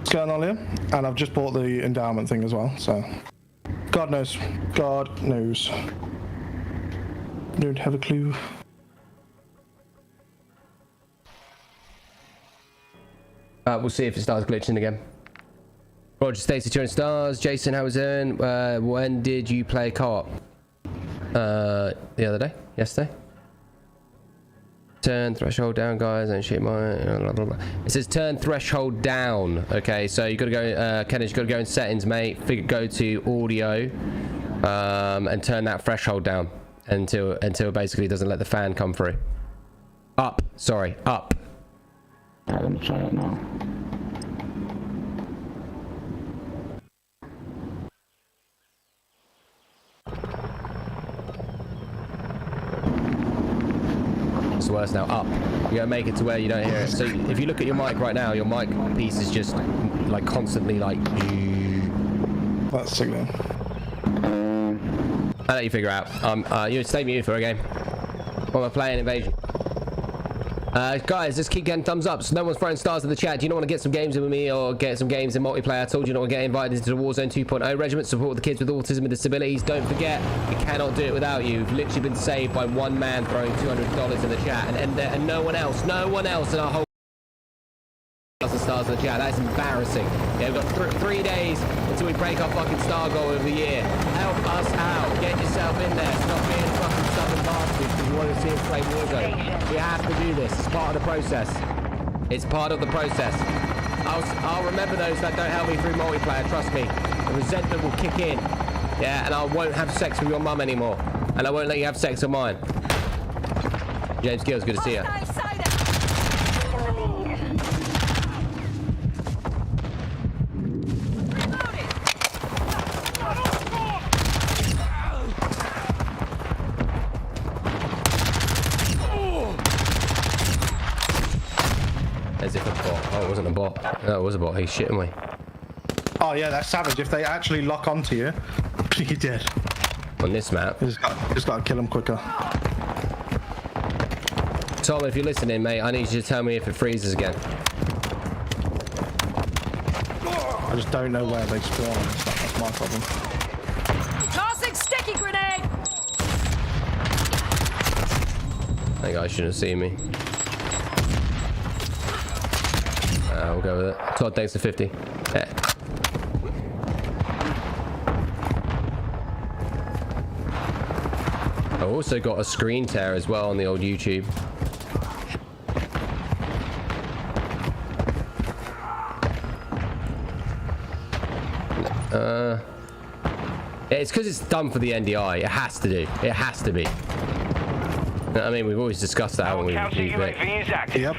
What's going on here? And I've just bought the endowment thing as well, so... God knows. God knows. Don't have a clue. We'll see if it starts glitching again. Roger Stacey, 200 stars. Jason, how was it? When did you play co-op? The other day? Yesterday? Turn threshold down, guys, and shit my blah, blah, blah. It says turn threshold down. Okay, so you gotta go Kenneth, you gotta go in settings, mate. Go to audio and turn that threshold down until basically it doesn't let the fan come through. Up, sorry, up. Alright, let me try it now. It's worse now. Up. You gotta make it to where you don't hear it. So if you look at your mic right now, your mic piece is just like constantly like. That's signal. I'll let you figure out. You stay muted for a game. While we're playing Invasion. Guys, just keep getting thumbs up. So no one's throwing stars in the chat. Do you not want to get some games in with me or get some games in multiplayer? I told you not to get invited into the Warzone 2.0 regiment. Support the kids with autism and disabilities. Don't forget, we cannot do it without you. We've literally been saved by one man throwing $200 in the chat, and no one else in our whole stars in the chat. That's embarrassing. Yeah, we've got 3 days until we break our fucking star goal of the year. Help us out. Get yourself in there. Stop being fucking stubborn bastards because you want to see us play Warzone. We have to do this. It's part of the process. It's part of the process. I'll remember those that don't help me through multiplayer. Trust me. The resentment will kick in. Yeah, and I won't have sex with your mum anymore. And I won't let you have sex with mine. James Gill's good to see you. As if a bot. Oh, it wasn't a bot. No, it was a bot. He's shitting me. Oh yeah, that's savage. If they actually lock onto you, you're dead. On this map. Just gotta kill them quicker. Tom, if you're listening, mate, I need you to tell me if it freezes again. I just don't know where they spawn. That's my problem. Tossing sticky grenade! That guy shouldn't have seen me. We'll go with it. Todd, thanks to 50. Yeah. I also got a screen tear as well on the old YouTube. It's because it's done for the NDI. It has to do. It has to be. I mean, we've always discussed that, haven't we? Counter UAV is active. Yep.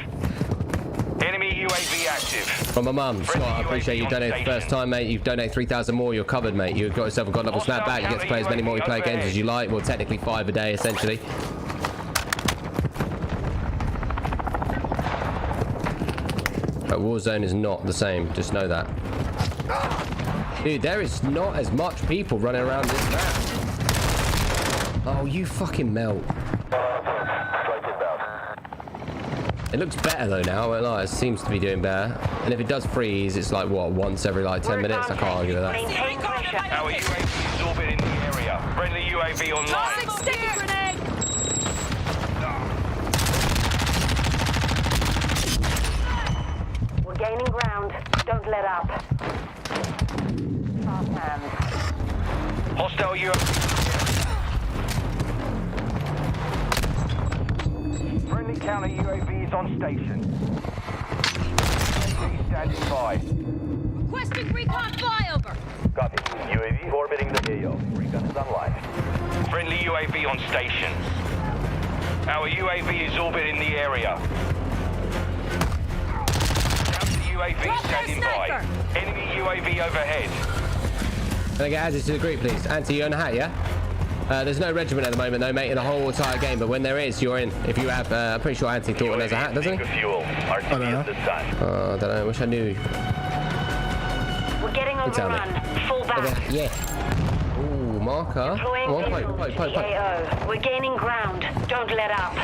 Enemy UAV active. From my mum, Scott, I appreciate you donated the first time, mate. You've donated 3,000 more. You're covered, mate. You've got yourself a God level snapback. You get to play as many multiplayer games as you like. Well, technically 5 a day, essentially. But Warzone is not the same. Just know that. Dude, there is not as much people running around this map. Oh, you fucking melt. It looks better though now, I won't lie. It seems to be doing better. And if it does freeze, it's like what, once every like 10 minutes? I can't argue with that. Our UAV is orbiting the area. Friendly UAV online. Tossing sticky grenade! We're gaining ground. Don't let up. Fast hands. Hostile UAV. Friendly counter UAV is on station. UAV standing by. Requesting recon flyover! Copy. UAV orbiting the AO. Recon is online. Friendly UAV on station. Our UAV is orbiting the area. Counter UAV standing by. Enemy UAV overhead. Can I get added to the group, please? Anti, you own a hat, yeah? There's no regiment at the moment, though, mate, in the whole entire game. But when there is, you're in. If you have, I'm pretty sure Anti Thornton has a hat, doesn't he? Fuel. I don't know. I don't know. I wish I knew. We're getting overrun. Fall back. Yeah. Ooh, marker. Deploying Come on, visuals poke. to the AO. We're gaining ground. Don't let up.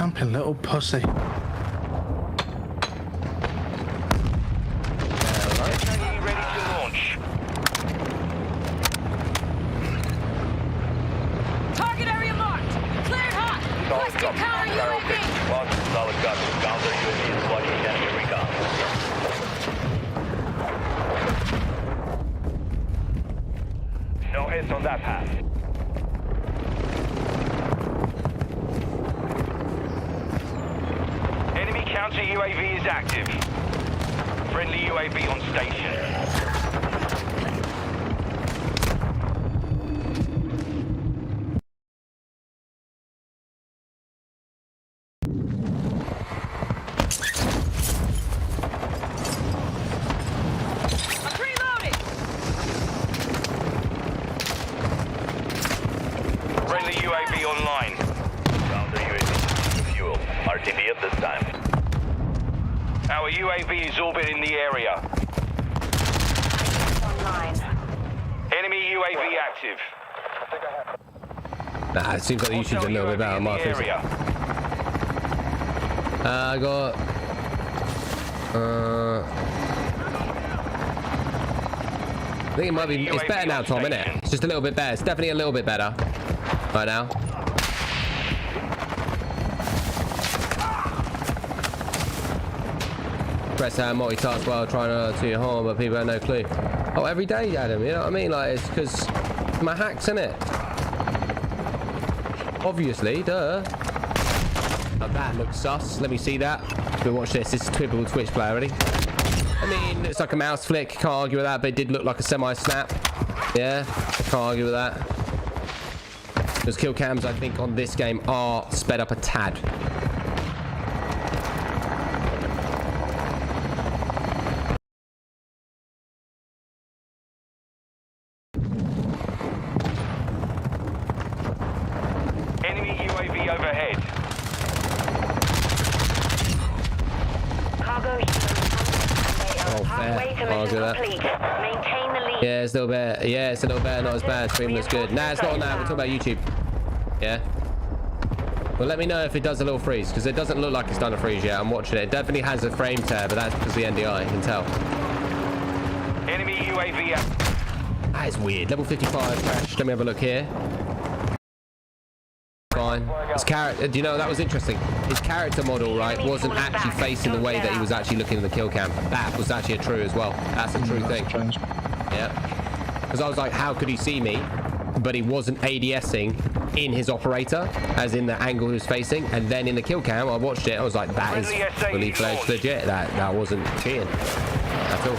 camping little pussy. SAE ready to launch. Target area marked. Cleared hot. Requesting counter UAV. Solid copy. Counter UAV is watching enemy recon. No hits on that path. Enemy counter UAV is active. Friendly UAV on station. I'm reloading. Friendly UAV online. Counter UAV to fuel. RTB at this time. Our UAV is orbiting the area. Online. Enemy UAV active. Nah, it seems like the YouTube's a little bit better on my face. I got... I think it might be... It's better now, Tom, isn't it? It's just a little bit better. It's definitely a little bit better. Right now. Press multitask while trying to do your home, but people have no clue. Oh, every day, Adam, you know what I mean? Like, it's because my hack's in it. Obviously, duh. Now that looks sus. Let me see that. We'll watch this. This is typical Twitch play already. I mean, it's like a mouse flick. Can't argue with that, but it did look like a semi-snap. Yeah, can't argue with that. Those kill cams, I think, on this game are sped up a tad. Enemy UAV overhead. Cargo Oh, fair. I'll do that. Maintain the lead. Yeah, it's a little bit. Yeah, it's a little better. Not as bad. Stream looks good. Nah, it's not on that. We're talking about YouTube. Yeah. Well, let me know if it does a little freeze, because it doesn't look like it's done a freeze yet. I'm watching it. It definitely has a frame tear, but that's because of the NDI. You can tell. Enemy UAV active. That is weird. Level 55 crash. Let me have a look here. Fine. His character, do you know, that was interesting. His character model, right, wasn't actually facing the way that he was actually looking at the kill cam. That was actually a true as well. That's a true thing. Yeah. Because I was like, how could he see me? But he wasn't ADSing in his operator, as in the angle he was facing. And then in the kill cam, I watched it. I was like, that is fully fledged legit. That wasn't cheating at all.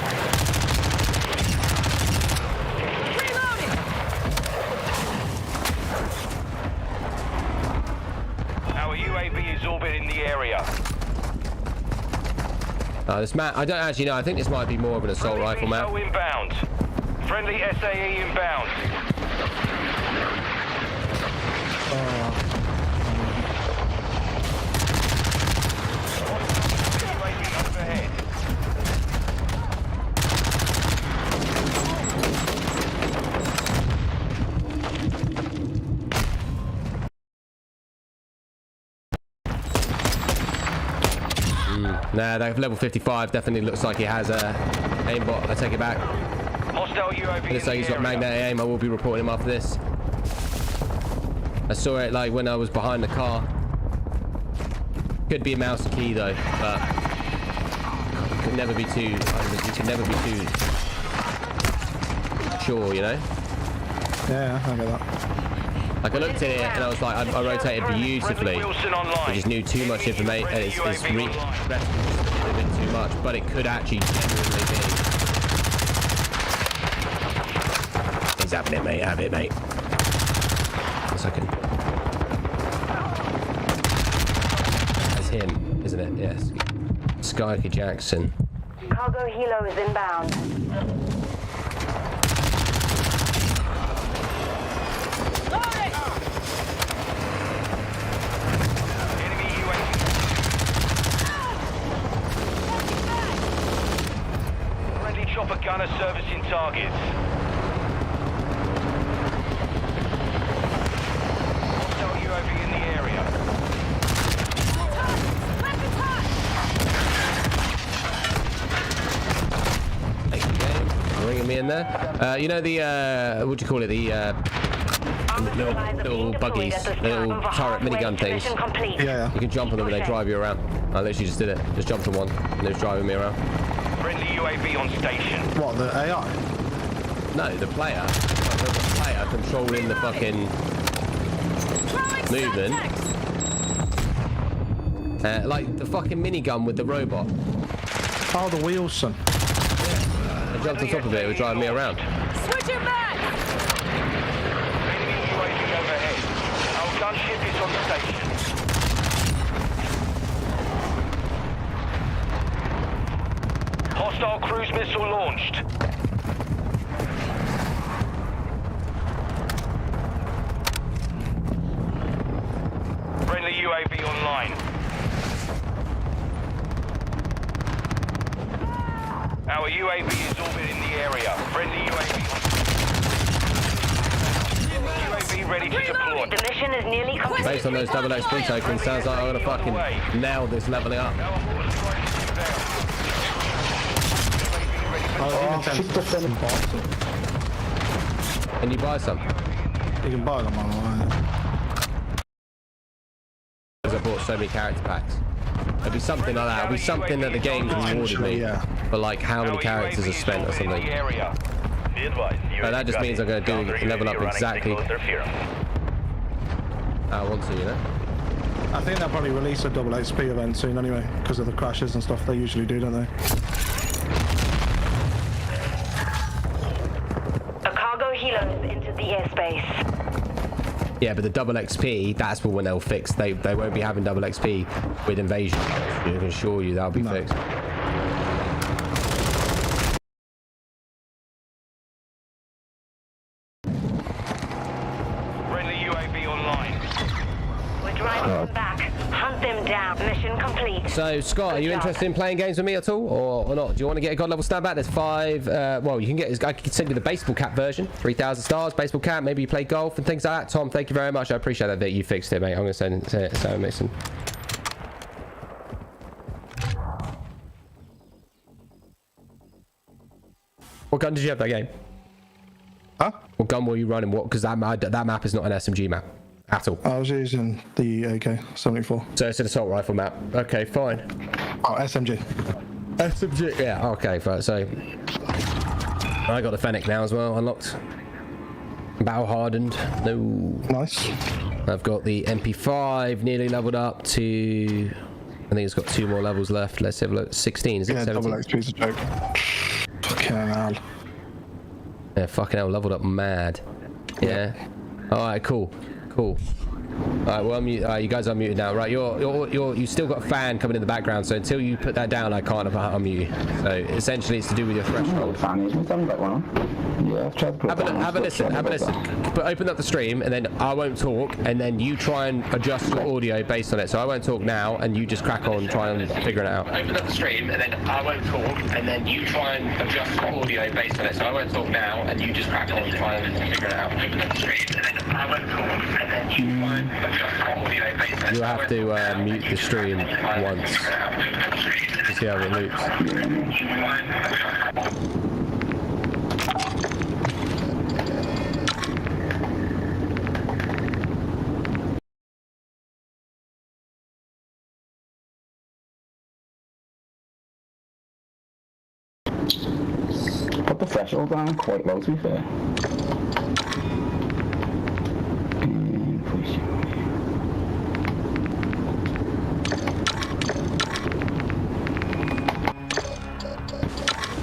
UAV is orbiting the area. This map, I don't actually know. I think this might be more of an assault rifle map. Inbound. Friendly SAE inbound. UAV overhead. Nah, that level 55 definitely looks like he has a aimbot. I take it back. Hostile UAV. Looks like he's got magnetic aim. I will be reporting him after this. I saw it like when I was behind the car. Could be a mouse and key though, but could never be too. You can never be too sure, you know. Yeah, I get that. Like I looked at it and I was like, I rotated beautifully. I just knew too much information. It's a bit too much, but it could actually genuinely be. He's having it, mate. Have it, mate. A second. That's him, isn't it? Yes. Skyker Jackson. Cargo helo is inbound. Chopper gunner servicing targets. Hostile UAV in the area. in there. You know the what do you call it? The little buggies, little turret minigun things. Yeah. You can jump on them and they drive you around. I literally just did it. Just jumped on one and it was driving me around. Friendly UAV on station. What, the AI? No, the player. The player controlling the fucking movement. Like the fucking minigun with the robot. Oh, the wheels, son. I jumped on top of it. It was driving me around. Switching back! Enemy UAV overhead. Our gunship is on station. Hostile cruise missile launched. Friendly UAV online. Our UAV is orbiting the area. Friendly UAV. UAV ready to deploy. The mission is nearly complete. Based on those double XP tokens, sounds like I'm gonna fucking nail this leveling up. Can you buy some? You can buy them online. Because I bought so many character packs. It'd be something like that. It'd be something that the game rewarded me. Yeah. For like how many characters are spent or something. But that just means I'm going to do level up exactly how I want to, you know? I think they'll probably release a double XP event soon anyway, because of the crashes and stuff they usually do, don't they? A cargo helo has entered the airspace. Yeah, but the double XP, that's for when they'll fix. They won't be having double XP with Invasion. I can assure you that'll be fixed. Friendly UAV online. We're driving them back. Hunt them down. Mission complete. So, Scott, are you interested in playing games with me at all, or not? Do you want to get a God level stat back? There's 5. Well, you can get. I can send you the baseball cap version, 3,000 stars, baseball cap. Maybe you play golf and things like that. Tom, thank you very much. I appreciate that you fixed it, mate. I'm gonna send Mason. What gun did you have that game? Huh? What gun were you running? What? Because that map is not an SMG map at all. I was using the AK-74. So it's an assault rifle map. Okay, fine. Oh, SMG. SMG. Yeah. Okay. Fine. So I got the Fennec now as well, unlocked. Battle hardened. No. Nice. I've got the MP5 nearly leveled up to. I think it's got 2 more levels left. Let's have a look. 16. Is it 17? Double XP's a joke. Fucking hell. Yeah, fucking hell, leveled up mad. Yeah. Alright, cool. Alright, well, you guys are muted now, right? You still got a fan coming in the background, so until you put that down, I can't unmute you. So essentially, it's to do with your threshold. Have a listen. But open up the stream, and then I won't talk, and then you try and adjust your audio based on it. So I won't talk now, and you just crack on trying to figure it out. Open up the stream, and then I won't talk, and then you try and adjust your audio based on it. So I won't talk now, and you just crack on trying to figure it out. Open up the stream, and then I won't talk, and then you try and adjust your audio based on it. You have to mute the stream once to see how it loops. Put the threshold down quite low, to be fair. And push it.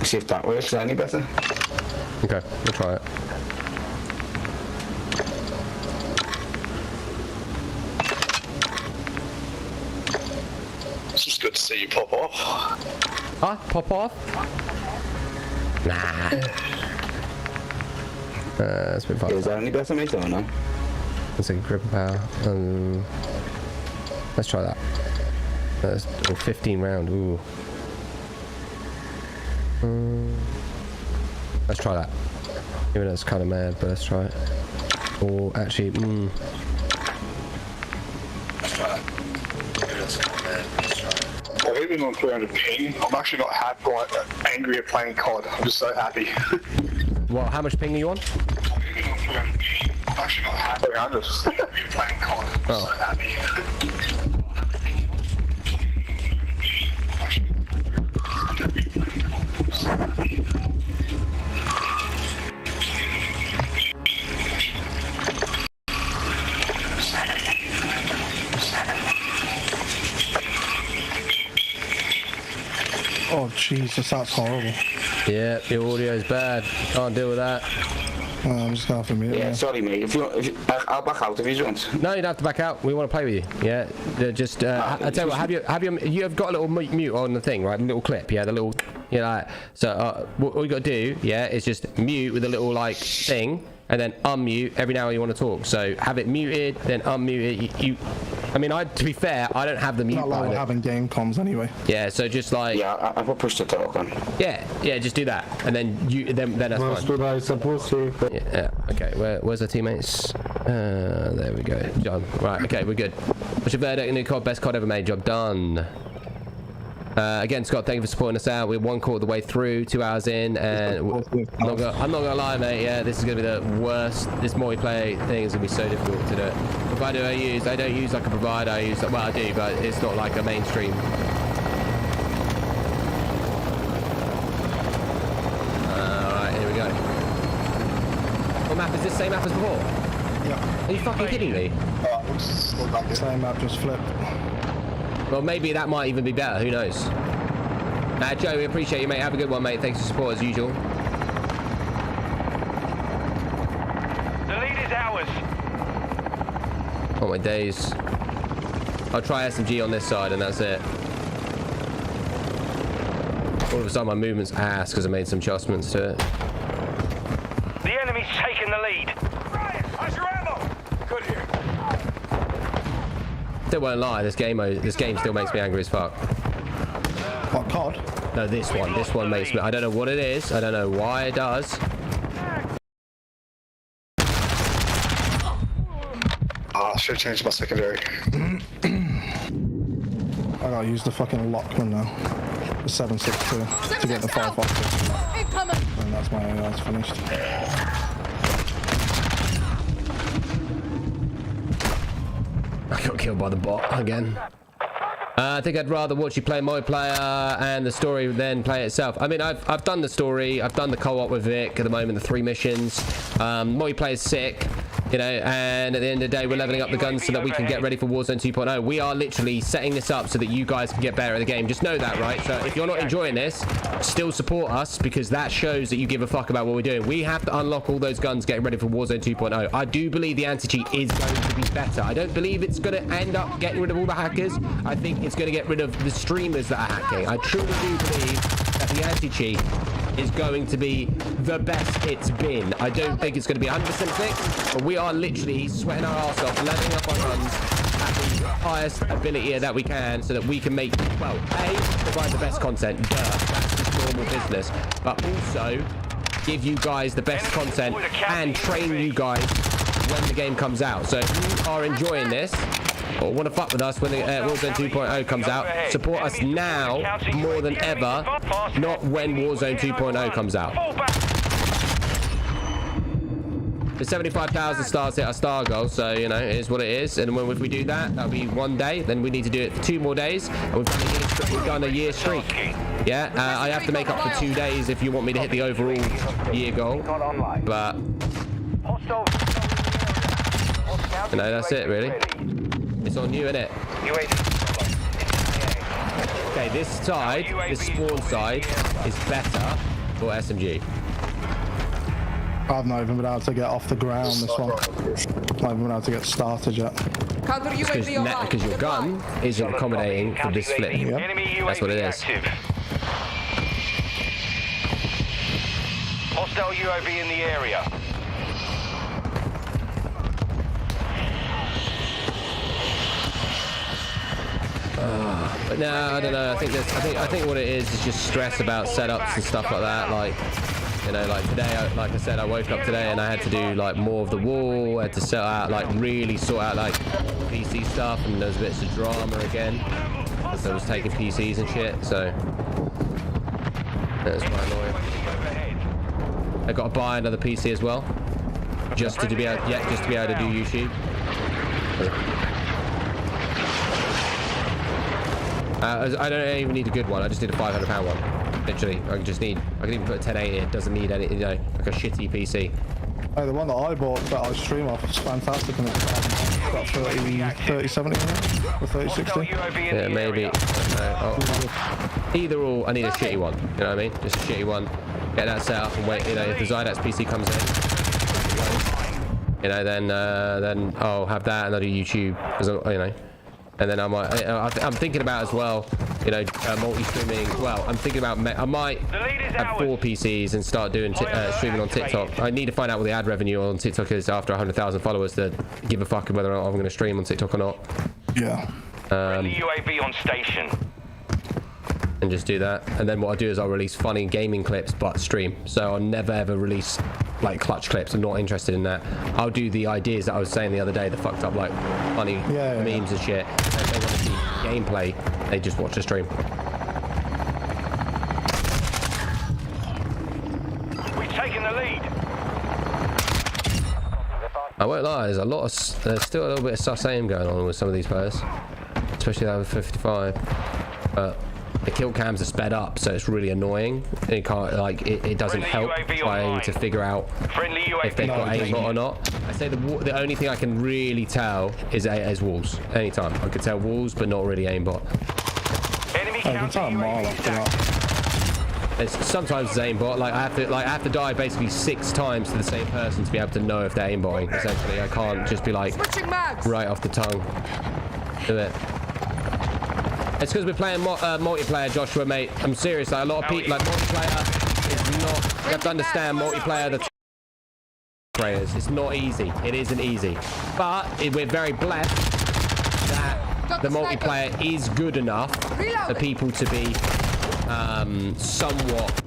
See if that works any better. Okay, we'll try it. It's just good to see you pop off. Huh? Pop off? Nah. It's been fun. Is that any better, mate, or no? Let's take a grip power. Let's try that. That's 15 round. Ooh. Let's try that. Even though it's kind of mad, but let's try it. Or actually, Let's try that. I've even on 300 ping. I'm actually not happy or angry at playing COD. I'm just so happy. Well, how much ping are you on? Actually, not 300. Playing COD. Oh. Oh Jesus, that's horrible. Yeah, your audio is bad. Can't deal with that. I'm just gonna have to mute it. Yeah, sorry mate, if I'll back out if you want. No, you don't have to back out. We want to play with you. Yeah, just I tell you what, you have got a little mute on the thing, right? A little clip, yeah, the little, you know. So what you got to do, yeah, is just mute with a little like thing, and then unmute every now and you want to talk. So have it muted, then unmute it. I mean, to be fair, I don't have the mute Not like button. we're having game comms anyway. Yeah, so just like Yeah, I will push the talk on. yeah, just do that, and then then that's fine. Yeah, okay. Where's the teammates? There we go. John. Right, okay, we're good. What's your verdict? New COD, best COD ever made. Job done. Again, Scott, thank you for supporting us out. We're 1/4 of the way through, 2 hours in, and I'm not gonna lie, mate. Yeah, this is gonna be the worst. This multiplayer thing is gonna be so difficult to do it. Provider I don't use like a provider. I use, well, I do, but it's not like a mainstream. Alright, here we go. What map is this? Same map as before? Yeah. Are you fucking kidding me? Same map, just flipped. Well, maybe that might even be better. Who knows? Joe, we appreciate you, mate. Have a good one, mate. Thanks for support as usual. The lead is ours. Oh my days. I'll try SMG on this side, and that's it. All of a sudden, my movement's ass because I made some adjustments to it. The enemy's taken the lead. Ryan, how's your ammo? Good here. Still won't lie, this game still makes me angry as fuck. What, COD? No, this one makes me, I don't know what it is, I don't know why it does. I should have changed my secondary. I gotta use the fucking Lockman now. The 7.62 to get the 5.5. Incoming! And that's my AI's finished. I got killed by the bot again. I think I'd rather watch you play multiplayer and the story than play it itself. I mean, I've done the story, I've done the co-op with Vic at the moment, the 3 missions. Multiplayer's sick, you know, and at the end of the day, we're leveling up the guns so that we can get ready for Warzone 2.0. We are literally setting this up so that you guys can get better at the game. Just know that, right? So if you're not enjoying this, still support us, because that shows that you give a fuck about what we're doing. We have to unlock all those guns getting ready for Warzone 2.0. I do believe the anti-cheat is going to be better. I don't believe it's going to end up getting rid of all the hackers. I think it's going to get rid of the streamers that are hacking. I truly do believe that the anti-cheat is going to be the best it's been. I don't think it's going to be 100% fixed, but we are literally sweating our arse off, leveling up our guns at the highest ability that we can so that we can make, well, A, provide the best content, that's just normal business, but also give you guys the best content and train you guys when the game comes out. So if you are enjoying this, or want to fuck with us when the Warzone 2.0 comes out, support us now more than ever, not when Warzone 2.0 comes out. The 75,000 stars hit our star goal, so, you know, it is what it is. And when if we do that, that'll be 1 day. Then we need to do it for 2 more days. And we've done a year streak. Yeah, I have to make up for 2 days if you want me to hit the overall year goal. But, you know, that's it, really. It's on you, innit? Okay, this side, this spawn side, is better for SMG. I've not even been able to get off the ground this one. I've not even been able to get started yet. Because your gun isn't accommodating for this flip. Yep. That's what it is. Hostile UAV in the area. But no, I don't know. I think what it is just stress about setups and stuff like that. Like, you know, like today, like I said, I woke up today and I had to do like more of the wall. I had to sort out, like, really sort out like PC stuff, and there's bits of drama again because I was taking PCs and shit. So that's quite annoying. I got to buy another PC as well, just to be able, just to be able to do YouTube. I don't even need a good one. I just need a £500 one. Literally, I can even put a 1080. It doesn't need any, you know, like a shitty PC. Oh, the one that I bought that I stream off is fantastic, and it's got 3070 or 3060. Yeah, maybe. Either or, I need a shitty one. You know what I mean? Just a shitty one. Get that set up and wait. You know, if the Zydax PC comes in, you know, then I'll have that and I'll do YouTube, as you know. And then I might. I'm thinking about as well, you know, multi-streaming. Well, I'm thinking about. I might have 4 PCs and start doing streaming on TikTok. I need to find out what the ad revenue on TikTok is after 100,000 followers to give a fuck whether or not I'm going to stream on TikTok or not. Yeah. UAV on station. And just do that. And then what I do is I'll release funny gaming clips, but stream. So I'll never ever release like clutch clips. I'm not interested in that. I'll do the ideas that I was saying the other day, the fucked up like funny memes and shit. If they want to see gameplay, they just watch the stream. We've taken the lead. I won't lie, there's still a little bit of sus aim going on with some of these players, especially that with 55. But the kill cams are sped up, so it's really annoying. It can't, like, it doesn't help trying to figure out if they've got aimbot or not. I say the only thing I can really tell is walls. Anytime I can tell walls, but not really aimbot. Enemy I can tell a mile after that. It's sometimes it's aimbot. Like I have to die basically 6 times to the same person to be able to know if they're aimbotting. Essentially, I can't just be like right off the tongue. Do it. It's because we're playing multiplayer, Joshua, mate. I'm serious. Like, a lot of people, like, multiplayer is not. You have to understand multiplayer. The players, it's not easy. It isn't easy. But we're very blessed that the multiplayer is good enough for people to be somewhat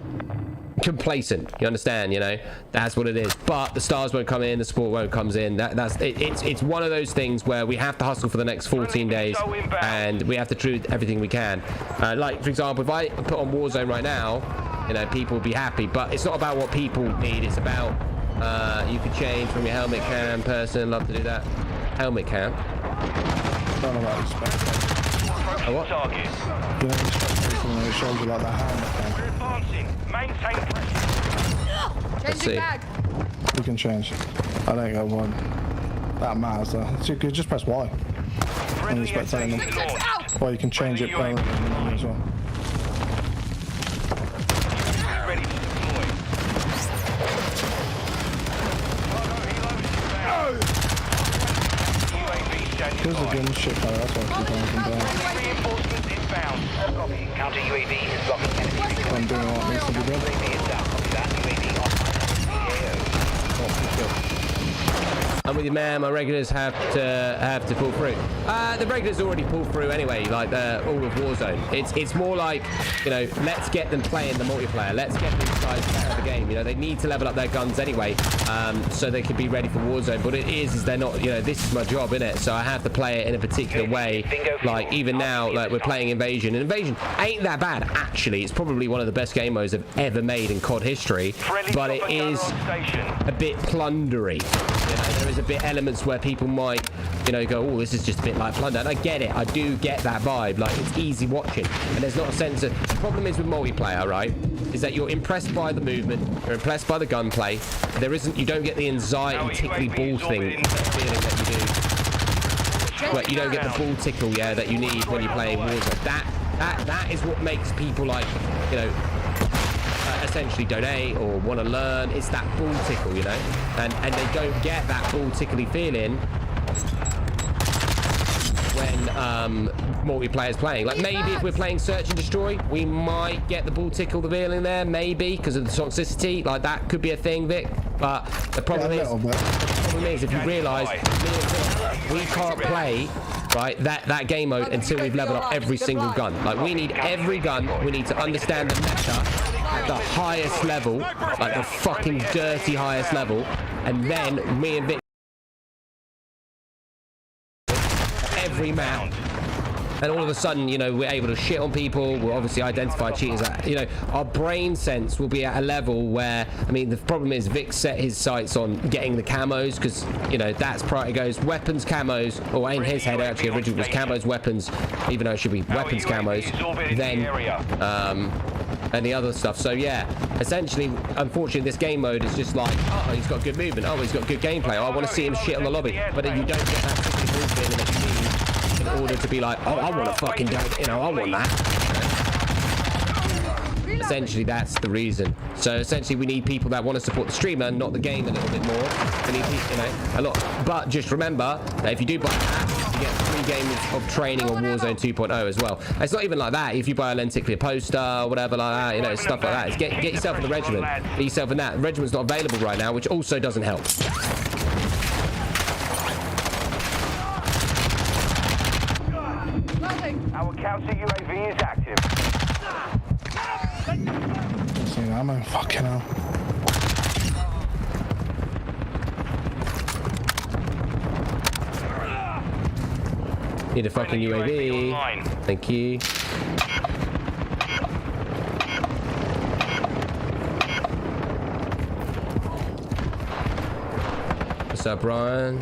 complacent. You understand? You know, that's what it is. But the stars won't come in, the sport won't comes in. It's one of those things where we have to hustle for the next 14 days and we have to do everything we can. Like, for example, if I put on Warzone right now, you know, people will be happy, but it's not about what people need. It's about you could change from your helmet cam person. Love to do that. Helmet cam. Don't know about respect. Oh, what? You know, respect when it shows you like the helmet cam. Maintain pressure. Let's see. You can change. I don't got one. That matters though. So you could just press Y. And you're spectating them. Or you can change it permanently as well. Ready to deploy. There's a gun shit though, that's why I keep going from down. Reinforcements inbound. Copy. Counter UAV is blocking enemy. I'm doing what needs to be done. I'm with you, man. My regulars have to pull through. The regulars already pull through anyway, like all of Warzone. It's more like, you know, let's get them playing the multiplayer. Let's get these guys better at the game. You know, they need to level up their guns anyway, so they can be ready for Warzone. But it is they're not. You know, this is my job, innit? So I have to play it in a particular way. Like even now, like we're playing Invasion, and Invasion ain't that bad actually. It's probably one of the best game modes I've ever made in COD history, but it is a bit plundery. You know, there is a bit elements where people might, you know, go, oh, this is just a bit like plunder. And I get it. I do get that vibe. Like, it's easy watching. And there's not a sense of... The problem is with multiplayer, right, is that you're impressed by the movement. You're impressed by the gunplay. There isn't... You don't get the anxiety, tickly ball feeling that you do. But you don't get the ball tickle, yeah, that you need when you're playing Warzone. That is what makes people, like, you know... essentially donate or want to learn. It's that ball tickle, you know, and they don't get that ball tickly feeling when multiplayer's playing. Like maybe if we're playing Search and Destroy, we might get the ball tickle, the feeling there, maybe because of the toxicity. Like that could be a thing, Vic. But the problem is if you realise we can't play right that game mode until we've leveled up every single gun. Like we need every gun. We need to understand the meta at the highest level, like the fucking dirty highest level, and then me and Vic every map and all of a sudden, you know, we're able to shit on people. We'll obviously identify cheaters. You know, our brain sense will be at a level where, I mean, the problem is Vic set his sights on getting the camos because, you know, that's priority goes weapons, camos, or in his head actually originally was camos, weapons, even though it should be weapons, camos, then and the other stuff. So yeah, essentially, unfortunately, this game mode is just like, oh, he's got good movement, oh, he's got good gameplay, oh, I want to see him shit on the lobby, but then you don't get that particular movement in the team in order to be like, oh, I want to fucking do it, you know, I want that. Essentially, that's the reason. So essentially, we need people that want to support the streamer, not the game a little bit more. We need, you know, a lot. But just remember that if you do buy that, you get 3 games of training on Warzone 2.0 as well. And it's not even like that. If you buy a lentically poster or whatever like that, you know, stuff like that. It's get yourself in the regiment. Get yourself in that. The regiment's not available right now, which also doesn't help. Our counter UAV is active. See, I'm a fucking hell. Need a fucking UAV. Thank you. What's up, Brian?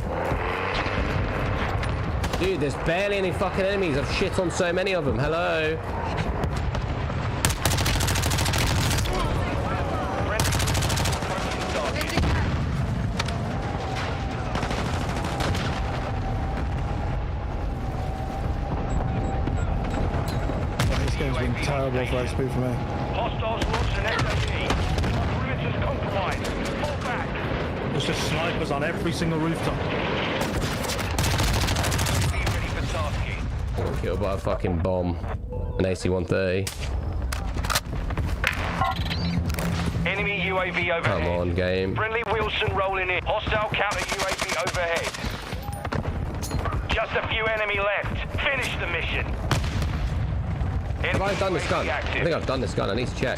Dude, there's barely any fucking enemies. I've shit on so many of them. Hello. Terrible for XP for me. Hostiles launched an SAE. Perimeter's compromised. Fall back. There's just snipers on every single rooftop. Be ready for tasking. Got killed by a fucking bomb. An AC-130. Enemy UAV overhead. Come on, game. Friendly Wilson rolling in. Hostile counter UAV overhead. Just a few enemy left. Finish the mission. Have I done this gun? I think I've done this gun. I need to check.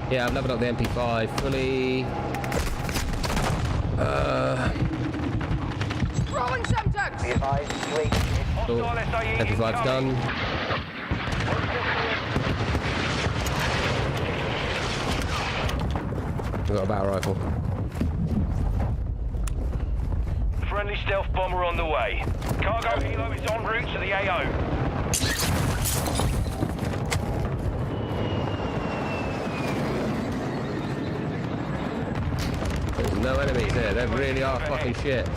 Yeah, I've leveled up the MP5 fully. Throwing subjects. Cool. MP5's done. We've got a battle rifle. Friendly stealth bomber on the way. Cargo helo is en route to the AO. There's no enemies here. They really are fucking shit.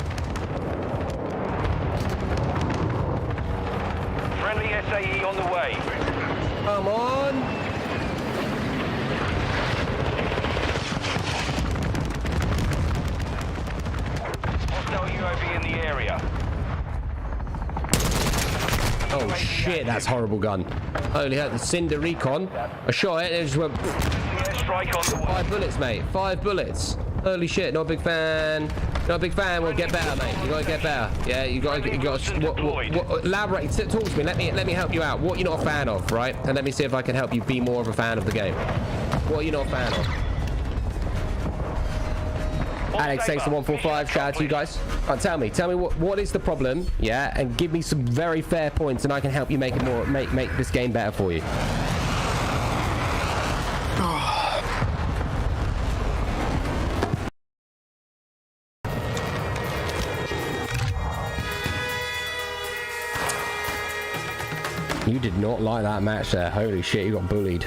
Friendly SAE on the way. Come on! Hostile UAV in the area. Oh shit, that's horrible gun. Holy hell, the Cinder Recon. I shot it, it just went... Strike on the way. 5 bullets, mate. 5 bullets. Holy shit, not a big fan. Not a big fan. Well, get better, mate. You gotta get better. Yeah, you gotta elaborate. Talk to me. Let me help you out. What you're not a fan of, right? And let me see if I can help you be more of a fan of the game. What are you not a fan of? Alex, thanks for 145. Shout out to you guys. Right, tell me what is the problem? Yeah, and give me some very fair points, and I can help you make it more, make this game better for you. You did not like that match there. Holy shit, you got bullied.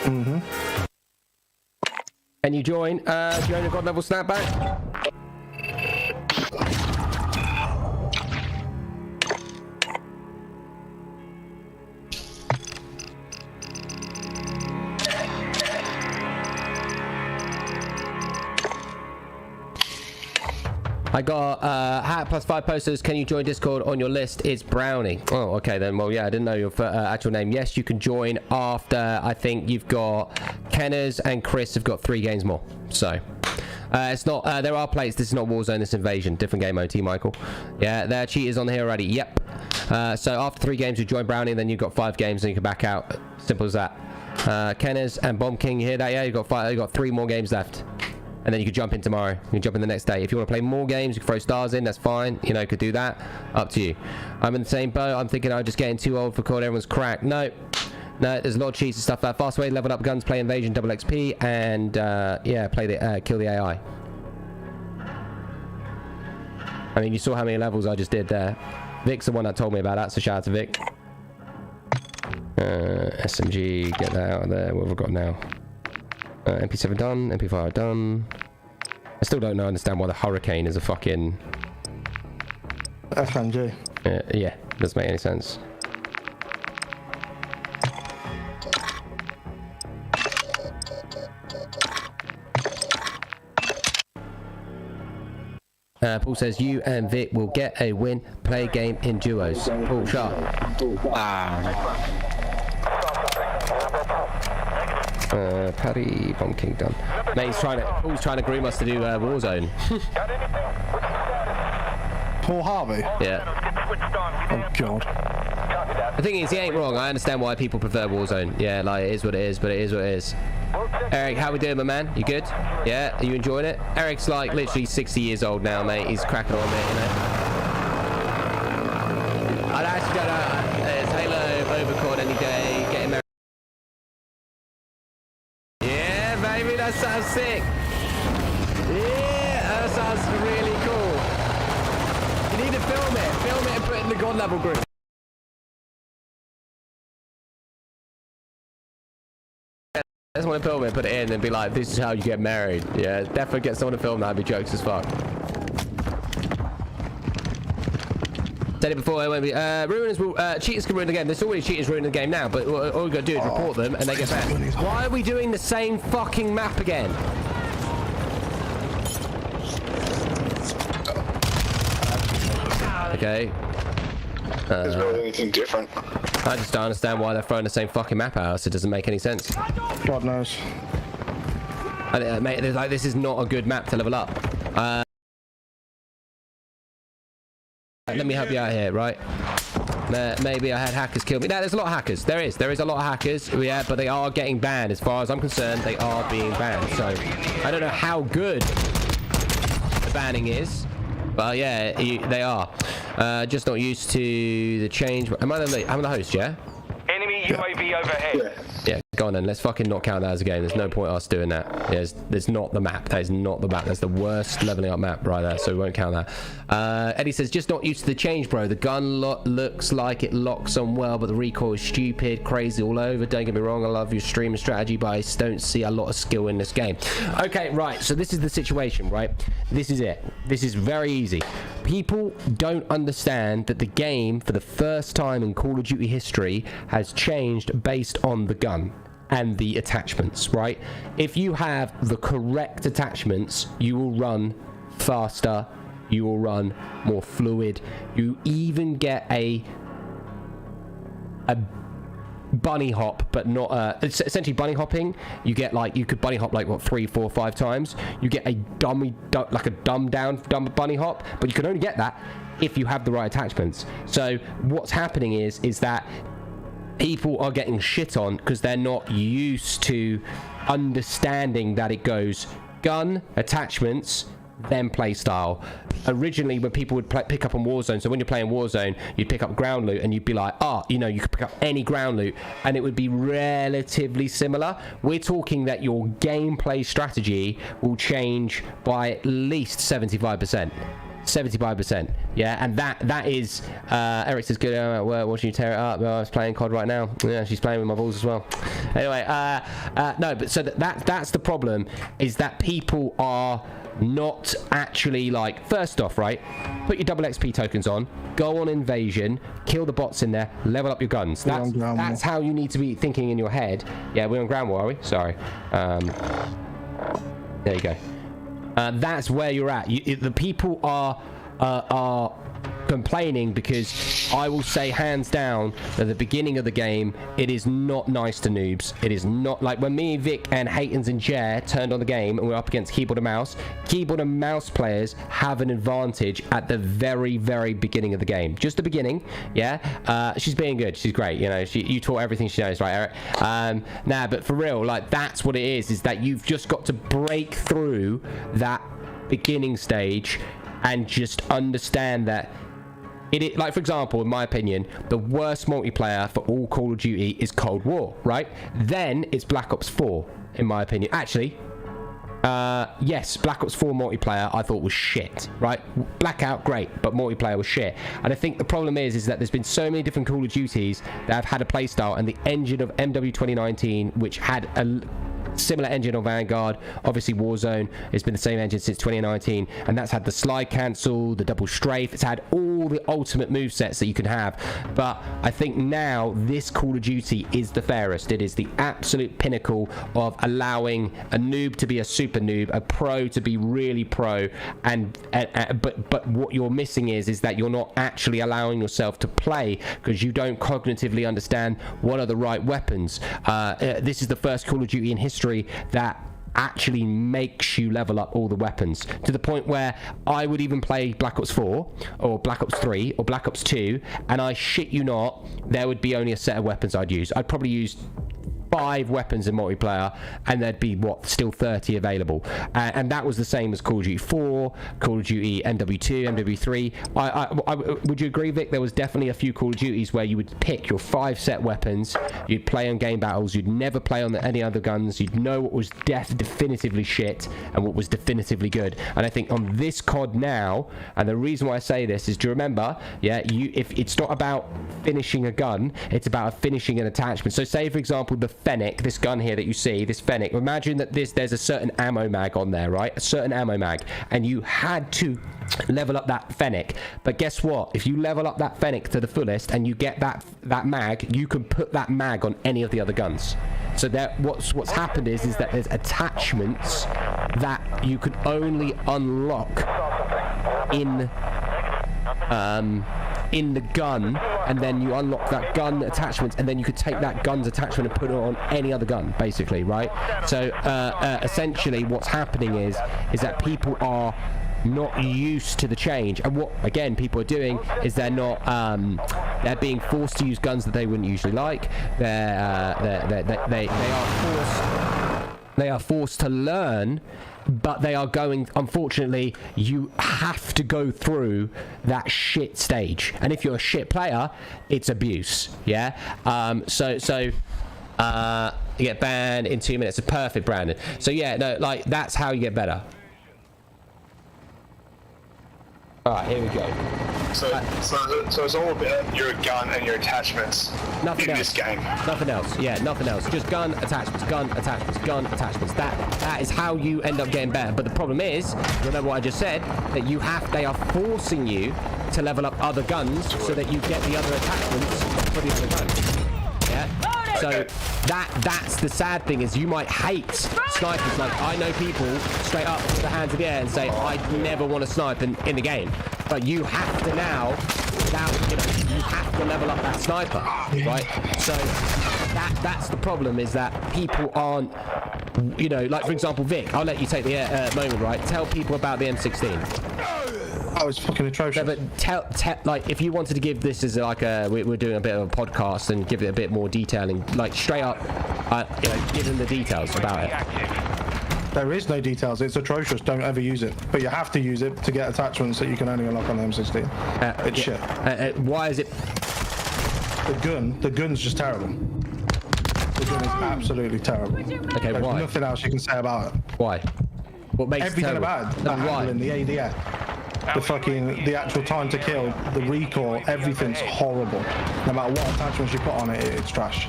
Mm-hmm. Can you join? Do you own a God level snapback? I got hat plus 5 posters. Can you join Discord? On your list is Brownie. Oh, okay then. Well, yeah, I didn't know your actual name. Yes, you can join after. I think you've got Kenners and Chris have got 3 games more. So it's not. There are plates. This is not Warzone. This is Invasion. Different game, OT Michael. Yeah, there are cheaters on here already. Yep. So after 3 games, you join Brownie. Then you've got 5 games, and you can back out. Simple as that. Kenners and Bomb King. You hear that? Yeah, you got 5. You got 3 more games left. and then you could jump in tomorrow. You can jump in the next day. If you want to play more games, you can throw stars in. That's fine. You know, could do that. Up to you. I'm in the same boat. I'm thinking I'm just getting too old for COD. Everyone's cracked. No, there's a lot of cheats and stuff. Fast way, level up guns, play Invasion, double XP, and yeah, play the kill the AI. I mean, you saw how many levels I just did there. Vic's the one that told me about that, so shout out to Vic. SMG, get that out of there. What have I got now? MP7 done, MP5 done. I still don't understand why the Hurricane is a fucking... FMG. Yeah, doesn't make any sense. Paul says you and Vic will get a win. Play a game in duos. Paul, sharp. Paddy, Bomb King done. Mate, Paul's trying to groom us to do Warzone. Paul Harvey? Yeah. Oh, God. The thing is, he ain't wrong. I understand why people prefer Warzone. Yeah, like, it is what it is, but it is what it is. Eric, how we doing, my man? You good? Yeah? Are you enjoying it? Eric's like literally 60 years old now, mate. He's cracking on, mate, you know? I actually don't know. It's Halo Overclocked any day. Getting married. Yeah, baby, that sounds sick. Yeah, that sounds really cool. You need to film it. Film it and put it in the God Level group. I just want to film it, put it in, and be like, this is how you get married. Yeah, definitely get someone to film that. It'd be jokes as fuck. Said it before, it won't be. Ruiners will, cheaters can ruin the game. There's already cheaters ruining the game now, but all we got to do is report them and they get banned. Why are we doing the same fucking map again? Okay. Is really anything different? I just don't understand why they're throwing the same fucking map at us. It doesn't make any sense. God knows. Mate, like, this is not a good map to level up. Let me help you out here, right? Maybe I had hackers kill me. No, there's a lot of hackers. There is a lot of hackers. Yeah, but they are getting banned. As far as I'm concerned, they are being banned. So I don't know how good the banning is. Well, yeah, they are. Just not used to the change. I'm the host, yeah? Enemy UAV overhead. Yeah, go on then. Let's fucking not count that as a game. There's no point us doing that. Yeah, there's not the map. That is not the map. That's the worst leveling up map right there, so we won't count that. Eddie says, just not used to the change, bro. The gun looks like it locks on well, but the recoil is stupid, crazy all over. Don't get me wrong, I love your streaming strategy, but I don't see a lot of skill in this game. Okay, right, so this is the situation, right? This is it. This is very easy. People don't understand that the game, for the first time in Call of Duty history, has changed based on the gun and the attachments, right? If you have the correct attachments, you will run faster, you will run more fluid, you even get a bunny hop, but not it's essentially bunny hopping. You get, like, you could bunny hop like what, 3, 4, 5 times. You get a like a dumbed down bunny hop, but you can only get that if you have the right attachments. So what's happening is that people are getting shit on because they're not used to understanding that it goes gun, attachments, then play style. Originally, when people would pick up on Warzone, so when you're playing Warzone, you'd pick up ground loot and you'd be like, you know, you could pick up any ground loot and it would be relatively similar. We're talking that your gameplay strategy will change by at least 75%. 75%, yeah, and that is Eric says good. Watching you tear it up. I was playing COD right now. Yeah, she's playing with my balls as well. Anyway, no, but so that's the problem, is that people are not actually, like, first off, right, put your double XP tokens on, go on Invasion, kill the bots in there, level up your guns. That's how you need to be thinking in your head. Yeah, we're on ground war, are we? Sorry. There you go. That's where you're at. The people are complaining because I will say hands down at the beginning of the game, it is not nice to noobs. It is not like when me, Vic, and Haytons and Jer turned on the game and we're up against keyboard and mouse players have an advantage at the very, very beginning of the game. Just the beginning, yeah. She's being good. She's great. You know, you taught everything she knows, right, Eric? Nah, but for real, like that's what it is that you've just got to break through that beginning stage and just understand that like, for example, in my opinion, the worst multiplayer for all Call of Duty is Cold War, right? Then it's Black Ops 4, in my opinion. Actually, yes, Black Ops 4 multiplayer I thought was shit, right? Blackout, great, but multiplayer was shit. And I think the problem is that there's been so many different Call of Duties that have had a playstyle, and the engine of MW 2019, which had a similar engine on Vanguard, obviously Warzone has been the same engine since 2019, and that's had the slide cancel, the double strafe, it's had all the ultimate movesets that you can have. But I think now this Call of Duty is the fairest. It is the absolute pinnacle of allowing a noob to be a super noob, a pro to be really pro, but what you're missing is that you're not actually allowing yourself to play because you don't cognitively understand what are the right weapons. This is the first Call of Duty in history that actually makes you level up all the weapons to the point where I would even play Black Ops 4 or Black Ops 3 or Black Ops 2, and I shit you not, there would be only a set of weapons I'd use. I'd probably use 5 weapons in multiplayer, and there'd be still 30 available, and that was the same as Call of Duty 4, Call of Duty MW2, MW3. I would you agree, Vic? There was definitely a few Call of Duties where you would pick your 5 set weapons, you'd play on game battles, you'd never play on any other guns, you'd know what was definitively shit and what was definitively good. And I think on this COD now, and the reason why I say this is, do you remember, if it's not about finishing a gun, it's about finishing an attachment. So say, for example, the Fennec, this gun here that you see, this Fennec, imagine that there's a certain ammo mag on there, right? A certain ammo mag, and you had to level up that Fennec. But guess what? If you level up that Fennec to the fullest and you get that mag, you can put that mag on any of the other guns. So that what's happened is that there's attachments that you can only unlock in the gun, and then you unlock that gun attachment, and then you could take that gun's attachment and put it on any other gun, basically, right? So essentially what's happening is that people are not used to the change, and what again people are doing is they're being forced to use guns that they wouldn't usually like. They are forced to learn, but they are going, unfortunately, you have to go through that shit stage. And if you're a shit player, it's abuse, yeah? You get banned in 2 minutes. It's perfect, Brandon. So yeah, no, like, that's how you get better. Alright, here we go. So it's all about your gun and your attachments Nothing in else. this game. Nothing else. Yeah, nothing else. Just gun attachments, gun attachments, gun attachments. That is how you end up getting better. But the problem is, remember what I just said, that they are forcing you to level up other guns so that you get the other attachments for the other guns. Yeah. So that's the sad thing, is you might hate snipers. Like, I know people straight up put their hands in the air and say, I never want to snipe in the game. But you have to now, you have to level up that sniper, right? So that's the problem, is that people aren't, like, for example, Vic, I'll let you take the moment, right? Tell people about the M16. Oh, it's fucking atrocious. No, but tell, like, if you wanted to give this as like we're doing a bit of a podcast and give it a bit more detailing, like straight up, give them the details about it. There is no details. It's atrocious. Don't ever use it. But you have to use it to get attachments that you can only unlock on the M16. It's shit. Why is it? The gun's just terrible. The gun is absolutely terrible. Okay, There's why? nothing else you can say about it. Why? What makes everything it about it? The handling, the ADF, the actual time to kill, the recoil, everything's horrible. No matter what attachments you put on it, it's trash.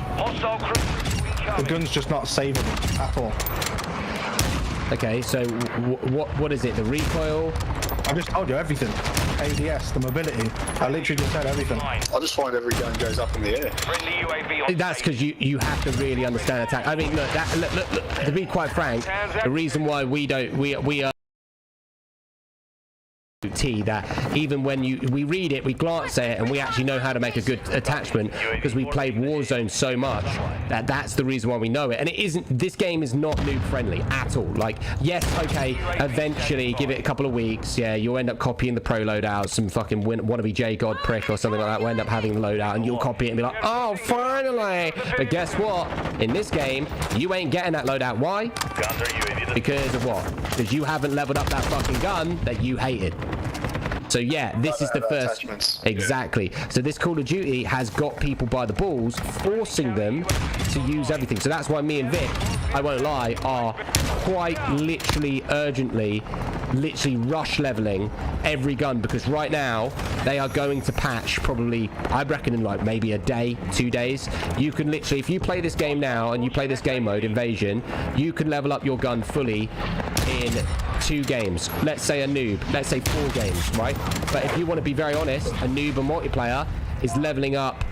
The gun's just not savable at all. Okay, so what is it? The recoil? I just told you everything. ADS, the mobility. I literally just said everything. I just find every gun goes up in the air. That's because you have to really understand attack. I mean, look, to be quite frank, the reason why we are that even when we read it, we glance at it, and we actually know how to make a good attachment because we played Warzone so much that's the reason why we know it. And it isn't, this game is not noob friendly at all. Like, yes, okay, eventually give it a couple of weeks, yeah, you'll end up copying the pro loadout, some fucking wannabe J-God prick or something like that will end up having the loadout, and you'll copy it and be like, oh, finally. But guess what, in this game you ain't getting that loadout. Why? Because of what? Because you haven't leveled up that fucking gun that you hated. So yeah, this is the first. Exactly. So this Call of Duty has got people by the balls, forcing them to use everything. So that's why me and Vic, I won't lie, are quite literally urgently rush leveling every gun, because right now they are going to patch probably, I reckon, in like maybe a day, 2 days. You can literally, if you play this game now and you play this game mode Invasion, you can level up your gun fully in 2 games. Let's say a noob, let's say 4 games, right? But if you want to be very honest, a noob and multiplayer is leveling up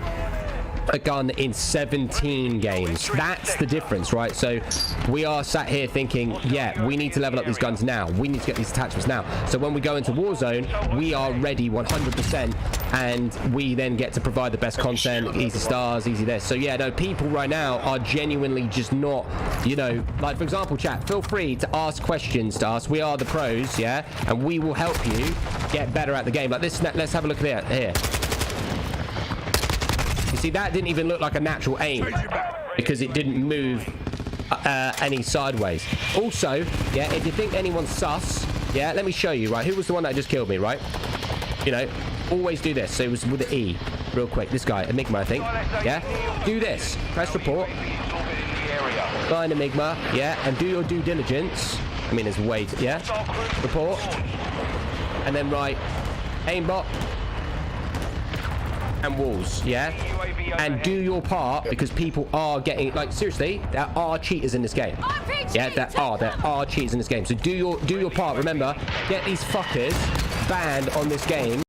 a gun in 17 games. That's the difference, right? So we are sat here thinking, yeah, we need to level up these guns now, we need to get these attachments now, so when we go into Warzone we are ready 100%, and we then get to provide the best content, easy stars, easy this. So yeah, no, people right now are genuinely just not, you know, like for example, chat, feel free to ask questions to us. We are the pros, yeah, and we will help you get better at the game. Like this, let's have a look at it here. You see, that didn't even look like a natural aim because it didn't move any sideways. Also, yeah, if you think anyone's sus, yeah, let me show you, right? Who was the one that just killed me, right? You know, always do this. So it was with the E, real quick. This guy, Enigma, I think. Yeah, do this. Press report. Find Enigma, yeah, and do your due diligence. I mean, there's way to, yeah. Report. And then right, aimbot. And walls, yeah, and do your part, because people are getting, like, seriously, there are cheaters in this game. Yeah, there are cheaters in this game. So do your part. Remember, get these fuckers banned on this game.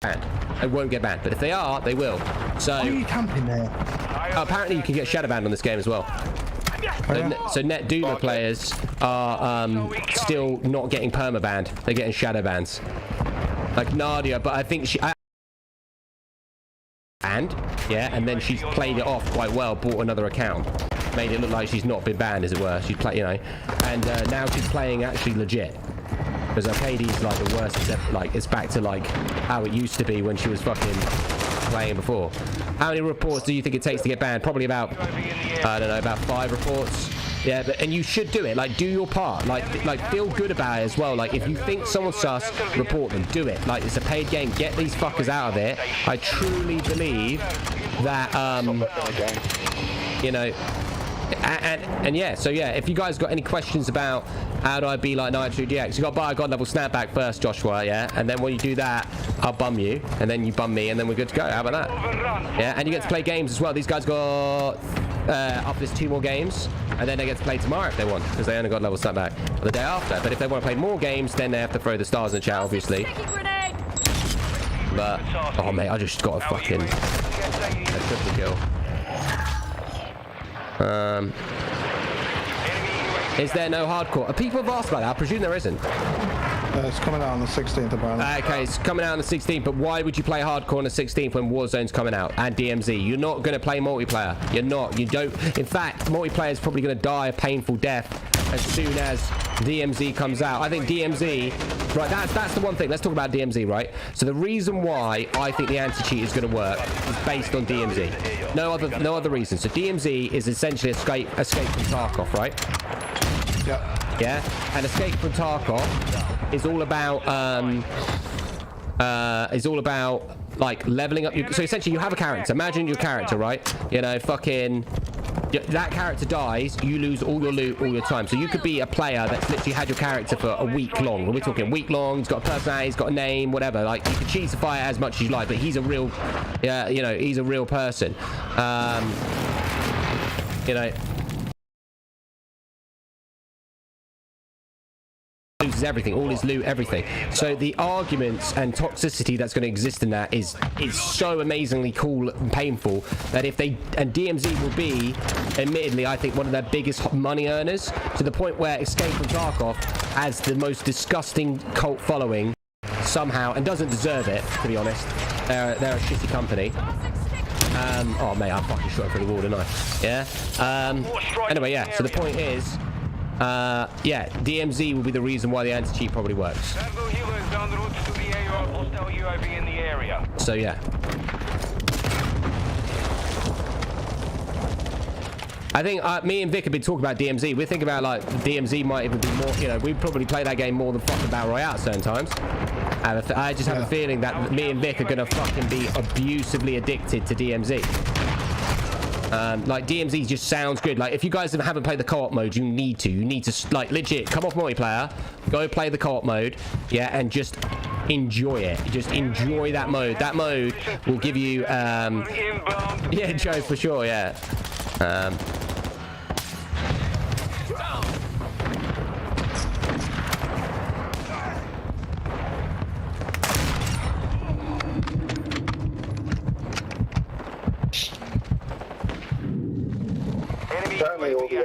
Banned. They won't get banned, but if they are, they will. So why are you camping there? Apparently you can get shadow banned on this game as well. So Net Duma players are still not getting perma banned. They're getting shadow bans. Like Nadia, but I think she and then she's played it off quite well, bought another account, made it look like she's not been banned, as it were. She's played, you know, and now she's playing actually legit, because her KD's like the worst, except like it's back to like how it used to be when she was fucking playing before. How many reports do you think it takes to get banned? Probably about, I don't know, about 5 reports. Yeah, but, and you should do it. Like, do your part. Like feel good about it as well. Like, if you think someone's sus, report them. Do it. Like, it's a paid game. Get these fuckers out of it. I truly believe that, you know, and yeah, so yeah, if you guys got any questions about how do I be like NitroLukeDX, you got to buy a god level snapback first, Joshua, yeah, and then when you do that, I'll bum you, and then you bum me, and then we're good to go. How about that? Yeah, and you get to play games as well. These guys got up this 2 more games, and then they get to play tomorrow if they want, because they only got level snapback the day after. But if they want to play more games, then they have to throw the stars in the chat, obviously. But oh mate, I just got a fucking triple kill. Is there no hardcore? People have asked about that. I presume there isn't. It's coming out on the 16th, apparently. Okay, it's coming out on the 16th, but why would you play hardcore on the 16th when Warzone's coming out and DMZ? You're not going to play multiplayer. You're not. You don't. In fact, multiplayer is probably going to die a painful death as soon as DMZ comes out. I think DMZ, right, that's the one thing. Let's talk about DMZ, right? So the reason why I think the anti-cheat is going to work is based on DMZ. No other reason. So DMZ is essentially escape from Tarkov, right? Yeah. Yeah, and Escape from Tarkov is all about like leveling up your, so essentially you have a character. Imagine your character, right? You know, fucking that character dies, you lose all your loot, all your time. So you could be a player that's literally had your character for a week long. When we're talking a week long, he's got a personality, he's got a name, whatever. Like, you can cheesify it as much as you like, but he's a real, you know, he's a real person. You know, loses everything, all his loot, everything. So the arguments and toxicity that's going to exist in that is so amazingly cool and painful that if they, and DMZ will be, admittedly, I think one of their biggest money earners, to the point where Escape from Tarkov has the most disgusting cult following somehow, and doesn't deserve it, to be honest. They're a shitty company. Oh mate, I fucking shot through the wall, didn't I? Yeah. Anyway, yeah. So the point is, yeah, DMZ will be the reason why the anti-cheat probably works. So yeah. I think me and Vic have been talking about DMZ. We're thinking about like DMZ might even be more, you know, we probably play that game more than fucking Battle Royale at certain times. I just have a feeling that me and Vic are gonna fucking be abusively addicted to DMZ. Like DMZ just sounds good. Like if you guys haven't played the co-op mode, you need to like legit come off multiplayer, go play the co-op mode, yeah, and just enjoy it. Just enjoy that mode. That mode will give you yeah, Joe, for sure, yeah. Apparently all the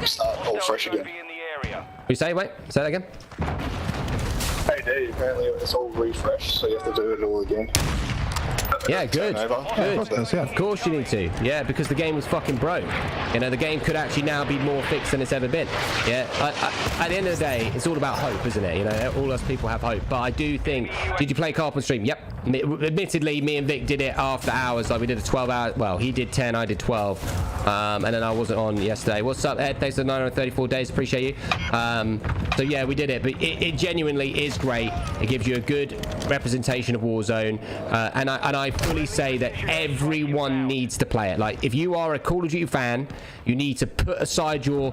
start all fresh again. You say? Wait, say that again. AD, apparently it's all refreshed, so you have to do it all again. Yeah, good. Good. Yeah. Of course you need to. Yeah, because the game was fucking broke. You know, the game could actually now be more fixed than it's ever been. Yeah. At the end of the day, it's all about hope, isn't it? You know, all us people have hope. But I do think. Did you play co-op on stream? Yep. Admittedly, me and Vic did it after hours. Like we did a 12-hour. Well, he did 10, I did 12. And then I wasn't on yesterday. What's up, Ed? Thanks for 934 days. Appreciate you. So yeah, we did it. But it genuinely is great. It gives you a good representation of Warzone. And I fully say that everyone needs to play it. Like, if you are a Call of Duty fan, you need to put aside your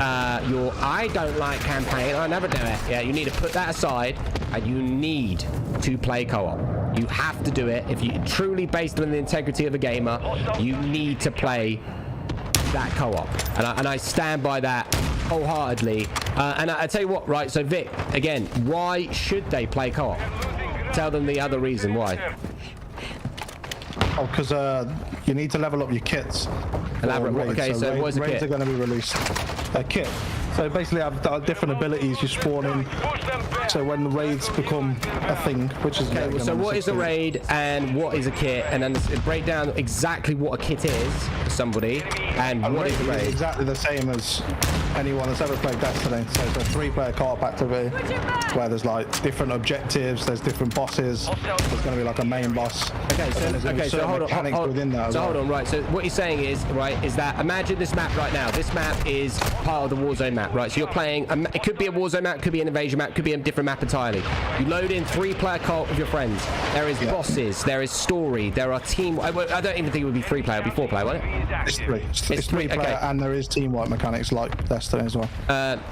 I don't like campaign, I never do it. Yeah, you need to put that aside, and you need to play co-op. You have to do it. If you truly based on the integrity of a gamer, you need to play that co-op, and I stand by that wholeheartedly. And I tell you what, right? So Vic, again, why should they play co-op? Tell them the other reason why. Oh, because you need to level up your kits. Elaborate. Okay, so what is a kit? Raids are going to be released. A kit. So basically, I've different abilities you spawn in. So when the raids become a thing, which is okay. So what is a raid and what is a kit, and then break down exactly what a kit is for somebody, and what is a raid. Exactly the same as anyone that's ever played Destiny. So it's a 3-player co-op activity where there's like different objectives, there's different bosses. There's going to be like a main boss. Okay, so hold on. Within that hold on, right? So what you're saying is, right, is that imagine this map right now. This map is part of the Warzone map, right? So you're playing. It could be a Warzone map, could be an invasion map, could be a different map entirely. You load in 3-player co-op with your friends. There is bosses, there is story, there are team. I don't even think it would be 3-player, it would be 4-player, wouldn't it? It's 3. It's 3-player, okay. And there is teamwork mechanics like Destiny as well.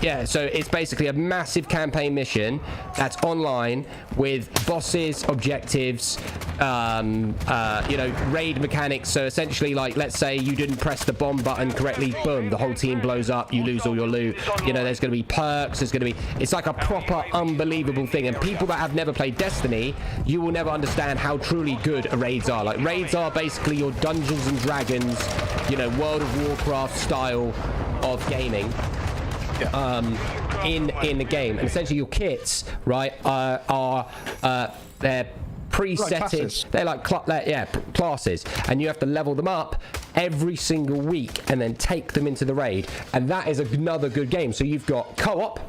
Yeah, so it's basically a massive campaign mission that's online with bosses, objectives, you know, raid mechanics. So essentially, like, let's say you didn't press the bomb button correctly, boom, the whole team blows up, you lose all your loot. You know, there's going to be perks, there's going to be, it's like a proper unbelievable thing. And people that have never played Destiny, you will never understand how truly good raids are. Like, raids are basically your Dungeons and Dragons, you know, World of Warcraft style of gaming. In the game, and essentially your kits, right, are they're presetted. They're like classes, and you have to level them up every single week and then take them into the raid, and that is another good game. So you've got co-op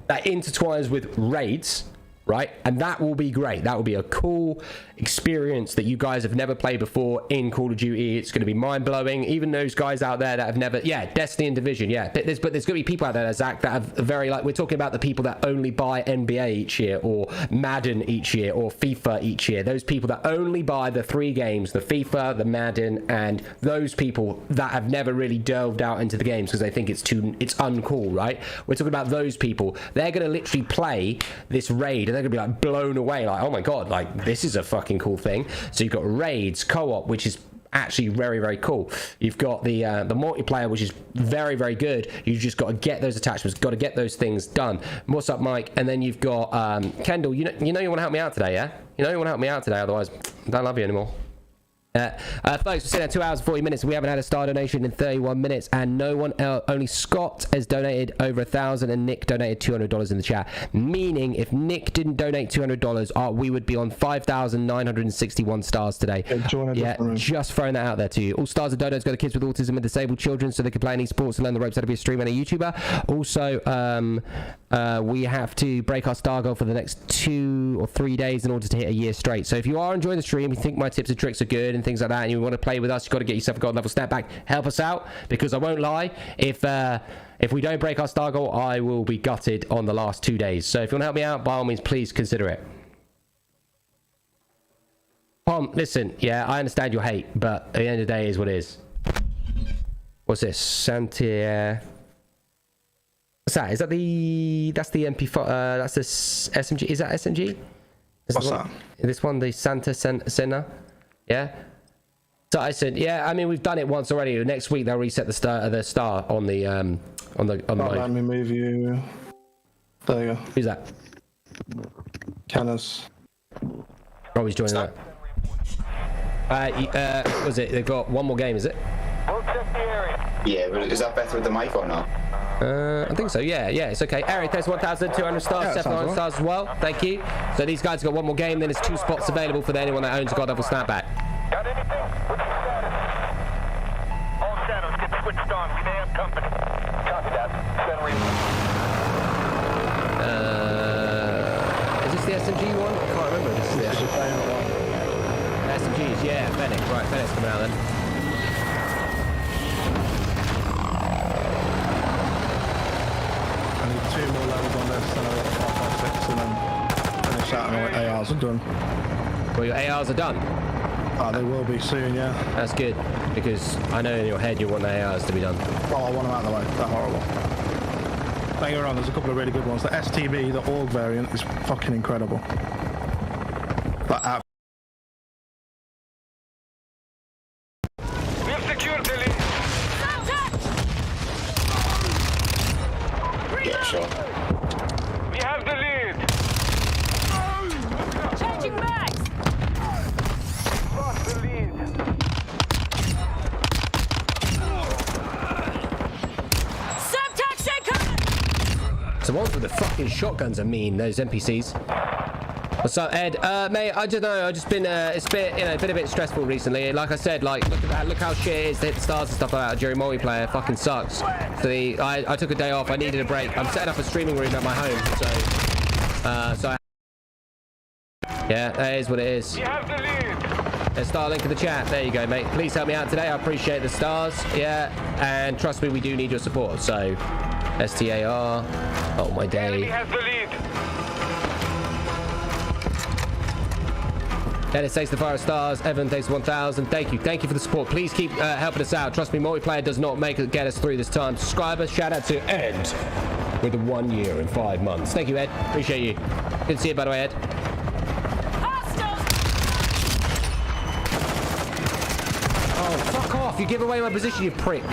that intertwines with raids, right? And that will be great. That will be a cool experience that you guys have never played before in Call of Duty. It's going to be mind-blowing. Even those guys out there that have never, Destiny and Division, but there's going to be people out there, Zach, that have very, like, we're talking about the people that only buy NBA each year, or Madden each year, or FIFA each year. Those people that only buy the 3 games, the FIFA, the Madden, and those people that have never really delved out into the games because they think it's uncool, right? We're talking about those people. They're going to literally play this raid, and they're going to be like blown away, like, oh my god, like, this is a fucking cool thing. So you've got raids, co-op, which is actually very, very cool. You've got the multiplayer, which is very, very good. You've just got to get those attachments, got to get those things done. What's up, Mike? And then you've got Kendall. You know you want to help me out today, yeah? You know you want to help me out today, otherwise I don't love you anymore. Folks, we're sitting at 2 hours and 40 minutes. We haven't had a star donation in 31 minutes, and no one else, only Scott has donated over 1,000, and Nick donated $200 in the chat. Meaning, if Nick didn't donate $200, we would be on 5,961 stars today. Yeah, just throwing that out there to you. All stars and donations go to kids with autism and disabled children, so they can play any sports and learn the ropes how to be a streamer and a YouTuber. Also, we have to break our star goal for the next 2 or 3 days in order to hit a year straight. So if you are enjoying the stream, you think my tips and tricks are good and things like that, and you want to play with us, you've got to get yourself a gold level snapback. Help us out, because I won't lie, if we don't break our star goal, I will be gutted on the last 2 days. So if you want to help me out, by all means, please consider it. Listen, yeah, I understand your hate, but at the end of the day, it is what it is. What's this? Santier. What's that? Is that the... That's the MP5... that's the SMG. Is that SMG? What's that? This one, the Santa Senna. Yeah. So I said, yeah. I mean, we've done it once already. Next week they'll reset the star on the Let me move you. There you go. Who's that? Canners. Oh, he's joining that. Was it? They've got one more game, is it? Yeah, but is that better with the mic or not? I think so. Yeah, it's okay. Eric, there's 1,200 stars, yeah, 700 stars as well. Thank you. So these guys have got one more game. Then there's 2 spots available for anyone that owns a God Level Snapback. Got anything? What's the status? All shadows get switched on. We may have company. Copy that. Is this the SMG one? I can't remember. This is the SMGs. Yeah, Fennec. Right, Fennec's coming out then. I need 2 more levels on this, and I've got 5, 5, 6, and then finish out, and my ARs are done. Well, your ARs are done. They will be soon, yeah. That's good, because I know in your head you want the ARs to be done. Well, I want them out of the way. They're horrible. Don't get me wrong, there's a couple of really good ones. The STB, the AUG variant, is fucking incredible. But We have secured the lead. Yeah, sure. We have the lead. Changing bags. Lost the lead. Subtext incoming. So ones with the fucking shotguns are mean, those NPCs. What's up, Ed? Mate, I don't know. I've just been, it's been, been a bit stressful recently. Like I said, like, look how shit it is to hit the stars and stuff like that during multiplayer. It fucking sucks. So I took a day off. I needed a break. I'm setting up a streaming room at my home, so yeah, that is what it is. We have the lead. There's star link in the chat. There you go, mate. Please help me out today. I appreciate the stars. Yeah, and trust me, we do need your support. So, STAR. Oh my Enemy day. has the lead. Dennis, thanks to the 5 stars. Evan, thanks to 1,000. Thank you for the support. Please keep helping us out. Trust me, multiplayer does not get us through this time. Subscribers, shout out to Ed with the 1 year and 5 months. Thank you, Ed. Appreciate you. Good to see you, by the way, Ed. Hostiles. Oh, fuck off. You give away my position, you prick.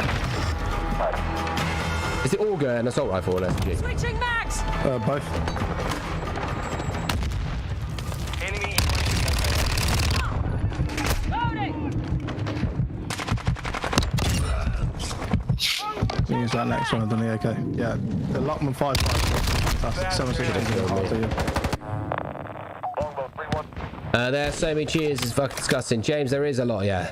Is it auger and assault rifle or SMG? Switching mags. both. Enemy. Loading. Use that next one, I've done the AK. Yeah, the Lockman 5.5. Fantastic. 760. There are so many cheers, it's fucking disgusting. James, there is a lot, yeah.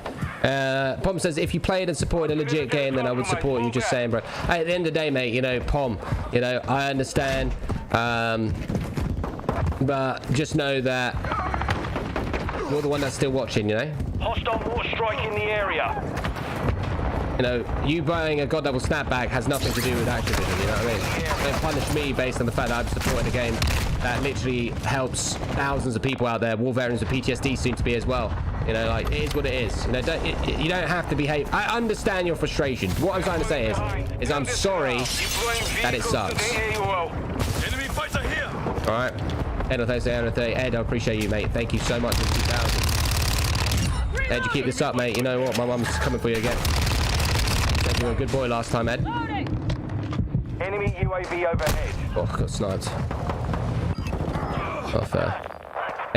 Pom says, if you played and supported a legit game, then I would support you. Just saying, bro. Hey, at the end of the day, mate, Pom, I understand. But just know that you're the one that's still watching, Hostile mortar strike in the area. You buying a God Level Snapback has nothing to do with Activision, you know what I mean? Don't punish me based on the fact that I'm supporting a game that literally helps thousands of people out there, war veterans with PTSD soon to be as well. Like, it is what it is. You don't have to behave. I understand your frustration. What I'm trying to say is I'm sorry that it sucks. Enemy fighter here. Alright. Ed, thanks, Ed, I appreciate you, mate. Thank you so much for 2,000. Ed, you keep this up, mate. You know what? My mum's coming for you again. You were a good boy last time, Ed. Enemy UAV overhead. Oh, got sniped. Not fair.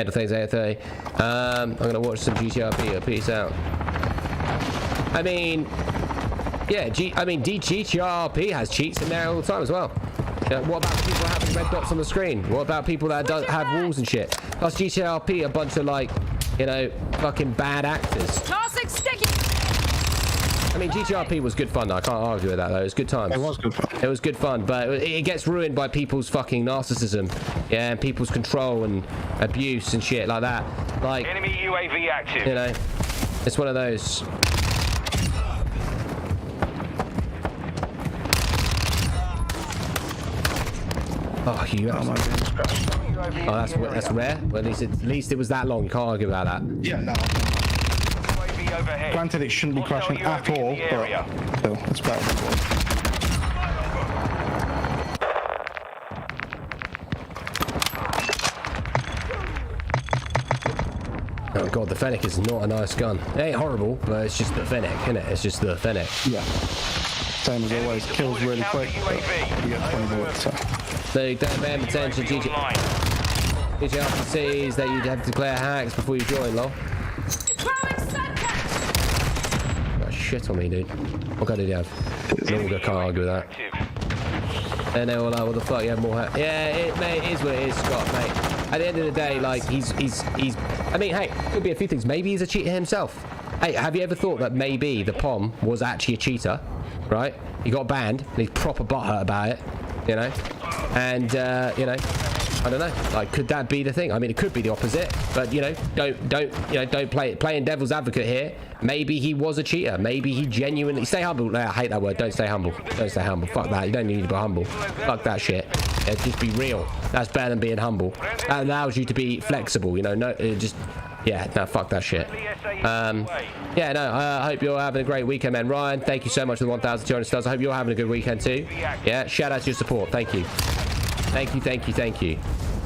Things 8:30. I'm gonna watch some GTRP. Peace out. I mean, yeah, GTRP has cheats in there all the time as well. What about people having red dots on the screen? What about people that don't have walls and shit? Plus GTRP, a bunch of like, you know, fucking bad actors. Tossing sticky. I mean, GTRP was good fun though. I can't argue with that though. It was good times. It was good fun. It was good fun, but it gets ruined by people's fucking narcissism, yeah, and people's control and abuse and shit like that. Like, Enemy UAV active. you know, it's one of those. Oh, you. Oh, my goodness. Oh, that's rare. Well, at least it was that long. You can't argue about that. Yeah, no. UAV overhead. Granted, it shouldn't be crashing at all, but still, it's better than it was. Oh god, the Fennec is not a nice gun. It ain't horrible, but it's just the Fennec, isn't it? It's just the Fennec. Yeah. Same as always, kills really quick, but you get 20 bullets, so. So don't pay attention, GTRP sees that you'd have to declare hacks before you join, lol. Oh, shit on me, dude. What gun did you have? No, I can't argue with that. And they were like, what the fuck, you have more hacks? Yeah, mate, it is what it is, Scott, mate. At the end of the day, like, he's I mean, hey, could be a few things. Maybe he's a cheater himself. Hey, have you ever thought that maybe the POM was actually a cheater, right? He got banned, and he's proper butthurt about it, you know? And, you know, I don't know. Like, could that be the thing? I mean, it could be the opposite, but, you know, don't playing devil's advocate here. Maybe he was a cheater. Maybe he genuinely... Stay humble. No, I hate that word. Don't stay humble. Don't stay humble. Fuck that. You don't need to be humble. Fuck that shit. Yeah, just be real. That's better than being humble. That allows you to be flexible, you know? No, just... Yeah, no, fuck that shit. Yeah, no, I hope you're having a great weekend, man. Ryan, thank you so much for the 1,200 stars. I hope you're having a good weekend too. Yeah, shout out to your support. Thank you. Thank you, thank you, thank you.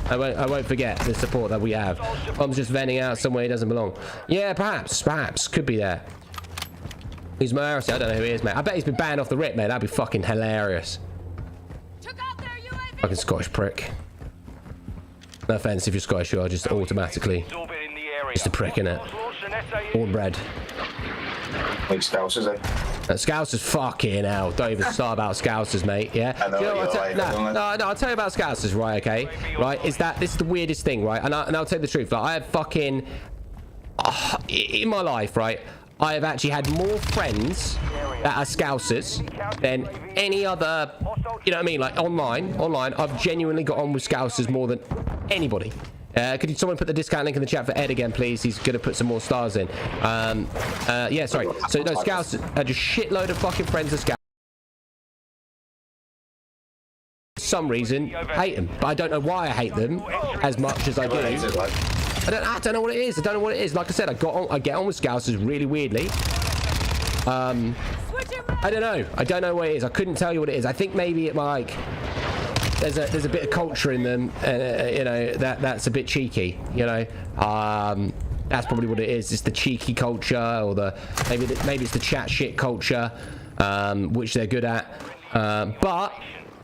I won't forget the support that we have. Tom's just venting out somewhere he doesn't belong. Yeah, perhaps. Could be there. Who's Morrissey? I don't know who he is, mate. I bet he's been banned off the rip, mate. That'd be fucking hilarious. Fucking Scottish prick. No offense if you're Scottish, you are just automatically just a prick, innit? Born bred. Like Scousers, eh? Scousers, fucking hell. Don't even start about Scousers, mate, yeah? I know, you know what I'll tell you about Scousers, right, okay? Right, this is the weirdest thing, right? And I'll tell you the truth. Like, I have fucking... in my life, right, I have actually had more friends that are Scousers than any other... You know what I mean? Like, online, I've genuinely got on with Scousers more than anybody. Could someone put the discount link in the chat for Ed again, please? He's gonna put some more stars in. Yeah, sorry. So no, Scouts are just shitload of fucking friends of Scouts. For some reason, hate them, but I don't know why I hate them as much as I do. I don't know what it is. I don't know what it is. Like I said, I get on with Scouts really weirdly. I don't know. I don't know what it is. I couldn't tell you what it is. I think maybe it like. There's a bit of culture in them, you know, that's a bit cheeky, you know. That's probably what it is. It's the cheeky culture, or maybe it's the chat shit culture, which they're good at. But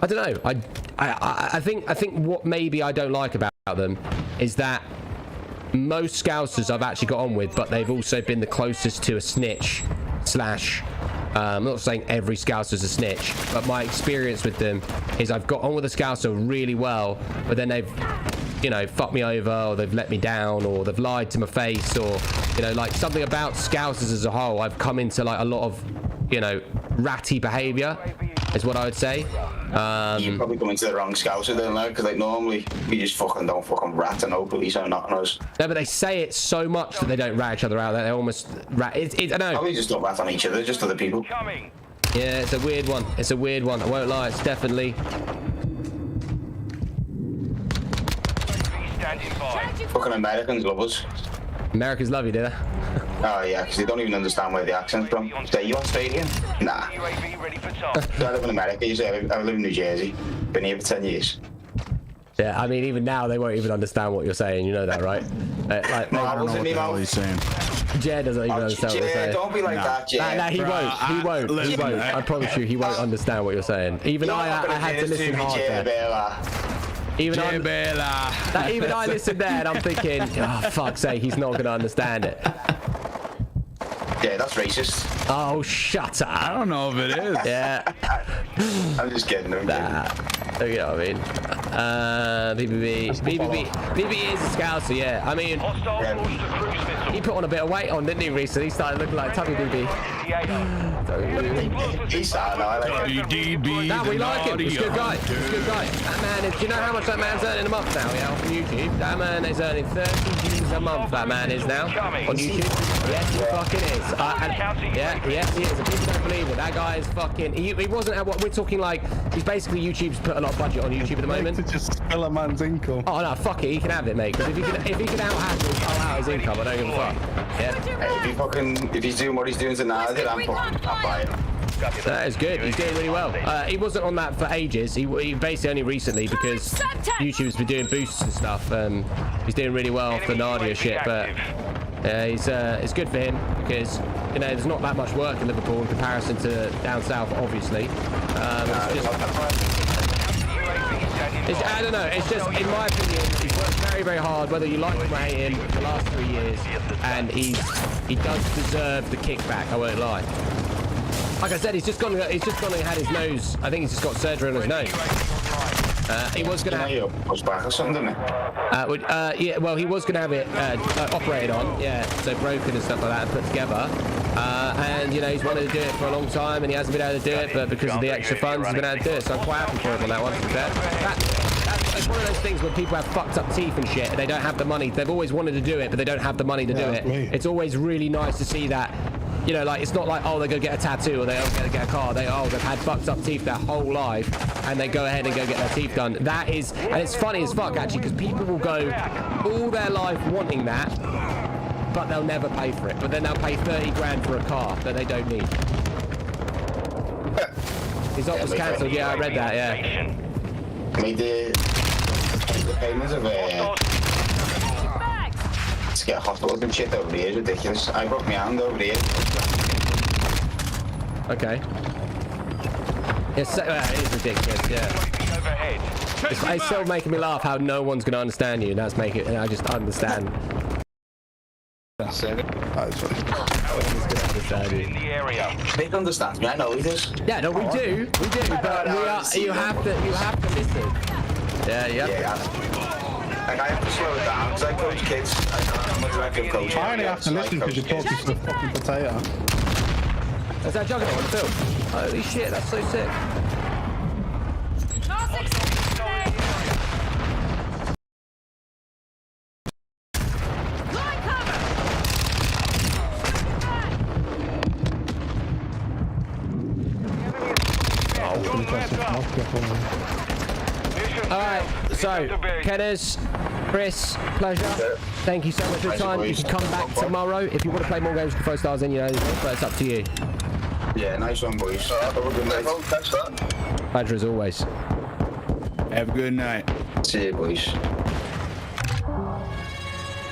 I don't know. I think what maybe I don't like about them is that most Scousers I've actually got on with, but they've also been the closest to a snitch slash. I'm not saying every Scouser's a snitch, but my experience with them is I've got on with a Scouser really well, but then they've, you know, fucked me over, or they've let me down, or they've lied to my face, or, you know, like something about Scousers as a whole. I've come into like a lot of, you know, ratty behaviour, is what I would say. You probably come into the wrong Scouser then, like, because like normally we just don't fucking rat and no police are knocking us. No, but they say it so much that they don't rat each other out that they almost rat. I don't know. Probably just don't rat on each other, just other people. Yeah, it's a weird one. It's a weird one. I won't lie. It's definitely. Fucking Americans love us. Americans love you, do they? Oh yeah, because they don't even understand where the accent's from. Say, you Australian? Nah. I live in America, you say I live in New Jersey. Been here for 10 years. Yeah, I mean, even now they won't even understand what you're saying. You know that, right? Like, no, I don't know what the hell he's saying. Jed doesn't even understand what you're saying. Don't be like that, Jed. Nah, he won't. He won't. I promise you, he won't understand what you're saying. Even I had to listen hard there. Even I listened there and I'm thinking, oh, fuck's sake, he's not going to understand it. Yeah, that's racist. Oh, shut up. I don't know if it is. Yeah. I'm just kidding. You know what I mean? BBB is a scouser, yeah. I mean, he put on a bit of weight on, didn't he, recently? He started looking like Tubby BB. He's sad, I like him. No, we like him. He's a good guy. He's a good guy. That man is, do you know how much that man's earning a month now, yeah, on YouTube? That man is earning 30 G's a month, that man is now, on YouTube. Yes, he fucking is. Yes, he is. If people don't believe it, that guy is fucking, he wasn't at what we're talking like, he's basically, YouTube's put a lot of budget on YouTube at the moment. To just spill a man's income. Oh no, fuck it, he can have it, mate. Because if he can out his income, I don't give a fuck. Yeah. If he's doing what he's doing tonight, then I'm buying him. That is good. He's doing really well. He wasn't on that for ages. He basically only recently because YouTube's been doing boosts and stuff. He's doing really well for Nadia shit, but it's good for him because you know there's not that much work in Liverpool in comparison to down south, obviously. I don't know. It's just, in my opinion, he's worked very, very hard, whether you like him or hate him, the last 3 years, and he does deserve the kickback. I won't lie. Like I said, he's just gone and had his nose. I think he's just got surgery on his nose. He was gonna have yeah, well, he was gonna have it operated on, yeah, so broken and stuff like that, and put together. And you know, he's wanted to do it for a long time, and he hasn't been able to do it, but because of the extra funds, he's been able to do it. So I'm quite happy for him on that one. To be fair, it's one of those things where people have fucked up teeth and shit. They don't have the money. They've always wanted to do it, but they don't have the money to do it. It's always really nice to see that. You know, like, it's not like, oh, they're going to get a tattoo or they're going to get a car. They've had fucked up teeth their whole life and they go ahead and go get their teeth done. That is, and it's funny as fuck, actually, because people will go all their life wanting that, but they'll never pay for it. But then they'll pay 30 grand for a car that they don't need. His op was cancelled. Yeah, I read that, yeah. Made the payments of to get hospitals and shit over here is ridiculous. I broke my hand over here. Okay. It's ridiculous, yeah. It's still making me laugh how no one's going to understand you, and that's making, and I just understand. That's it. In the area. They don't understand me, I know he does. Yeah, no, we do, but you have to listen. Yeah, yeah. Like, I have to slow it down because I coach kids. I'm a director coach. I only have to listen because you're talking to the fucking potato. Is that Juggernaut on the film? Holy shit, that's so sick. Alright, so Kenners, Chris, pleasure. Thank you so much for your time. You can come back tomorrow if you want to play more games with throw stars in, you know, but it's up to you. Yeah, nice one, boys. Have a good night. Pleasure as always. Have a good night. See you, boys.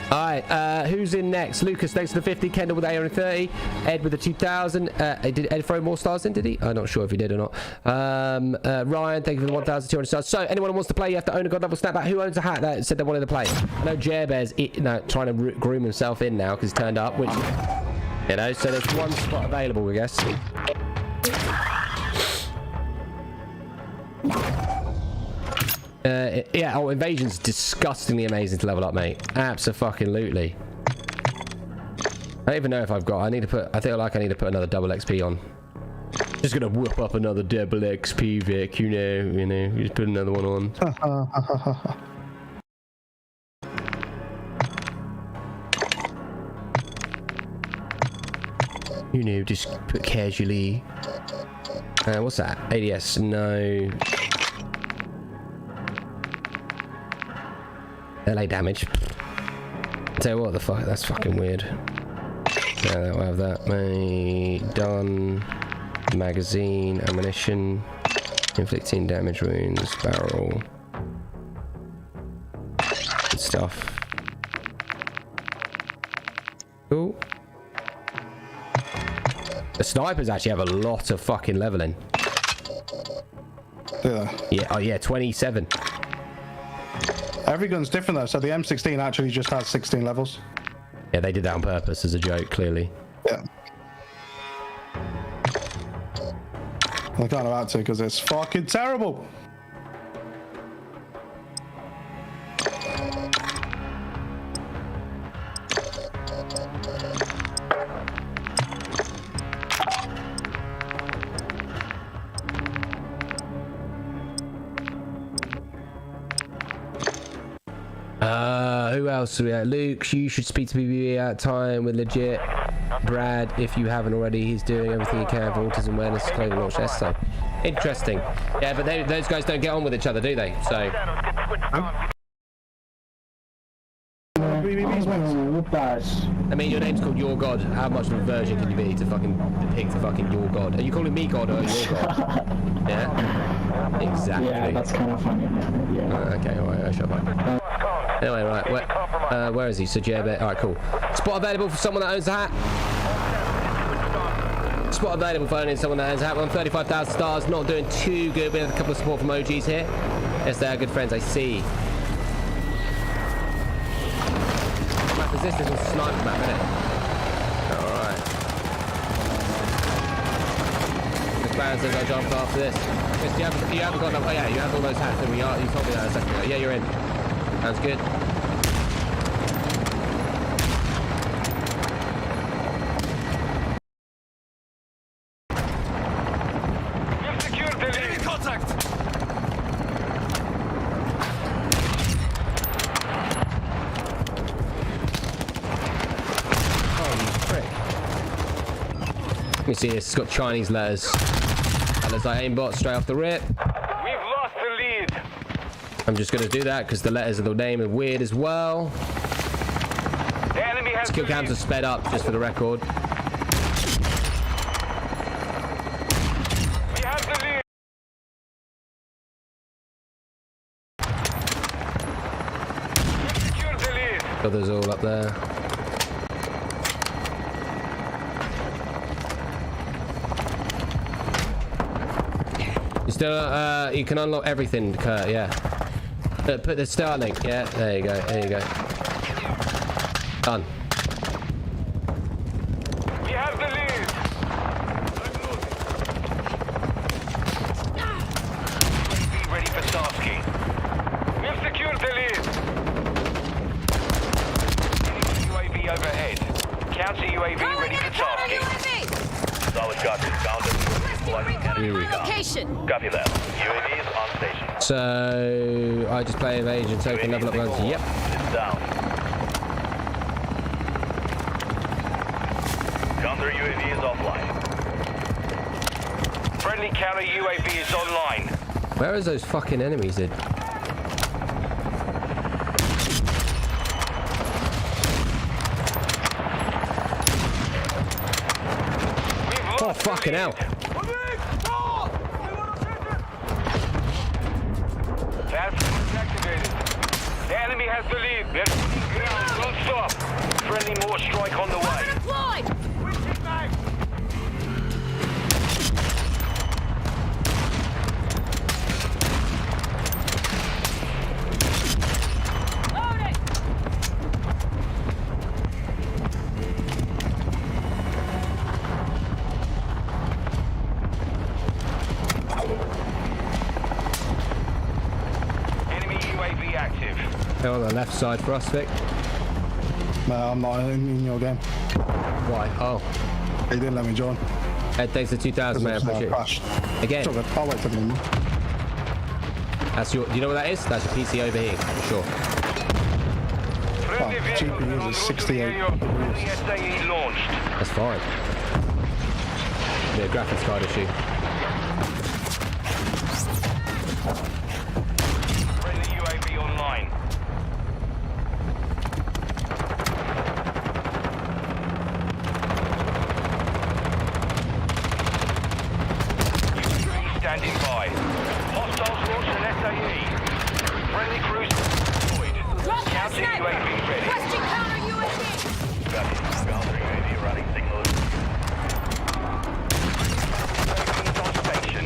Alright, who's in next? Lucas, thanks for the 50. Kendall with the 830. Ed with the 2000. Did Ed throw more stars in, did he? I'm not sure if he did or not. Ryan, thank you for the 1,200 stars. So, anyone who wants to play, you have to own a God Level Snapback. Who owns a hat that said they wanted to play? I know Jerbear's trying to groom himself in now because he's turned up, which, you know, so there's one spot available, I guess. Yeah, Invasion's disgustingly amazing to level up, mate. Abso-fucking-lutely. I don't even know if I've got. I feel like I need to put another double XP on. Just gonna whoop up another double XP, Vic. You know. Just put another one on. You know, just put casually. What's that? ADS? No. LA damage. Tell you what, the fuck, that's fucking weird. Yeah, we'll have that. Done. Magazine, ammunition, inflicting damage wounds, barrel. Good stuff. Cool. The snipers actually have a lot of fucking leveling. Yeah. Yeah. Oh yeah, 27. Every gun's different though, so the M16 actually just has 16 levels. Yeah, they did that on purpose as a joke, clearly. Yeah. I can't about to because it's fucking terrible. Who else? Luke, you should speak to BBB at time with legit. Brad, if you haven't already, he's doing everything he can for autism awareness clothing launch. That's so interesting. Yeah, but those guys don't get on with each other, do they? So. I mean, your name's called Your God. How much of a version can you be to fucking depict a fucking Your God? Are you calling me God or Your God? Yeah? Exactly. Yeah, that's kind of funny. Yeah. Okay, alright, I shut up. Anyway, right, where is he? So Alright, cool. Spot available for someone that owns the hat. Spot available for only someone that owns the hat. We're on 35,000 stars, not doing too good. We have a couple of support emojis here. Yes, they are good friends, I see. Map is this? This was a sniper map, isn't it? Alright. The plans are going to jump after this. Chris, you haven't got enough. Oh yeah, you have all those hats. You told me that a second ago. Yeah, you're in. Sounds good. We've secured the lead. Enemy contact. Oh, you prick. Let me see this. It's got Chinese letters. And there's like aimbot straight off the rip. We've lost the lead. I'm just going to do that because the letters of the name are weird as well. The enemy has Skill cams are sped up just for the record. We have the lead. We've secured the lead. Others all up there. You still, you can unlock everything, Kurt, yeah. Put the start link, yeah, there you go, Done. We have the lead. Be ready for Starsky. We've secured the lead. Enemy UAV overhead. Counter UAV ready for Starsky. Solid copy. Found it. Location. Copy that. UAV is on station. So, I just play Invasion token, level up guns, yep. It's down. Counter UAV is offline. Friendly counter UAV is online. Where is those fucking enemies in? Oh, fucking hell. Activated. The enemy has the lead. They're ground. Don't stop. Friendly more strike on the way. Deployed. Loading. UAV active. They're on the left side for us, Vic. No, I'm not in your game. Why? Oh. They didn't let me join. Ed, thanks for 2,000, man. Appreciate Crashed. it. Again, It's all good. I'll wait for them. that's your. Do you know what that is? That's a PC overheating, for sure. Friendly vehicle GPU is en route to 68 the SAE launched. That's fine. Yeah, graphics card issue. Friendly UAV online. UAV standing by. Hostiles launched an SAE. Friendly cruise deployed. Drop that Counter sniper. UAV ready. Requesting counter UAV. Copy. Counter UAV running signals. UAVs on station.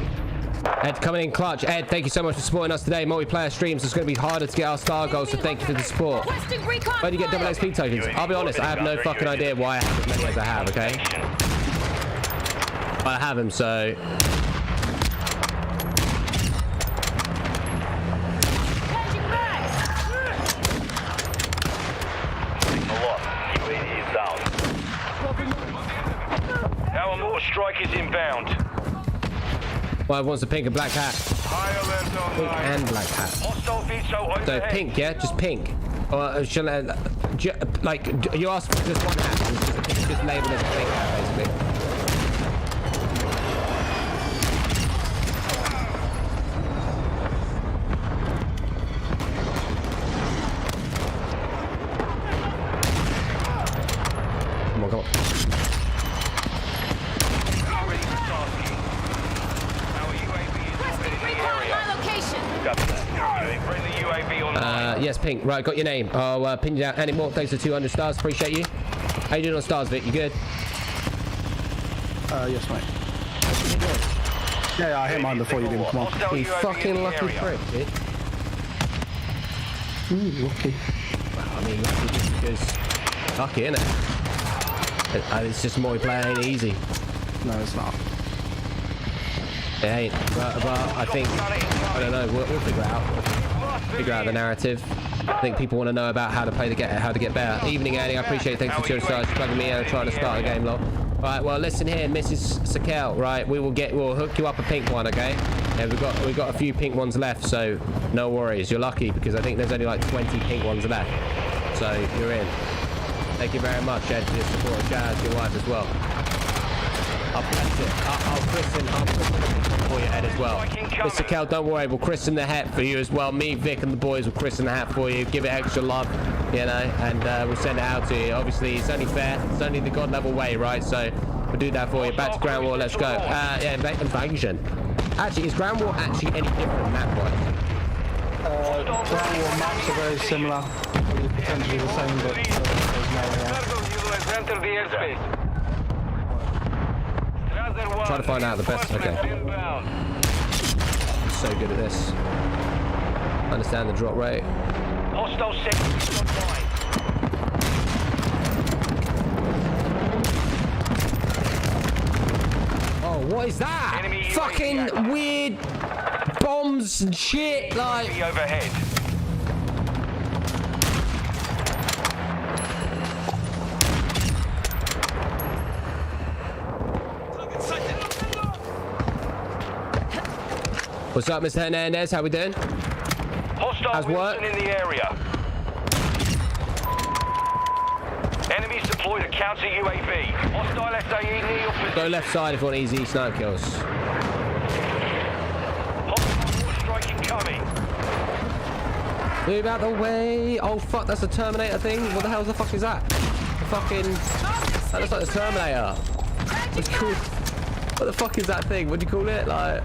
Ed coming in clutch. Ed, thank you so much for supporting us today. Multiplayer streams, it's going to be harder to get our star goals, so thank you for the support. Where do you get double XP tokens? I'll be honest, I have no fucking idea why I have as many as I have, okay? But I have them, so... Our mortar strike is inbound. Well, wants a pink and black hat. Pink and black hat. So pink, yeah? Just pink. Or shall I... like, you asked for just one hat. It's just labeled as a pink hat, basically. Come on, come on. Yes, pink. Right, got your name. I'll pin you down. Any more? Thanks for 200 stars. Appreciate you. How you doing on stars, Vic? You good? Yes, mate. Yeah, I hit mine before you did. Come on. You fucking lucky prick, bitch. Ooh, lucky. Well, I mean, lucky just because... Lucky, innit? It's just multiplayer ain't easy. No, it's not. It ain't. But I think... I don't know. We'll figure it out. Figure out the narrative. I think people want to know about how to play how to get better. Evening, Annie. I appreciate it. Thanks for 200 stars. Plugging me in and trying to start a game, lol. Right, well, listen here, Mrs. Sakel. Right, we'll hook you up a pink one, okay? Yeah, we've got a few pink ones left, so no worries. You're lucky because I think there's only like 20 pink ones left. So you're in. Thank you very much, Ed, for your support. Shout out to your wife as well. I'll christen for you, Ed, as well. Mr. Kel, don't worry, we'll christen the hat for you as well. Me, Vic, and the boys will christen the hat for you. Give it extra love, you know, and we'll send it out to you. Obviously, it's only fair. It's only the God level way, right? So we'll do that for you. Back to Ground War, let's go. Yeah, invasion. Actually, is Ground War actually any different map-wise? Ground War maps are very similar. Potentially the same, but there's no Try to find out the best. Okay. I'm so good at this. Understand the drop rate. Hostile sectors online. Oh, what is that? Enemy fucking weird bombs and shit, like. Overhead. What's up, Mr. Hernandez? How we doing? Hostile work? in the area. Enemies deployed a counter UAV. Hostile SAE near your position. Go left side if you want easy snipe kills. Hostile strike incoming. Move out the way. Oh fuck, that's a Terminator thing. What the hell the fuck is that? The fucking... That looks like a Terminator. What's cool? What the fuck is that thing? What do you call it? Like...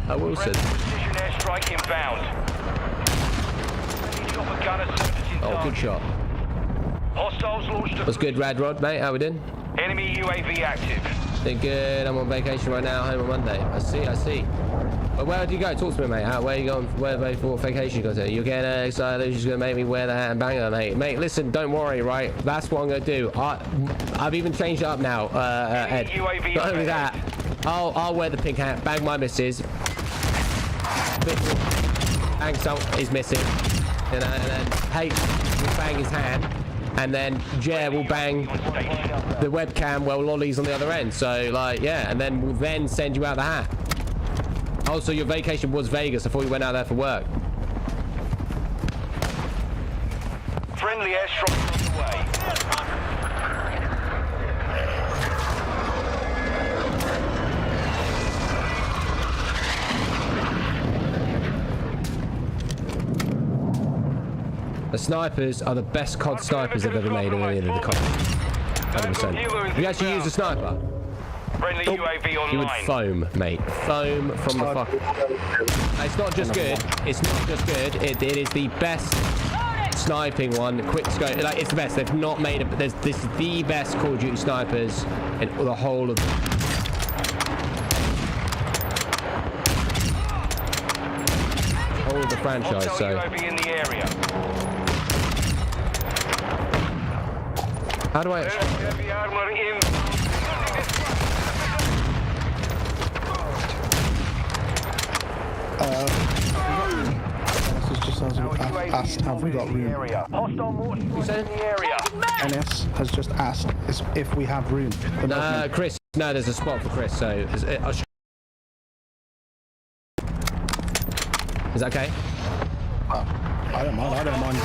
Wilson. Precision airstrike inbound. Oh, good shot. Hostiles launched. What's good, Rad Rod, mate? How we doing? Enemy UAV active. Doing good. I'm on vacation right now, home on Monday. I see. But where do you go? Talk to me, mate. Where are you going? What vacation you got to? You're getting excited. You're just going to make me wear the hat and bang it, mate. Mate, listen, don't worry, right? That's what I'm going to do. I've even changed it up now, Ed. Not only that, I'll wear the pink hat, bang my missus. Bang Salt is missing, you know, and then H will bang his hand, and then Jer will bang the webcam while Lolly's on the other end. So, like, yeah, and then we'll then send you out the hat. Also, your vacation was Vegas. I thought you went out there for work. Friendly airstrike on the way. The snipers are the best COD snipers I've ever made in any of the COD. 100%. You actually use a sniper? Friendly UAV online. You would foam, mate. Foam from the fuck. It's not just good. It's not just good. It is the best sniping one. Quick scope. Like, it's the best. They've not made it. This is the best Call of Duty snipers in the whole of. the franchise, so. UAV in the area. How do I? Heavy armor in. This is just asked, have we got room? Hostile mortar in the area. NS has just asked if we have room. Chris, no, there's a spot for Chris, so is that okay? I don't mind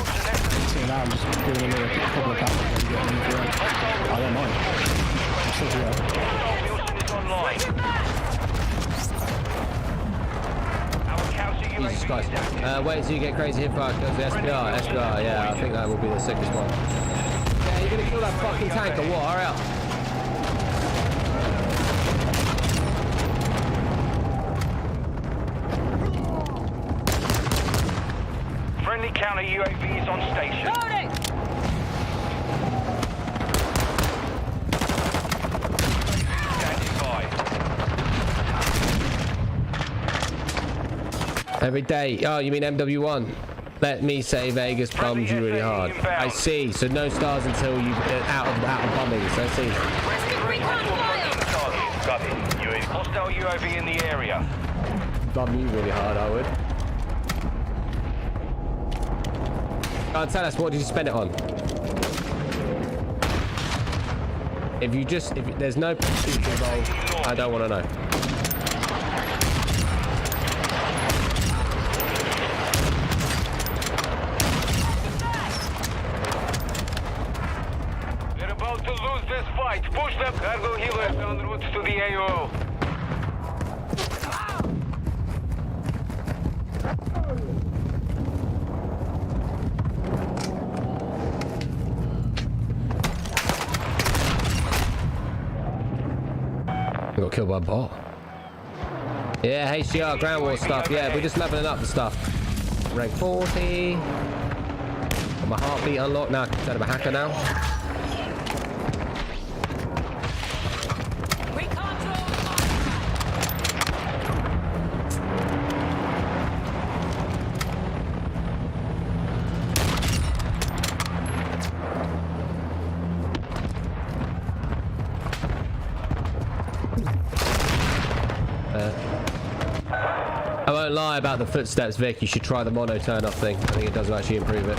seeing out and just doing a couple of taps and getting in for it. I don't mind. Wilson is online. Our counter Jesus UAV Christ. is active. Wait until you get crazy hit fire kills the SPR, yeah, I think that will be the sickest one. Yeah, you're gonna kill that fucking tank or what? Hurry up. Friendly counter UAV is on station. Loading! Standing by. Every day. Oh, you mean MW1? Let me say Vegas bums you really hard. I see. So no stars until you out of bombing. So I see. Recon fire! Copy. UAV. Hostile UAV in the area. Bum you really hard, I would. Oh, tell us, what did you spend it on? If there's no pursuit involved, I don't want to know. They're about to lose this fight. Push them. Cargo healers en route to the AO. We got killed by a bot. Yeah, HCR, ground war stuff. Yeah, we're just leveling up the stuff. Rank 40. Got my heartbeat unlocked now. Instead of a hacker now. Recon drone! I won't lie about the footsteps, Vic. You should try the mono turn off thing. I think it does actually improve it.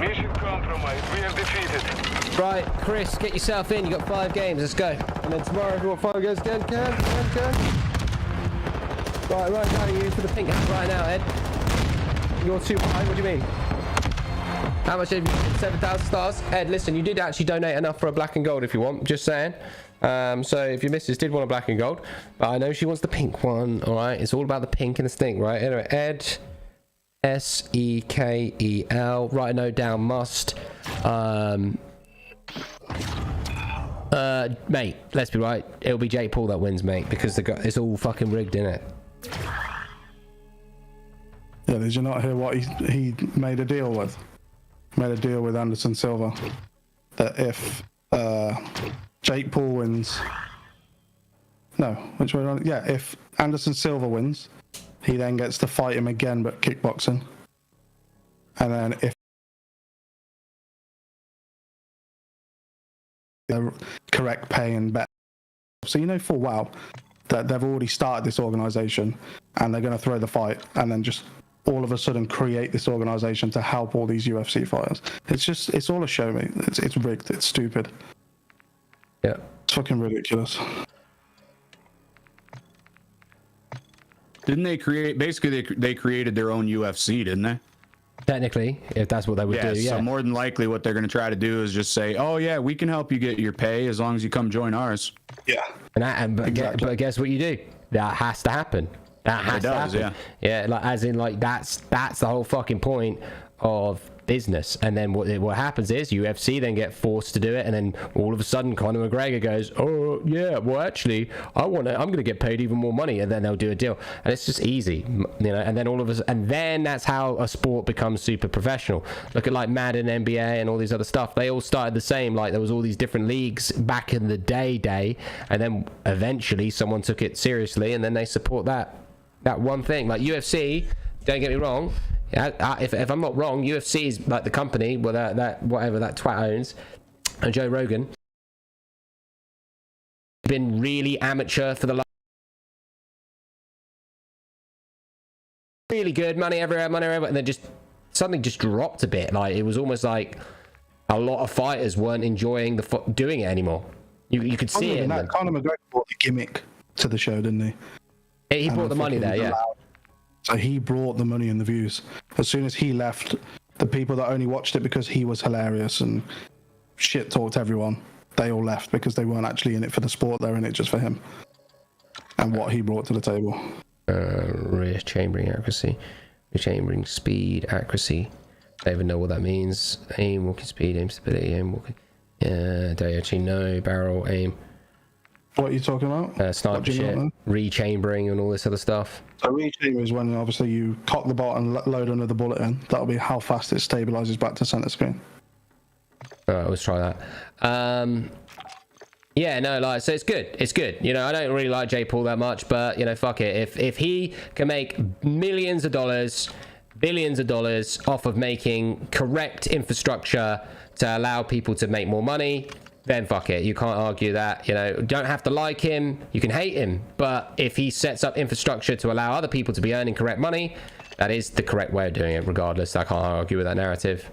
Mission compromised. We have defeated. Right, Chris, get yourself in. You got 5 games. Let's go. And then tomorrow, if you want 5 games again, can. Right now, you for the pink hat right now, Ed. You're too high. What do you mean? How much have you? 7,000 stars. Ed, listen, you did actually donate enough for a black and gold if you want. Just saying. So if your missus did want a black and gold, but I know she wants the pink one. All right, it's all about the pink and the stink, right? Anyway, Ed, SEKEL. Write a note down. Must. Mate, let's be right. It'll be Jake Paul that wins, mate, because it's all fucking rigged, innit? Yeah, did you not hear what he made a deal with? Made a deal with Anderson Silva that if Jake Paul wins, no, which way around? Yeah, if Anderson Silva wins, he then gets to fight him again, but kickboxing. And then if the correct pay and bet, so you know full well that they've already started this organization and they're going to throw the fight and then just all of a sudden create this organization to help all these UFC fighters. It's all a show, mate. It's rigged. It's stupid. Yeah. It's fucking ridiculous. Didn't they create, basically they created their own UFC, didn't they? Technically, if that's what they would do, yeah. So more than likely what they're going to try to do is just say, oh yeah, we can help you get your pay as long as you come join ours. Yeah. But guess what you do? That has to happen. That has to happen. Yeah, like as in like that's the whole fucking point of business. And then what happens is UFC then get forced to do it, and then all of a sudden Conor McGregor goes, oh yeah, well actually I'm gonna get paid even more money, and then they'll do a deal, and it's just easy, you know. And then and then that's how a sport becomes super professional. Look at like Madden, NBA, and all these other stuff. They all started the same. Like there was all these different leagues back in the day, and then eventually someone took it seriously, and then they support that one thing. Like UFC, don't get me wrong, if I'm not wrong, UFC is like the company where that whatever that twat owns, and Joe Rogan, been really amateur for the last, really good, money everywhere, and then just something just dropped a bit. Like it was almost like a lot of fighters weren't enjoying doing it anymore. You could see it. Conor McGregor brought the gimmick to the show, didn't he? He brought the money there, yeah. So he brought the money and the views. As soon as he left, the people that only watched it because he was hilarious and shit talked everyone, they all left because they weren't actually in it for the sport. They're in it just for him and what he brought to the table. Rear chambering accuracy, chambering speed, accuracy. I don't even know what that means. Aim, walking speed, aim stability, aim walking. Yeah, don't actually know. Barrel, aim. What are you talking about? Sniper shit, re-chambering and all this other stuff. So re-chamber is when obviously you cock the bolt and load another bullet in. That'll be how fast it stabilizes back to center screen. Alright, let's try that. Yeah, no, like, so it's good. You know, I don't really like Jay Paul that much, but you know, fuck it. If he can make millions of dollars, billions of dollars off of making correct infrastructure to allow people to make more money, then fuck it. You can't argue that. You know, don't have to like him, you can hate him, but if he sets up infrastructure to allow other people to be earning correct money, that is the correct way of doing it regardless. I can't argue with that narrative.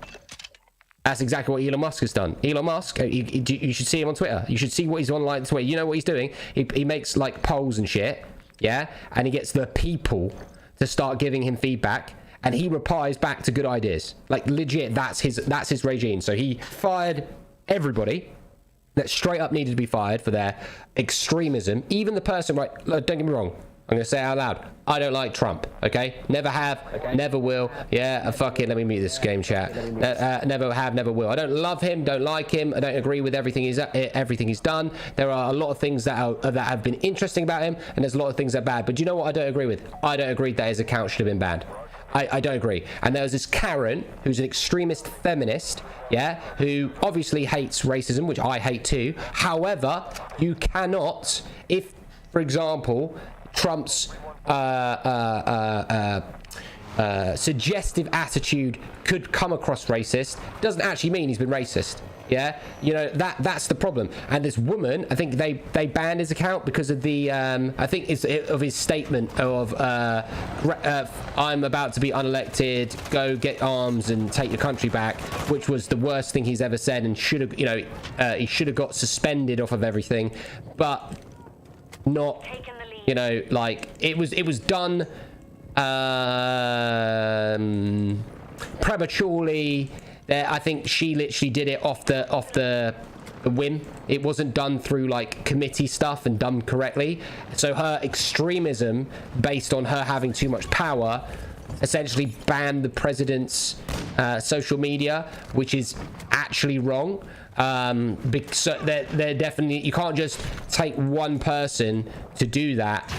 That's exactly what Elon Musk has done. Elon Musk, you should see him on Twitter. You should see what he's on like Twitter. You know what he's doing? He makes like polls and shit, yeah, and he gets the people to start giving him feedback, and he replies back to good ideas. Like legit, that's his regime. So he fired everybody that straight up needed to be fired for their extremism. Even the person, right, don't get me wrong, I'm gonna say it out loud, I don't like Trump, okay? Never have, never will. Yeah, fuck it, let me mute this game chat. Never have, never will. I don't love him, don't like him, I don't agree with everything he's done. There are a lot of things that have been interesting about him, and there's a lot of things that are bad. But do you know what I don't agree with? I don't agree that his account should have been banned. I don't agree. And there was this Karen who's an extremist feminist, yeah, who obviously hates racism, which I hate too. However, you cannot, if, for example, Trump's suggestive attitude could come across racist, doesn't actually mean he's been racist. Yeah, you know, that's the problem. And this woman, I think they banned his account because of the I think it's of his statement of I'm about to be unelected, go get arms and take your country back, which was the worst thing he's ever said, and should have, you know, he should have got suspended off of everything, but not, you know, like it was done prematurely. I think she literally did it off the whim. It wasn't done through like committee stuff and done correctly. So her extremism, based on her having too much power, essentially banned the president's social media, which is actually wrong. Because they're definitely, you can't just take one person to do that.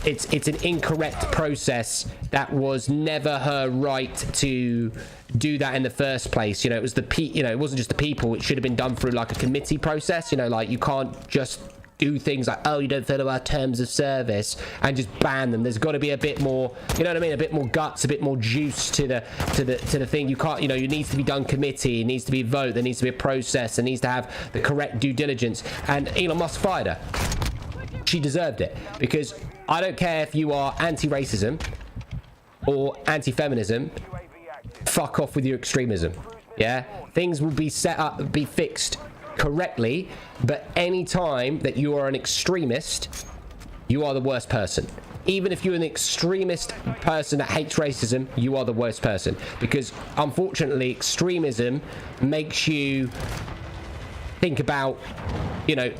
It's an incorrect process. That was never her right to do that in the first place. You know, it was it wasn't just the people. It should have been done through like a committee process. You know, like you can't just do things like, oh, you don't follow our terms of service, and just ban them. There's got to be a bit more, you know what I mean, a bit more guts, a bit more juice to the thing. You can't, you know, it needs to be done committee, it needs to be a vote, there needs to be a process, there needs to have the correct due diligence. And Elon Musk fired her. She deserved it, because I don't care if you are anti-racism or anti-feminism, fuck off with your extremism. Yeah, things will be set up, be fixed correctly, but any time that you are an extremist, you are the worst person. Even if you're an extremist person that hates racism, you are the worst person, because unfortunately extremism makes you think about, you know,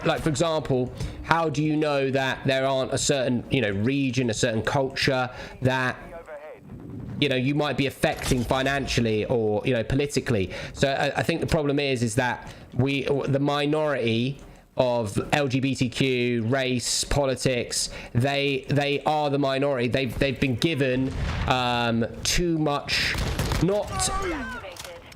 like for example, how do you know that there aren't a certain, you know, region, a certain culture that you know, you might be affecting financially or, you know, politically. So I think the problem is that the minority of LGBTQ, race, politics, they are the minority. They've been given too much,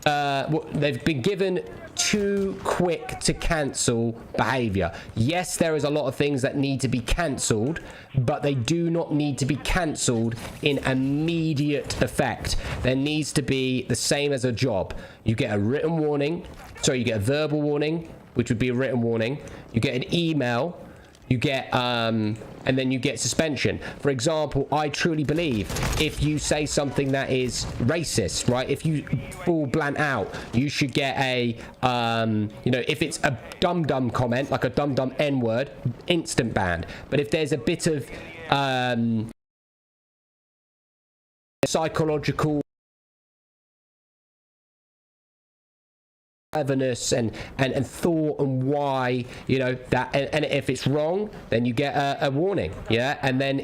they've been given too quick to cancel behavior. Yes, there is a lot of things that need to be cancelled, but they do not need to be cancelled in immediate effect. There needs to be the same as a job. You get a written warning, sorry, you get a verbal warning, which would be a written warning. You get an email, you get and then you get suspension. For example, I truly believe if you say something that is racist, right, if you full blank out, you should get a you know, if it's a dumb comment, like a dumb n-word, instant ban. But if there's a bit of psychological cleverness and thought and why, you know, that, and if it's wrong, then you get a warning, yeah, and then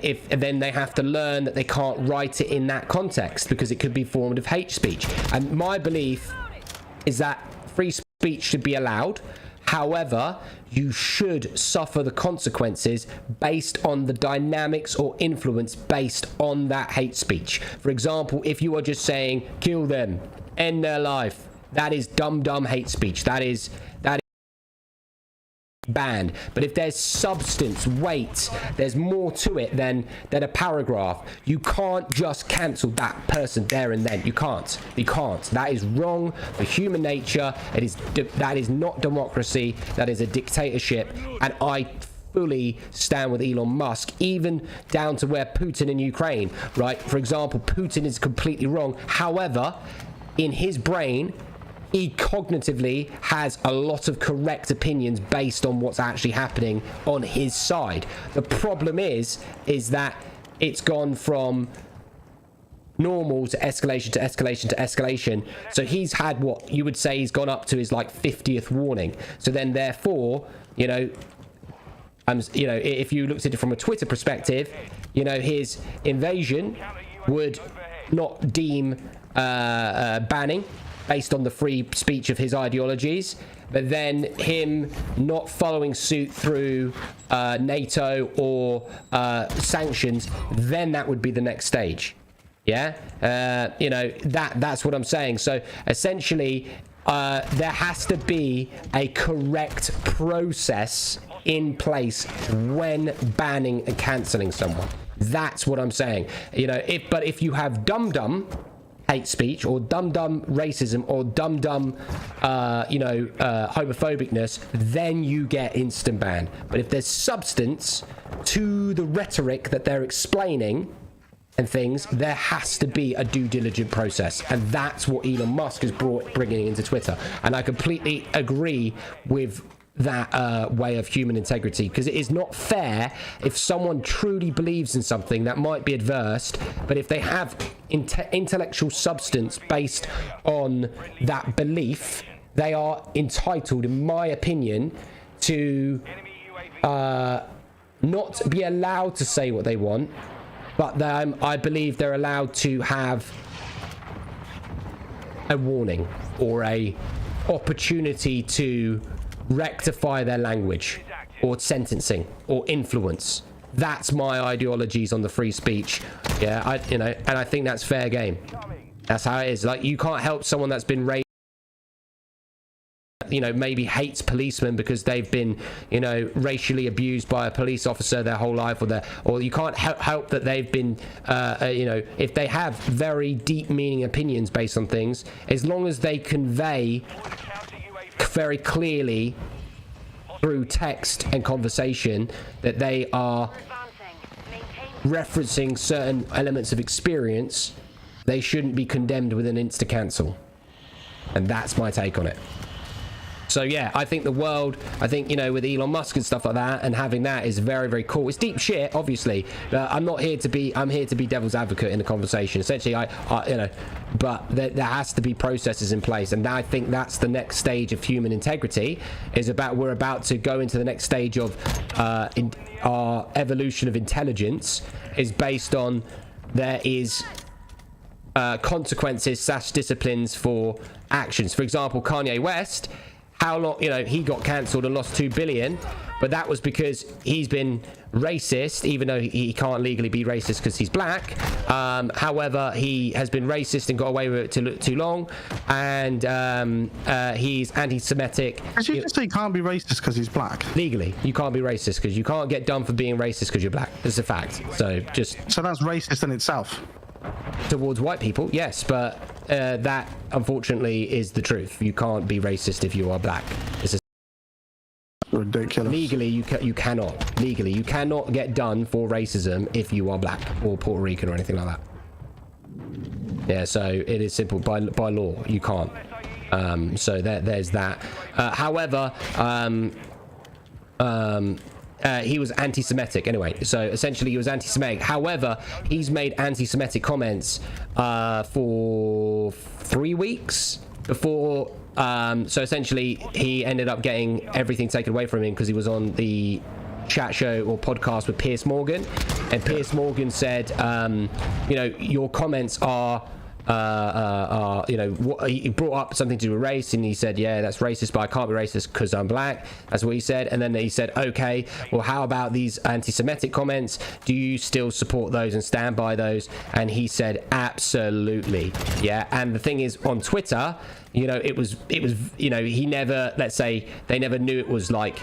they have to learn that they can't write it in that context because it could be formed of hate speech. And my belief is that free speech should be allowed. However, you should suffer the consequences based on the dynamics or influence based on that hate speech. For example, if you are just saying kill them, end their life, that is dumb hate speech. That is banned. But if there's substance, weight, there's more to it than a paragraph. You can't just cancel that person there and then. You can't. That is wrong for human nature. That is not democracy. That is a dictatorship. And I fully stand with Elon Musk, even down to where Putin in Ukraine, right? For example, Putin is completely wrong. However, in his brain, he cognitively has a lot of correct opinions based on what's actually happening on his side. The problem is that it's gone from normal to escalation to escalation to escalation. So he's had what you would say he's gone up to his like 50th warning. So then therefore, you know, if you looked at it from a Twitter perspective, you know, his invasion would not deem banning based on the free speech of his ideologies, but then him not following suit through NATO or sanctions, then that would be the next stage. Yeah, you know, that's what I'm saying. So essentially, there has to be a correct process in place when banning and cancelling someone. That's what I'm saying. You know, if you have dumb hate speech or dumb racism or dumb you know, homophobicness, then you get instant ban. But if there's substance to the rhetoric that they're explaining and things, there has to be a due diligent process, and that's what Elon Musk is bringing into Twitter. And I completely agree with that way of human integrity, because it is not fair if someone truly believes in something that might be adverse, but if they have intellectual substance based on that belief, they are entitled, in my opinion, to not be allowed to say what they want, but I believe they're allowed to have a warning or a opportunity to rectify their language or sentencing or influence. That's my ideologies on the free speech. Yeah, you know, and I think that's fair game. That's how it is. Like, you can't help someone that's been raised, you know, maybe hates policemen because they've been, you know, racially abused by a police officer their whole life, or you can't help that they've been, you know, if they have very deep meaning opinions based on things, as long as they convey very clearly through text and conversation that they are referencing certain elements of experience, they shouldn't be condemned with an insta cancel. And that's my take on it. So yeah, I think the world, you know, with Elon Musk and stuff like that, and having that is very, very cool. It's deep shit, obviously. I'm here to be devil's advocate in the conversation. Essentially, you know, but there has to be processes in place, and I think that's the next stage of human integrity. We're about to go into the next stage of our evolution of intelligence, is based on there is consequences / disciplines for actions. For example, Kanye West, how long, you know, he got cancelled and lost $2 billion, but that was because he's been racist, even though he can't legally be racist because he's black. However, he has been racist and got away with it too long, and he's anti-Semitic. Did you just say he can't be racist because he's black? Legally, you can't be racist because you can't get done for being racist because you're black. It's a fact. So that's racist in itself. Towards white people, yes, but that unfortunately is the truth. You can't be racist if you are black. It's a ridiculous. Legally, you cannot. Legally, you cannot get done for racism if you are black or Puerto Rican or anything like that. Yeah, so it is simple. By law, you can't. So there's that. However, he was anti-Semitic anyway. So essentially, he was anti-Semitic. However, he's made anti-Semitic comments for 3 weeks before. So essentially, he ended up getting everything taken away from him because he was on the chat show or podcast with Piers Morgan, and Piers Morgan said, you know, your comments are. You know, he brought up something to do with race, and he said, yeah, that's racist, but I can't be racist because I'm black. That's what he said. And then he said, okay, well, how about these anti-Semitic comments? Do you still support those and stand by those? And he said, absolutely. Yeah. And the thing is, on Twitter, you know, it was, you know, he never, let's say, they never knew it was like,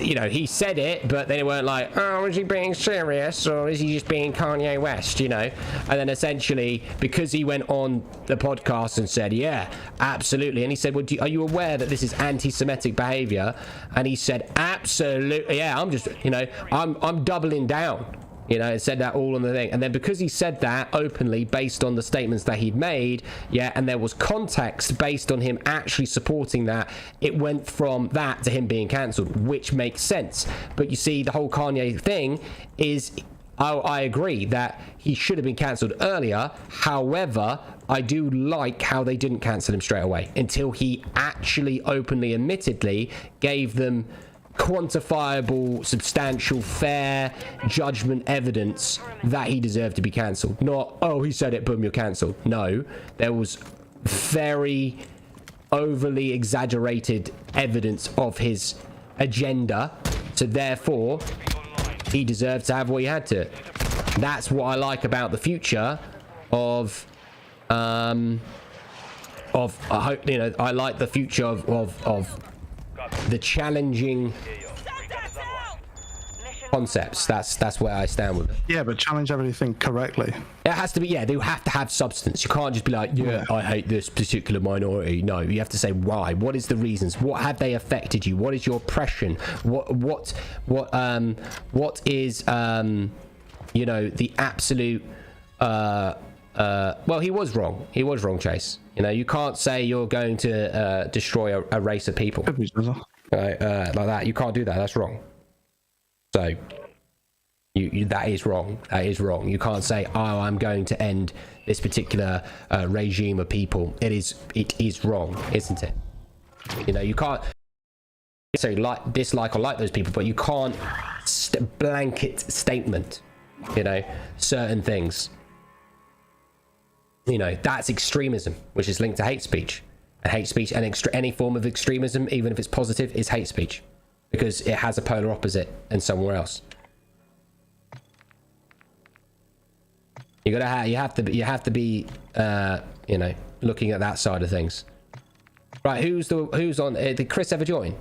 you know, he said it, but they weren't like, oh, is he being serious or is he just being Kanye West, you know? And then essentially, because he went on the podcast and said, yeah, absolutely. And he said, well, are you aware that this is anti-Semitic behavior? And he said, absolutely. Yeah, I'm just, you know, I'm doubling down. You know, it said that all on the thing. And then because he said that openly based on the statements that he'd made, yeah, and there was context based on him actually supporting that, it went from that to him being cancelled, which makes sense. But you see, the whole Kanye thing is, I agree that he should have been cancelled earlier. However, I do like how they didn't cancel him straight away until he actually openly, admittedly, gave them quantifiable, substantial, fair judgment evidence that he deserved to be cancelled. Not, oh, he said it, boom, you're cancelled. No, there was very overly exaggerated evidence of his agenda, so therefore he deserved to have what he had to. That's what I like about the future of I hope, you know, I like the future of the challenging concepts. That's where I stand with it. Yeah, but challenge everything correctly. It has to be, yeah, they have to have substance. You can't just be like, yeah, I hate this particular minority. No, you have to say why. What is the reasons? What have they affected you? What is your oppression? What is you know, the absolute well, he was wrong. He was wrong, Chase. You know, you can't say you're going to destroy a race of people like that. You can't do that. That's wrong. So, that is wrong. That is wrong. You can't say, "Oh, I'm going to end this particular regime of people." It is wrong, isn't it? You know, you can't necessarily dislike or like those people, but you can't blanket statement. You know, certain things. You know, that's extremism, which is linked to hate speech. And hate speech and any form of extremism, even if it's positive, is hate speech, because it has a polar opposite and somewhere else. You have to be you know, looking at that side of things. Right, who's on? Did Chris ever join?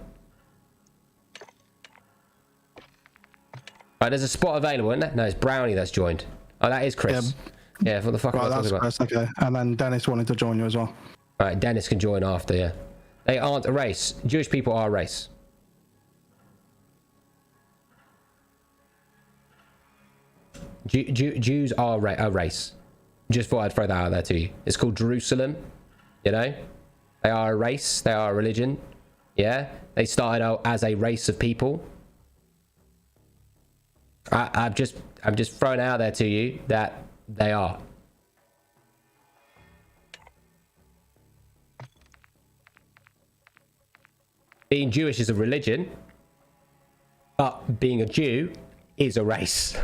Right, there's a spot available, isn't there? No, it's Brownie that's joined. Oh, that is Chris. Yeah, what the fuck am I talking about? Chris, okay. And then Dennis wanted to join you as well. Right, Dennis can join after, yeah. They aren't a race. Jewish people are a race. Jews are a race. Just thought I'd throw that out there to you. It's called Jerusalem. You know? They are a race. They are a religion. Yeah? They started out as a race of people. I'm just throwing out there to you that they are. Being Jewish is a religion, but being a Jew is a race.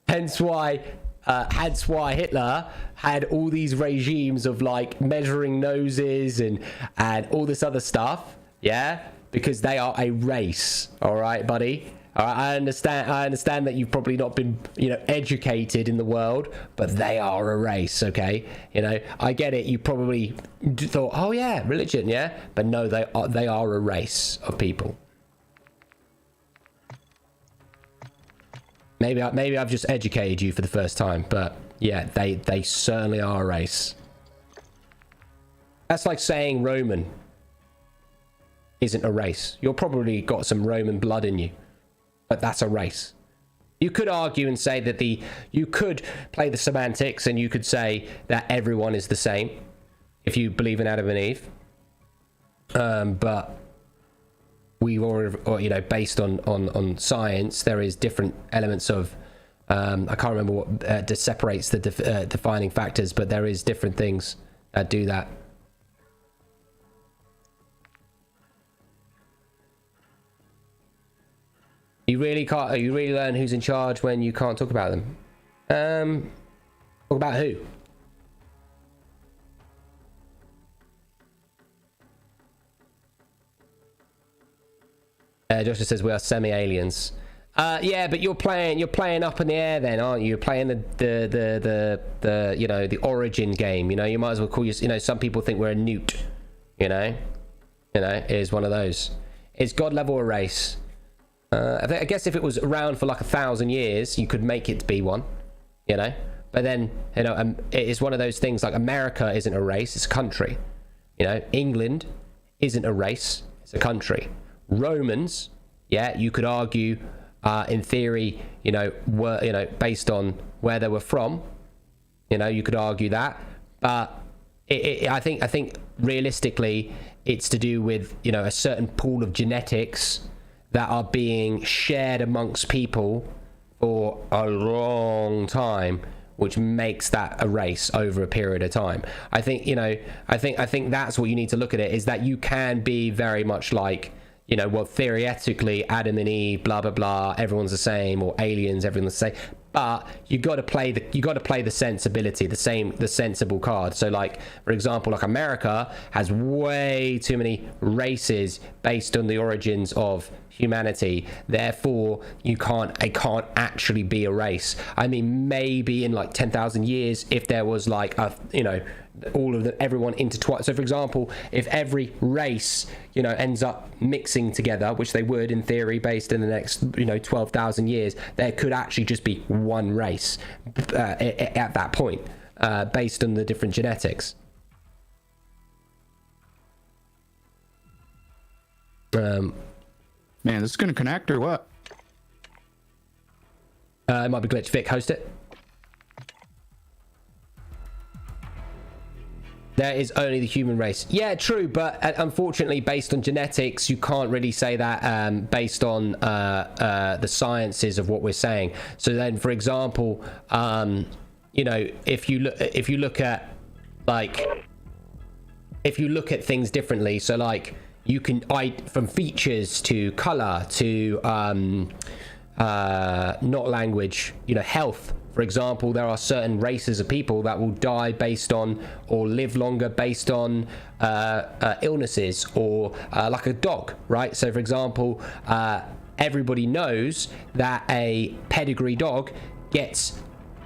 Hence why That's why Hitler had all these regimes of like measuring noses and all this other stuff. Yeah, because they are a race. All right, buddy. All right, I understand that you've probably not been, educated in the world, but they are a race. Okay, I get it. You probably thought, oh yeah, religion, yeah, but no, they are a race of people. Maybe I've just educated you for the first time, but yeah, they certainly are a race. That's like saying Roman isn't a race. You've probably got some Roman blood in you, but that's a race. You could argue and say that you could play the semantics and you could say that everyone is the same if you believe in Adam and Eve. But we've already, based on science, there is different elements of, I can't remember what separates the defining factors, but there is different things that do that. You really learn who's in charge when you can't talk about them. Talk about who? Joshua says we are semi-aliens. Yeah, but you're playing up in the air then, aren't you? You're playing the the origin game. You might as well call some people think we're a newt. It is one of those. It's God level a race. I guess if it was around for like 1,000 years, you could make it be one, but then, it is one of those things like America isn't a race, it's a country. England isn't a race, it's a country. Romans, yeah, you could argue, in theory, were, based on where they were from, you could argue that, but I think realistically, it's to do with, a certain pool of genetics that are being shared amongst people for a long time, which makes that a race over a period of time. I think that's what you need to look at it, is that you can be very much like, theoretically Adam and Eve, blah blah blah, everyone's the same, or aliens, everyone's the same. But you got to play the sensibility, the sensible card. So, like, for example, like America has way too many races based on the origins of humanity. Therefore, it can't actually be a race. I mean, maybe in like 10,000 years, if there was like everyone intertwined. So, for example, if every race, ends up mixing together, which they would in theory, based in the next, 12,000 years, there could actually just be one race at that point, based on the different genetics. Man, this is gonna connect or what? It might be glitch. Vic, host it. There is only the human race. Yeah, true, but unfortunately, based on genetics, you can't really say that based on the sciences of what we're saying. So then, for example, if you look at things differently, so like you can from features to color to not language, health. For example, there are certain races of people that will die based on, or live longer based on illnesses, or like a dog, right? So, for example, everybody knows that a pedigree dog gets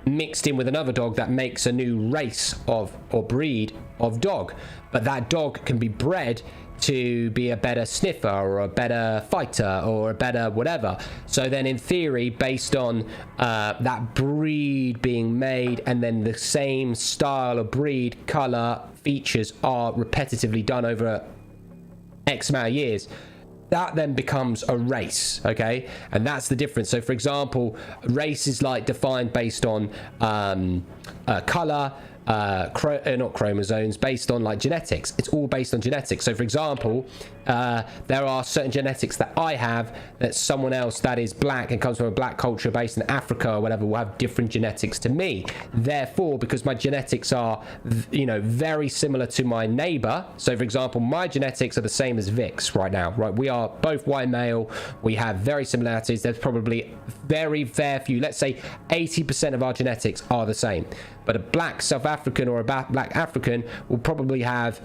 mixed in with another dog that makes a new race or breed of dog, but that dog can be bred to be a better sniffer or a better fighter or a better whatever. So then in theory, based on that breed being made, and then the same style of breed, color, features are repetitively done over X amount of years, that then becomes a race, okay? And that's the difference. So for example, race is like defined based on color, not chromosomes, based on like genetics. It's all based on genetics. So for example, there are certain genetics that I have that someone else that is black and comes from a black culture based in Africa or whatever will have different genetics to me. Therefore, because my genetics are, you know, very similar to my neighbor. So for example, my genetics are the same as Vic's right now, right? We are both white male. We have very similarities. There's probably very fair few, let's say 80% of our genetics are the same. But a black South African or a black African will probably have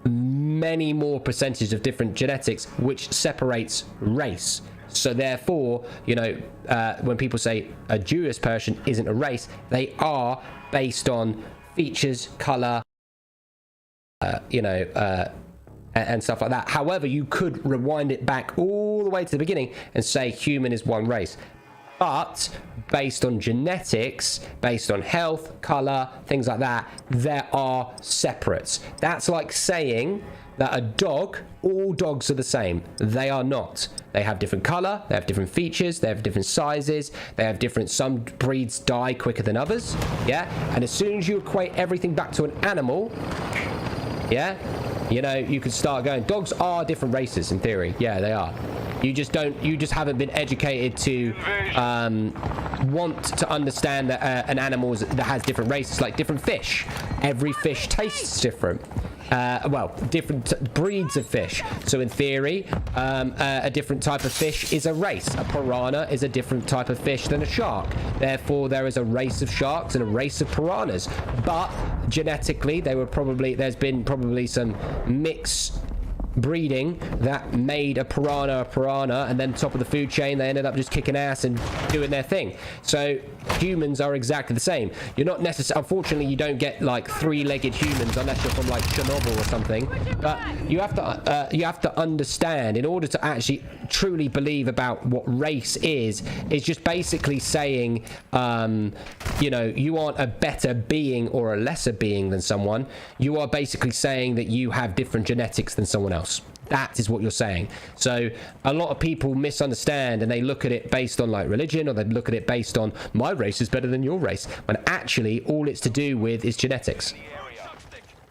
many more percentages of different genetics, which separates race. So therefore, you know, when people say a Jewish person isn't a race, they are based on features, color, you know, and stuff like that. However, you could rewind it back all the way to the beginning and say human is one race. But based on genetics, based on health, color, things like that, there are separates. That's like saying that a dog, all dogs are the same. They are not. They have different color, they have different features, they have different sizes, they have different, some breeds die quicker than others, yeah? And as soon as you equate everything back to an animal, yeah, you know, you could start going, dogs are different races in theory. Yeah, they are. You just haven't been educated to want to understand that an animal that has different races, like different fish. Every fish tastes different. Well, different breeds of fish. So in theory, a different type of fish is a race. A piranha is a different type of fish than a shark. Therefore, there is a race of sharks and a race of piranhas. But genetically, there's been probably some mix breeding that made a piranha, and then top of the food chain they ended up just kicking ass and doing their thing. So humans are exactly the same. You're not necessarily, unfortunately you don't get like three-legged humans unless you're from like Chernobyl or something, but you have to understand, in order to actually truly believe about what race is just basically saying you know, you aren't a better being or a lesser being than someone. You are basically saying that you have different genetics than someone else. That is what you're saying. So a lot of people misunderstand, and they look at it based on like religion, or they look at it based on my race is better than your race, when actually all it's to do with is genetics.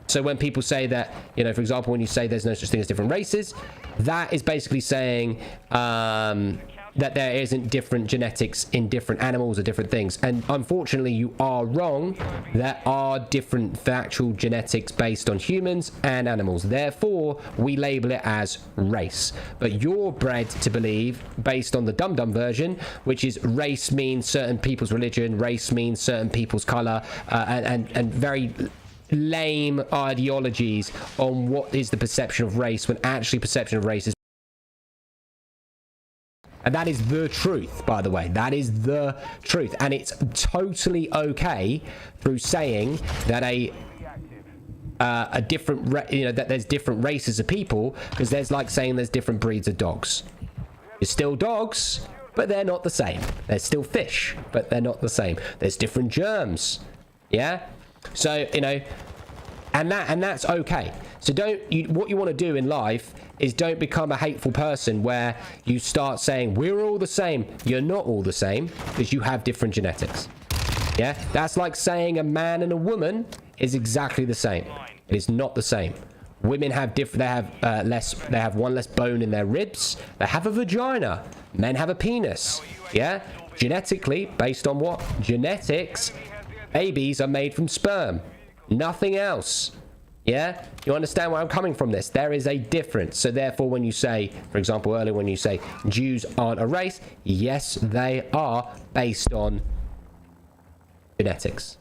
So when people say that, you know, for example, when you say there's no such thing as different races, that is basically saying that there isn't different genetics in different animals or different things. And unfortunately, you are wrong. There are different factual genetics based on humans and animals. Therefore, we label it as race. But you're bred to believe, based on the dum-dum version, which is race means certain people's religion, race means certain people's color, and very lame ideologies on what is the perception of race, when actually perception of race is. And that is the truth, by the way. That is the truth. And it's totally okay through saying that a different, you know, that there's different races of people, because there's like saying there's different breeds of dogs. There's still dogs, but they're not the same. There's still fish, but they're not the same. There's different germs. Yeah? So, you know, and that's okay. So what you want to do in life is don't become a hateful person where you start saying we're all the same. You're not all the same, because you have different genetics. Yeah, that's like saying a man and a woman is exactly the same. It is not the same. Women have different. They have one less bone in their ribs. They have a vagina. Men have a penis. Yeah, genetically, based on what? Genetics. Babies are made from sperm. Nothing else. Yeah, you understand where I'm coming from this? There is a difference. So therefore, when you say, for example, earlier when you say Jews aren't a race, yes, they are, based on genetics.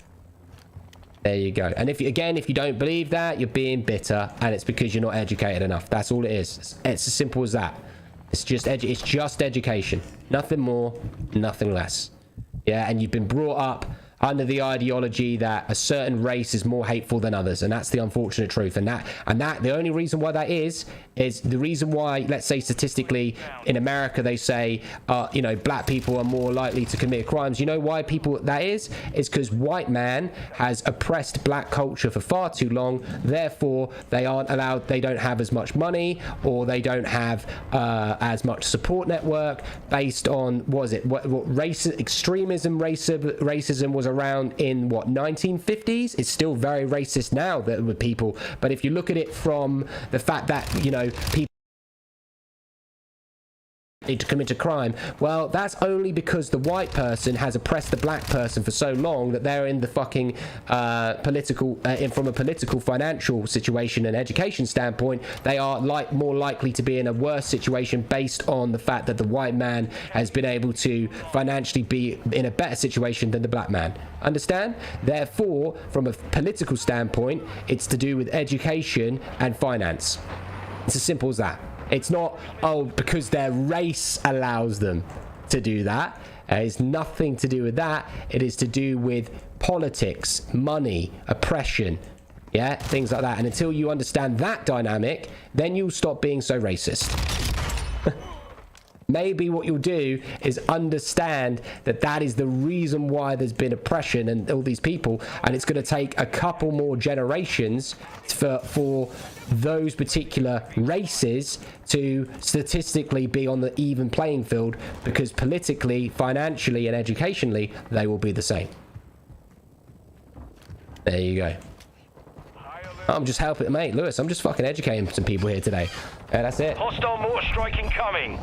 There you go. And if you don't believe that, you're being bitter, and it's because you're not educated enough. That's all it is. It's as simple as that. It's just education. Nothing more, nothing less. Yeah, and you've been brought up under the ideology that a certain race is more hateful than others, and that's the unfortunate truth. And that the only reason why that is the reason why, let's say statistically in America they say you know, black people are more likely to commit crimes. You know why that is because white man has oppressed black culture for far too long. Therefore they aren't allowed, they don't have as much money, or they don't have as much support network based on, what was it, what race extremism, racism was a around in what 1950s, it's still very racist now with people. But if you look at it from the fact that, you know, people to commit a crime, well, that's only because the white person has oppressed the black person for so long that they're in the fucking political from a political, financial situation and education standpoint, they are more likely to be in a worse situation based on the fact that the white man has been able to financially be in a better situation than the black man. Understand? Therefore, from a political standpoint, it's to do with education and finance. It's as simple as that. It's not, oh, because their race allows them to do that. It's nothing to do with that. It is to do with politics, money, oppression, yeah, things like that. And until you understand that dynamic, then you'll stop being so racist. Maybe what you'll do is understand that that is the reason why there's been oppression and all these people, and it's going to take a couple more generations for those particular races to statistically be on the even playing field, because politically, financially, and educationally, they will be the same. There you go. I'm just helping, mate, Lewis. I'm just fucking educating some people here today. That's it. Hostile mortar strike incoming.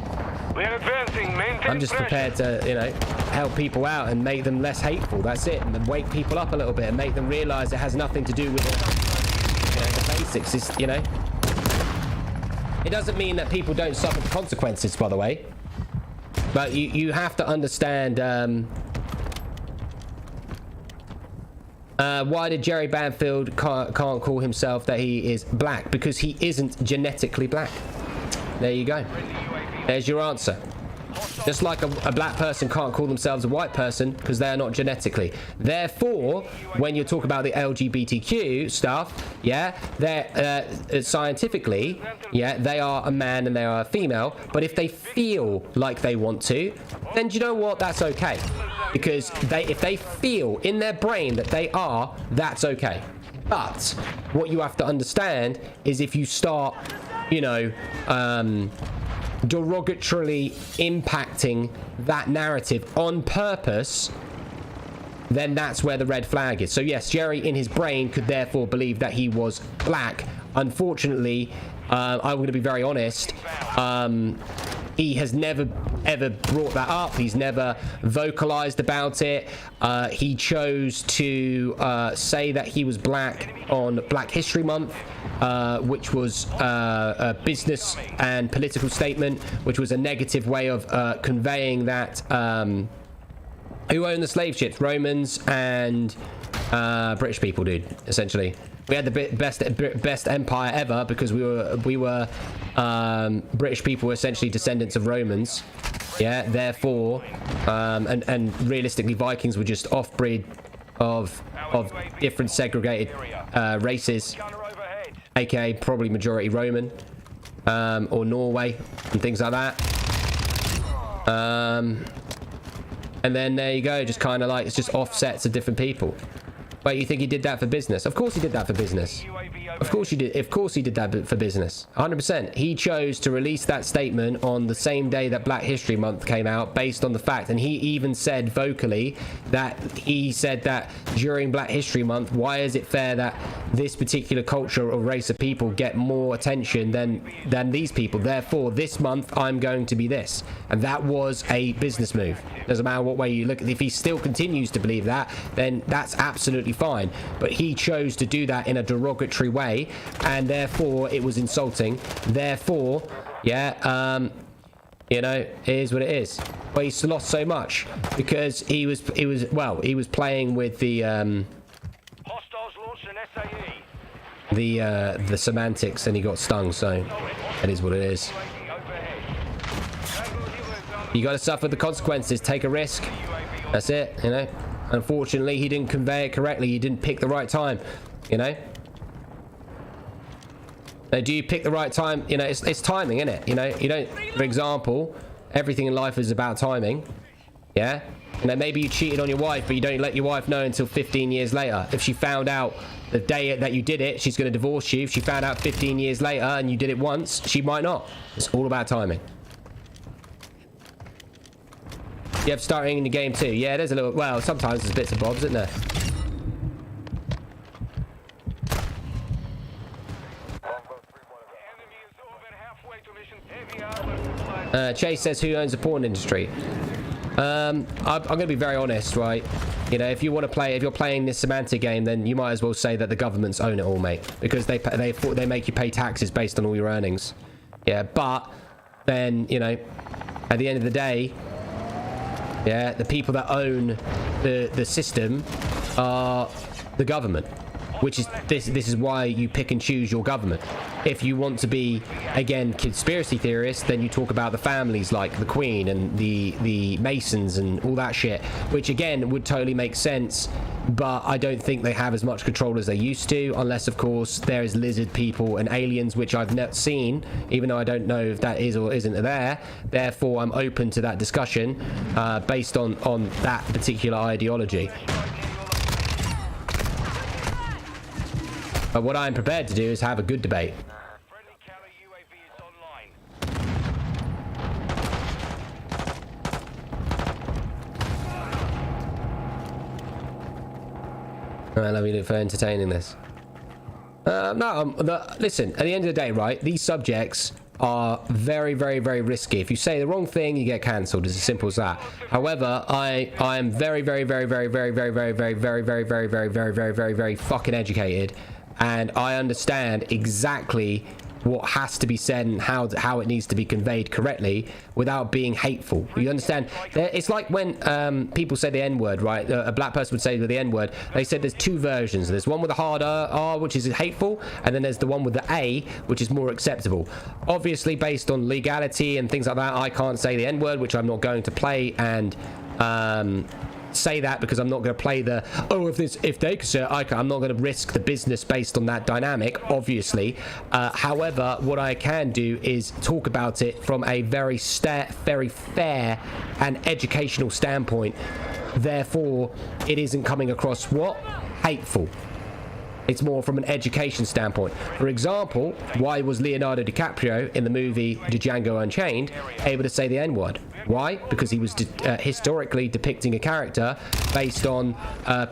We are advancing. Maintain I'm just prepared to, you know, help people out and make them less hateful. That's it. And wake people up a little bit and make them realize it has nothing to do with it. You know, the basics. Is, you know, it doesn't mean that people don't suffer the consequences, by the way. But you have to understand. Why did Jerry Banfield can't call himself that he is black? Because he isn't genetically black. There you go. There's your answer. Just like a black person can't call themselves a white person because they are not genetically. Therefore, when you talk about the LGBTQ stuff, yeah, they're scientifically, yeah, they are a man and they are a female. But if they feel like they want to, then do you know what? That's okay. Because if they feel in their brain that they are, that's okay. But what you have to understand is if you start, you know, derogatorily impacting that narrative on purpose, then that's where the red flag is. So yes, Jerry in his brain could therefore believe that he was black. Unfortunately, I'm going to be very honest, he has never ever brought that up. He's never vocalized about it. He chose to say that he was black on Black History Month, which was a business and political statement, which was a negative way of conveying that who owned the slave ships? Romans and British people, dude, essentially. We had the best empire ever because we were British people were essentially descendants of Romans, yeah. Therefore, and realistically, Vikings were just off-breed of different segregated races, aka probably majority Roman or Norway and things like that. And then there you go, just kind of like it's just offsets of different people. Wait, you think he did that for business? Of course he did that for business. Of course he did. Of course he did that for business. 100%. He chose to release that statement on the same day that Black History Month came out, based on the fact, and he even said vocally that he said that during Black History Month, why is it fair that this particular culture or race of people get more attention than these people? Therefore, this month I'm going to be this, and that was a business move. Doesn't matter what way you look. If he still continues to believe that, then that's absolutely fine. But he chose to do that in a derogatory way, and therefore it was insulting. Therefore, yeah, you know, it is what it is. But he's lost so much because he was playing with the the semantics, and he got stung. So that is what it is. You got to suffer the consequences. Take a risk. That's it, you know. Unfortunately, he didn't convey it correctly. He didn't pick the right time, you know. Now, do you pick the right time? You know, it's timing, isn't it? You know, you don't, for example, everything in life is about timing. Yeah? You know, maybe you cheated on your wife, but you don't let your wife know until 15 years later. If she found out the day that you did it, she's going to divorce you. If she found out 15 years later and you did it once, she might not. It's all about timing. You have starting in the game too. Yeah, there's a little. Well, sometimes there's bits and bobs, isn't there? Chase says, who owns the porn industry? I'm going to be very honest, right? You know, if you want to play, if you're playing this semantic game, then you might as well say that the governments own it all, mate, because they make you pay taxes based on all your earnings. Yeah, but then, you know, at the end of the day, yeah, the people that own the system are the government, which is this is why you pick and choose your government. If you want to be, again, conspiracy theorists, then you talk about the families like the Queen and the Masons and all that shit, which again would totally make sense, but I don't think they have as much control as they used to, unless of course there is lizard people and aliens, which I've not seen, even though I don't know if that is or isn't there. Therefore, I'm open to that discussion based on that particular ideology. But what I'm prepared to do is have a good debate. I love you for entertaining this. Listen, at the end of the day, right, these subjects are very, very, very risky. If you say the wrong thing, you get cancelled. It's as simple as that. However, I am very, very, very, very, very, very, very, very, very, very, very, very, very, very, very, very fucking educated, and I understand exactly what has to be said and how it needs to be conveyed correctly without being hateful. You understand? It's like when people say the N-word, right? A black person would say the N-word. They said there's two versions. There's one with a hard R, which is hateful, and then there's the one with the A, which is more acceptable. Obviously, based on legality and things like that, I can't say the N-word, which I'm not going to play and say that, because I'm not going to play the if they could say it, I'm not going to risk the business based on that dynamic, obviously. However, what I can do is talk about it from a very fair and educational standpoint. Therefore, it isn't coming across what? Hateful. It's more from an education standpoint. For example, why was Leonardo DiCaprio in the movie Django Unchained able to say the N-word? Why? Because he was historically depicting a character based on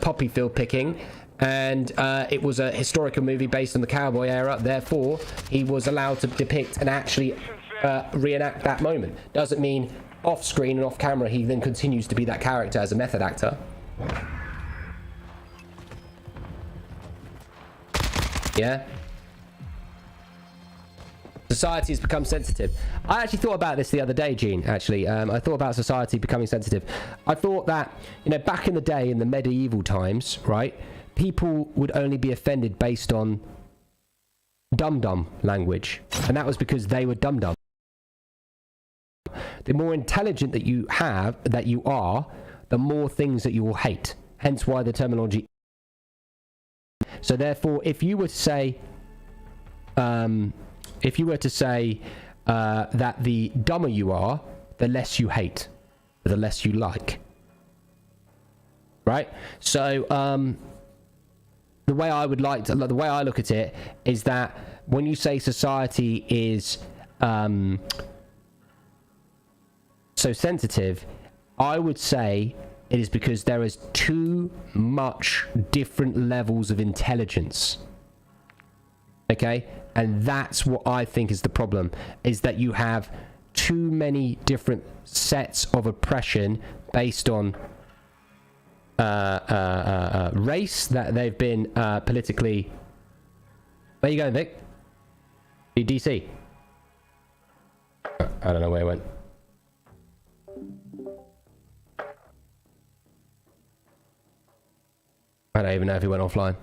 poppy field picking, and it was a historical movie based on the cowboy era. Therefore, he was allowed to depict and actually reenact that moment. Doesn't mean off screen and off camera he then continues to be that character as a method actor. Yeah. Society has become sensitive. I actually thought about this the other day, Gene, actually. I thought about society becoming sensitive. I thought that, you know, back in the day, in the medieval times, right, people would only be offended based on dum-dum language. And that was because they were dum-dum. The more intelligent that you are, the more things that you will hate. Hence why the terminology. So therefore, if you were to say, that the dumber you are, the less you hate, the less you like. Right? So the way I look at it is that when you say society is so sensitive, I would say it is because there is too much different levels of intelligence. Okay? And that's what I think is the problem, is that you have too many different sets of oppression based on race, that they've been politically... Where you going, Vic? DC? I don't know where it went. I don't even know if he went offline.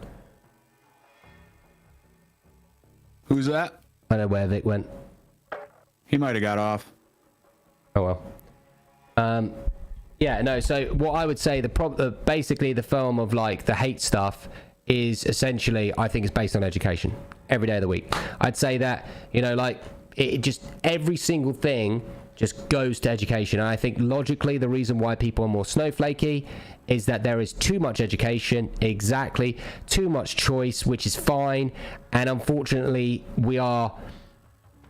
Who's that? I don't know where Vic went. He might have got off. Oh well. Yeah, no, so what I would say, basically the film of like the hate stuff is essentially, I think, is based on education every day of the week. I'd say that, you know, like it just, every single thing just goes to education. And I think logically the reason why people are more snowflakey is that there is too much education, exactly, too much choice, which is fine. And unfortunately, we are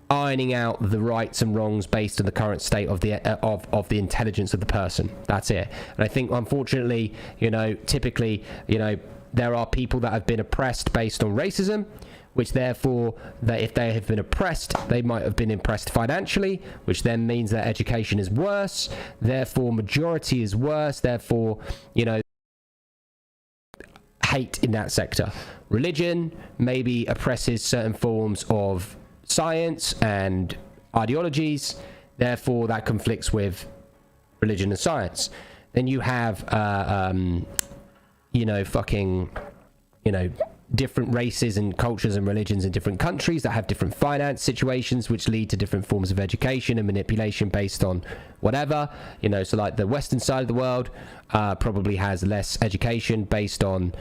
ironing out the rights and wrongs based on the current state of the intelligence of the person. That's it. And I think, unfortunately, you know, typically, you know, there are people that have been oppressed based on racism, which therefore, that if they have been oppressed, they might have been oppressed financially, which then means that education is worse, therefore majority is worse, therefore, you know, hate in that sector. Religion maybe oppresses certain forms of science and ideologies, therefore that conflicts with religion and science. Then you have you know, fucking, you know, different races and cultures and religions in different countries that have different finance situations, which lead to different forms of education and manipulation based on whatever, you know. So like the western side of the world probably has less education based on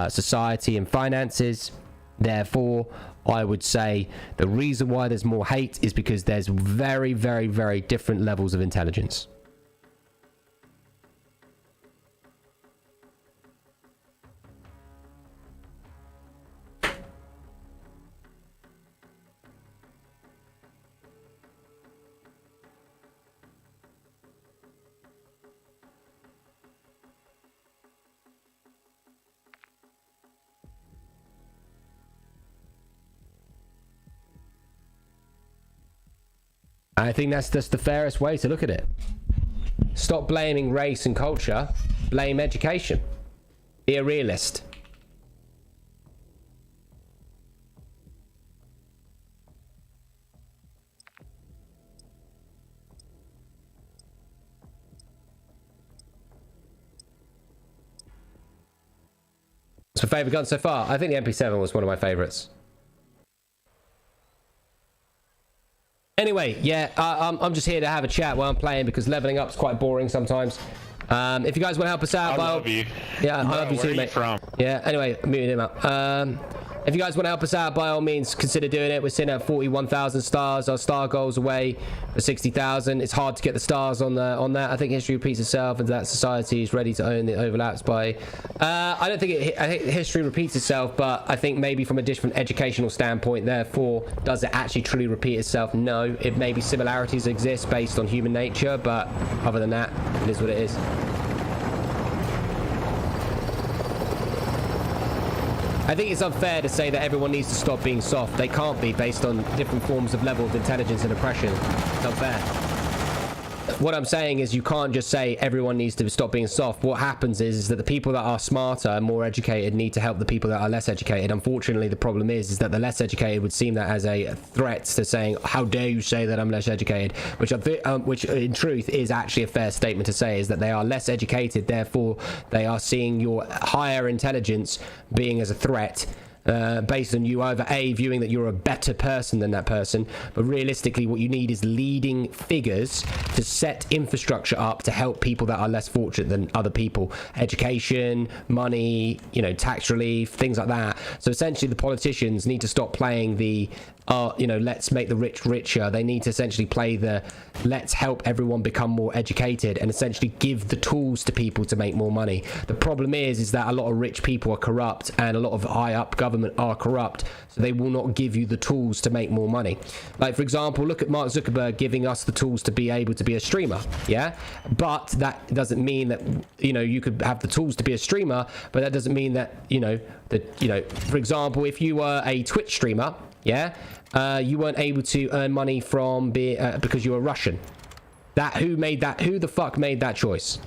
society and finances. Therefore, I would say the reason why there's more hate is because there's very, very, very different levels of intelligence. I think that's just the fairest way to look at it. Stop blaming race and culture, blame education. Be a realist. What's my favourite gun so far? I think the MP7 was one of my favourites. Anyway, yeah, I'm just here to have a chat while I'm playing because leveling up's quite boring sometimes. If you guys want to help us out, I love you. Yeah, I love you too, mate. From? Yeah. Anyway, I'm muting him up. If you guys want to help us out, by all means, consider doing it. We're sitting at 41,000 stars. Our star goal's away for 60,000. It's hard to get the stars on that. I think history repeats itself, and that society is ready to own the overlaps by. I don't think I think history repeats itself, but I think maybe from a different educational standpoint. Therefore, does it actually truly repeat itself? No. It maybe similarities exist based on human nature, but other than that, it is what it is. I think it's unfair to say that everyone needs to stop being soft. They can't be, based on different forms of level of intelligence and oppression. It's unfair. What I'm saying is you can't just say everyone needs to stop being soft. What happens is that the people that are smarter and more educated need to help the people that are less educated. Unfortunately, the problem is that the less educated would seem that as a threat to saying, how dare you say that I'm less educated, which in truth is actually a fair statement to say, is that they are less educated, therefore they are seeing your higher intelligence being as a threat. Based on you either A, viewing that you're a better person than that person, but realistically what you need is leading figures to set infrastructure up to help people that are less fortunate than other people. Education, money, you know, tax relief, things like that. So essentially the politicians need to stop playing the you know, let's make the rich richer. They need to essentially play the let's help everyone become more educated and essentially give the tools to people to make more money. The problem is that a lot of rich people are corrupt and a lot of high up government are corrupt, so they will not give you the tools to make more money. Like, for example, look at Mark Zuckerberg giving us the tools to be able to be a streamer, yeah? But that doesn't mean that, you know, you could have the tools to be a streamer, but that doesn't mean that, you know, for example, if you were a Twitch streamer, yeah, you weren't able to earn money from because you were Russian. Who the fuck made that choice?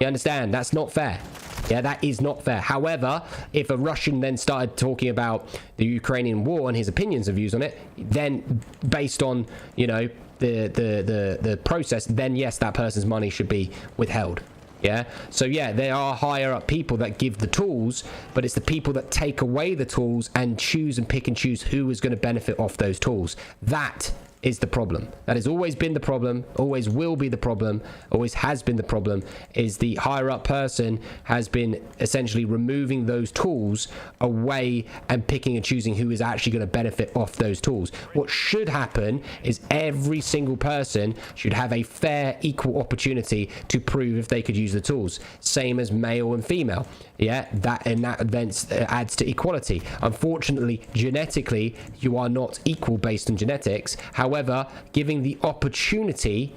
You understand? That's not fair. Yeah, that is not fair. However, if a Russian then started talking about the Ukrainian war and his opinions and views on it, then based on, you know, the process, then yes, that person's money should be withheld. Yeah, so yeah, there are higher up people that give the tools, but it's the people that take away the tools and choose and pick and choose who is going to benefit off those tools. That is the problem. That has always been the problem, always will be the problem, always has been the problem, is the higher up person has been essentially removing those tools away and picking and choosing who is actually going to benefit off those tools. What should happen is every single person should have a fair, equal opportunity to prove if they could use the tools. Same as male and female. Yeah, that event adds to equality. Unfortunately, genetically, you are not equal based on genetics. However, giving the opportunity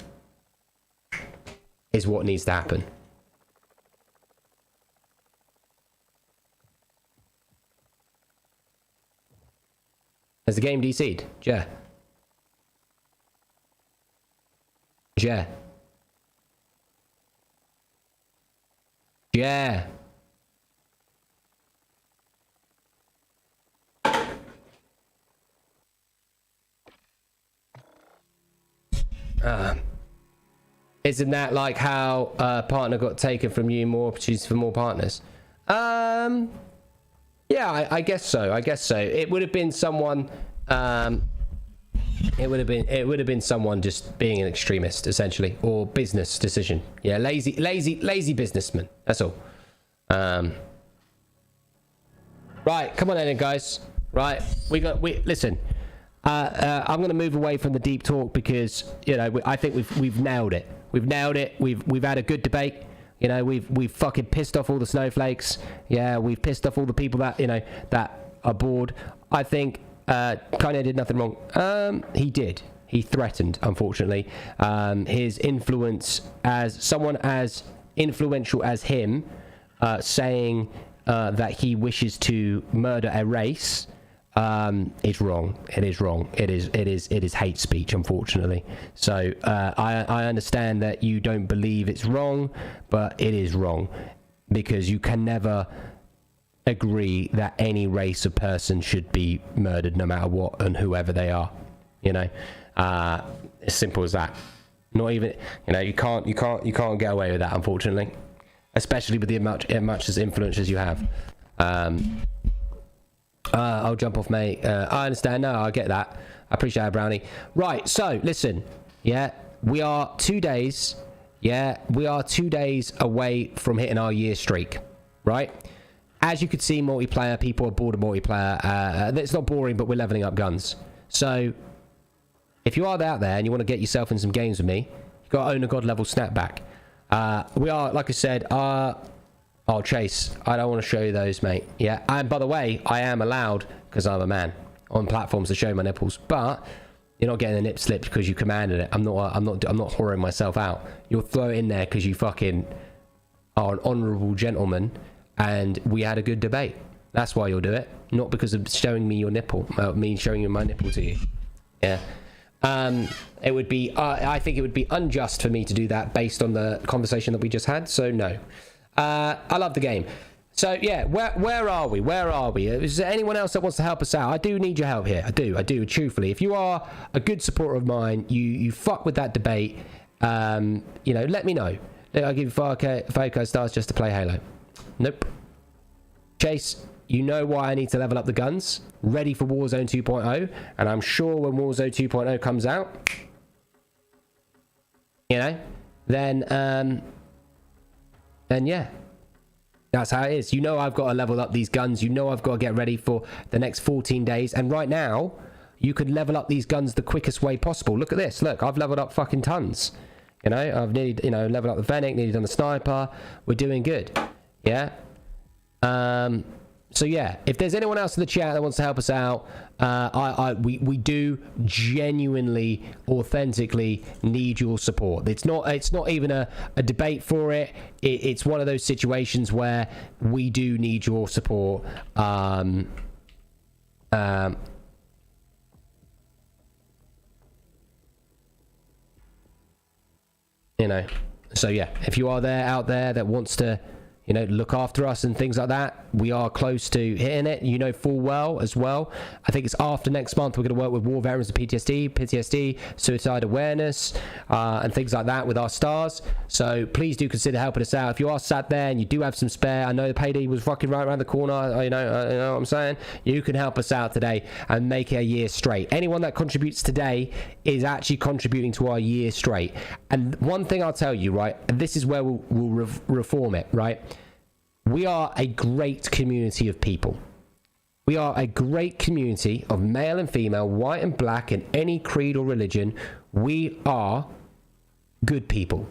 is what needs to happen. Has the game DC'd? Yeah. Yeah. Yeah. Isn't that like how a partner got taken from you, more opportunities for more partners? Yeah, I guess so. I guess so. It would have been someone. It would have been someone just being an extremist, essentially, or business decision. Yeah, lazy businessman. That's all. Right, come on then, guys. Right, listen. I'm going to move away from the deep talk because, you know, I think we've nailed it. We've nailed it. We've had a good debate. You know, we've fucking pissed off all the snowflakes. Yeah, we've pissed off all the people that, you know, that are bored. I think Kanye did nothing wrong. He did. He threatened, unfortunately. His influence as someone as influential as him, saying that he wishes to murder a race. It's wrong. It is wrong. It is hate speech, unfortunately. So I understand that you don't believe it's wrong, but it is wrong because you can never agree that any race of person should be murdered no matter what and whoever they are. You know, as simple as that. Not even, you know, you can't get away with that, unfortunately, especially with the much as influence as you have. I'll jump off, mate. I understand. No, I get that. I appreciate it, Brownie. Right, so, listen. Yeah, we are 2 days. Yeah, we are 2 days away from hitting our year streak. Right? As you could see, multiplayer, people are bored of multiplayer. It's not boring, but we're leveling up guns. So, if you are out there and you want to get yourself in some games with me, you've got to own a god level snapback. We are, like I said, oh, Chase, I don't want to show you those, mate. Yeah, and by the way, I am allowed, because I'm a man, on platforms to show my nipples, but you're not getting a nip slip because you commanded it. I'm not whoring myself out. You'll throw it in there because you fucking are an honourable gentleman, and we had a good debate. That's why you'll do it, not because of showing me your nipple, me showing you my nipple to you. Yeah. It would be, I think it would be unjust for me to do that based on the conversation that we just had, so no. I love the game. So yeah, where are we? Is there anyone else that wants to help us out? I do need your help here. I do truthfully. If you are a good supporter of mine, you fuck with that debate, you know, let me know. I'll give you 5k stars just to play Halo. Nope. Chase, you know why I need to level up the guns. Ready for Warzone 2.0, and I'm sure when Warzone 2.0 comes out, you know, then yeah, that's how it is. You know I've got to level up these guns. You know I've got to get ready for the next 14 days. And right now, you could level up these guns the quickest way possible. Look at this. Look, I've leveled up fucking tons. You know, I've nearly, you know, leveled up the Fennec, nearly done the Sniper. We're doing good. Yeah. So yeah, if there's anyone else in the chat that wants to help us out, we do genuinely, authentically need your support. It's not even a debate for it. It's one of those situations where we do need your support. You know, so yeah, if you are out there that wants to you know, look after us and things like that. We are close to hitting it, you know, full well as well. I think it's after next month we're going to work with war veterans and PTSD, suicide awareness, and things like that with our stars. So please do consider helping us out. If you are sat there and you do have some spare, I know the payday was fucking right around the corner, you know what I'm saying? You can help us out today and make it a year straight. Anyone that contributes today is actually contributing to our year straight. And one thing I'll tell you, right, and this is where we'll reform it, right? We are a great community of people. We are a great community of male and female, white and black, in any creed or religion. We are good people.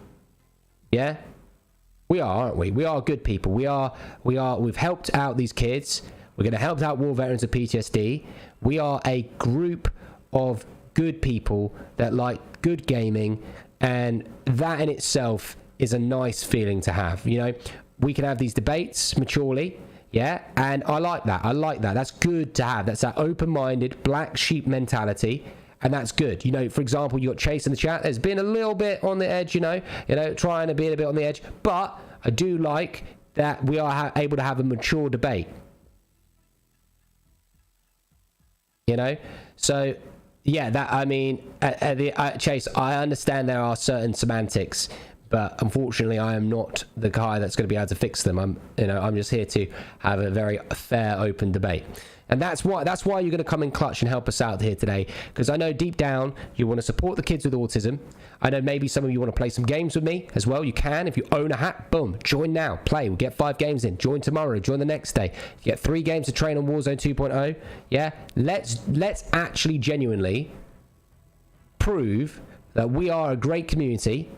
Yeah? We are, aren't we? We are good people. We've helped out these kids. We're going to help out war veterans of PTSD. We are a group of good people that like good gaming, and that in itself is a nice feeling to have, you know? We can have these debates maturely, yeah, and I like that. That's good to have. That's that open-minded black sheep mentality, and that's good. You know, for example, you got Chase in the chat. There's been a little bit on the edge, you know, trying to be a bit on the edge, but I do like that we are able to have a mature debate. You know, so yeah, that, I mean, Chase, I understand there are certain semantics, but unfortunately I am not the guy that's going to be able to fix them. I'm just here to have a very fair, open debate. And that's why you're going to come in clutch and help us out here today, because I know deep down you want to support the kids with autism. I know maybe some of you want to play some games with me as well. You can. If you own a hat, boom, join now, play. We'll get 5 games in. Join tomorrow, join the next day. You get 3 games to train on Warzone 2.0. Yeah, let's actually genuinely prove that we are a great community,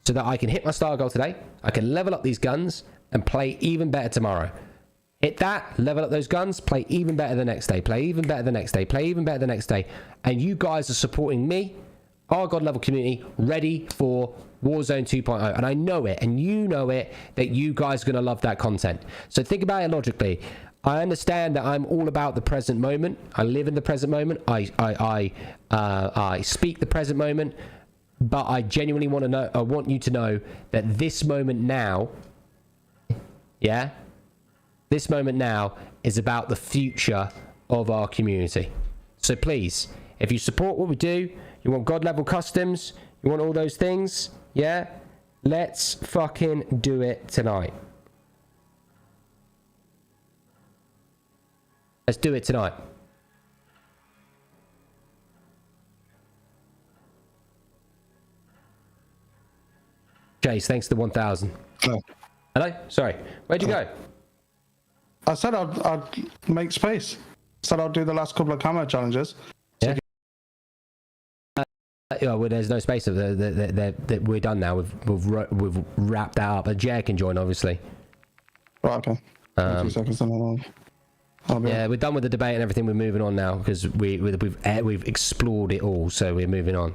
so that I can hit my star goal today, I can level up these guns and play even better tomorrow. Hit that, level up those guns, play even better the next day, play even better the next day, play even better the next day. And you guys are supporting me, our God level community, ready for Warzone 2.0. And I know it, and you know it, that you guys are going to love that content. So think about it logically. I understand that I'm all about the present moment. I live in the present moment. I speak the present moment. But I genuinely want to know, I want you to know that this moment now, yeah, this moment now is about the future of our community. So please, if you support what we do, you want God level customs, you want all those things, yeah, let's fucking do it tonight. Let's do it tonight. Chase, thanks to the 1,000. Oh. Hello? Sorry. Where'd you go? I said I'd make space. I said I'll do the last couple of camo challenges. Yeah. Well, there's no space. We're done now. We've wrapped that up. And Jay can join, obviously. Right, okay. 2 seconds and I'll be yeah, we're done with the debate and everything. We're moving on now because we've explored it all. So we're moving on.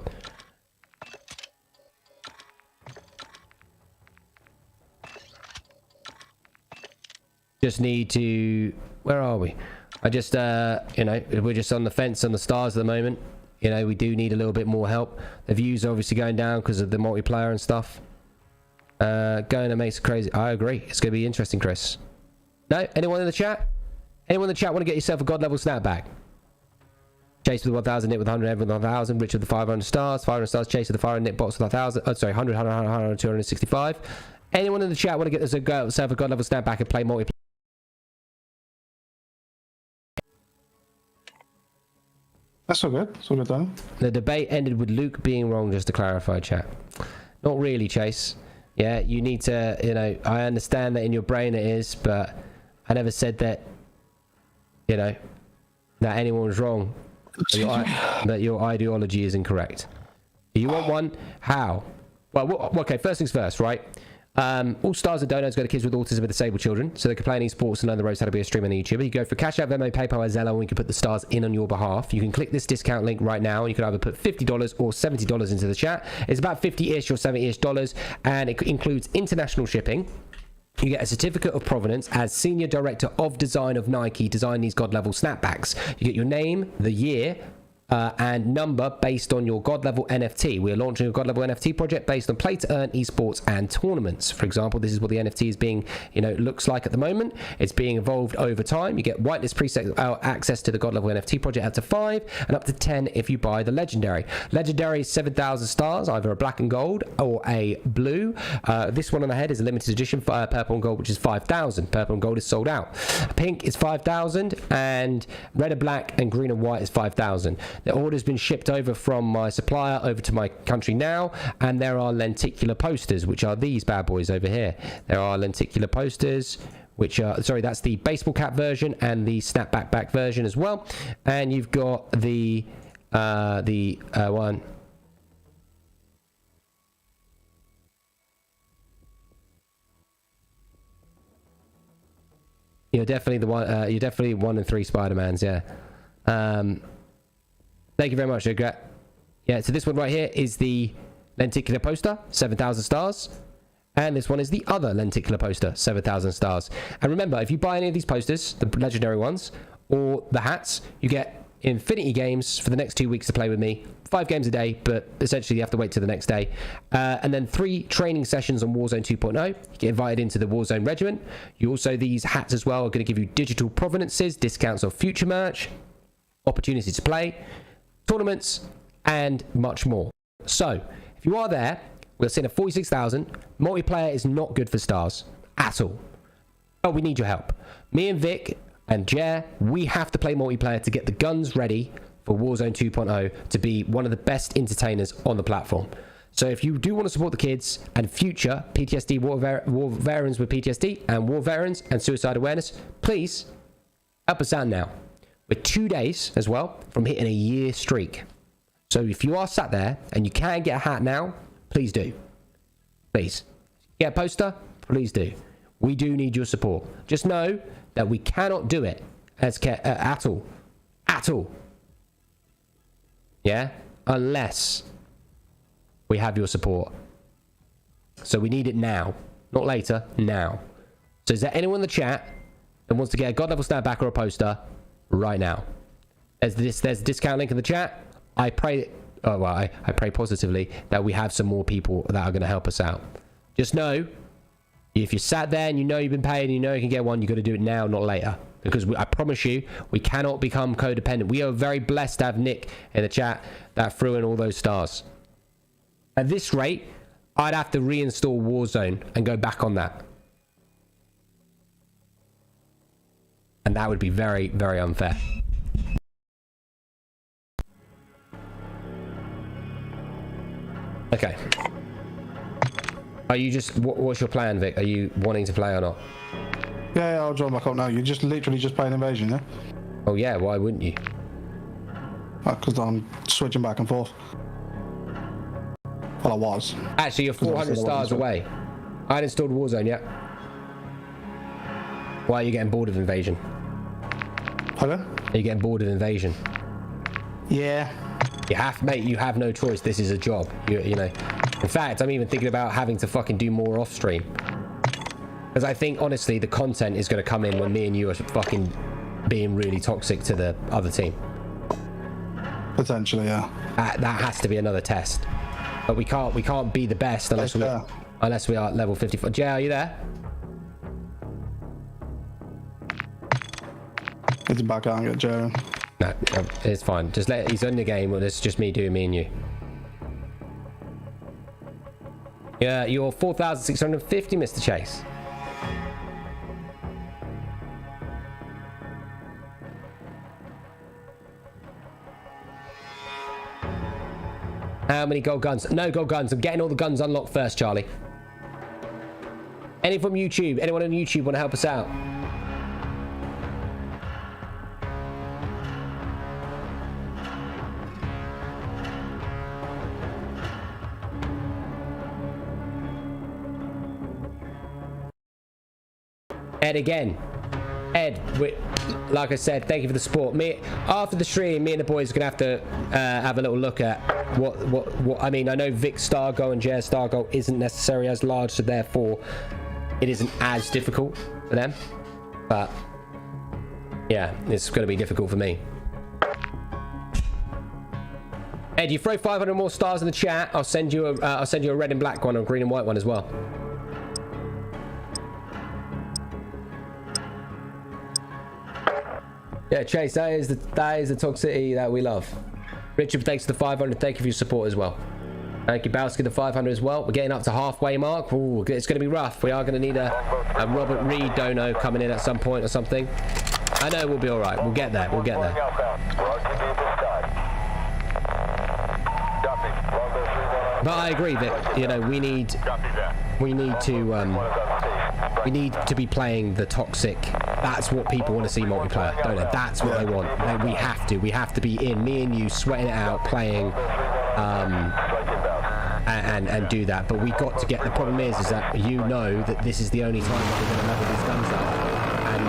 Just need to, where are we? I just you know, we're just on the fence on the stars at the moment. You know, we do need a little bit more help. The views are obviously going down because of the multiplayer and stuff. Going to make it crazy. I agree, it's going to be interesting, Chris. No? Anyone in the chat? Anyone in the chat want to get yourself a God level snapback? Chase with 1,000, Nick with 100, Evan with 1,000, Richard with the 500 stars, 500 stars, Chase with the 500, Nick Box with 1,000, oh sorry, 100, 265. Anyone in the chat want to get yourself a God level snapback and play multiplayer? That's all good. That's all good done. The debate ended with Luke being wrong, just to clarify, chat. Not really, Chase. Yeah, you need to, you know, I understand that in your brain it is, but I never said that, you know, that anyone was wrong. That your ideology is incorrect. Do you want one? How? Well, okay, first things first, right? All stars and donuts go to kids with autism and disabled children, so they can play any sports and learn the ropes how to be a streamer and a YouTuber. You go for Cash App, Venmo, PayPal, or Zelle, and we can put the stars in on your behalf. You can click this discount link right now, and you can either put $50 or $70 into the chat. It's about $50-ish or $70-ish dollars, and it includes international shipping. You get a certificate of provenance as Senior Director of Design of Nike, design these God level snapbacks. You get your name, the year, and number based on your God level NFT. We are launching a God level NFT project based on play to earn, esports, and tournaments. For example, this is what the NFT is being, looks like at the moment. It's being evolved over time. You get whitelist preset access to the God level NFT project up to 5 and up to 10 if you buy the legendary. Legendary is 7,000 stars, either a black and gold or a blue. This one on the head is a limited edition purple and gold, which is 5,000. Purple and gold is sold out. Pink is 5,000, and red and black and green and white is 5,000. The order's been shipped over from my supplier over to my country now, and there are lenticular posters, which are these bad boys over here. There are lenticular posters, which are, sorry, that's the baseball cap version and the snapback back version as well. And you've got the one. You're definitely the one. You're definitely 1 and 3 Spider-Mans. Yeah. Thank you very much, Regret. Yeah. So this one right here is the lenticular poster, 7,000 stars, and this one is the other lenticular poster, 7,000 stars. And remember, if you buy any of these posters, the legendary ones, or the hats, you get infinity games for the next 2 weeks to play with me. 5 games a day, but essentially you have to wait till the next day. And then 3 training sessions on Warzone 2.0. You get invited into the Warzone regiment. You also, these hats as well are going to give you digital provenances, discounts on future merch, opportunities to play, tournaments, and much more. So, if you are there, we're seeing a 46,000. Multiplayer is not good for stars at all. But we need your help. Me and Vic and Jer, we have to play multiplayer to get the guns ready for Warzone 2.0 to be one of the best entertainers on the platform. So if you do want to support the kids and future PTSD war veterans with PTSD and war veterans and suicide awareness, please help us out now. We're 2 days as well from hitting a year streak. So if you are sat there and you can get a hat now, please do. Please. Get a poster? Please do. We do need your support. Just know that we cannot do it at all. At all. Yeah? Unless we have your support. So we need it now. Not later, now. So is there anyone in the chat that wants to get a God level snapback or a poster right now? There's a discount link in the chat. I pray positively that we have some more people that are going to help us out. Just know, if you're sat there and you know you've been paid and you know you can get one, you've got to do it now, not later. Because I promise you, we cannot become codependent. We are very blessed to have Nick in the chat that threw in all those stars. At this rate, I'd have to reinstall Warzone and go back on that. And that would be very, very unfair. Okay. Are you just... What's your plan, Vic? Are you wanting to play or not? Yeah, I'll join back up now. You're just literally just playing Invasion, yeah? Oh, yeah. Why wouldn't you? Because I'm switching back and forth. Well, I was. Actually, you're 400 stars away. I hadn't installed Warzone yet. Why are you getting bored of Invasion? Pardon? Are you getting bored of Invasion? Yeah. You have, mate, you have no choice. This is a job. You know. In fact, I'm even thinking about having to fucking do more off stream. Because I think, honestly, the content is going to come in when me and you are fucking being really toxic to the other team. Potentially, yeah. That has to be another test. But we can't be the best unless we are at level 54. Jay, are you there? It's back out and get Jerry. No, it's fine. Just he's in the game. Well, it's just me doing me and you. Yeah, you're 4,650, Mr. Chase. How many gold guns? No gold guns. I'm getting all the guns unlocked first, Charlie. Any from YouTube? Anyone on YouTube want to help us out? Ed again. Ed, like I said, thank you for the support. After the stream, me and the boys are gonna have to have a little look at what I mean. I know Vic's star goal and Jer's star goal isn't necessarily as large, so therefore it isn't as difficult for them. But yeah, it's gonna be difficult for me. Ed, you throw 500 more stars in the chat. I'll send you a red and black one or green and white one as well. Yeah, Chase, that is the toxicity that we love. Richard, thanks for the 500. Thank you for your support as well. Thank you, Bowski, the 500 as well. We're getting up to halfway mark. Ooh, it's going to be rough. We are going to need a Robert Reed dono coming in at some point or something. I know we'll be all right. We'll get there. We'll get there. But I agree that, you know, we need to be playing the toxic. That's what people want to see multiplayer, don't they? That's what they want. We have to be in, me and you, sweating it out, playing, and do that. But we got to get. The problem is that you know that this is the only time that we're going to level these guns up, and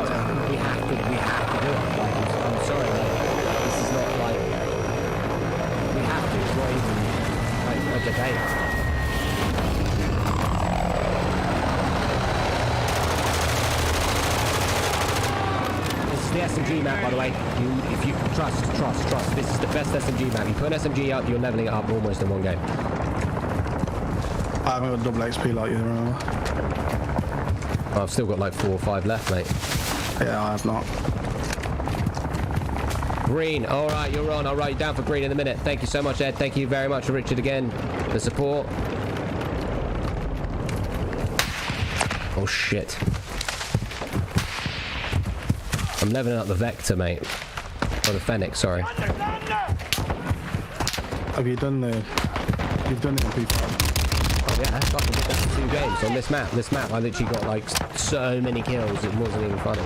we have to do it. Like, I'm sorry, this is not like we have to. It's not even like a debate. The SMG map, by the way, if you trust, this is the best SMG map. You put an SMG up, you're leveling it up almost in one game. I haven't got double XP like you, remember? Oh, I've still got like 4 or 5 left, mate. Yeah, I have not. Green, all right, you're on. I'll write you down for green in a minute. Thank you so much, Ed. Thank you very much, Richard, again, for the support. Oh, shit. I'm leveling up the Vector, mate. Or the Fennec, sorry. Have you done the... You've done it in people? Oh, yeah, I fucking did that for 2 games on this map. This map, I literally got, like, so many kills, it wasn't even funny.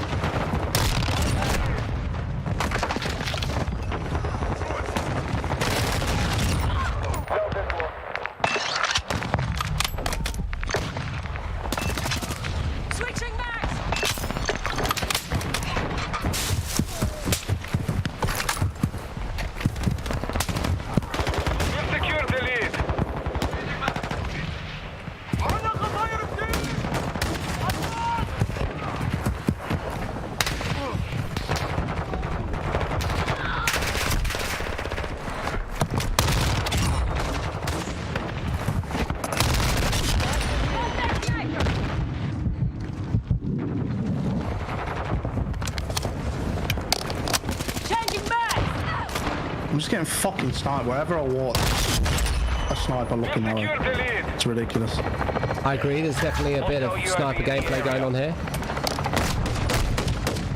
I'm just getting fucking sniped wherever I walk. A sniper looking that way. It's ridiculous. I agree, there's definitely a bit of sniper gameplay going on here.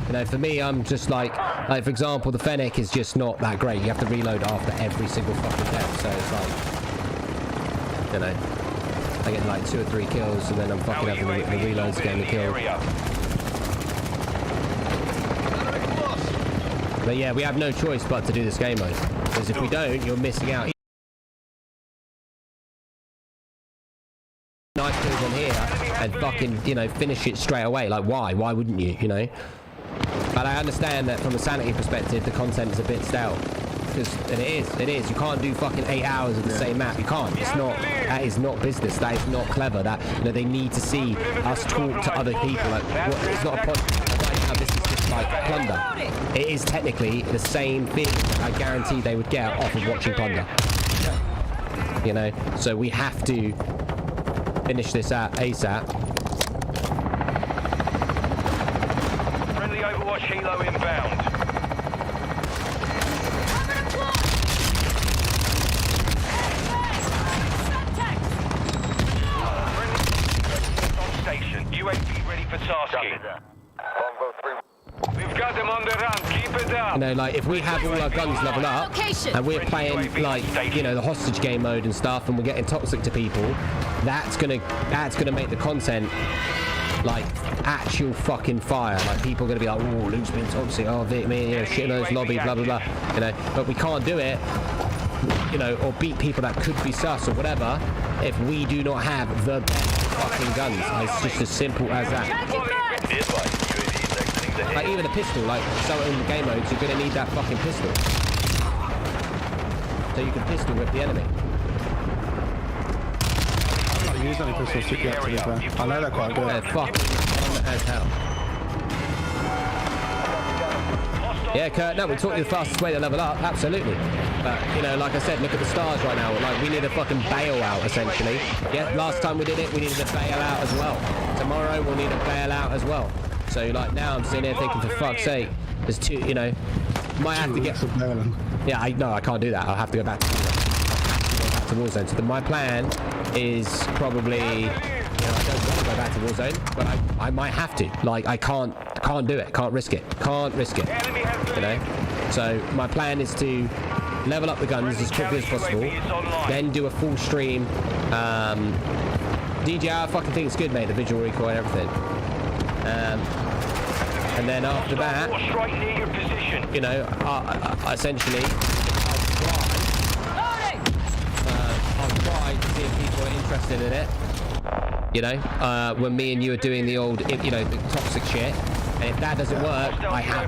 You know, for me, I'm just like for example, the Fennec is just not that great. You have to reload after every single fucking death, so it's like, you know, I get like 2 or 3 kills and then I'm fucking having the reloads getting the kill. But yeah, we have no choice but to do this game mode. Because if we don't, you're missing out. Nice kills on here and fucking, you know, finish it straight away. Like, why? Why wouldn't you, you know? But I understand that from a sanity perspective, the content is a bit stale. Because it is. You can't do fucking 8 hours of the same map. You can't. It's not. That is not business. That is not clever. That, you know, they need to see us talk to other people. Like, what, it's not a podcast. Right now, this is just like plunder. It is technically the same thing. I guarantee they would get off of watching plunder. You know, so we have to finish this at ASAP. Friendly Overwatch helo inbound. UAV ready for tasking. We've got them on the run. Keep it up. You know, like if we have all our guns leveled up and we're playing like, you know, the hostage game mode and stuff, and we're getting toxic to people, that's gonna make the content like actual fucking fire. Like people are gonna be like, oh, Luke's been toxic. Oh, Vic, me, you know, shit in those lobbies, blah blah blah. You know, but we can't do it. You know, or beat people that could be sus or whatever if we do not have the best fucking guns. It's just as simple as that. Like even a pistol, like so in the game modes, you're gonna need that fucking pistol. So you can pistol whip the enemy. I've not used any pistols to get to be fair. I know they're quite good. They're fucking fun as hell. Yeah, Kurt, no, we taught you the fastest way to level up, absolutely. But, you know, like I said, look at the stars right now. Like, we need a fucking bailout, essentially. Yeah, last time we did it, we needed a bailout as well. Tomorrow, we'll need a bailout as well. So, like, now I'm sitting here thinking, for fuck's sake, there's two, you know, might have to get... Yeah, I know, I can't do that. I'll have to go back to Warzone. So my plan is probably... You know, I don't want to go back to Warzone, but I might have to. Like, I can't do it. Can't risk it. Can't risk it. You know? So, my plan is to level up the guns as quickly as possible, then do a full stream. DJ, I fucking think it's good, mate, the visual recoil and everything. And then after that, you know, essentially, I'll try to see if people are interested in it. You know, when me and you are doing the old, you know, the toxic shit. And if that doesn't work,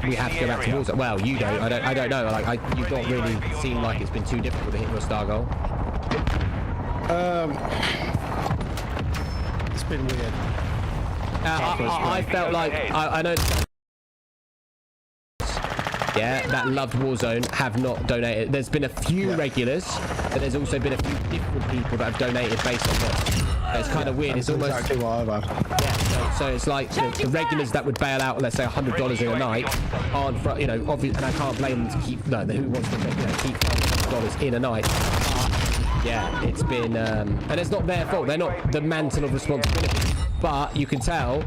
we have to go back to Warzone. Well, you don't. I don't know. Like, you've not really seemed like it's been too difficult to hit your star goal. It's been weird. I felt like I know. Yeah, that loved Warzone have not donated. There's been a few regulars, but there's also been a few different people that have donated based on this. It's kind of weird. It's almost exactly what I've had. Yeah, so it's like the regulars that would bail out, let's say, $100 in a night, aren't, you know, obvious, and I can't blame them to keep. No, who wants to, you know, keep $100 in a night? Yeah, it's been, and it's not their fault. They're not the mantle of responsibility. But you can tell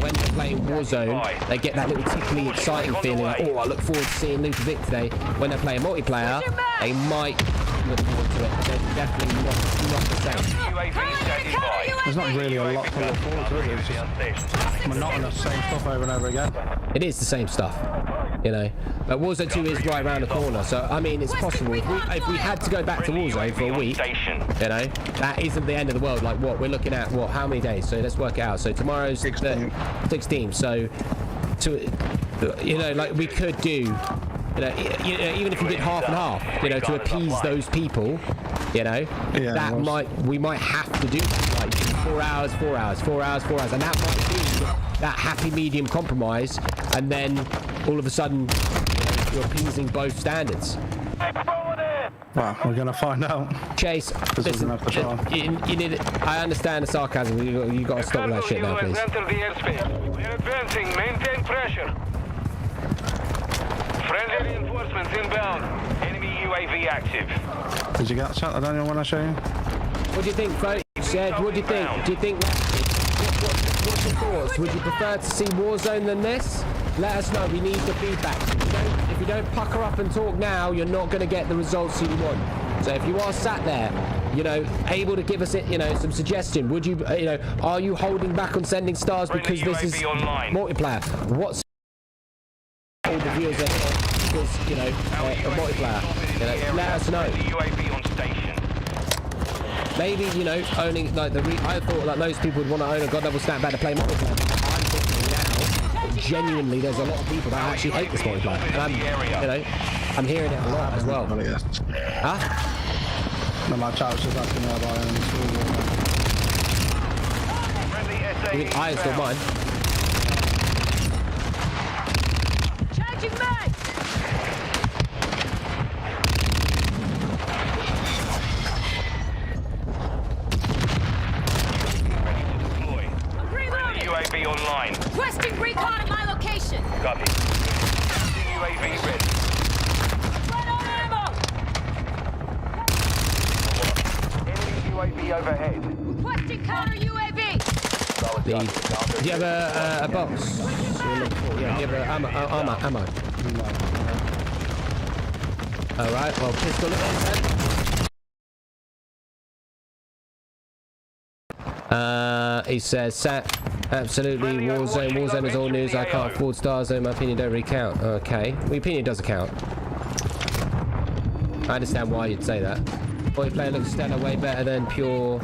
when they're playing Warzone, they get that little tickly, exciting feeling like, oh, I look forward to seeing NitroLukeDX today. When they're playing multiplayer, they might look forward to it, but they're definitely not the same. There's not really a lot to look forward to, is it? It's just monotonous, same stuff over and over again. It is the same stuff, you know. But Warzone 2 is right around the corner, so I mean, it's possible. If we had to go back to Warzone for a week, you know, that isn't the end of the world. Like, what we're looking at, what, how many days? So let's work it out. So tomorrow's 16. So, you know, like we could do. You know, even if you did half and half, you know, to appease those people, you know, that we might have to do that, like 4 hours, 4 hours, 4 hours, 4 hours, and that might be that happy medium compromise, and then all of a sudden, you know, you're appeasing both standards. Well, we're gonna find out. Chase, listen, you need. I understand the sarcasm. You got to stop that shit now, please. Enter the airspace. We're advancing. Maintain pressure. Friendly reinforcements inbound. Enemy UAV active. Did you get that shot, Daniel, when I show you? What do you think, folks? Ed, what do you think? Do you think? What's your thoughts? Would you prefer to see Warzone than this? Let us know. We need the feedback. If you don't pucker up and talk now, you're not going to get the results you want. So if you are sat there, you know, able to give us, you know, some suggestion, would you, you know, are you holding back on sending stars because this is multiplayer? What's all the viewers are here because, you know, a multiplayer? You know, let us know. Maybe, you know, owning, like, I thought that most people would want to own a god level snapback to play multiplayer. I'm thinking now, genuinely, there's a lot of people that actually hate this multiplayer. And I'm, you know, I'm hearing it a lot as well. Huh? No, my chat was just asking me about it. I installed mine. Charging mag! UAV online. Requesting recon at my location. Copy. UAV ready. Run on ammo! Enemy UAV overhead. Requesting counter UAV! Do you have a box? Yeah, do you have ammo? Alright, well, pistol it is then. He says, Sat, absolutely, Warzone is all news, I can't afford stars, so my opinion don't really count. Okay, well, your opinion doesn't count. I understand why you'd say that. Multiplayer looks stellar, way better than the pure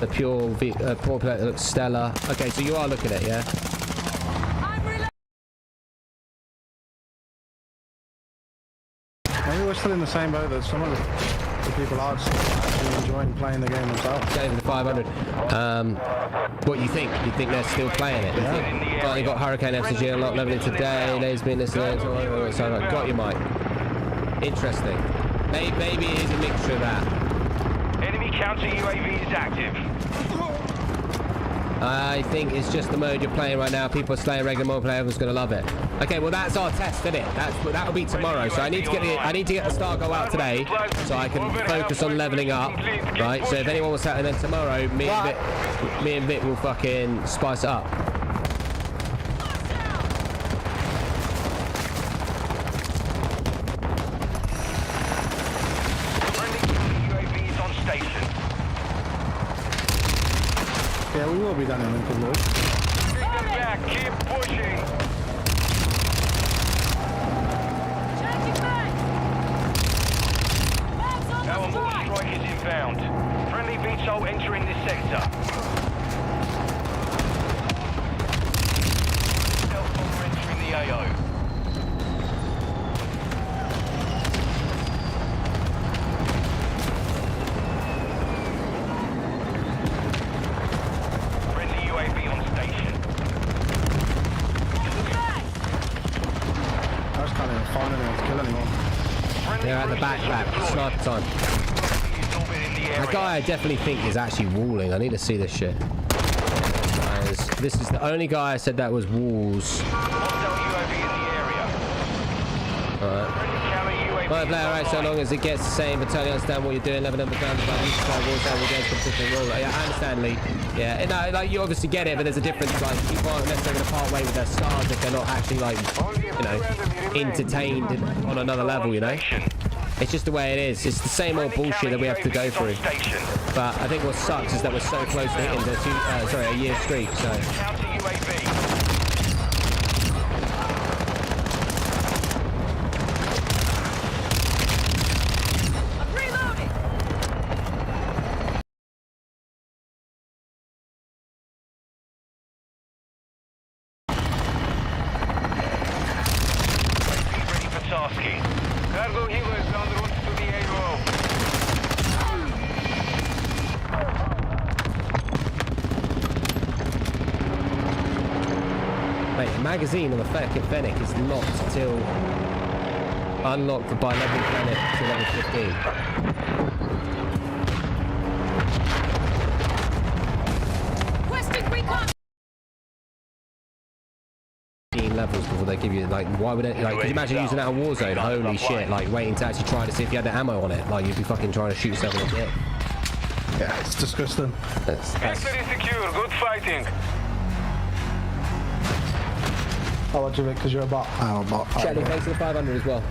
multiplayer looks stellar. Okay, so you are looking at it, yeah? Maybe we're still in the same boat that some of the people are just actually enjoying playing the game themselves. Getting the 500. What you think? You think they're still playing it? Yeah. Well, you got Hurricane FCG a lot leveling today. They've been listening to. So I got you, Mike. Interesting. Maybe it is a mixture of that. Enemy counter UAV is active. I think it's just the mode you're playing right now. People are slaying regular multiplayer. Everyone's gonna love it. Okay, well that's our test, isn't it? That'll be tomorrow. So I need to get the star go out today, so I can focus on leveling up. Right. So if anyone was out, and then tomorrow, me and Vic will fucking spice it up. Yeah, we will be done in a couple of Keep pushing. Changing back. Bags on Our the mortar fly. strike is inbound. Friendly VTOL entering this sector. Stealth bomber entering the AO. Friendly UAV on station. I was kind of finding anyone to kill anyone. They're at the back. Sniper time. The guy I definitely think is actually walling. I need to see this shit. Guys, this is the only guy I said that was walls. Alright, player, right, so long as it gets the same, but totally understand what you're doing, level number down, but you try Warzone will get competition role. Yeah, I understand, Lee. Yeah, no, like you obviously get it, but there's a difference. Like people aren't necessarily going to part way with their stars if they're not actually like, you know, entertained on another level. You know, it's just the way it is. It's the same old bullshit that we have to go through. But I think what sucks is that we're so close to hitting the a year streak. So. Cargo helo is en route to the AO. Wait, the magazine on the fucking Fennec is locked till unlocked by level planet to level 15. Requesting recon. Levels before they give you like, why would it, like, could you imagine using that in Warzone? Holy shit, like waiting to actually try to see if you had the ammo on it, like you'd be fucking trying to shoot yourself in the head. Yeah, it's disgusting. That's Sector is secure, good fighting. I'll watch it because you're a bot. I'm a bot. Shelly, thanks for the 500 as well.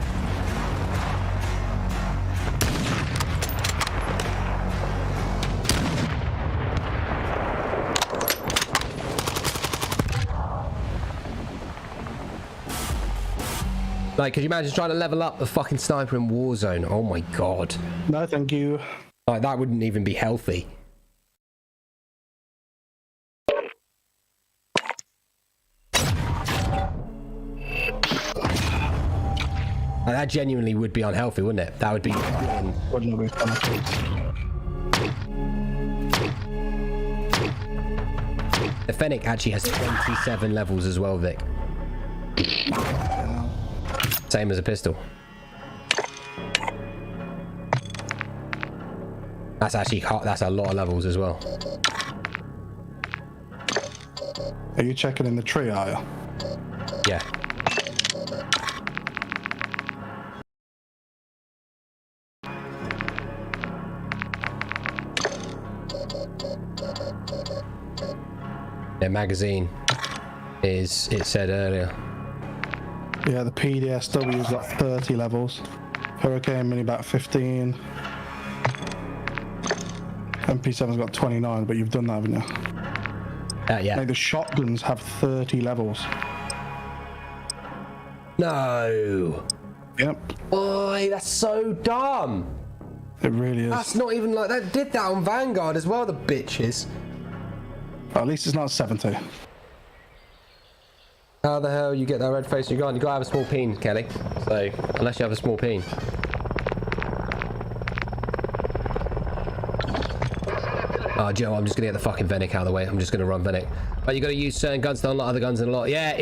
Like, could you imagine trying to level up a fucking sniper in Warzone? Oh my god. No, thank you. Like, that wouldn't even be healthy. Like, that genuinely would be unhealthy, wouldn't it? That would be... Wouldn't be fun. The Fennec actually has 27 levels as well, Vic. Same as a pistol. That's actually hot. That's a lot of levels as well. Are you checking in the tree, are you? Yeah. Their magazine is, it said earlier. Yeah, the PDSW's got 30 levels. Hurricane Mini about 15. MP7's got 29, but you've done that, haven't you? Yeah. Like the shotguns have 30 levels. No. Yep. Boy, that's so dumb. It really is. That's not even like that. Did that on Vanguard as well, the bitches. At least it's not 70. How the hell you get that red face in your gun? You gotta have a small peen, Kelly. So, unless you have a small peen. Oh, Joe, I'm just gonna get the fucking Venic out of the way. I'm just gonna run Venic. But you gotta use certain guns to unlock other guns and a lot. Yeah,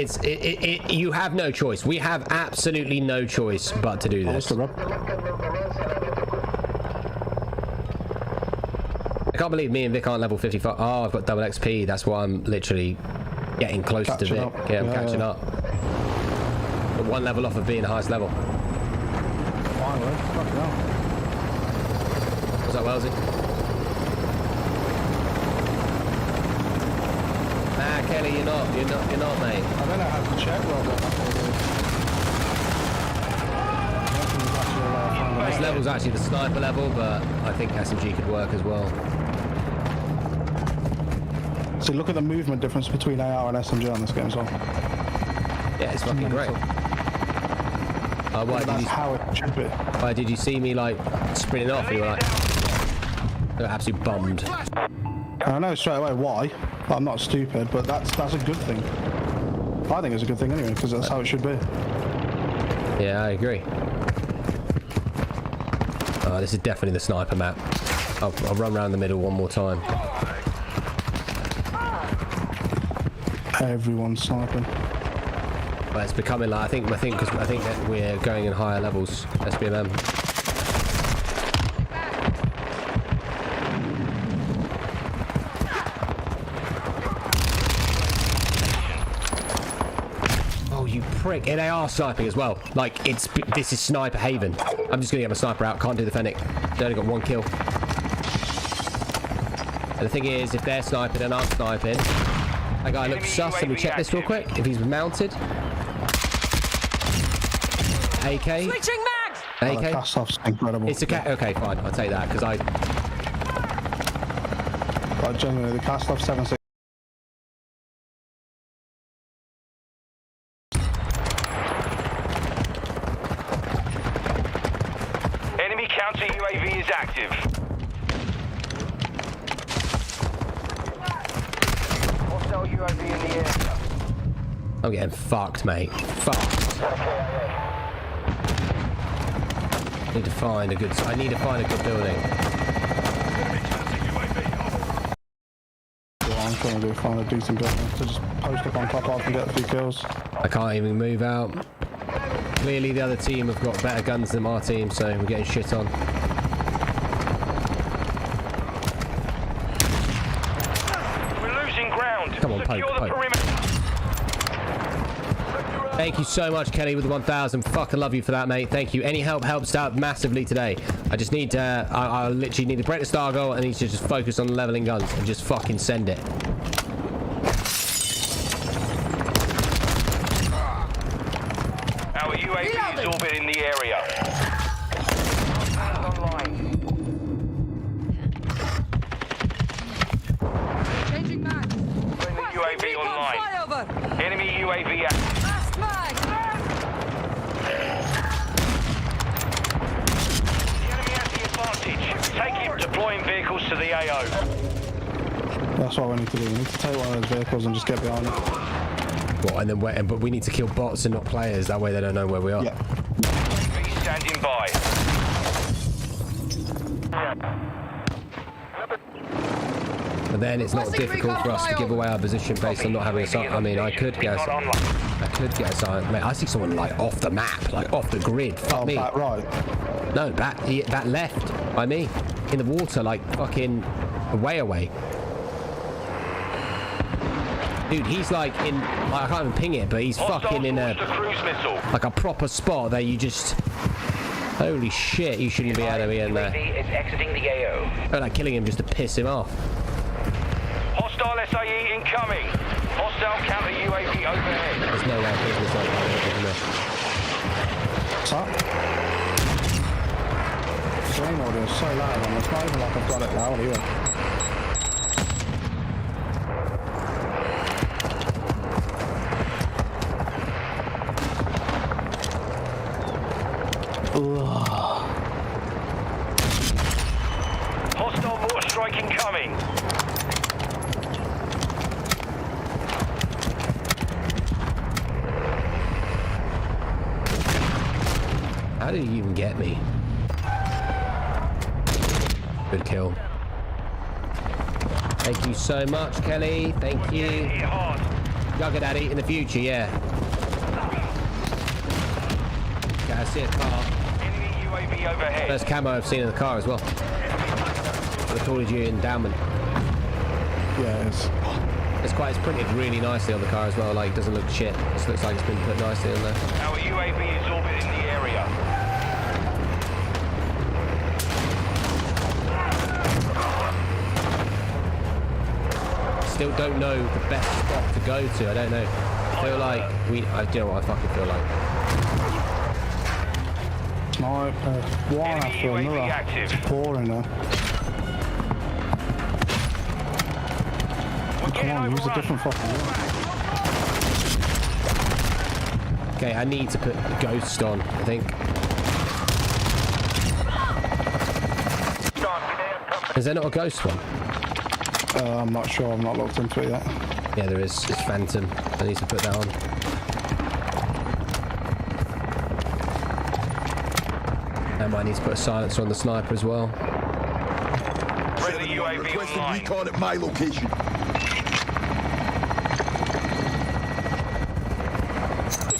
you have no choice. We have absolutely no choice but to do this. can't believe me and Vic aren't level 55. Oh, I've got double XP. That's why I'm literally getting close to Vic. Yeah, I'm catching up. But one level off of being the highest level. Finally. Fucking hell. What's up, Wellesley? Nah, Kelly, you're not, mate. I don't know how to check Robert. This level's actually the sniper level, but I think SMG could work as well. So look at the movement difference between AR and SMG on this game as well. Yeah, it's fucking great. That's how it should be. Why did you see me like sprinting off? You were like, they were absolutely bummed. I know straight away why. I'm not stupid, but that's a good thing. I think it's a good thing anyway, because that's how it should be. Yeah, I agree. Oh, this is definitely the sniper map. I'll run around the middle one more time. Everyone's sniping. But it's becoming like I think that we're going in higher levels. SBMM. Oh, you prick! And they are sniping as well. Like this is sniper haven. I'm just gonna get my sniper out. Can't do the Fennec. They only got one kill. And the thing is, if they're sniping and I'm sniping, that guy looks sus. Let me check this real quick. If he's mounted. AK. Switching mags. AK. The cast-off's incredible. It's a cat. Okay, fine. I'll take that because genuinely, the cast-off 7.6. Enemy counter UAV is active. Hostile UAV in the air. I'm getting fucked, mate. Fucked. I need to find a good building. What I'm trying to do, find a decent building to just post up on top of and get a few kills. I can't even move out. Clearly the other team have got better guns than our team, so we're getting shit on. We're losing ground. Come on, Secure the poke. perimeter. Thank you so much, Kelly, with the 1,000. Fucking love you for that, mate. Thank you. Any help helps out massively today. I just need to... I literally need to break the star goal and need to just focus on leveling guns and just fucking send it. Our UAV is orbiting the area. Changing mags. UAV online. Flyover. Enemy UAV active. Last mag. The enemy has the advantage. Take it. Deploying vehicles to the AO. That's what we need to do. We need to take one of those vehicles and just get behind it. What, and then wait, but we need to kill bots and not players. That way they don't know where we are. Yeah. UAV standing by. But then it's not difficult for us to give away our position based on not having a sight. I mean, I could get a sight. Mate, I see someone like off the map, like off the grid. Fuck me. Back right. No, that left by me in the water, like fucking way away. Dude, he's like in. I can't even ping it, but he's fucking in a like a proper spot that you just. Holy shit! You shouldn't be able to be in there. UAV is exiting the AO. I'm like killing him just to piss him off. Hostile SAE incoming. Hostile counter UAV overhead. There's no way business like that, isn't there? What's that? The game audio is so loud, man. It's not even like I've got it loud either. Hostile mortar strike incoming. How did he even get me? Good kill. Thank you so much, Kelly. Thank you. Hit hard. Jugger Daddy in the future, yeah. Okay, I see a car. Enemy UAV overhead. First camo I've seen in the car as well. the Call of Duty endowment. Yeah, it is. It's printed really nicely on the car as well. Like, it doesn't look shit. It just looks like it's been put nicely on there. Our UAV is orbiting the area. Still don't know the best spot to go to. I don't know. I feel like I do know what I fucking feel like. Sniper. One Enemy after UAV another. active. It's pouring now. Come on, use a different fucking one. Okay, I need to put Ghost on, I think. Is there not a Ghost one? I'm not sure. I'm not looked into it yet. Yeah, there is. It's Phantom. I need to put that on. I might need to put a silencer on the sniper as well. Friendly UAV online. Recon at my location.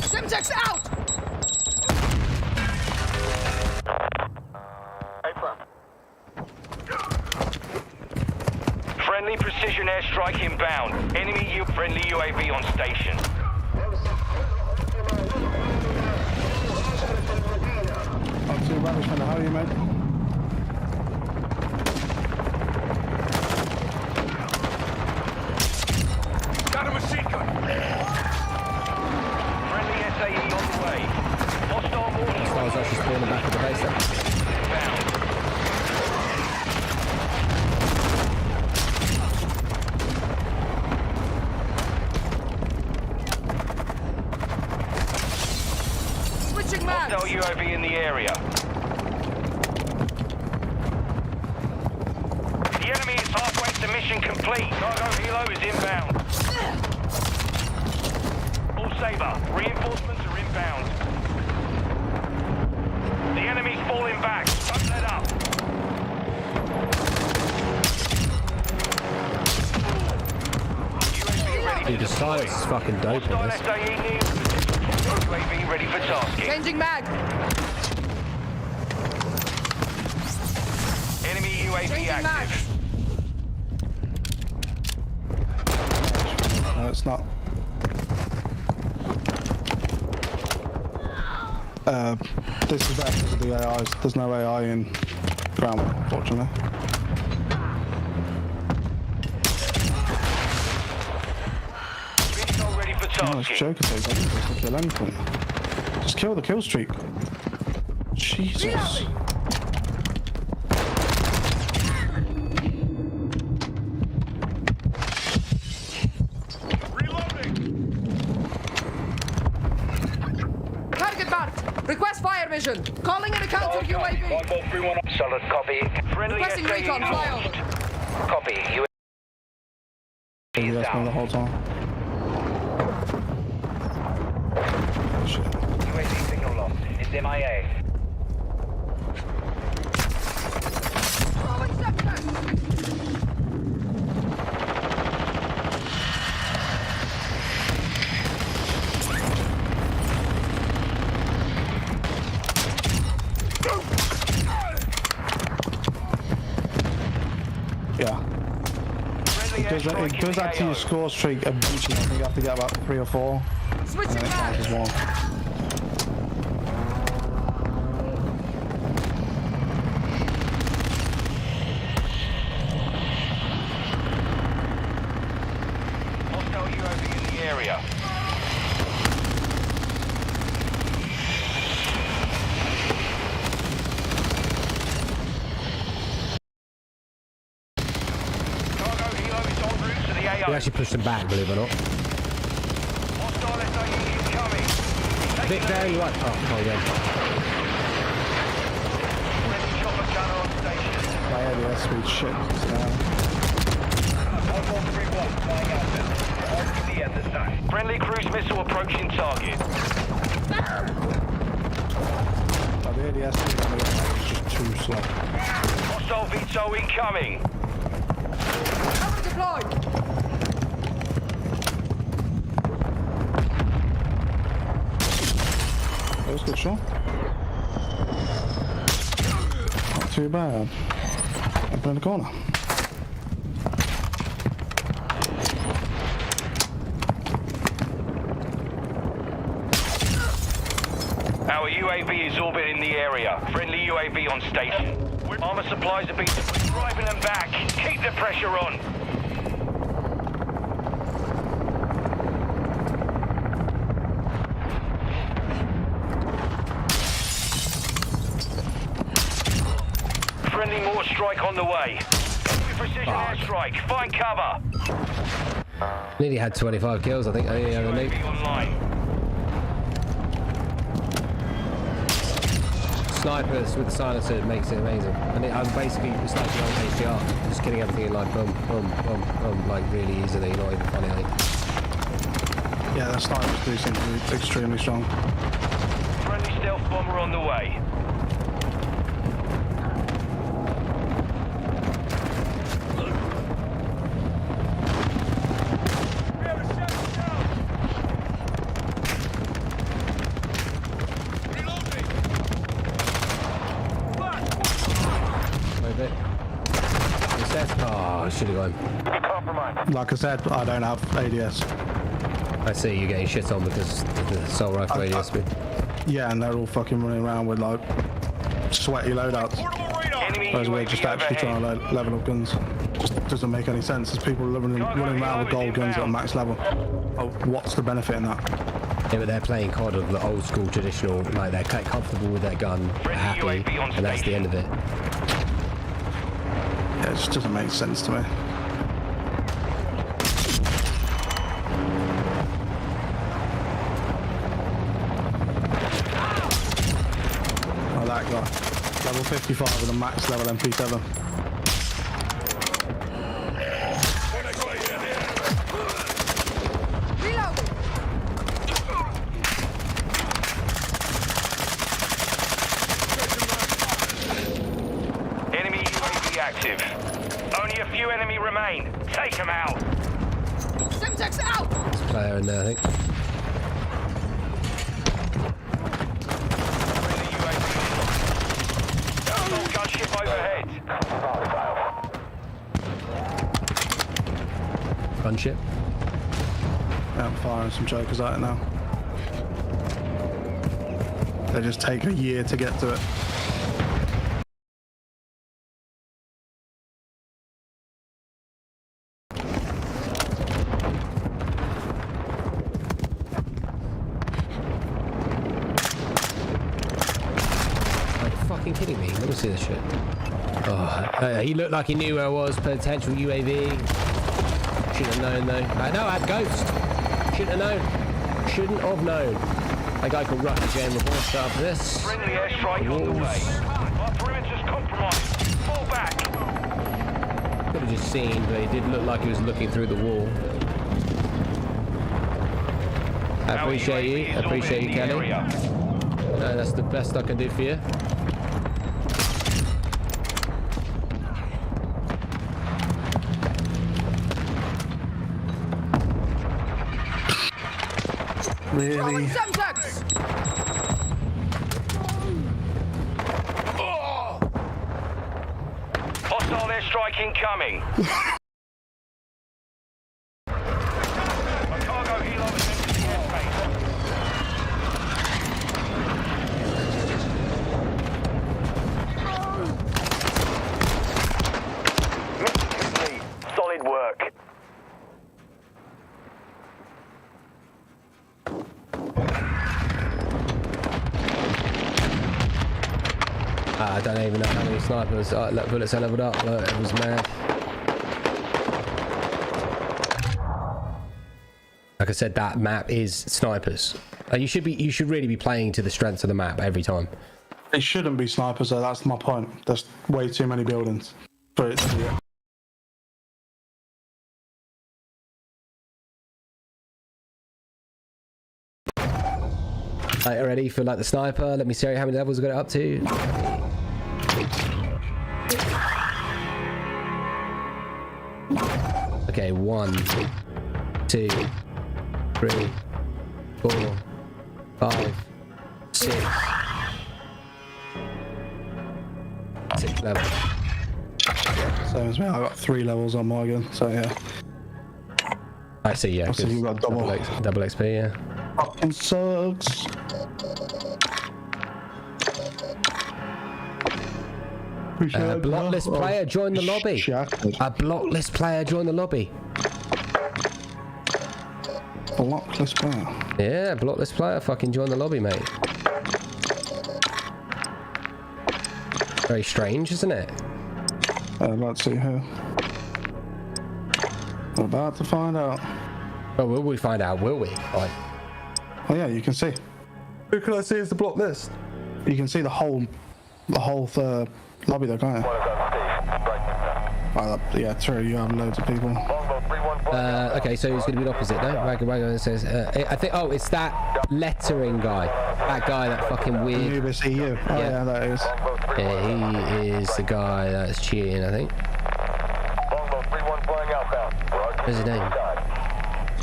Simtex out! Friendly precision airstrike inbound. Enemy friendly UAV on station. Not too bad. How are you, mate? Got a machine gun. Friendly SAE on the way. Hostile mortar. I was actually spawning back at the base there. Inbound. Switching mags! Hostile UAV in the area. The enemy is halfway to mission complete. Cargo helo is inbound. All Sabre, reinforcements are inbound. The enemy's falling back. Don't let up. UAV ready Dude, the silence is fucking dope on Hostile this. SAE near. UAV ready for tasking. Changing mag! Enemy UAV Changing active. mags! No, it's not. This is better because of the AIs. There's no AI in ground, unfortunately. Missile ready for Oh, it's tasking. joker tape. I didn't supposed to kill anything. Just kill the kill streak. Jesus. Target marked! Request fire mission! Calling in a counter UAV! Solid copy. Friendly Requesting SAE recon, fly lost. over! Copy. Maybe that's me the whole time. Shit. UAV signal lost. It's MIA. Throwing sector! Yeah. Friendly It does add to your score streak eventually. I think you have to get about 3 or 4. Switching And it counts mags! as one. Hostile UAV in the area. Cargo helo is en route to the AO. We actually pushed them back, believe it or not. Hostile SAE incoming. Vic, there you are. Oh, again. Friendly chopper gunner on station. My ADS speed shit. Friendly cruise missile approaching target. But the ADS speed on the is just too slow. Hostile VTOL incoming. Cover deployed! That was a good shot. Not too bad. Up in the corner. Our UAV is orbiting the area. Friendly UAV on station. Armor supplies have been driving them back. Keep the pressure on. Friendly mortar strike on the way. Precision airstrike. Find cover. Nearly had 25 kills, I think. UAV online. Snipers with the silencer makes it amazing. And I'm basically it's like the old HDR, just getting everything in like boom, boom, boom, boom, like really easily, not even funny. Like. Yeah, the snipers do seem to be extremely strong. Friendly stealth bomber on the way. Oh, I should have gone. Like I said, I don't have ADS. I see you getting shit on because of the assault rifle ADS. Yeah, and they're all fucking running around with like sweaty loadouts. Whereas we're just actually trying to level up guns. Just doesn't make any sense. There's people running around with gold guns at max level. Oh, what's the benefit in that? Yeah, but they're playing COD of the old school traditional, like they're quite comfortable with their gun, they're happy, and that's the end of it. Yeah, it just doesn't make sense to me. Oh, that guy. Level 55 with a max level MP7. Enemy UAV active. Only a few enemy remain. Take them out. Semtex out! There's a player in there, I think. Gunship overhead. Gunship. Yeah, I'm firing some jokers at it now. They just take a year to get to it. Kidding me? Let me see this shit. Oh, he looked like he knew where I was. Potential UAV. Shouldn't have known though. No, I had Ghost. Shouldn't have known. Shouldn't have known. A guy called Rucky Jane reports after this. Friendly airstrike on the way. Our perimeter's compromised. Fall back. Could have just seen, but he did look like he was looking through the wall. I appreciate you. I appreciate you, Kelly. That's the best I can do for you. Really? Hostile airstrike incoming. A cargo helo has entered the airspace. Mission complete. Solid work. I don't even know how many snipers bullets I leveled up. It was mad. Like I said, that map is snipers. You should really be playing to the strengths of the map every time. It shouldn't be snipers though, that's my point. There's way too many buildings for it to be it. Right, ready for like the sniper? Let me see how many levels I got it up to. Okay, 1, 2, 3, 4, 5, 6. 6 levels. Same as me. I got 3 levels on my gun, so yeah. I see, yeah. So you got double XP, yeah. Fucking sucks. A blockless player joined the lobby. Shattered. A blockless player joined the lobby. Blockless player? Yeah, blockless player fucking joined the lobby, mate. Very strange, isn't it? Let's see who. We're about to find out. Oh, will we find out, will we? Like, oh yeah, you can see. who can I see as the block list? You can see the whole lobby there, can't you? Yeah, true, you have loads of people. Okay, so it's going to be the opposite, no? Wagon says, I think, oh, it's that lettering guy. That guy, that fucking weird... Anubis EU. Oh yeah, that is. Yeah, he is the guy that's cheating, I think. What's his name?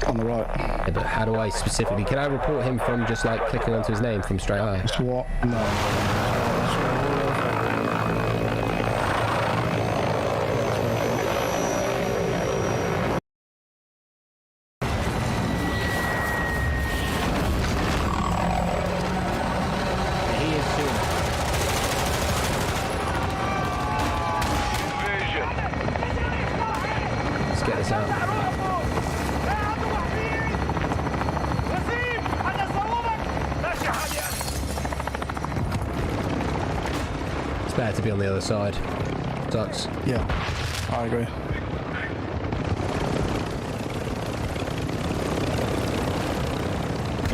On the right. Yeah, but how do I specifically... Can I report him from just, like, clicking onto his name from straight eye? It's what? No. To be on the other side. Sucks. Yeah, I agree.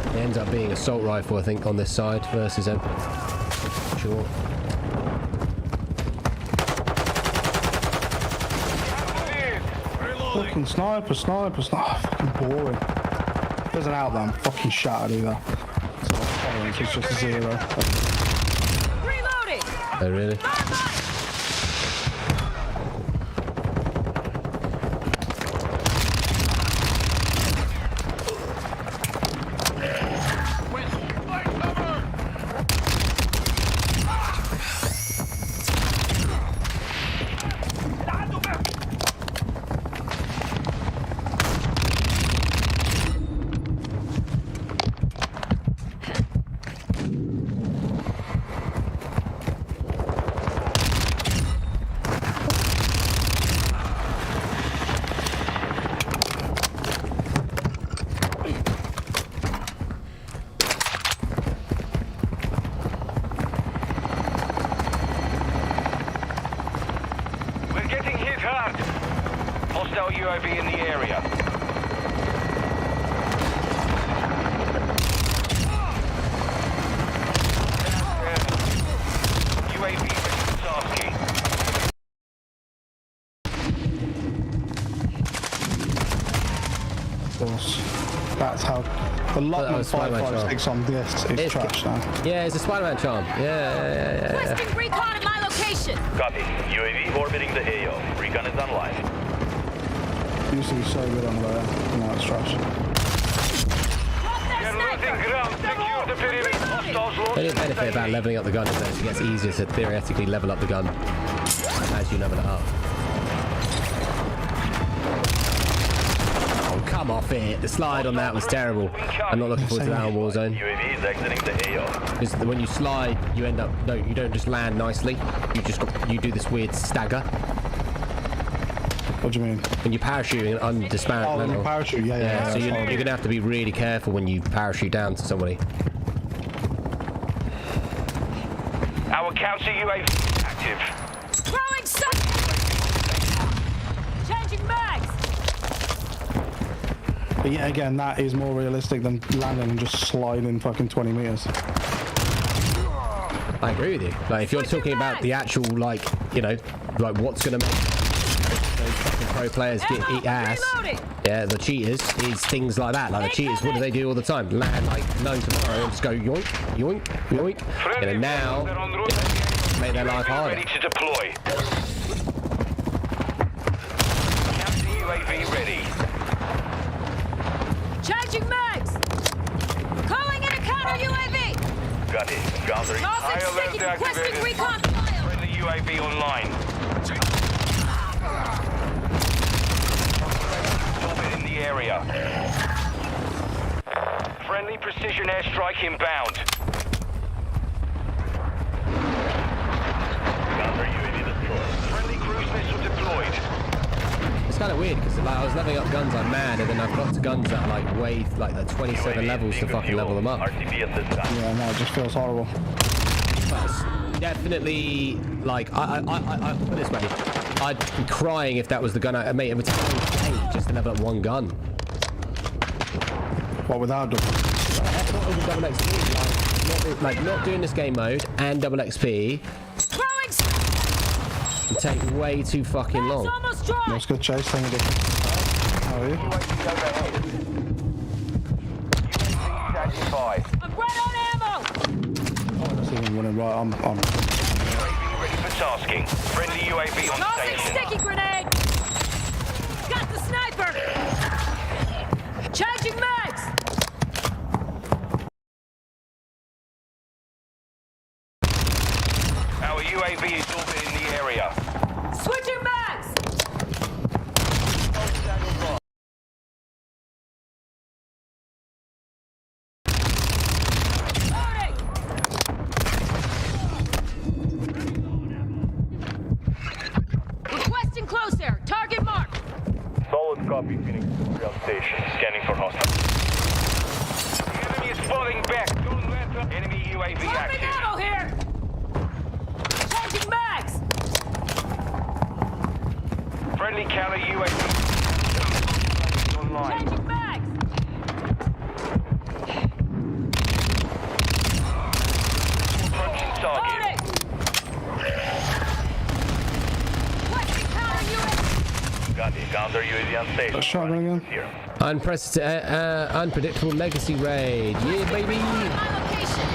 It ends up being assault rifle, I think, on this side versus him. Sure. Fucking sniper. Fucking boring. There's an outline. I'm fucking shattered either. So it's just 0. Oh, really? UAV in the area. UAV tasking. Of course. That's how the Lockman 556 on this is trash now. Yeah, it's a Spider-Man charm. Yeah. Requesting recon at my location. Copy. UAV orbiting the AO. Recon is online. It used to be so good on there, and now it's trash. The only benefit about leveling up the gun is that it gets easier to theoretically level up the gun as you level it up. Oh, come off it. The slide on that was terrible. I'm not looking forward to that on Warzone. UAV is exiting the AO. Because when you slide, you end up... No, you don't just land nicely. You do this weird stagger. What do you mean? When you parachute on disparate level. level. Oh, parachute, yeah. So you're going to have to be really careful when you parachute down to somebody. Our counter UAV active. Throwing some. Changing mags. But yeah, again, that is more realistic than landing and just sliding fucking 20 meters. I agree with you. Like, if you're talking about the actual, like, you know, like what's going to make those fucking pro players eat ass, yeah, the cheaters, is things like that. Like the cheaters, what do they do all the time? Land like no tomorrow and just go yoink, yoink, yoink. And now, make their life harder. Ready to deploy. Counter UAV ready. Changing mags. Calling in a counter UAV. Got it. Countering. High alert activated. Recon fire. Friendly UAV online. the area. Friendly precision airstrike inbound. Counter UAV destroyed. Friendly cruise missile deployed. It's kind of weird because like, I was leveling up guns like mad, and then I've got to guns that are like way like the 27 levels to fucking level them up. RTB at this time. Yeah, no, it just feels horrible. But it's definitely like I put it this way, I'd be crying if that was the gun I made. It would take 8 just to level up one gun. What without double? Not even double XP, like not doing this game mode and double XP. Would take way too fucking long. Let's go chase thing again. How are you? I'm right on ammo. Oh, that's even running right. I'm. UAV ready for tasking. Friendly UAV on Tossing station. sticky grenade. Got the sniper. Changing mags. Our UAV is orbiting the area. Switching mags. Loading. Requesting close air. Target marked. Solid copy, Phoenix. Ground station. Scanning for hostiles. The enemy is falling back. Don't let them. Enemy UAV Dropping active. ammo here. Changing mags. Friendly counter UAV online. Changing mags. Approaching target. Loading. Requesting counter UAV. Got the counter UAV on station. Shotgun again. Here. Unpredictable legacy raid. Yeah, baby. My location.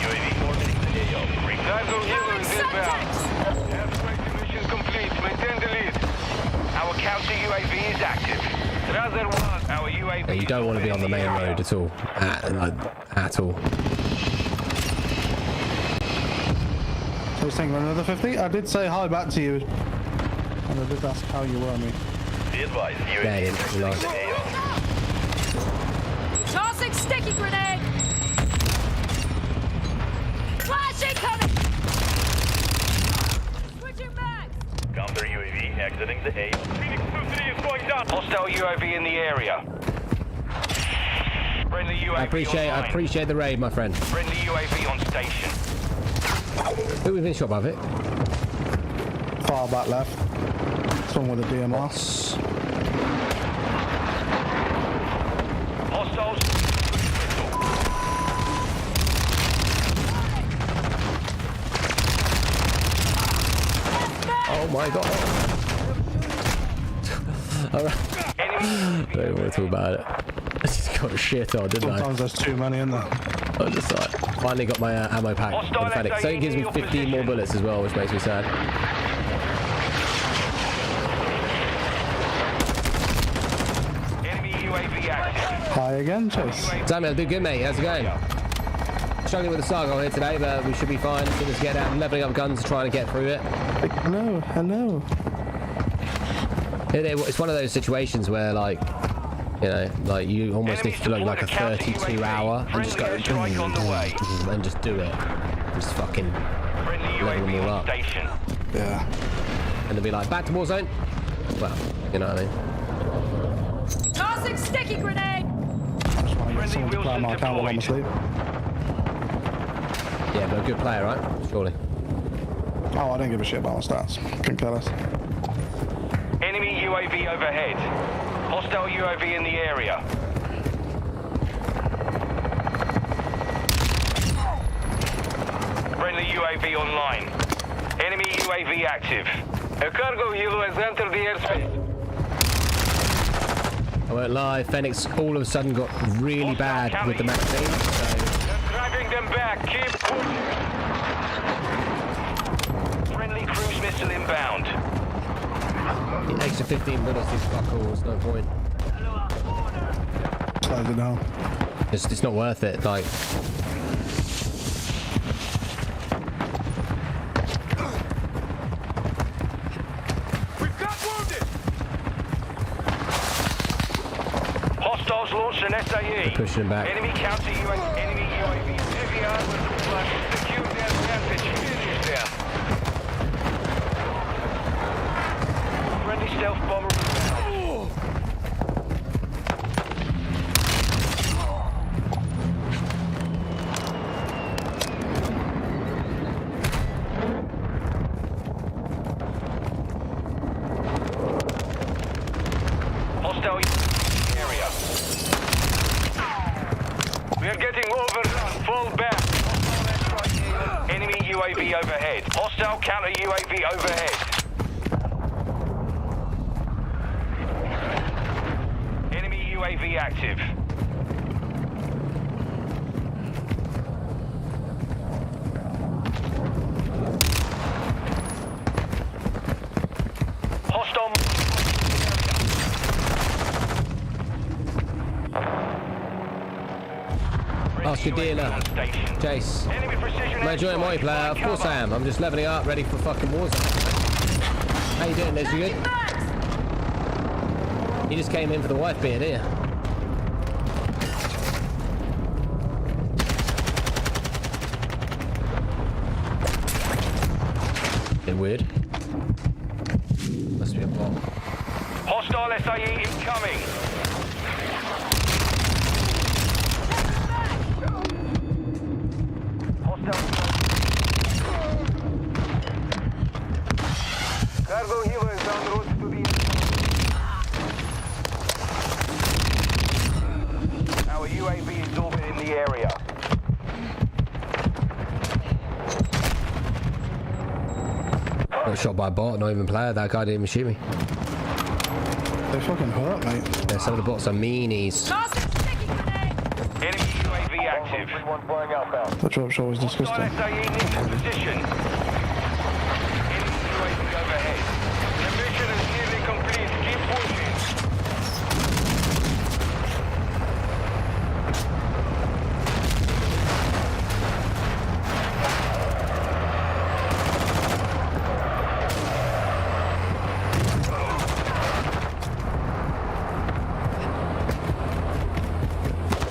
UAV orbiting the AO. Revival Throwing subtext. Airstrike mission complete. Maintain the lead. Our counter UAV is active. Rather one. Our UAV. Yeah, you don't want to be on the main road at all. At all. So he's thinking another 50. I did say hi back to you, and I did ask how you were, me. Be advised. Yeah, UAV yeah, orbiting yeah. the AO. Tossing sticky grenade. Flash incoming. Switching mags. Counter UAV exiting the AO. Phoenix 2-3 is going down. Hostile UAV in the area. Friendly UAV I online. appreciate the raid, my friend. Friendly UAV on station. Who we've been shot above it? Far back left. Someone with a DMR. Hostiles. Oh my god. Alright. Enemy I don't want to talk about it. I just got shit on, didn't I? Sometimes there's too many in there. I just like, finally got my ammo pack. Hostile Emphatic. So it gives me 15 more bullets as well, which makes me sad. Enemy UAV active. Hi again, Chase. Samuel, do good, mate. How's it going? Struggling with the Sargo here today, but we should be fine. As soon as we get out, leveling up guns, trying to get through it. Hello, hello. It's one of those situations where, like, you know, like you almost need to look like a 32 hour and just go and just do it. Just fucking Friendly level them UAV all on up. station. Yeah. And they'll be like, back to Warzone. Well, you know what I mean. Tossing sticky grenade. Just want to get someone to play my account while I'm asleep. Yeah, but a good player, right? Surely. Oh, I don't give a shit about my stats. Couldn't care less. Enemy UAV overhead. Hostile UAV in the area. Friendly UAV online. Enemy UAV active. A cargo helo has entered the airspace. I won't lie, Phoenix all of a sudden got really bad with the magazine, so They're driving them back. Keep pushing. Friendly cruise missile inbound. the extra 15 bullets is fuck all, there's no point. Slows it down. It's not worth it, like. We've got wounded. They're pushing him back. Enemy counter UAV. Enemy UAV. Heavy armor supply. Secure their advantage. Finish them. Friendly stealth bomber. Hostile area. We are getting overrun. Fall back. Enemy UAV overhead. Hostile counter UAV overhead. Enemy UAV active. Hostile. Ask your dealer. Chase. Enemy precision. Am I enjoying multiplayer? Of course I am. I'm just leveling up, ready for fucking Warzone. How you doing, Liz? You good? You just came in for the wife beer, didn't you? Bit weird. Must be a bot. Hostile SAE incoming. Cargo helo is en route to the... Our UAV is orbiting the area. Got shot by a bot, not even a player. That guy didn't even shoot me. They fucking hurt, mate. Yeah, some of the bots are meanies. Enemy UAV active. That drop shot was disgusting. Hostile SAE needs position. Enemy UAV overhead. The mission is nearly complete. Keep pushing.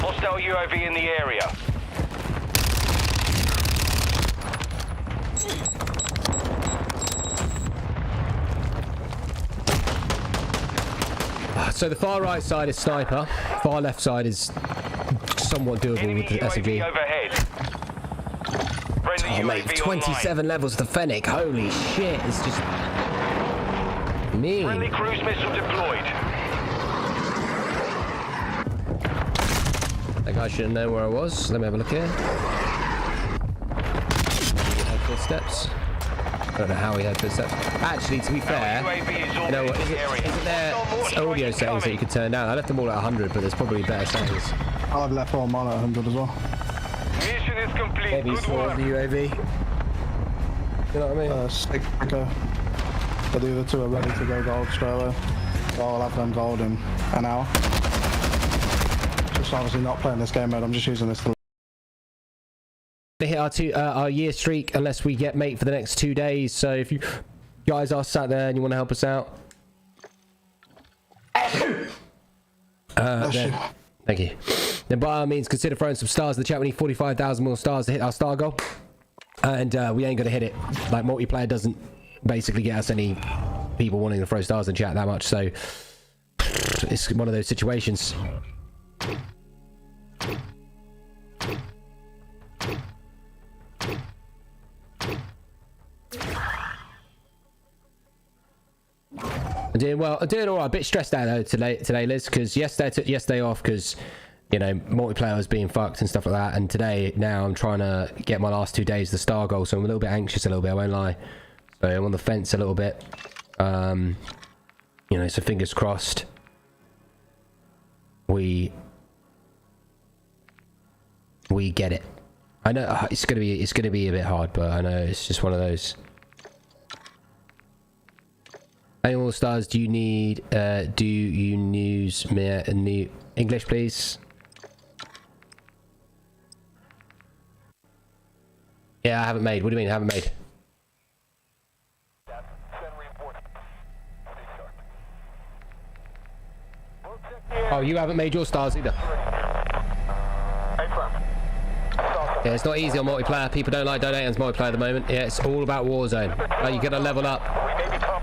Hostile UAV in the area. So the far right side is sniper, far left side is somewhat doable Enemy with the UAV SMG. overhead. Friendly Oh mate, UAV 27 online. levels of the Fennec, holy shit, it's just Friendly mean. cruise missile deployed. That guy shouldn't know where I was. Let me have a look here. He had footsteps. I don't know how he had footsteps. Actually, to be fair, you know what, isn't there audio settings that you could turn down? I left them all at 100, but there's probably better settings. I've left all mine at 100 as well. Mission is complete. Maybe Good for work. the UAV. You know what I mean? Stick picker. But the other two are ready to go gold straight away. So I'll have them gold in an hour. Just obviously not playing this game mode, I'm just using this to... To hit our year streak unless we get mate for the next 2 days. So if you guys are sat there and you want to help us out, then, thank you. Then by all means consider throwing some stars in the chat. We need 45,000 more stars to hit our star goal, and we ain't gonna hit it. Like, multiplayer doesn't basically get us any people wanting to throw stars in chat that much, so it's one of those situations. I'm doing well. I'm doing all right. A bit stressed out though today, Liz, because yesterday I took yesterday off because, you know, multiplayer was being fucked and stuff like that. And today, now I'm trying to get my last 2 days the star goal, so I'm a little bit anxious, a little bit. I won't lie. So I'm on the fence a little bit. You know, so fingers crossed. We get it. I know it's gonna be a bit hard, but I know it's just one of those. Hey, all stars, do you need use me a new English, please? Yeah, I haven't made. What do you mean, I haven't made? Oh, you haven't made your stars either. Yeah, it's not easy on multiplayer. People don't like donating on multiplayer at the moment. Yeah, it's all about Warzone. You gotta level up.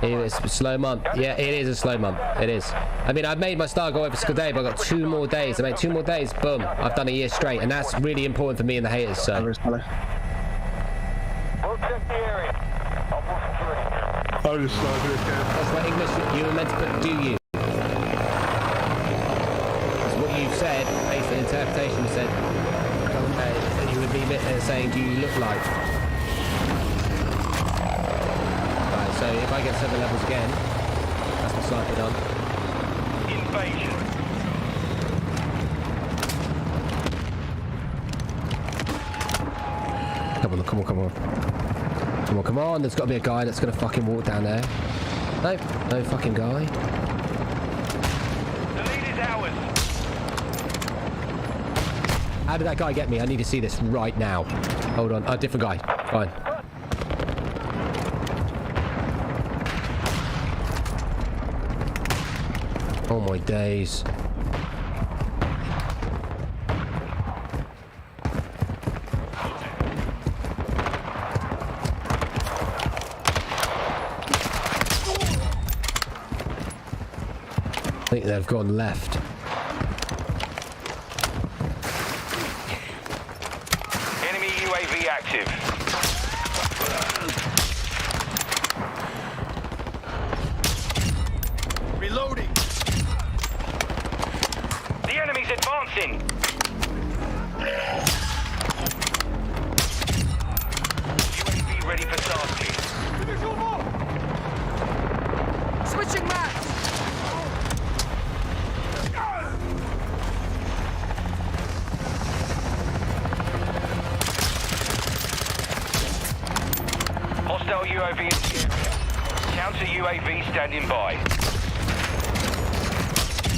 It's a slow month. Yeah, it is a slow month. It is. I mean, I've made my star goal every single day, but I've got 2 more days. I made 2 more days. Boom. I've done a year straight, and that's really important for me and the haters. So. We'll check the area. I just started this game. That's what English you were meant to put. Do you? That's what you said. Based on interpretation, you said. You would be saying, "Do you look like?" Right. So if I get 7 levels again, that's my sniper done. Invasion. Come on, come on, come on. Come on, come on. There's got to be a guy that's going to fucking walk down there. No, no fucking guy. The lead is ours. How did that guy get me? I need to see this right now. Hold on. Oh, different guy. Fine. Oh my days. I think they've gone left. Enemy UAV active. Reloading. The enemy's advancing. UAV ready for tasking. Switching max. Hostile UAV in the area. Counter UAV standing by.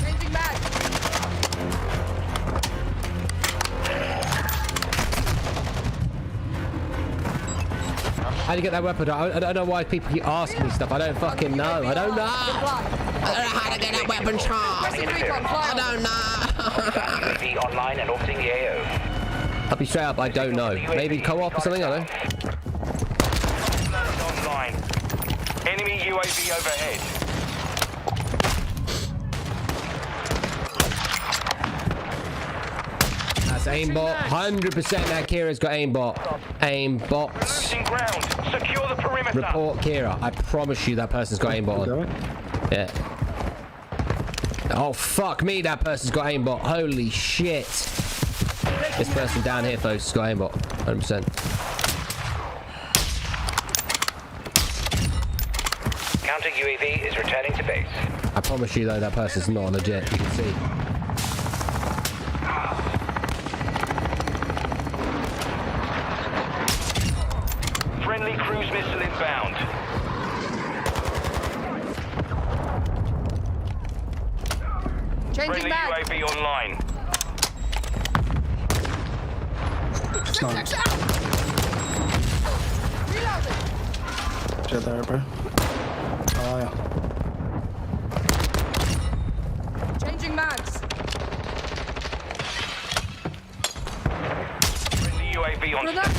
Changing max. How do you get that weapon? I don't know why people keep asking me stuff. I don't fucking know. I don't know. I don't know how to get that weapon charged. I don't know. UAV online and orbiting the AO. I'll be straight up. I don't know. Maybe co-op or something. I don't know. Online. Enemy UAV overhead. That's aimbot. 100% that Kira's got aimbot. Aimbot. Losing ground. Secure the perimeter. Report Kira. I promise you that person's got aimbot on. Yeah. Oh, fuck me. That person's got aimbot. Holy shit. This person down here, folks, has got aimbot. 100%. Counter UAV is returning to base. I promise you, though, that person's not legit. You can see. Friendly cruise missile inbound. Changing Friendly max. UAV online. Nice. Reloading. Shit there, bro. Oh, yeah. Changing max. Friendly UAV on. Grenade.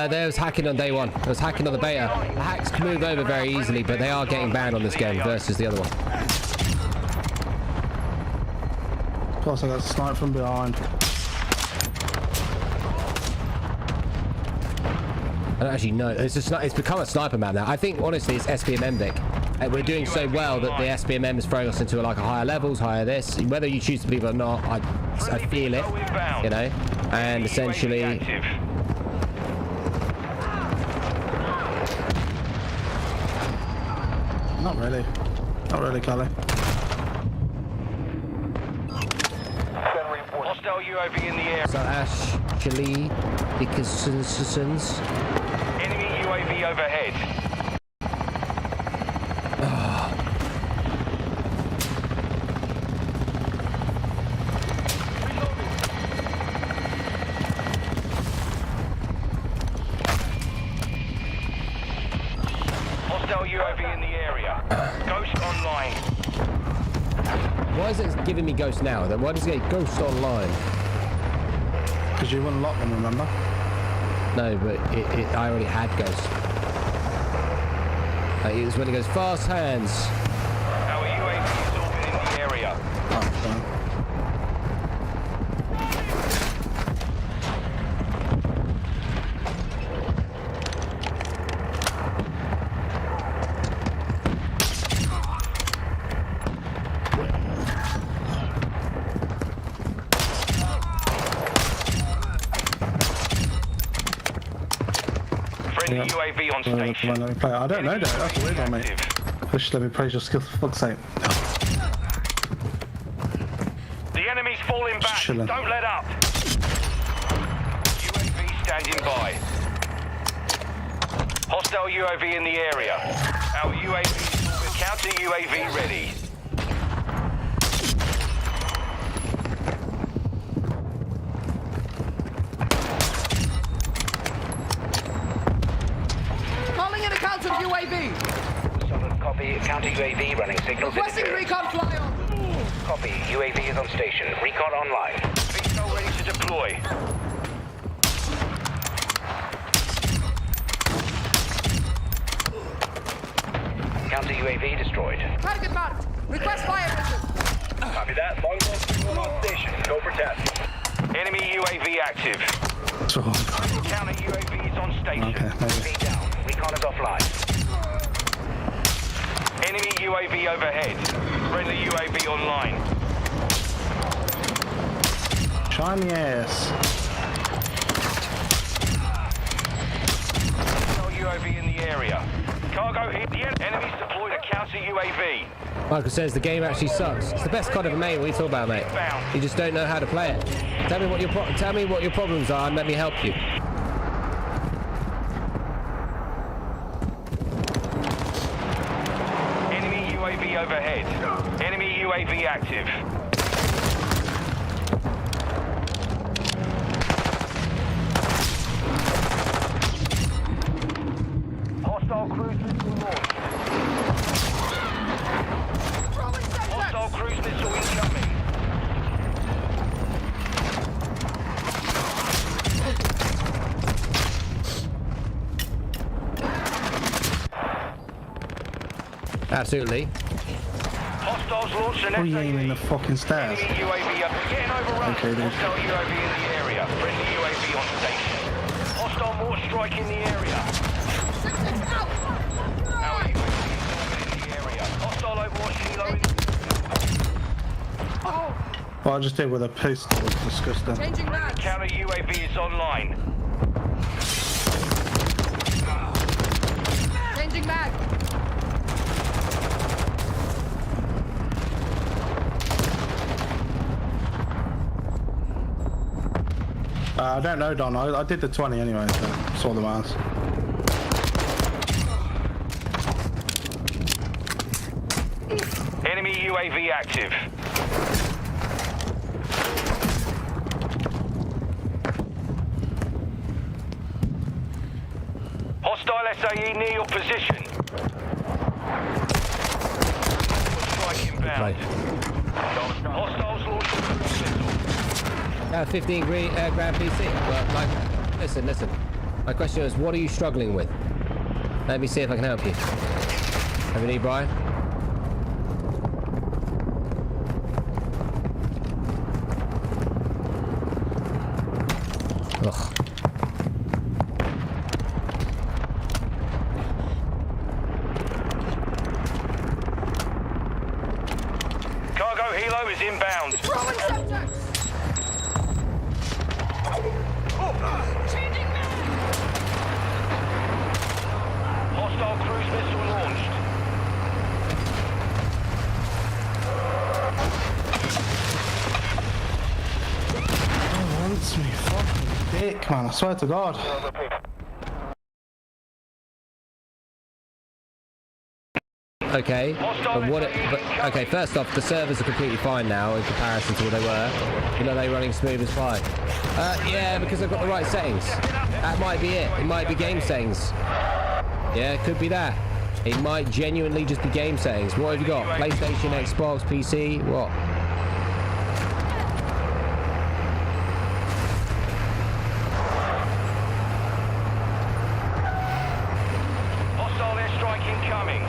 There was hacking on day 1. There was hacking on the beta. The hacks can move over very easily, but they are getting banned on this game versus the other one. Plus, I got sniped from behind. I don't actually know. It's become a sniper map now. I think, honestly, it's SPMM Vic. We're doing so well that the SPMM is throwing us into like a higher levels, higher this. Whether you choose to believe it or not, I feel it, you know. And essentially, Not really. Not really, Kelly. Hostile UAV in the air. so Ashley Dickinson's. Enemy UAV overhead. Hostile UAV in the area. Ghost online. Why is it giving me Ghost now? Then why does it get Ghost online? Because you unlocked them, remember? No, but I already had Ghost. It was when it goes fast hands. Our UAV is orbiting the area. Oh, fine. Friendly UAV on station. Let me play it. I don't know that. That's weird on me. Push, let me praise your skill for fuck's sake. The enemy's falling back. Chilling. Don't let up. UAV standing by. Hostile UAV in the area. Our UAV, counter UAV ready. Calling in a counter UAV. Solid copy. Counter UAV running signals. Requesting recon fly on. Copy. UAV is on station. Recon online. VTOL ready to deploy. Counter UAV destroyed. Target marked. Request fire mission. Copy that. Longbow on station. Go for test. Enemy UAV active. Counter UAV is on station. Okay, maybe. UAV down. Recon is offline. Enemy UAV overhead. Friendly UAV online. Shiny ass. No UAV in the area. Cargo hit. The enemy's deployed a counter UAV. Michael says the game actually sucks. It's the best kind of a mate. What are you talking about, mate? You just don't know how to play it. Tell me what your problems are and let me help you. Enemy UAV overhead. Enemy UAV active. Hostile cruise missile launched. Hostile cruise missile incoming. Absolutely. Hostiles launched an What are you aiming the SAE. fucking stairs? Enemy UAV up. We're getting overrun. Okay, dude. Hostile UAV in the area. Friendly UAV on station. Hostile mortar strike in the area. Our UAV is in the area. Hostile overwatch helo in. What I just did with a pistol was disgusting. Changing mags. Counter UAV is online. Changing mag. I don't know, Don. I did the 20 anyway, so saw the mouse. Enemy UAV active. Hostile SAE near your position. Strike inbound. Hostiles launched a cruise missile. 15 grand PC. Well, listen. My question is, what are you struggling with? Let me see if I can help you. Have you need, Brian? Ugh. Cargo helo is inbound. Throwing subjects. Changing mag. Hostile cruise missile launched. Oh, wants me fucking dick, man. I swear to God. Okay. Okay, first off, the servers are completely fine now in comparison to what they were. You know, they're running smooth as fine. Yeah, because I've got the right settings. That might be it. It might be game settings. Yeah, it could be that. It might genuinely just be game settings. What have you got? PlayStation, Xbox, PC? What? Hostile airstrike incoming.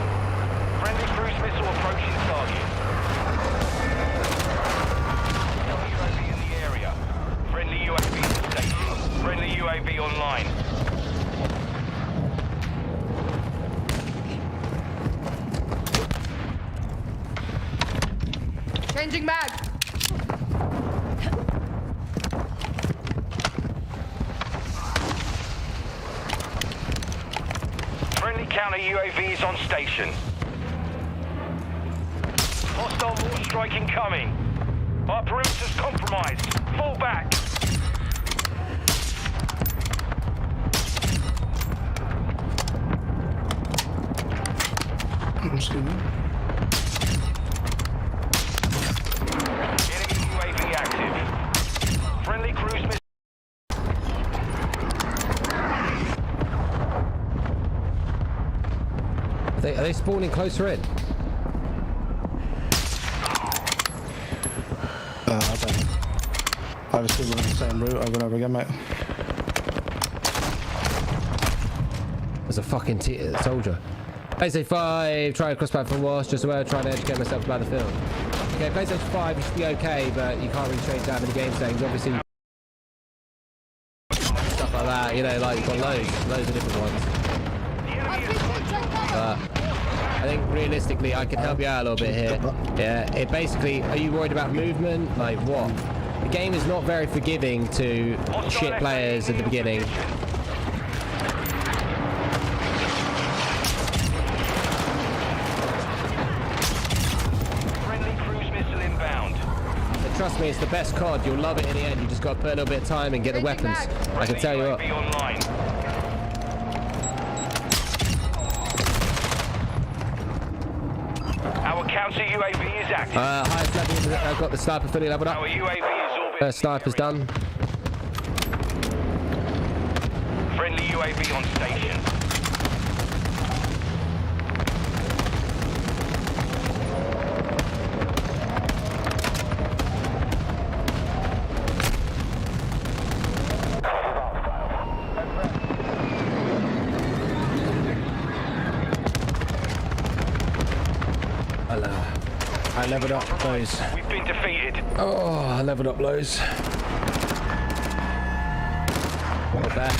Friendly cruise missile approaching target. UAV in the area. Friendly UAV in station. Friendly UAV online. Changing mag. Friendly counter UAV is on station. Hostile mortar strike incoming. Our perimeter's compromised. Fall back. Enemy UAV active. Friendly cruise missile. Are they spawning closer in? I don't know. I just still on the same route over and over again, mate. There's a fucking soldier. PlayStation 5, try a crossbow for Wasp, just aware trying to educate myself about the film. Okay, PlayStation 5 should be okay, but you can't really change that many game settings. Obviously, stuff like that, you know, like you've got loads of different ones. But I think realistically, I can help you out a little bit here. Yeah, it basically, are you worried about movement? Like what? The game is not very forgiving to shit players at the beginning. Trust me, it's the best COD. You'll love it in the end. You just got to put a little bit of time and get the weapons. I can tell you what. Our counter UAV is active. Highest level, I've got the sniper fully leveled up. Our UAV is orbiting. Sniper's done. Friendly UAV on station. I leveled up those. We've been defeated. Oh, I leveled up those. Got that.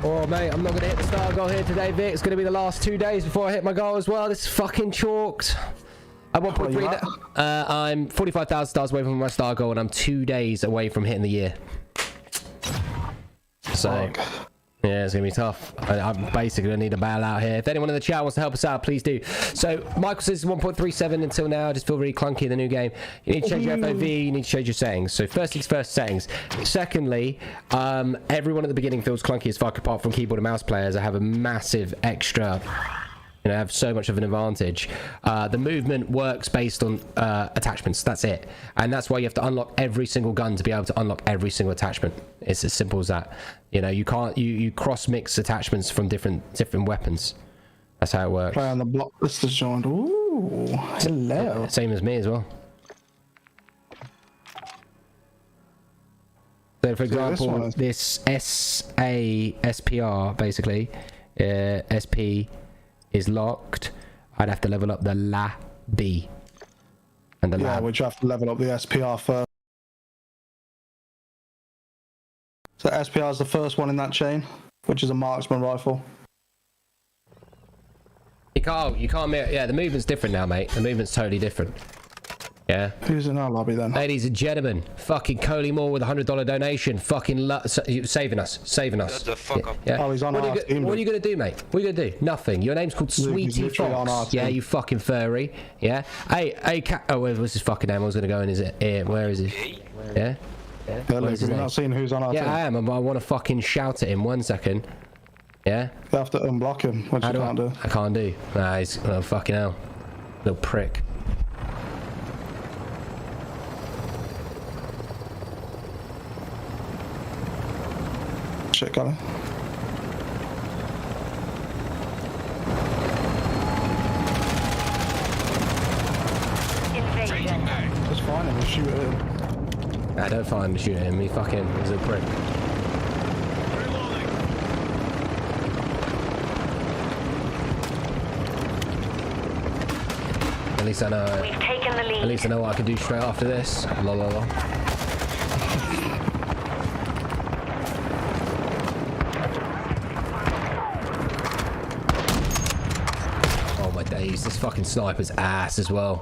Oh, mate, I'm not going to hit the star goal here today, Vic. It's going to be the last 2 days before I hit my goal as well. This is fucking chalked. At 1.3, I'm 45,000 stars away from my star goal, and I'm 2 days away from hitting the year. So, yeah, it's going to be tough. I'm basically going to need a bailout here. If anyone in the chat wants to help us out, please do. So, Michael says 1.37 until now. I just feel really clunky in the new game. You need to change your FOV. You need to change your settings. So, first things first, settings. Secondly, everyone at the beginning feels clunky as fuck apart from keyboard and mouse players. I have a massive extra... You know, have so much of an advantage. The movement works based on attachments. That's it, and that's why you have to unlock every single gun to be able to unlock every single attachment. It's as simple as that. You know, you can't you cross mix attachments from different weapons. That's how it works. Play on the block list is joined. Ooh, hello. Same as me as well. So, for example, this SPR basically, SP. Is locked. I'd have to level up the B and the lab. Which you have to level up the SPR first. So SPR is the first one in that chain, which is a marksman rifle. You can't yeah, the movement's different now, mate. The movement's totally different. Yeah. Who's in our lobby then? Ladies and gentlemen, fucking Coley Moore with a $100 donation. Fucking saving us. Shut the fuck up. Yeah. Oh, he's on our team. What are you going to do, mate? What are you going to do? Nothing. Your name's called Sweetie Fox. Yeah, you fucking furry. Yeah. Hey, oh, what's his fucking name? I was going to go in. Is it? Where is he? Yeah. You're not seeing who's on our team. Yeah, I am. I want to fucking shout at him. 1 second. Yeah. You have to unblock him, which you can't do. I can't do. Nah, he's fucking hell. Little prick. Got it. Invasion. Just fine him and shoot at him. I don't find him to shoot him. He fucking is a prick. At least I know. We've taken the lead. At least I know what I can do straight after this. Lol, lol, lol. Oh my days! This fucking sniper's ass as well.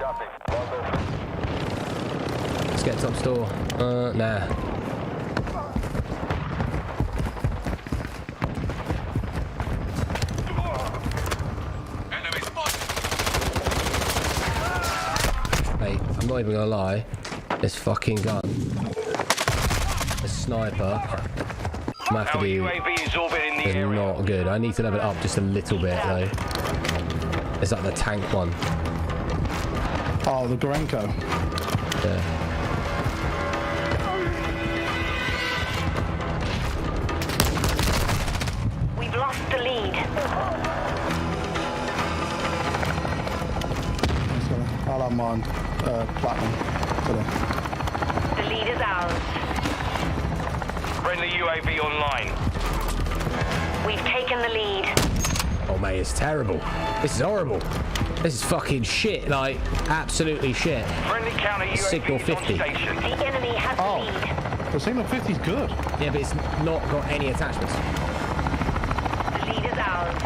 Let's get top store. Nah. Mate, I'm not even gonna lie. This fucking gun, this sniper, I'm gonna have to Our do UAV is orbiting the is area. not good. I need to level it up just a little bit though. It's like the tank one. Oh, the Gorenko. Yeah. We've lost the lead. I'll have mine platinum today. The lead is ours. Friendly UAV online. We've taken the lead. Oh mate, it's terrible. This is horrible. This is fucking shit. Like absolutely shit. Friendly counter UAV Signal is 50. on station. The enemy has the Oh, lead. the Signal 50 is good. Yeah, but it's not got any attachments. The lead is ours.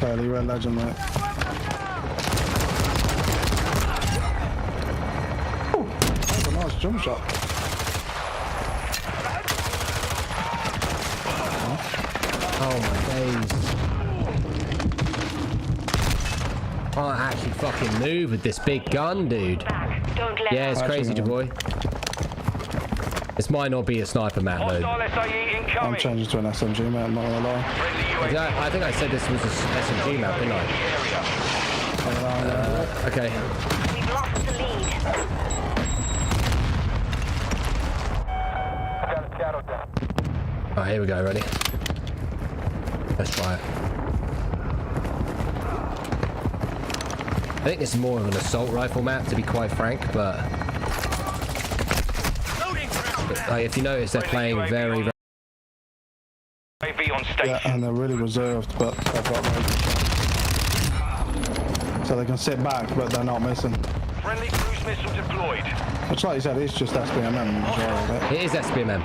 Fairly red legend, mate. Ooh, that's a nice jump shot. Oh my days. Can't actually fucking move with this big gun, dude. Back. Don't let Yeah, it's up. crazy, boy. This might not be a sniper map though. Hostile SAE I'm incoming. changing to an SMG, mate, I'm not gonna lie. Friendly UAV I think I said this was a SMG map, didn't I? area. Okay. We've lost the lead. Alright, here we go, ready? Let's try it. I think this is more of an assault rifle map, to be quite frank, but like, if you notice, they're playing very, very... UAV on station. Yeah, and they're really reserved, but they've got so they can sit back, but they're not missing. Friendly cruise missile deployed. Which, like you said, is just SBMM majority of it. It is SBMM.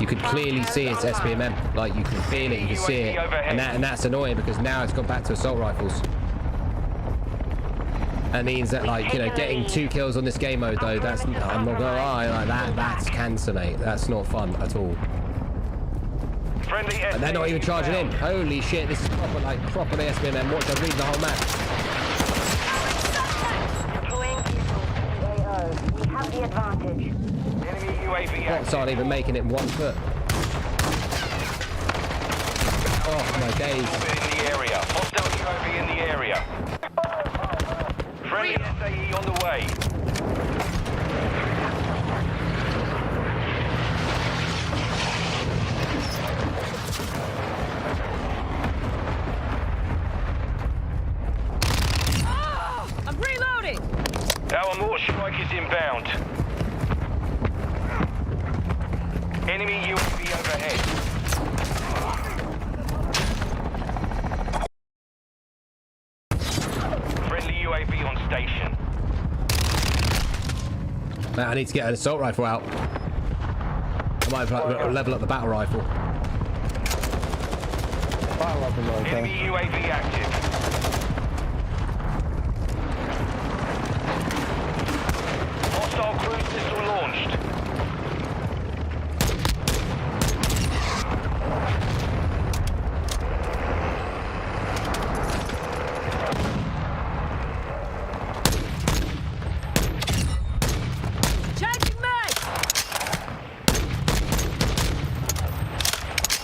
You could clearly see it's SBMM. Like, you can feel it, you can see it. And that's annoying because now it's gone back to assault rifles. That means that, like, you know, getting 2 kills on this game mode, though, that's, I'm not gonna lie, like, that's cancer, mate. That's not fun at all. Friendly And they're not even charging in. Holy shit, this is proper, like, properly SBMM. Watch, I'm reading the whole map. Deploying vehicles. We have the advantage. Enemy UAV Bots aren't even making it 1 foot. Oh, my days. in the area. Hostile UAV in the area. Friendly SAE on the way. I'm reloading! Our mortar strike is inbound. Enemy UAV overhead. Friendly UAV on station. Man, I need to get an assault rifle out. I might level up the battle rifle. Fire up is okay. Enemy UAV active. Hostile cruise missile launched. Changing mag!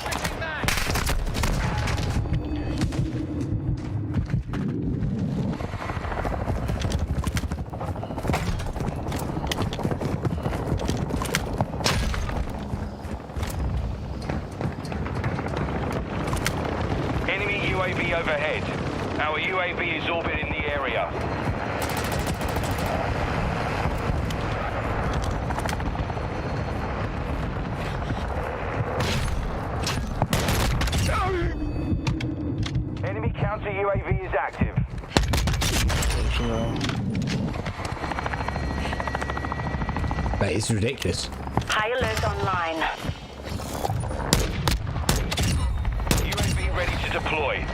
Changing mag! UAV is orbiting the area. Enemy counter UAV is active. Mate, it's ridiculous. High alert online. UAV ready to deploy.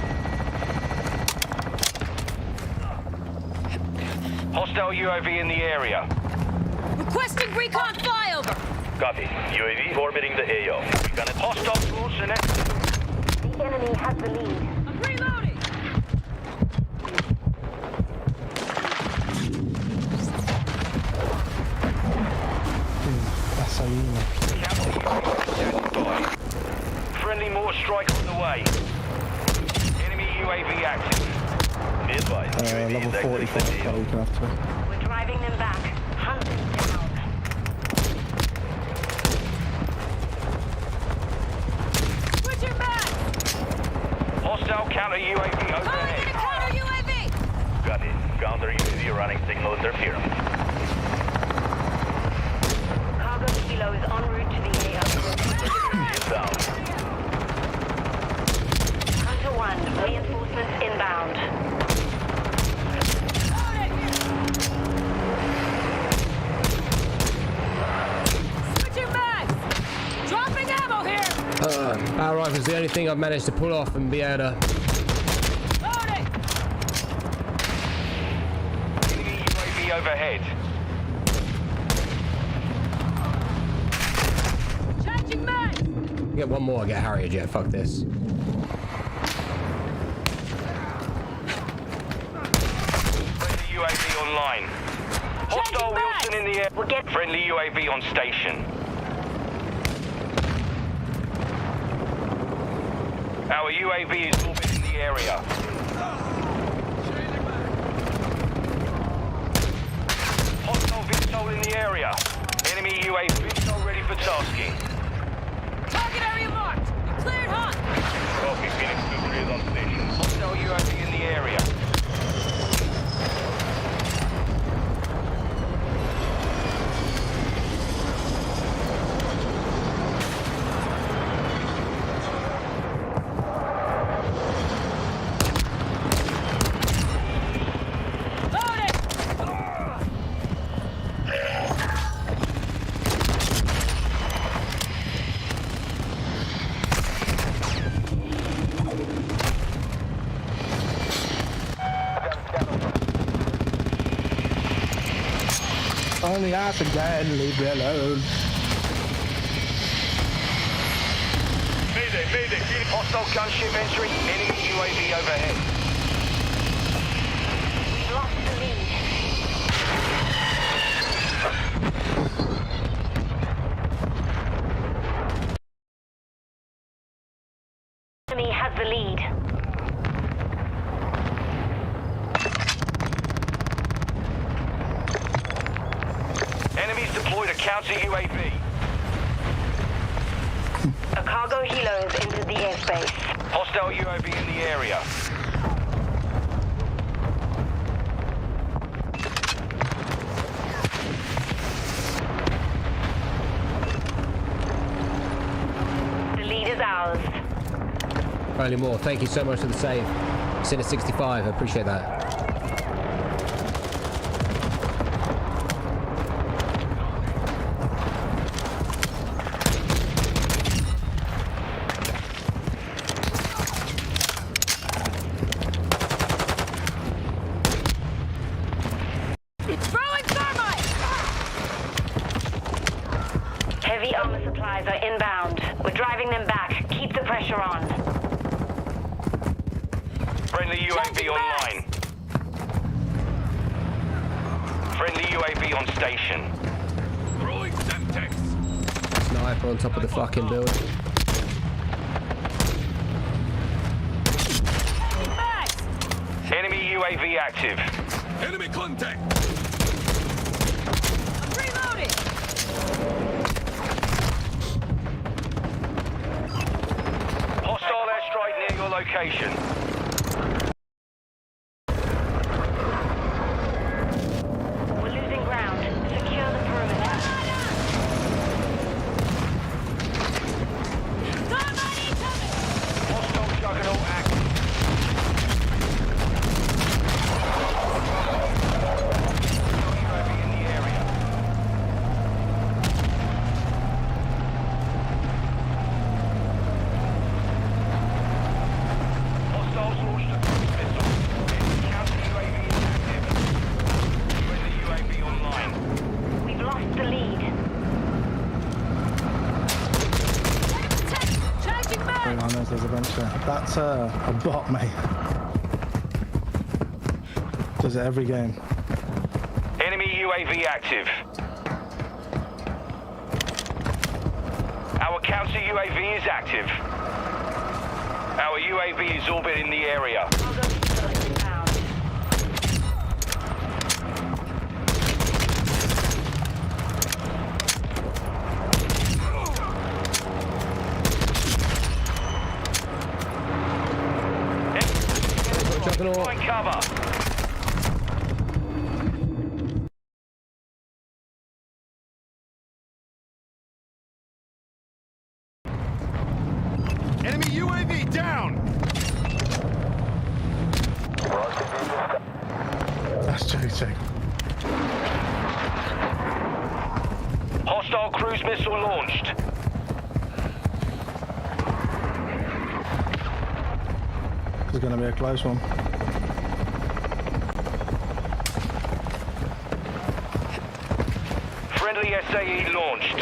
Hostile UAV in the area. Requesting recon flyover. Copy. UAV orbiting the AO. We got a hostile launch and The enemy has the lead. I'm reloading. That's how you know. friendly mortar strike on the way. Enemy UAV active. Be advised. Level 44, so you can have to. We're driving them back. Hunt them down. Switching back. Hostile counter UAV Calling in a overhead. counter UAV. Got it. Counter UAV running signal interference. Cargo kilo is en route to the AO. Inbound. Hunter 1, reinforcements inbound. Switching back. Dropping ammo here. Our rifle's the only thing I've managed to pull off and be able to. Loading. Enemy UAV overhead. Changing mags. Get one more, get Harrier jet. Fuck this. Friendly UAV online. Hostile Wilson in the air. We'll get Friendly UAV on station. Our UAV is orbiting the area. Hostile VTOL in the area. Enemy UAV VTOL ready for tasking. Target area marked. You cleared hot. Copy, Phoenix 2-3 is on station. Hostile UAV in the area. Loading. Only ask again, leave me alone. Mayday, mayday. Hostile gunship entering. Enemy UAV overhead. We've lost the lead. Enemy has the lead. Enemies deployed a counter UAV. A cargo helo has entered the airspace. Hostile UAV in the area. The lead is ours. Only more. Thank you so much for the save. Send a 65. I appreciate that. Throwing thermite. Heavy armor supplies are inbound. We're driving them back. Keep the pressure on. Friendly UAV Changing online. Friendly UAV on station. Throwing Semtex. Sniper on top of the fucking building. Mags. Enemy UAV active. Enemy contact! I'm reloading. Hostile airstrike near your location. there's a bench there. That's a bot, mate. Does it every game. Enemy UAV active. Our counter UAV is active. Our UAV is orbiting the area. Find cover. Enemy UAV down! That's joking. Hostile cruise missile launched. This is going to be a close one. Friendly SAE launched.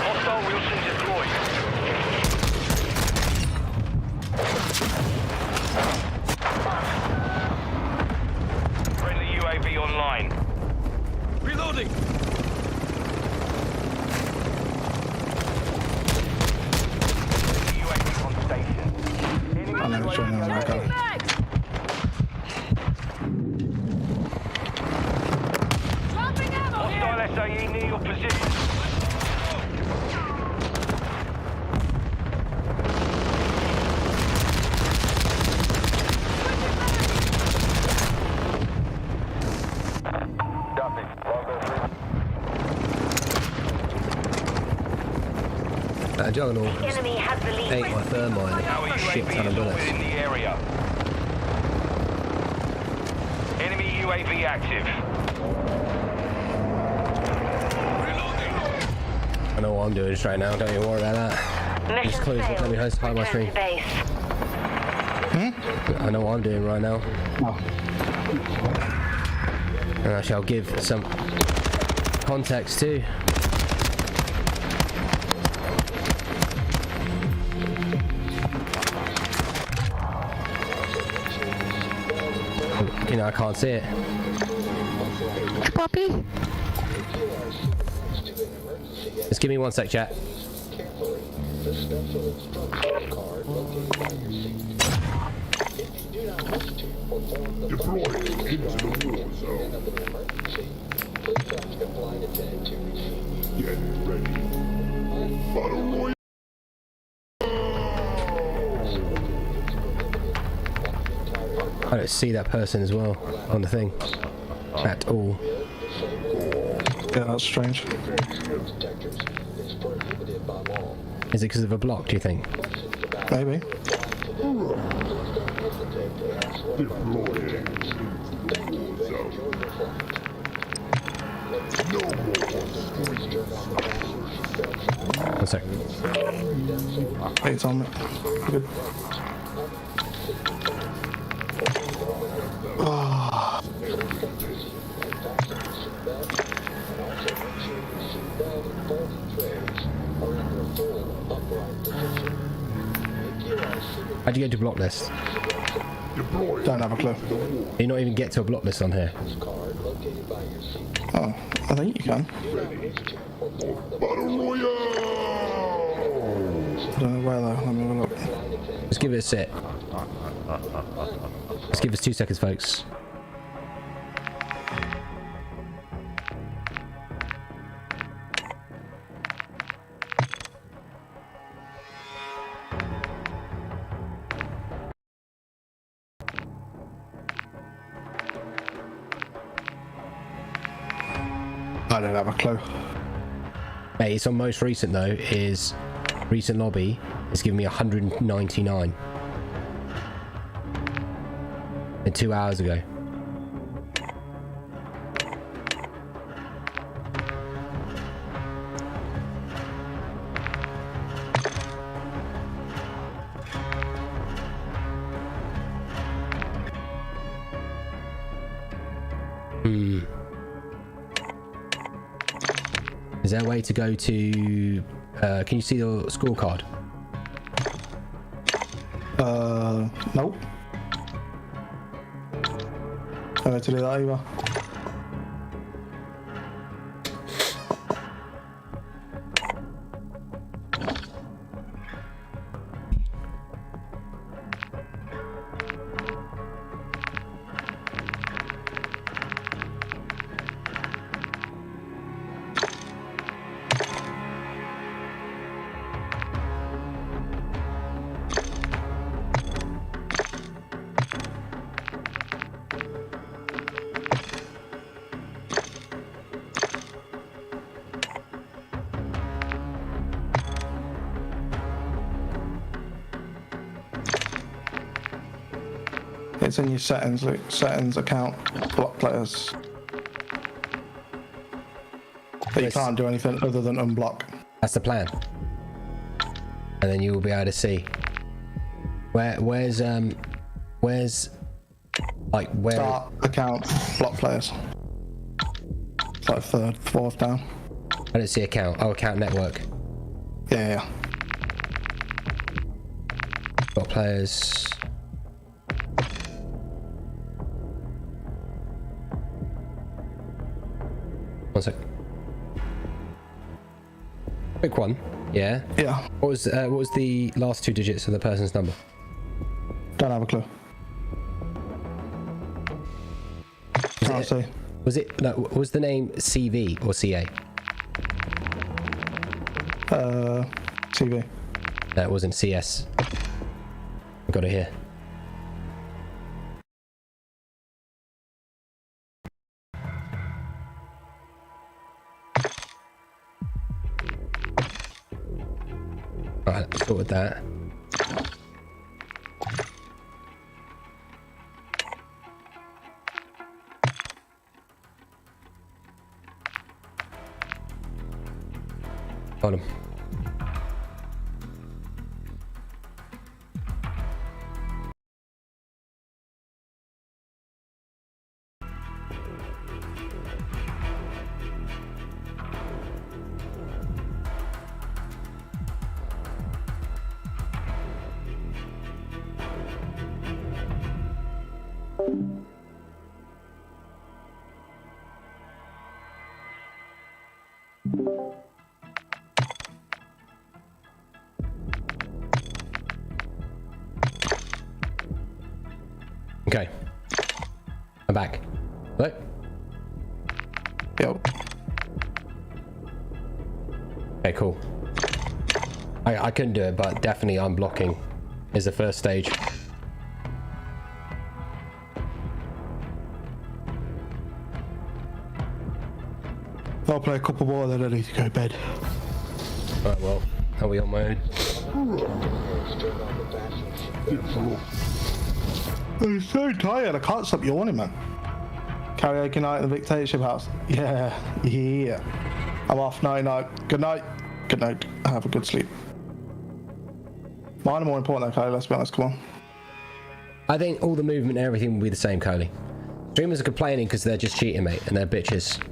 Hostile Wilson deployed. Friendly UAV online. Reloading! UAV on station. I know which one I'm going to go. Dropping ammo here! Hostile SAE near your position. Juggernaut The enemy has the lead. ate my thermite. Our Shit ton UAV of is bullets. orbiting the area. Enemy UAV active. I know what I'm doing just right now, don't you worry about that. Mission Just close failed. let me host hide my Return screen. to base. I know what I'm doing right now. And I shall give some context too. You know, I can't see it. Puppy. Just give me 1 sec, chat. I don't see that person as well on the thing at all. Yeah, that's strange. Is it because of a block, do you think? Maybe. One second. Hey, it's on me. Good. How'd you get to block list? Don't have a clue. You not even get to a block list on here. Oh, I think you can. I don't know where though. Let me have a look. Just give it a sit. Just give us 2 seconds, folks. I don't have a clue. Hey, it's on most recent though. Is recent lobby is giving me 199. And 2 hours ago. Is there a way to go to... can you see the scorecard? Nope. I don't know to do that either. It's in your settings, Luke. Settings, account, block players. But you can't do anything other than unblock. That's the plan. And then you will be able to see where's like where start account, block players. It's like third, fourth down. I don't see account. Oh, account network. Yeah. Block players. One sec. Quick one. Yeah. Yeah. What was the last 2 digits of the person's number? Don't have a clue. Can't see. Was it no? Was the name CV or CA? TV. No, it wasn't CS. I've got it here. Alright, let's start with that. Got him. Okay. I'm back. What? Yep. Okay, cool. I couldn't do it, but definitely unblocking is the first stage. I'll play a couple more, then I need to go to bed. Alright, well, are we on my own? I'm so tired, I can't stop yawning, man. Karaoke night at the Dictatorship House. Yeah. I'm off, night. Good night. Good night. Have a good sleep. Mine are more important though, Kylie, let's be honest, come on. I think all the movement and everything will be the same, Coley. Streamers are complaining because they're just cheating, mate, and they're bitches.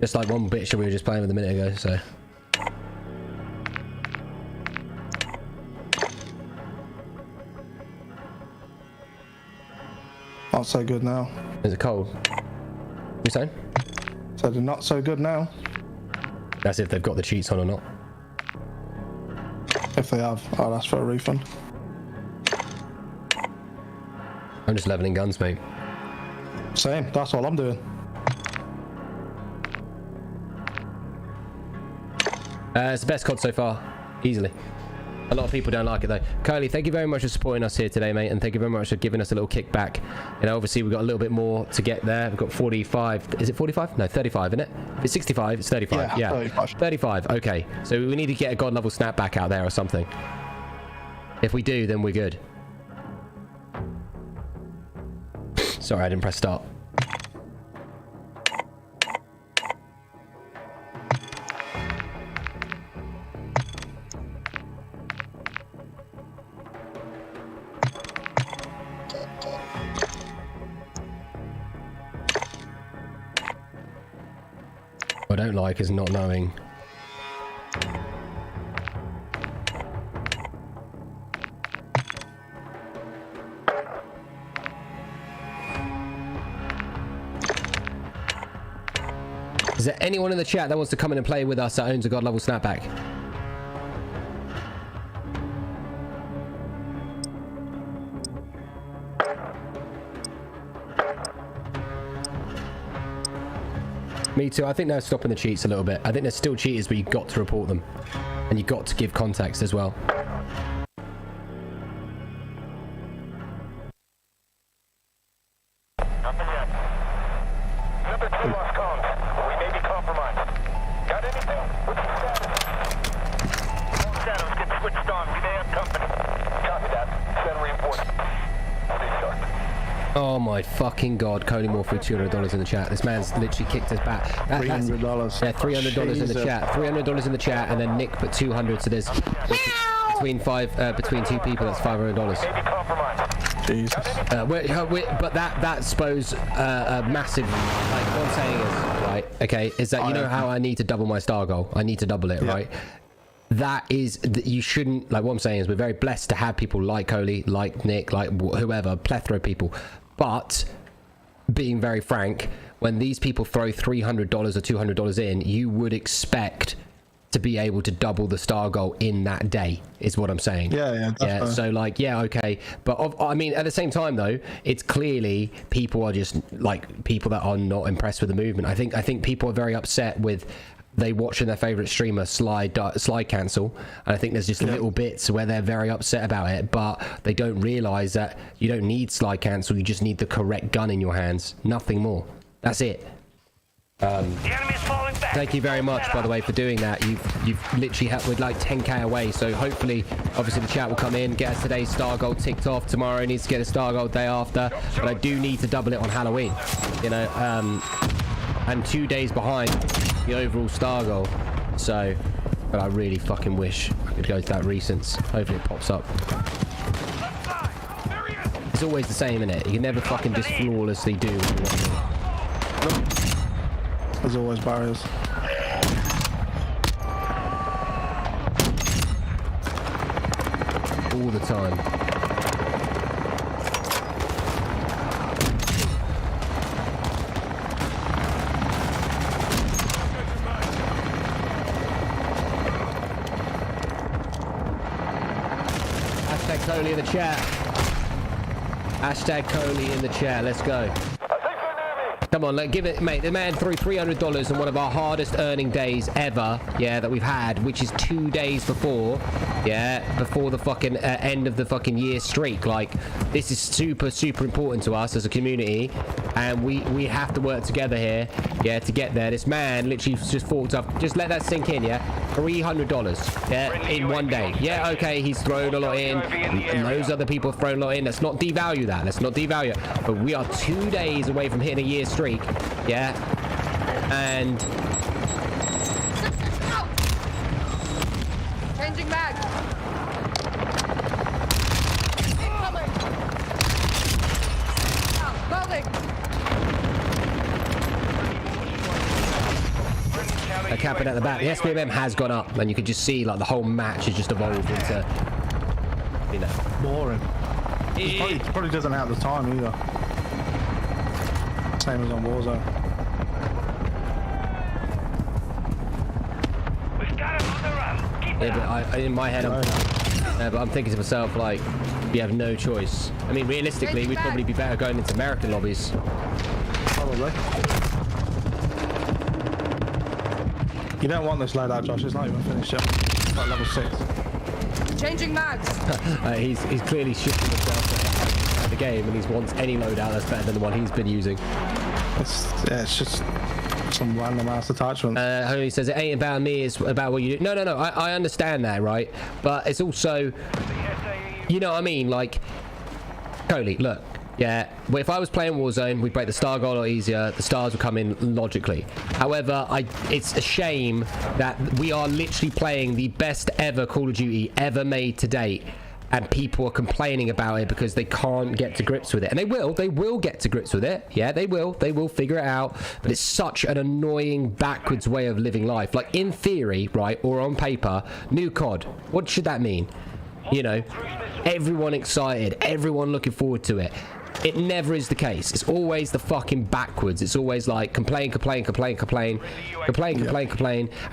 Just like one bitch that we were just playing with a minute ago, so. Not so good now. Is it cold? What you saying? So they're not so good now. That's if they've got the cheats on or not. If they have, I'll ask for a refund. I'm just leveling guns, mate. Same, that's all I'm doing. It's the best COD so far, easily. A lot of people don't like it though. Kylie, thank you very much for supporting us here today, mate, and thank you very much for giving us a little kickback. You know, obviously we've got a little bit more to get there. We've got 45. Is it 45? No, 35, isn't it? If it's 65, it's 35. Yeah, 35. 35. Okay, so we need to get a god level snapback out there or something. If we do, then we're good. Sorry, I didn't press start. What I don't like is not knowing. Is there anyone in the chat that wants to come in and play with us that owns a God level snapback? Me too. I think they're stopping the cheats a little bit. I think there's still cheaters, but you've got to report them. And you've got to give context as well. Oh my fucking god, Cody Moore threw $200 in the chat. This man's literally kicked us back. $300. Yeah, $300 in the chat. $300 in the chat, and then Nick put 200, so there's between two people, that's $500. Jesus. But that suppose a massive, like what I'm saying is, right, okay, is that you know how I need to double my star goal? I need to double it, right? That is, you shouldn't, like what I'm saying is we're very blessed to have people like Coley, like Nick, like whoever, plethora of people. But being very frank, when these people throw $300 or $200 in, you would expect to be able to double the star goal in that day, is what I'm saying. Yeah. So like, yeah, okay. But I mean, at the same time though, it's clearly people are just like people that are not impressed with the movement. I think people are very upset with they watching their favorite streamer slide cancel, and I think there's just little bits where they're very upset about it, but they don't realize that you don't need slide cancel, you just need the correct gun in your hands, nothing more. That's it. Thank you very much, by the way, for doing that. You've literally helped with like 10k away, so hopefully obviously the chat will come in, get us today's star goal ticked off. Tomorrow needs to get a star goal day after, but I do need to double it on Halloween, you know, and 2 days behind the overall star goal. So, but I really fucking wish I could go to that recents. Hopefully it pops up. It's always the same, innit? You can never fucking just flawlessly do. There's always barriers. All the time. Coley in the chat. Hashtag Coley in the chat. Let's go. Come on, give it, mate. The man threw $300 on one of our hardest earning days ever, yeah, that we've had, which is 2 days before, yeah, before the fucking end of the fucking year streak. Like, this is super, super important to us as a community, and we have to work together here, yeah, to get there. This man literally just thought up. Just let that sink in, yeah. $300, yeah, in 1 day. Yeah, okay, he's thrown a lot in, and those other people have thrown a lot in. Let's not devalue that. Let's not devalue it. But we are 2 days away from hitting a year streak, yeah, and changing mag. a capping at the back. The SPMM has gone up, and you can just see like the whole match has just evolved into, you know, boring. It probably doesn't have the time either. Same as on Warzone. Yeah, but in my head, but I'm thinking to myself, like, we have no choice. I mean, realistically, we'd probably be better going into American lobbies. Probably. You don't want this loadout, Josh. It's not even finished yet. It's like level 6. Changing mags. He's clearly shifting himself at the game, and he wants any loadout that's better than the one he's been using. It's just some random ass attachment. Homie says it ain't about me, it's about what you do. No, I understand that, right? But it's also, you know what I mean? Like, Coley, look, yeah, if I was playing Warzone, we'd break the star goal a lot easier. The stars would come in logically. However, it's a shame that we are literally playing the best ever Call of Duty ever made to date, and people are complaining about it because they can't get to grips with it. And they will get to grips with it. Yeah, they will figure it out. But it's such an annoying backwards way of living life. Like, in theory, right, or on paper, new COD, what should that mean? You know, everyone excited, everyone looking forward to it. it never is the case. It's always the fucking backwards. It's always like complain. And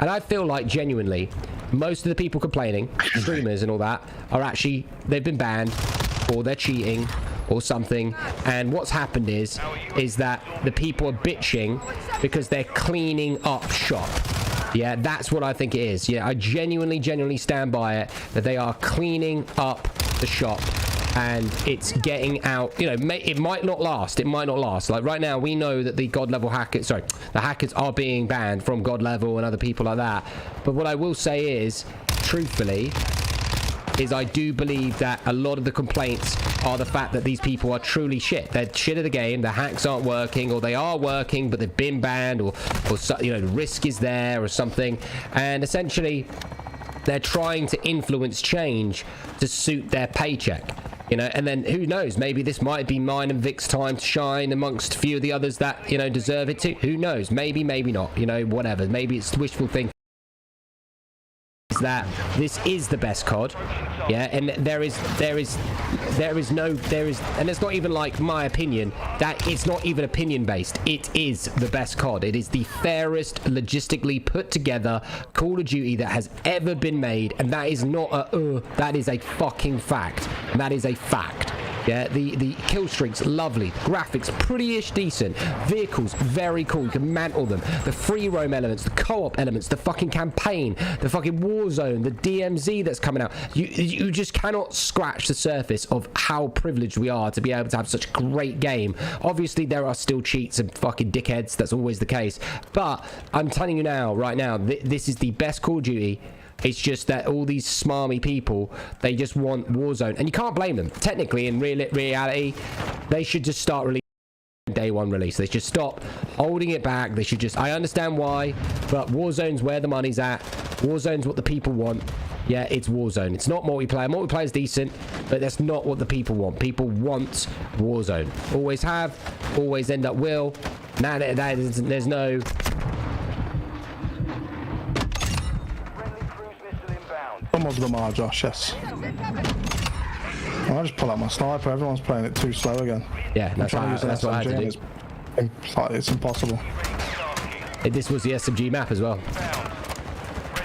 I feel like genuinely most of the people complaining, streamers and all that, are actually, they've been banned or they're cheating or something, and what's happened is that the people are bitching because they're cleaning up shop. Yeah, that's what I think it is. Yeah, I genuinely stand by it, that they are cleaning up the shop, and it's getting out. You know, it might not last. It might not last. Like right now, we know that the God level hackers, the hackers are being banned from God level and other people like that. But what I will say is, truthfully, I do believe that a lot of the complaints are the fact that these people are truly shit. They're shit at the game. The hacks aren't working, or they are working but they've been banned, or you know, the risk is there or something. And essentially, they're trying to influence change to suit their paycheck. You know, and then who knows? Maybe this might be mine and Vic's time to shine amongst a few of the others that, you know, deserve it too. Who knows? Maybe not. You know, whatever. Maybe it's wishful thinking. That this is the best COD, yeah, and there is, and it's not even like my opinion. That it's not even opinion based. It is the best COD. It is the fairest, logistically put together Call of Duty that has ever been made, and that is not a that is a fucking fact. And that is a fact. Yeah, the kill streaks, lovely. Graphics, pretty-ish decent. Vehicles, very cool. You can mantle them. The free roam elements, the co-op elements, the fucking campaign, the fucking Warzone, the DMZ that's coming out. You just cannot scratch the surface of how privileged we are to be able to have such a great game. Obviously, there are still cheats and fucking dickheads. That's always the case. But I'm telling you now, right now, this is the best Call of Duty. It's just that all these smarmy people, they just want Warzone, and you can't blame them. Technically, in reality, they should just start releasing day one release. They should stop holding it back. They should just, I understand why, but Warzone's where the money's at. Warzone's what the people want. Yeah, it's Warzone. It's not multiplayer. Multiplayer's decent, but that's not what the people want. People want Warzone. Always have, always end up will. Now there's no... Some of them are, Josh, yes. I just pull out my sniper. Everyone's playing it too slow again. Yeah, that's what I had to do. It's impossible. This was the SMG map as well.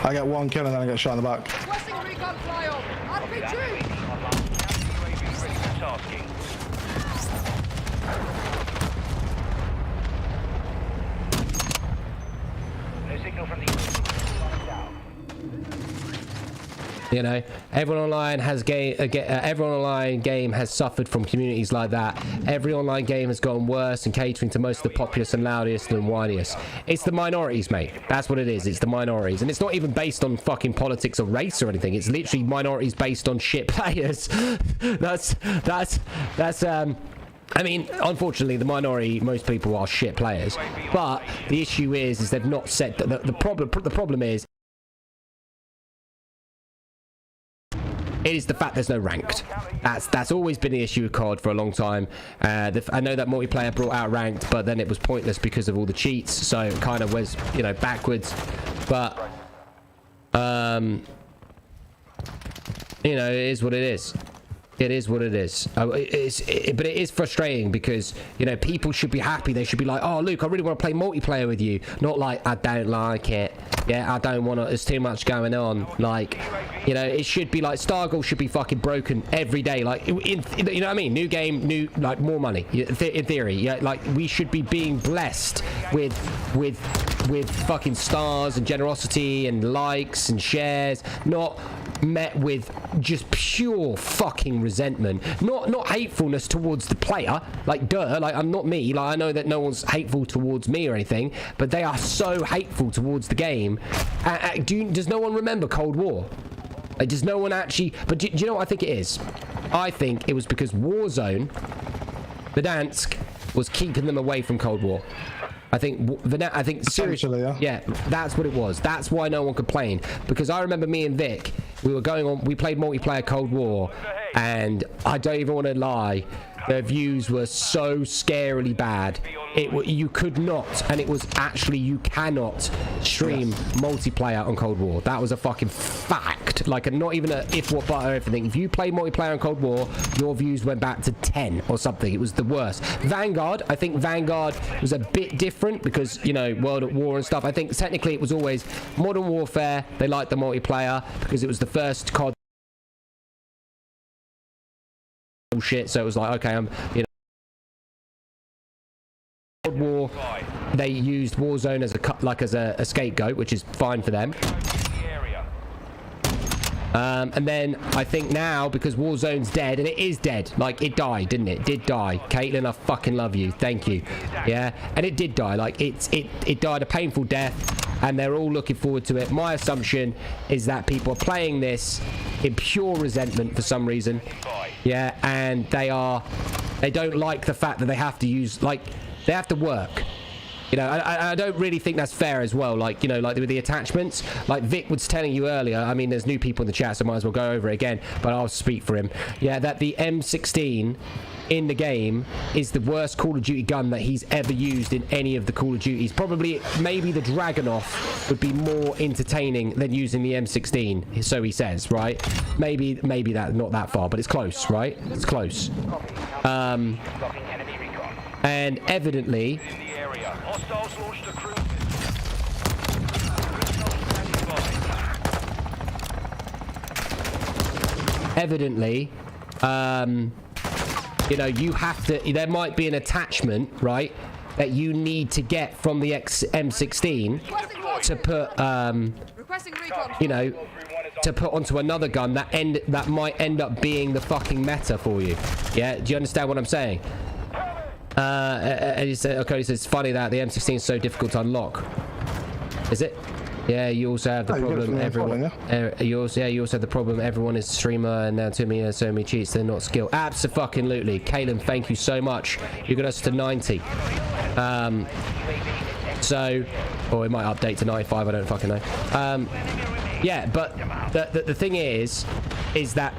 I get one kill and then I get shot in the back. You know, everyone online has everyone online game has suffered from communities like that. Every online game has gotten worse and catering to most of the populace and loudest and whiniest. It's the minorities, mate. That's what it is. It's the minorities, and it's not even based on fucking politics or race or anything. It's literally minorities based on shit players. that's I mean, unfortunately, the minority, most people are shit players. But the issue is they've not set the problem is. It is the fact there's no ranked. That's always been the issue with COD for a long time. I know that multiplayer brought out ranked, but then it was pointless because of all the cheats, so it kind of was, you know, backwards. But you know, it is what it is. It is what it is. But it is frustrating because, you know, people should be happy. They should be like, oh, Luke, I really want to play multiplayer with you. Not like, I don't like it. Yeah, I don't want to. There's too much going on. Like, you know, it should be like Stargirl should be fucking broken every day. Like, you know what I mean? New game, like more money. In theory, yeah. Like, we should be being blessed with fucking stars and generosity and likes and shares, not met with just pure fucking resentment, not hatefulness towards the player. Like, duh, like, I'm not me. Like, I know that no one's hateful towards me or anything, but they are so hateful towards the game. Does no one remember Cold War? Like, does no one actually? But do you know what I think it is? I think it was because Warzone, Verdansk, was keeping them away from Cold War. I think seriously, yeah, that's what it was. That's why no one complained, because I remember me and Vic, we played multiplayer Cold War, and I don't even want to lie, their views were so scarily bad. You could not, and it was actually, you cannot stream multiplayer on Cold War. That was a fucking fact. Like, not even a if, what, but, or everything. If you play multiplayer on Cold War, your views went back to 10 or something. It was the worst. Vanguard, I think Vanguard was a bit different because, you know, World at War and stuff. I think technically it was always Modern Warfare. They liked the multiplayer because it was the first COD shit. So it was like, okay, you know, Cold War, they used Warzone as a scapegoat, which is fine for them. And then I think now, because Warzone's dead, and it is dead, like, it died, didn't it? It did die. Caitlin, I fucking love you. Thank you. Yeah, and it did die. Like, it died a painful death, and they're all looking forward to it. My assumption is that people are playing this in pure resentment for some reason. Yeah, and they don't like the fact that they have to use, like, they have to work. You know, I don't really think that's fair as well. Like, you know, like with the attachments, like Vic was telling you earlier, I mean, there's new people in the chat, so I might as well go over it again, but I'll speak for him. Yeah, that the M16 in the game is the worst Call of Duty gun that he's ever used in any of the Call of Duties. Probably, maybe the Dragunov would be more entertaining than using the M16, so he says, right? Maybe that, not that far, but it's close, right? It's close. And evidently, you know, you have to, there might be an attachment, right, that you need to get from the M16 to put, you know, to put onto another gun that might end up being the fucking meta for you. Yeah, do you understand what I'm saying? And he said, okay, he says, it's funny that the M16 is so difficult to unlock. Is it? Yeah, you also have the problem everyone. You also have the problem everyone is a streamer, and now so many cheats. They're not skilled. Absolutely, Caleb. Thank you so much. You got us to 90. So, or it might update to 95. I don't fucking know. Yeah, but the thing is that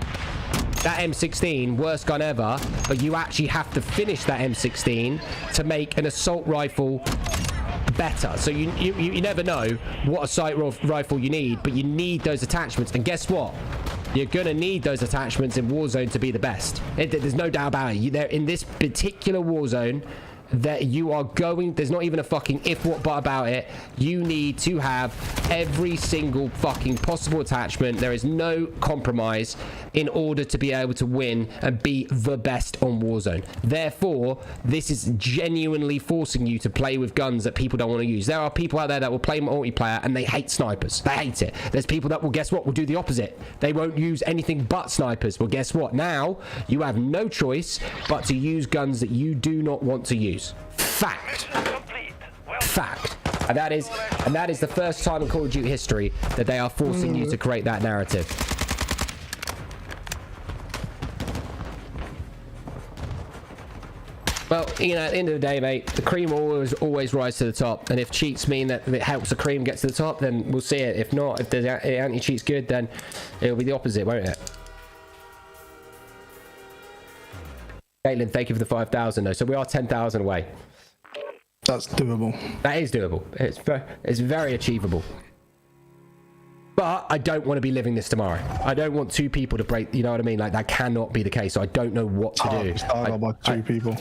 M16, worst gun ever, but you actually have to finish that M16 to make an assault rifle better. So you never know what assault rifle you need, but you need those attachments. And guess what? You're gonna need those attachments in Warzone to be the best. There's no doubt about it. They're in this particular Warzone, that you are going, there's not even a fucking if, what, but about it. You need to have every single fucking possible attachment. There is no compromise in order to be able to win and be the best on Warzone. Therefore, this is genuinely forcing you to play with guns that people don't want to use. There are people out there that will play multiplayer and they hate snipers. They hate it. There's people that will, guess what, will do the opposite. They won't use anything but snipers. Well, guess what? Now, you have no choice but to use guns that you do not want to use. Fact. And that is the first time in Call of Duty history that they are forcing you to create that narrative. Well, you know, at the end of the day, mate, the cream will always rise to the top. And if cheats mean that it helps the cream get to the top, then we'll see it. If not, if the anti-cheat's good, then it'll be the opposite, won't it? Caitlin, thank you for the 5,000 though. So we are 10,000 away. That's doable. That is doable. It's very achievable. But I don't want to be living this tomorrow. I don't want two people to break, you know what I mean? Like, that cannot be the case. So I don't know what to do. Stargle by two people.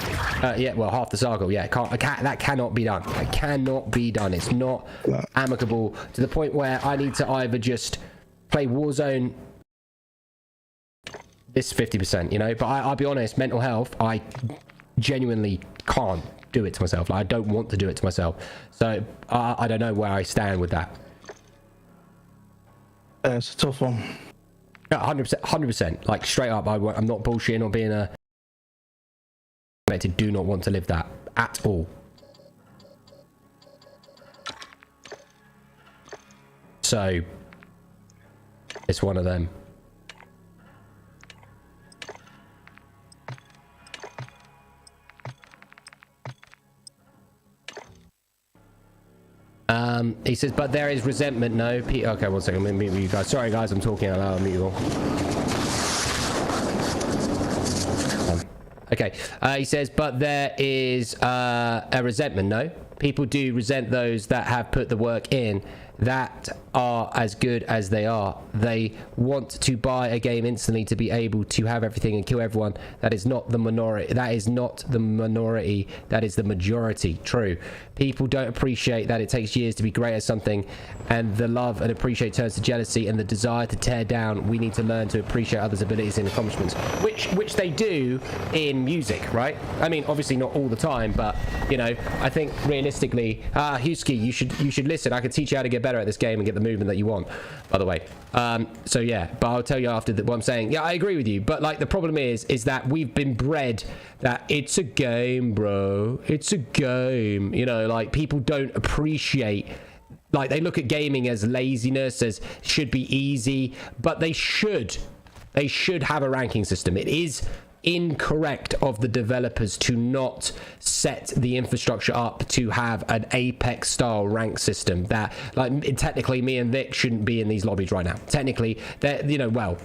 Yeah, well, half the Sargo, yeah. That cannot be done. It cannot be done. It's not amicable to the point where I need to either just play Warzone this 50%, you know, but I'll be honest, mental health, I genuinely can't do it to myself. Like, I don't want to do it to myself. So I don't know where I stand with that. Yeah, it's a tough one. No, 100%. Like, straight up, I'm not bullshitting or being a... I do not want to live that at all. So it's one of them. He says, but there is resentment. No, okay, one second. Let me mute you guys. Sorry, guys, I'm talking out loud. I'll mute you all. Okay. Okay. He says, but there is a resentment, no? People do resent those that have put the work in, that are as good as they are. They want to buy a game instantly to be able to have everything and kill everyone. That is not the minority. That is not the minority. That is the majority. True. People don't appreciate that it takes years to be great at something, and the love and appreciate turns to jealousy and the desire to tear down. We need to learn to appreciate others' abilities and accomplishments, which they do in music, right? I mean, obviously not all the time, but you know, I think realistically, Husky, you should listen. I can teach you how to get better at this game and get the movement that you want, by the way. So yeah, but I'll tell you after what I'm saying. Yeah, I agree with you, but like the problem is that we've been bred that it's a game, bro. It's a game. You know, like people don't appreciate, like they look at gaming as laziness, as should be easy, but they should have a ranking system. It is incorrect of the developers to not set the infrastructure up to have an Apex style rank system. That, like, technically me and Vic shouldn't be in these lobbies right now. Technically, they're, you know, well,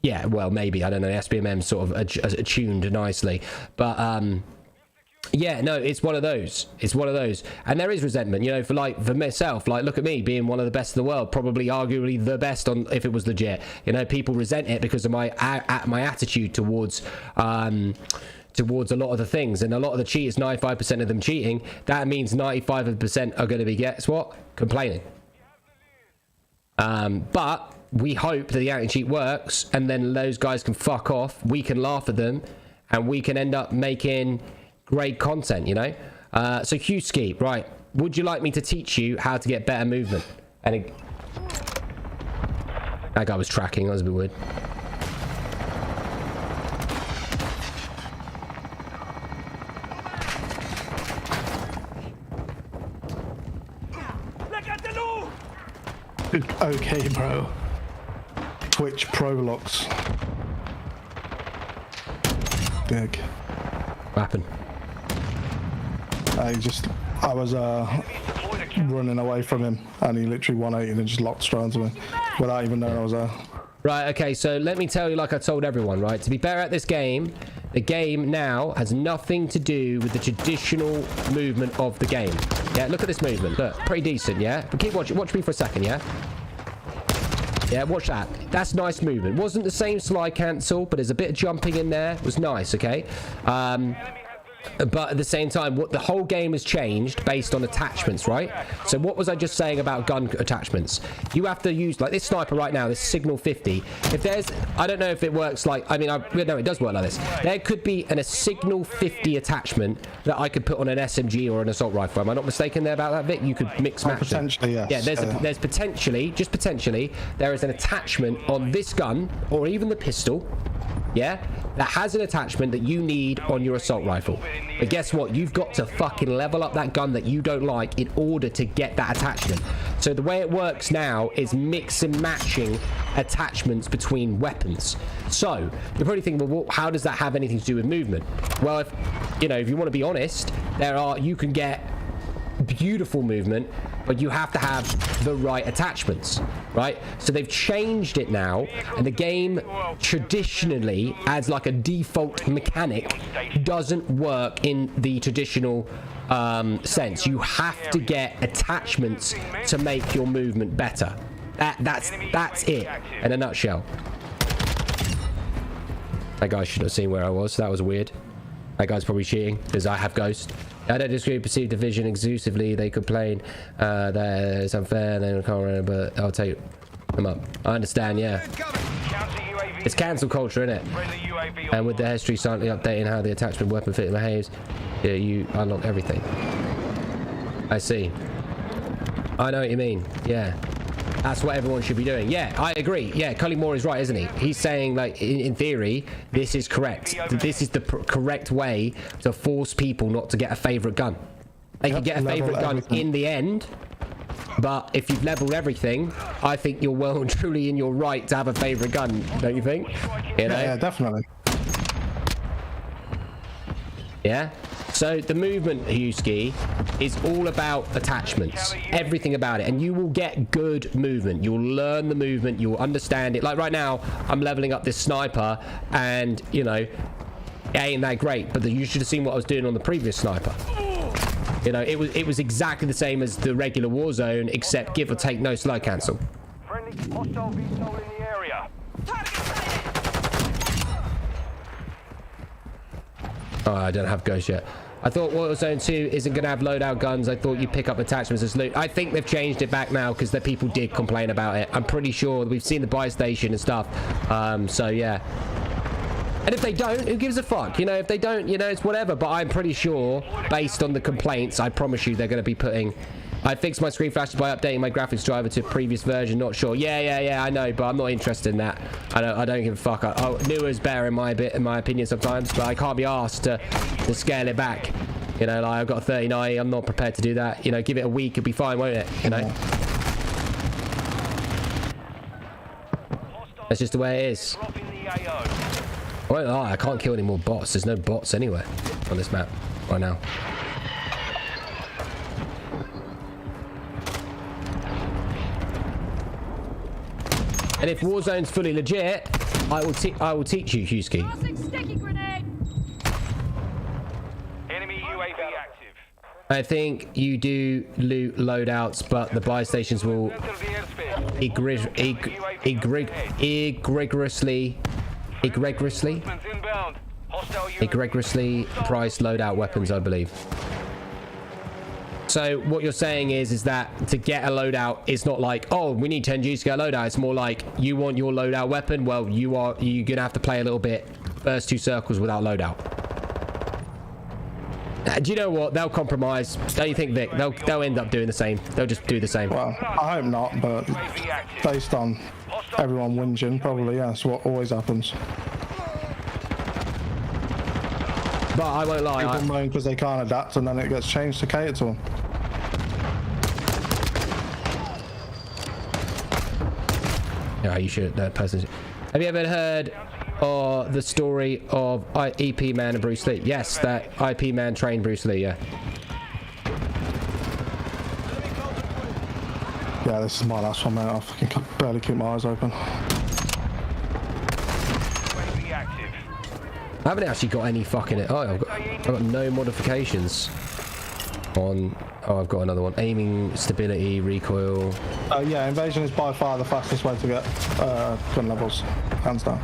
yeah, well, maybe, I don't know, SBMM sort of attuned nicely, but yeah, no, it's one of those. It's one of those. And there is resentment, you know, for myself, like, look at me being one of the best in the world, probably arguably the best on, if it was legit. You know, people resent it because of my attitude towards a lot of the things. And a lot of the cheaters, 95% of them cheating, that means 95% are going to be, guess what? Complaining. But we hope that the anti-cheat works, and then those guys can fuck off, we can laugh at them, and we can end up making great content, you know. So Husky, right, would you like me to teach you how to get better movement? And that guy was tracking. That was a bit weird. Okay, bro. Twitch Pro locks. Big. What happened? I was running away from him, and he literally 180 and just locked straight onto me without even knowing I was there. Right, okay, so let me tell you, like I told everyone, right, to be better at this game, the game now has nothing to do with the traditional movement of the game. Yeah, look at this movement. Look, pretty decent, yeah? But keep watching. Watch me for a second, yeah? Yeah, watch that. That's nice movement. Wasn't the same slide cancel, but there's a bit of jumping in there. It was nice, okay? But at the same time, what the whole game has changed based on attachments, right? So what was I just saying about gun attachments? You have to use, like this sniper right now, this signal 50. If there's, I don't know if it works like, I mean, no, it does work like this. There could be a signal 50 attachment that I could put on an SMG or an assault rifle. Am I not mistaken there about that, Vic? You could mix match them. Potentially, yes. Yeah, there's potentially, just potentially, there is an attachment on this gun or even the pistol, yeah, that has an attachment that you need on your assault rifle. But guess what? You've got to fucking level up that gun that you don't like in order to get that attachment. So the way it works now is mix and matching attachments between weapons. So you're probably thinking, well, how does that have anything to do with movement? Well, if you want to be honest, you can get beautiful movement, but you have to have the right attachments, right? So they've changed it now, and the game traditionally, as like a default mechanic, doesn't work in the traditional sense. You have to get attachments to make your movement better. That's it in a nutshell. That guy should have seen where I was. That was weird. That guy's probably cheating because I have Ghost. I don't disagree with perceived division exclusively. They complain that it's unfair. They can't remember, but I'll take them up. I understand, yeah. It's cancel culture, isn't it? And with the history silently updating how the attachment weapon fit behaves, yeah, you unlock everything. I see. I know what you mean. Yeah. That's what everyone should be doing. Yeah, I agree. Yeah, Cullingmore is right, isn't he? He's saying, like, in theory, this is correct. This is the correct way to force people not to get a favorite gun. They can get a favorite gun in the end, but if you've leveled everything, I think you're well and truly in your right to have a favorite gun, don't you think? You know? Yeah, definitely. Yeah? So the movement, Husky, is all about attachments. Everything about it. And you will get good movement. You'll learn the movement. You'll understand it. Like right now, I'm leveling up this sniper and, it ain't that great, but you should have seen what I was doing on the previous sniper. You know, it was exactly the same as the regular Warzone, except give or take no slow cancel. Friendly hostile VTOL in the area. Oh, I don't have Ghost yet. I thought Warzone 2 isn't going to have loadout guns. I thought you pick up attachments as loot. I think they've changed it back now because the people did complain about it. I'm pretty sure we've seen the buy station and stuff. So, yeah. And if they don't, who gives a fuck? You know, if they don't, you know, it's whatever. But I'm pretty sure, based on the complaints, I promise you they're going to be putting... I fixed my screen flashes by updating my graphics driver to a previous version. Not sure. Yeah, I know, but I'm not interested in that. I don't give a fuck. Newer is better in my opinion sometimes, but I can't be asked to scale it back. You know, like I've got a 3090. I'm not prepared to do that. You know, give it a week, it'll be fine, won't it? You know. That's just the way it is. I won't lie, I can't kill any more bots. There's no bots anywhere on this map right now. And if Warzone's fully legit, I will teach you, Husky. Enemy UAV active. I think you do loot loadouts, but the buy stations will egregiously price loadout weapons, I believe. So what you're saying is that to get a loadout, it's not like, oh, we need 10 G's to get a loadout. It's more like you want your loadout weapon. Well, you're gonna have to play a little bit first 2 circles without loadout. Do you know what? They'll compromise. Don't you think, Vic? They'll end up doing the same. They'll just do the same. Well, I hope not, but based on everyone whinging, probably, yeah, that's what always happens. But I won't lie. People moan because they can't adapt, and then it gets changed to cater to them. Yeah, you should. That person. Have you ever heard the story of EP Man and Bruce Lee? Yes, that IP Man trained Bruce Lee. Yeah. Yeah, this is my last one, mate. I fucking barely keep my eyes open. I haven't actually got any fucking... Oh, I've got no modifications on... Oh, I've got another one. Aiming, stability, recoil. Yeah, Invasion is by far the fastest way to get gun levels. Hands down.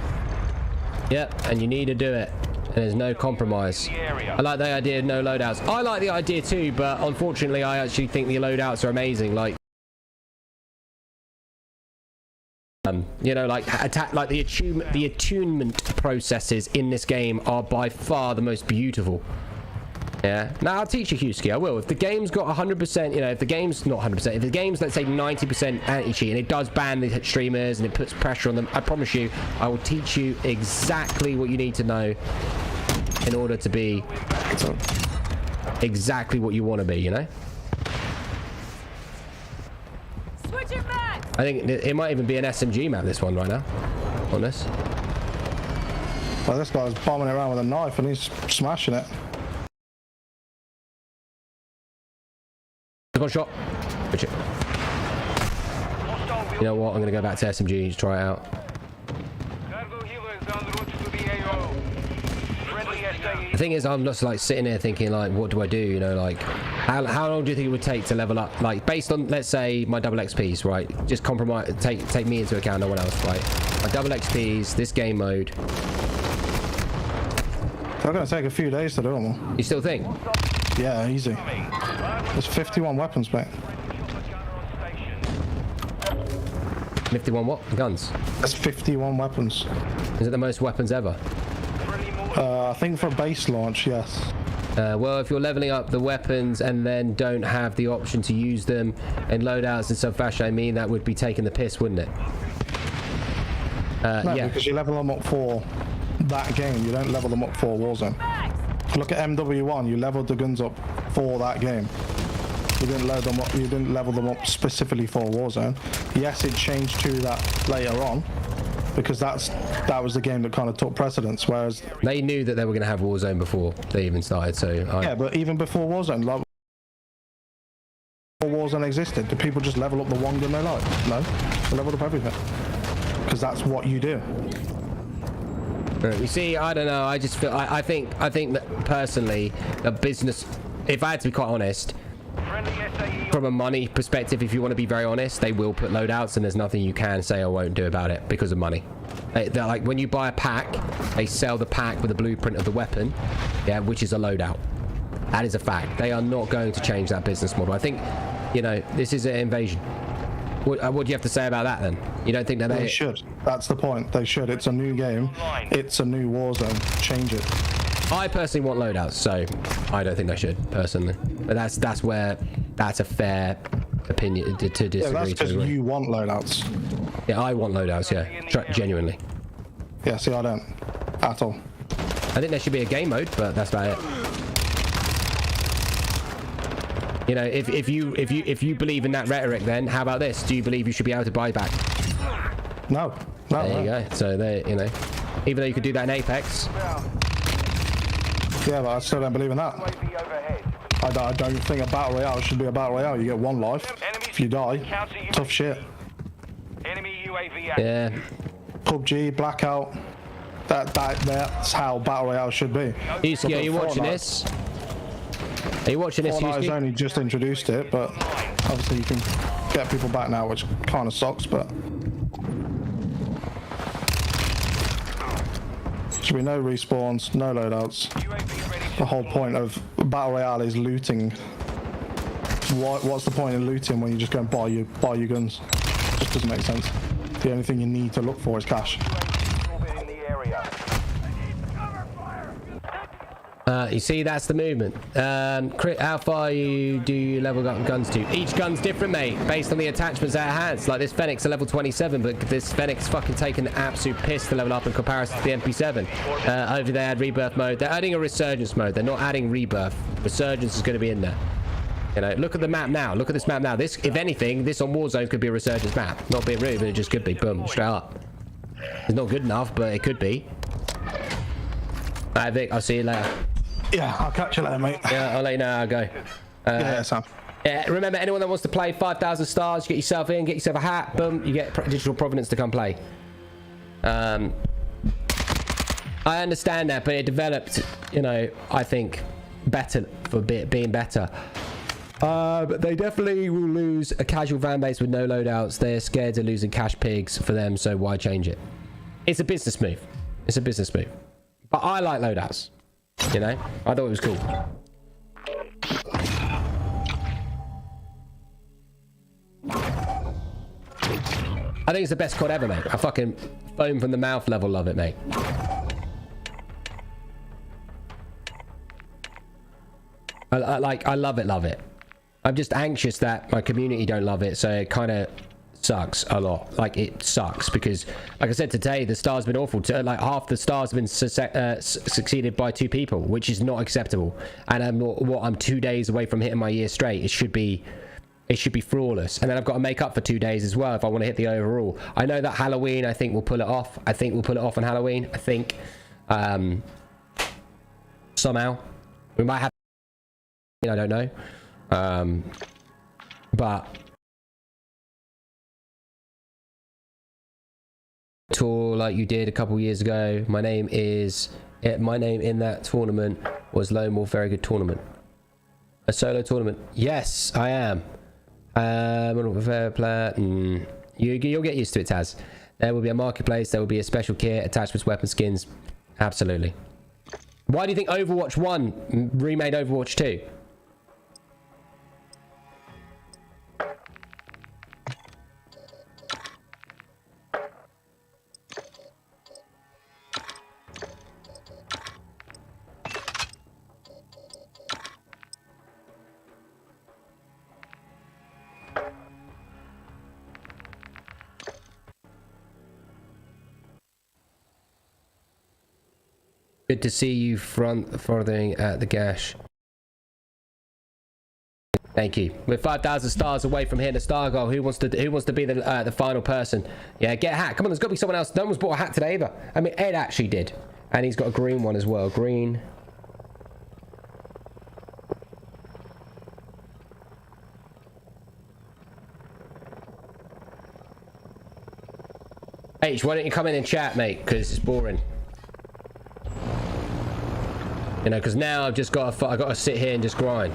Yep, and you need to do it. And there's no compromise. I like the idea of no loadouts. I like the idea too, but unfortunately, I actually think the loadouts are amazing. Like... you know, like the attunement processes in this game are by far the most beautiful. Yeah. Now I'll teach you, Husky. I will. If the game's got 100%, you know, if the game's not 100%, if the game's, let's say, 90% anti-cheat, and it does ban the streamers and it puts pressure on them, I promise you, I will teach you exactly what you need to know in order to be exactly what you want to be. You know. I think it might even be an SMG map, this one right now. On this. Well, this guy's bombing around with a knife and he's smashing it. One shot. Good shit. You know what? I'm going to go back to SMG to try it out. The thing is, I'm just like sitting there thinking, like, what do I do? You know, like, how long do you think it would take to level up? Like, based on, let's say, my double XPs, right? Just compromise, take me into account, no one else, right? My double XPs, this game mode. It's going to take a few days to do them all. You still think? Yeah, easy. There's 51 weapons, mate. 51 what? Guns? That's 51 weapons. Is it the most weapons ever? I think for base launch, yes. Well, if you're leveling up the weapons and then don't have the option to use them in loadouts in some fashion, I mean, that would be taking the piss, wouldn't it? No, yeah. because you level them up for that game. You don't level them up for Warzone. Look at MW1. You leveled the guns up for that game. You didn't load them up. You didn't level them up specifically for Warzone. Yes, it changed to that later on, because that was the game that kind of took precedence. Whereas they knew that they were going to have Warzone before they even started. So yeah, but even before Warzone, like, before Warzone existed, did people just level up the one gun they liked? No, they leveled up everything, because that's what you do. You see, I don't know. I just feel. I think that personally, a business. If I had to be quite honest, from a money perspective, if you want to be very honest, they will put loadouts, and there's nothing you can say or won't do about it because of money. They're like, when you buy a pack, they sell the pack with a blueprint of the weapon, yeah, which is a loadout. That is a fact. They are not going to change that business model. I think, you know, this is an invasion. What do you have to say about that then? You don't think that they should? That's the point. They should. It's a new game. It's a new Warzone. Change it. I personally want loadouts, so I don't think they should, personally. But that's a fair opinion to disagree. Yeah, that's because you want loadouts. Yeah, I want loadouts, yeah. Genuinely. Yeah, see, I don't. At all. I think there should be a game mode, but that's about it. You know, if you believe in that rhetoric, then how about this? Do you believe you should be able to buy back? No. No. There you go. So there, you know, even though you could do that in Apex. Yeah, but I still don't believe in that. I don't think a battle royale should be a battle royale. You get one life. If you die, tough shit. Yeah. PUBG, Blackout. That's how battle royale should be. Yusuke, are you watching this? Are you watching this? Fortnite has only just introduced it, but obviously you can get people back now, which kind of sucks, but should be no respawns, no loadouts. The whole point of battle royale is looting. What's the point in looting when you just go and buy your guns? Just doesn't make sense. The only thing you need to look for is cash. You see, that's the movement. How far do you level up guns to? Each gun's different, mate, based on the attachments that it has. Like this Fenix a level 27, but this Fenix fucking taking an absolute piss to level up in comparison to the MP7. Over there, Rebirth mode. They're adding a Resurgence mode. They're not adding Rebirth. Resurgence is going to be in there. You know, look at the map now. Look at this map now. This, if anything, this on Warzone could be a Resurgence map. Not being rude, but it just could be. Boom, straight up. It's not good enough, but it could be. Alright, Vic, I'll see you later. Yeah, I'll catch you later, mate. Yeah, I'll let you know how I go. Yeah, Sam. Yeah, remember, anyone that wants to play 5,000 stars, you get yourself in, get yourself a hat, boom, you get Digital Provenance to come play. I understand that, but it developed, you know, I think, better for being better. But they definitely will lose a casual fan base with no loadouts. They're scared of losing cash pigs for them, so why change it? It's a business move. It's a business move. But I like loadouts. You know, I thought it was cool. I think it's the best COD ever, mate. I fucking foam from the mouth level love it, mate. I love it. I'm just anxious that my community don't love it, so it kind of sucks a lot. Like, it sucks because, like I said today, the star's been awful. Like, half the stars have been succeeded by 2 people, which is not acceptable. And I'm 2 days away from hitting my year straight. It should be flawless. And then I've got to make up for 2 days as well if I want to hit the overall. I know that Halloween, I think we'll pull it off. I think we'll pull it off on Halloween. I think somehow we might have. I don't know. But tour like you did a couple years ago. My name in that tournament was Lone Wolf. Very good tournament. A solo tournament. Yes, I am. Fair player. You'll get used to it, Taz. There will be a marketplace. There will be a special kit, attachments, weapon skins. Absolutely. Why do you think Overwatch 1 remade Overwatch 2? Good to see you furthering at the gash. Thank you. We're 5,000 stars away from hitting a star goal. Who wants to be the final person? Yeah, get a hat. Come on, there's got to be someone else. No one's bought a hat today either. I mean, Ed actually did, and he's got a green one as well. Green. H, why don't you come in and chat, mate? Because it's boring. You know, because now I've just got to sit here and just grind.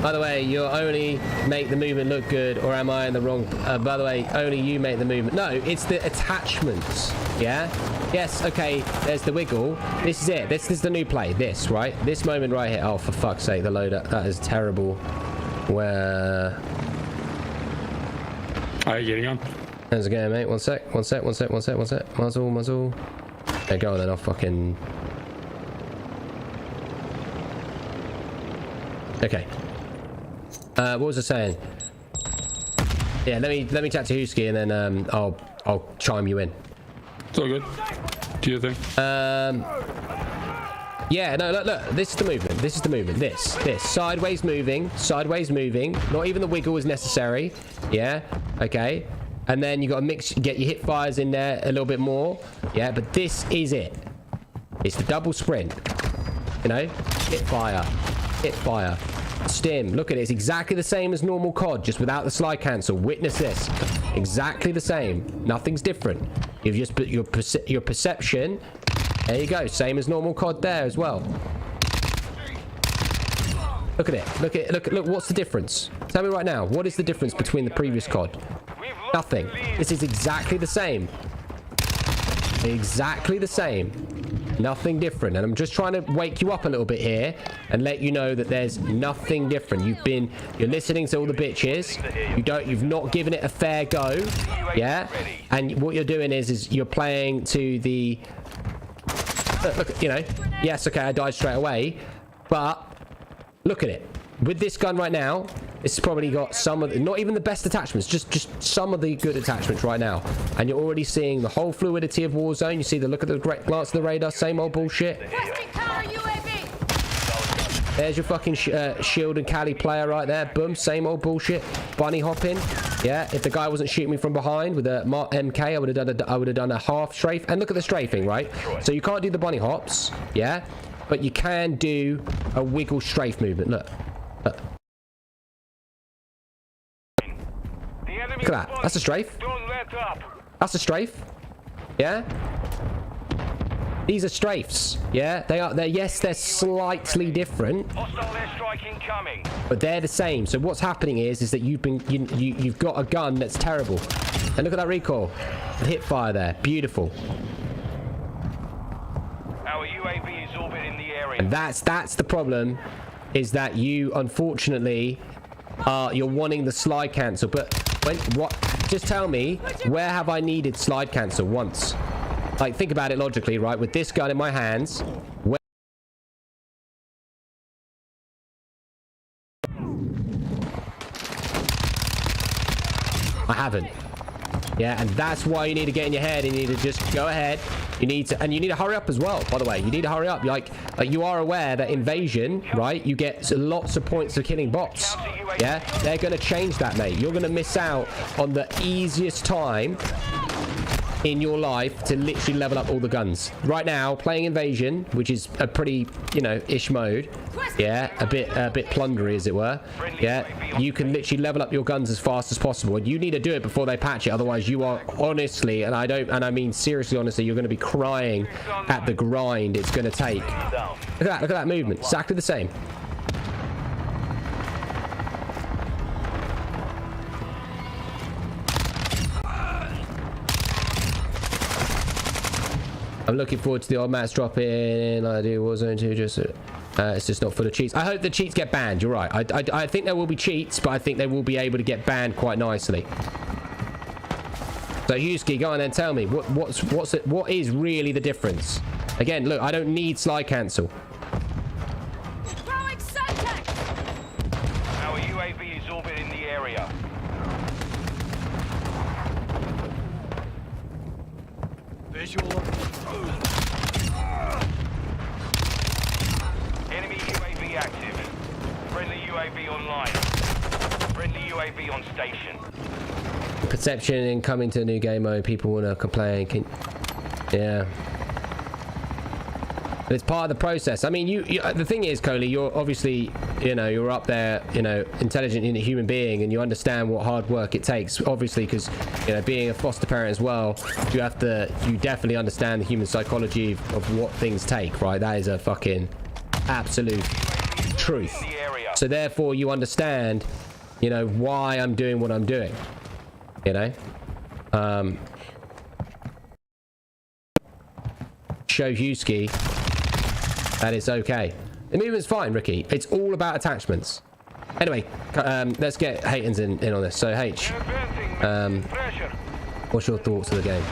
By the way, you only make the movement look good, or am I in the wrong? By the way, only you make the movement. No, it's the attachments. Yeah. Yes. Okay. There's the wiggle. This is it. This is the new play. This right. This moment right here. Oh, for fuck's sake, the loader. That is terrible. Where? Are you getting on? How's it going, mate? One sec. Muzzle. There, go on then. I'll fucking. Okay. What was I saying? Yeah, let me chat to Husky and then I'll chime you in. It's all good. Do you think? Yeah, no, look, this is the movement. This is the movement. This. Sideways moving. Not even the wiggle is necessary. Yeah, okay. And then you got to get your hip fires in there a little bit more. Yeah, but this is it. It's the double sprint. You know, hip fire. Stim. Look at it. It's exactly the same as normal COD, just without the slide cancel. Witness this. Exactly the same. Nothing's different. You've just put your perception. There you go. Same as normal COD there as well. Look at it. Look. What's the difference? Tell me right now. What is the difference between the previous COD? Nothing. This is exactly the same. Exactly the same. Nothing different. And I'm just trying to wake you up a little bit here and let you know that there's nothing different. You're listening to all the bitches. You've not given it a fair go. Yeah. And what you're doing is you're playing to the look, you know, yes, okay, I died straight away, but look at it. With this gun right now, it's probably got some of the, not even the best attachments, just some of the good attachments right now. And you're already seeing the whole fluidity of Warzone. You see the look at the glance of the radar, same old bullshit. There's your fucking shield and Cali player right there. Boom, same old bullshit. Bunny hopping. Yeah, if the guy wasn't shooting me from behind with a MK, I would have done a half strafe. And look at the strafing, right? So you can't do the bunny hops, yeah, but you can do a wiggle strafe movement. Look. Look at that. That's a strafe. That's a strafe. Yeah. These are strafes. Yeah. Yes, they're slightly different. But they're the same. So what's happening is that you've got a gun that's terrible. And look at that recoil. The hip fire there. Beautiful. Our UAV is orbiting the area. And that's the problem, is that you unfortunately you're wanting the slide cancel, but just tell me, where have I needed slide cancel once? Like, think about it logically, right? With this gun in my hands, I haven't. Yeah, and that's why you need to get in your head and you need to just go ahead. You need to hurry up as well, by the way. You need to hurry up. Like you are aware that Invasion, right? You get lots of points for killing bots. Yeah, they're going to change that, mate. You're going to miss out on the easiest time in your life to literally level up all the guns. Right now, playing Invasion, which is a pretty, you know, ish mode. Yeah, a bit plundery, as it were. Yeah, you can literally level up your guns as fast as possible, and you need to do it before they patch it. Otherwise, you are honestly, and I mean seriously, honestly, you're going to be crying at the grind it's going to take. Look at that movement. Exactly the same. I'm looking forward to the old mats dropping. I do Warzone 2, just it's just not full of cheats. I hope the cheats get banned. You're right. I think there will be cheats, but I think they will be able to get banned quite nicely. So Husky, go on and tell me what is really the difference? Again, look, I don't need slide cancel. Our UAV is orbiting the area. Visual. Enemy UAV active. Friendly UAV online. Friendly UAV on station. Perception in coming to a new game mode. People want to complain. Yeah. And it's part of the process. I mean, you the thing is, Coley, you're obviously, you know, you're up there, you know, intelligent in a human being, and you understand what hard work it takes, obviously, because, you know, being a foster parent as well, you definitely understand the human psychology of what things take, right? That is a fucking absolute truth. So therefore, you understand, you know, why I'm doing what I'm doing, you know? Show Husky that it's okay. The movement's fine, Ricky. It's all about attachments. Anyway, let's get Hayton's in on this. So H, what's your thoughts of the game?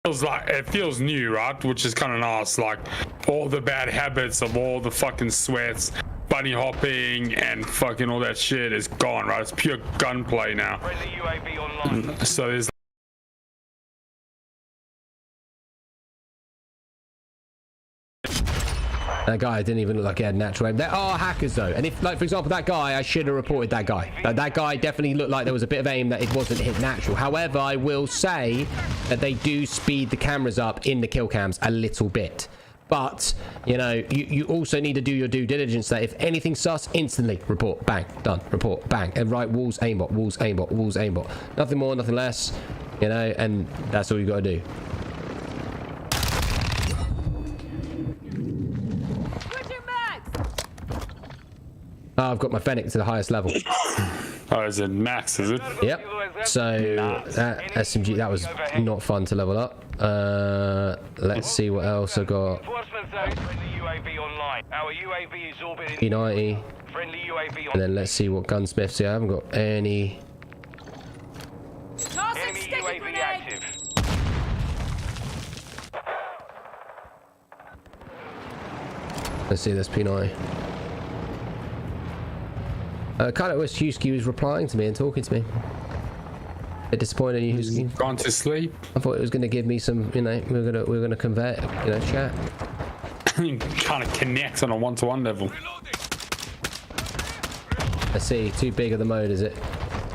It feels new, right? Which is kind of nice. Like all the bad habits of all the fucking sweats, bunny hopping, and fucking all that shit is gone, right? It's pure gunplay now. So there's that guy didn't even look like he had natural aim. There are hackers though, and if, like, for example, that guy, I should have reported that guy. That guy definitely looked like there was a bit of aim that it wasn't hit natural. However, I will say that they do speed the cameras up in the kill cams a little bit. But, you know, you also need to do your due diligence that if anything sus, instantly report, bang, done, report, bang, and right, walls, aimbot, walls, aimbot, walls, aimbot. Nothing more, nothing less, you know, and that's all you got to do. Oh, I've got my Fennec to the highest level. Oh, is it max, is it? Yep. So that SMG, that was not fun to level up. Let's see what else I got. P90. And then let's see what gunsmiths. Yeah, I haven't got any. Let's see this P90. I kind of wish Husky was replying to me and talking to me. A bit disappointed in you, Husky. Gone to sleep. I thought it was going to give me some, you know, we're gonna convert, you know, chat. Kind of connect on a one-to-one level. I see. Too big of the mode, is it?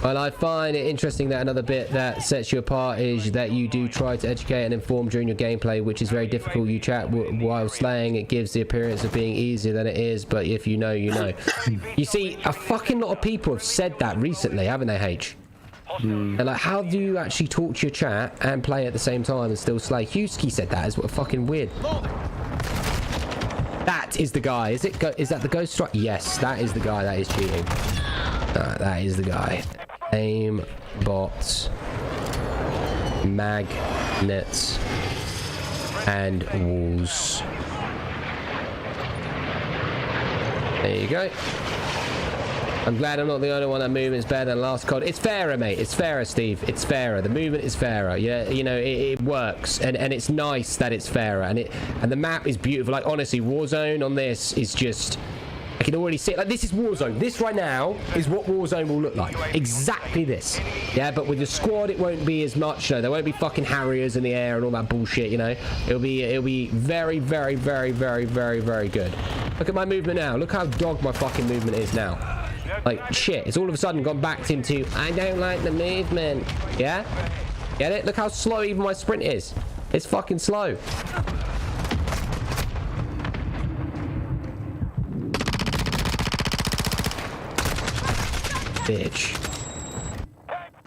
Well, I find it interesting that another bit that sets you apart is that you do try to educate and inform during your gameplay, which is very difficult. You chat while slaying. It gives the appearance of being easier than it is, but if you know, you know. You see, a fucking lot of people have said that recently, haven't they, H? And like, how do you actually talk to your chat and play at the same time and still slay? Husky said that is what fucking weird. That is the guy. Is it? Is that the Ghost Strike? Yes, that is the guy that is cheating. That is the guy. Aim bots, magnets, and walls. There you go. I'm glad I'm not the only one that movement's better than last COD. It's fairer, mate. It's fairer, Steve. It's fairer. The movement is fairer. Yeah, you know, it works, and it's nice that it's fairer, and the map is beautiful. Like, honestly, Warzone on this is just, I can already see it. Like, this is Warzone. This right now is what Warzone will look like. Exactly this. Yeah, but with the squad, it won't be as much. No, there won't be fucking Harriers in the air and all that bullshit. You know, it'll be very, very, very, very, very, very good. Look at my movement now. Look how dog my fucking movement is now. Like, shit, it's all of a sudden gone back into, I don't like the movement. Yeah? Get it? Look how slow even my sprint is. It's fucking slow. Bitch.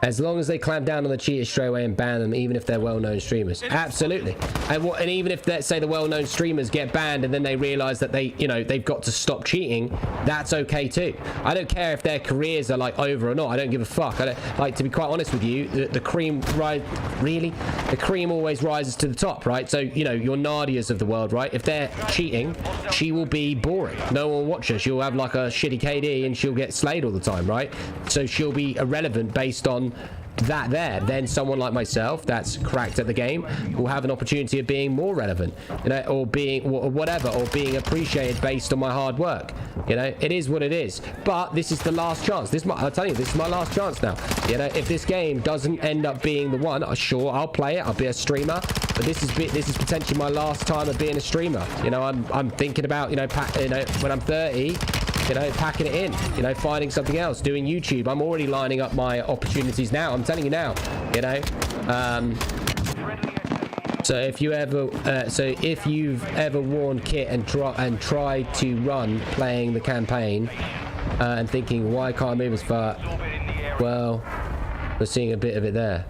As long as they clamp down on the cheaters straight away and ban them, even if they're well-known streamers. Absolutely. And even if, let's say, the well-known streamers get banned and then they realize that they, you know, they've got to stop cheating, that's okay too. I don't care if their careers are like over or not. I don't give a fuck. I don't, like, to be quite honest with you, the cream the cream always rises to the top, right? So, you know, your Nadias of the world, right? If they're cheating, she will be boring. No one will watch her. She'll have like a shitty KD and she'll get slayed all the time, right? So she'll be irrelevant based on that there. Then someone like myself that's cracked at the game will have an opportunity of being more relevant, you know, or being or whatever, or being appreciated based on my hard work. You know, it is what it is. But this is the last chance. I'll tell you, this is my last chance now. You know, if this game doesn't end up being the one, sure, I'll play it. I'll be a streamer. But this is potentially my last time of being a streamer. You know, I'm thinking about, you know, when I'm 30. You know, packing it in, you know, finding something else, doing YouTube. I'm already lining up my opportunities now. I'm telling you now, you know. So if you ever, if you've ever worn kit and tried to run playing the campaign, and thinking why can't I move as far, well, we're seeing a bit of it there.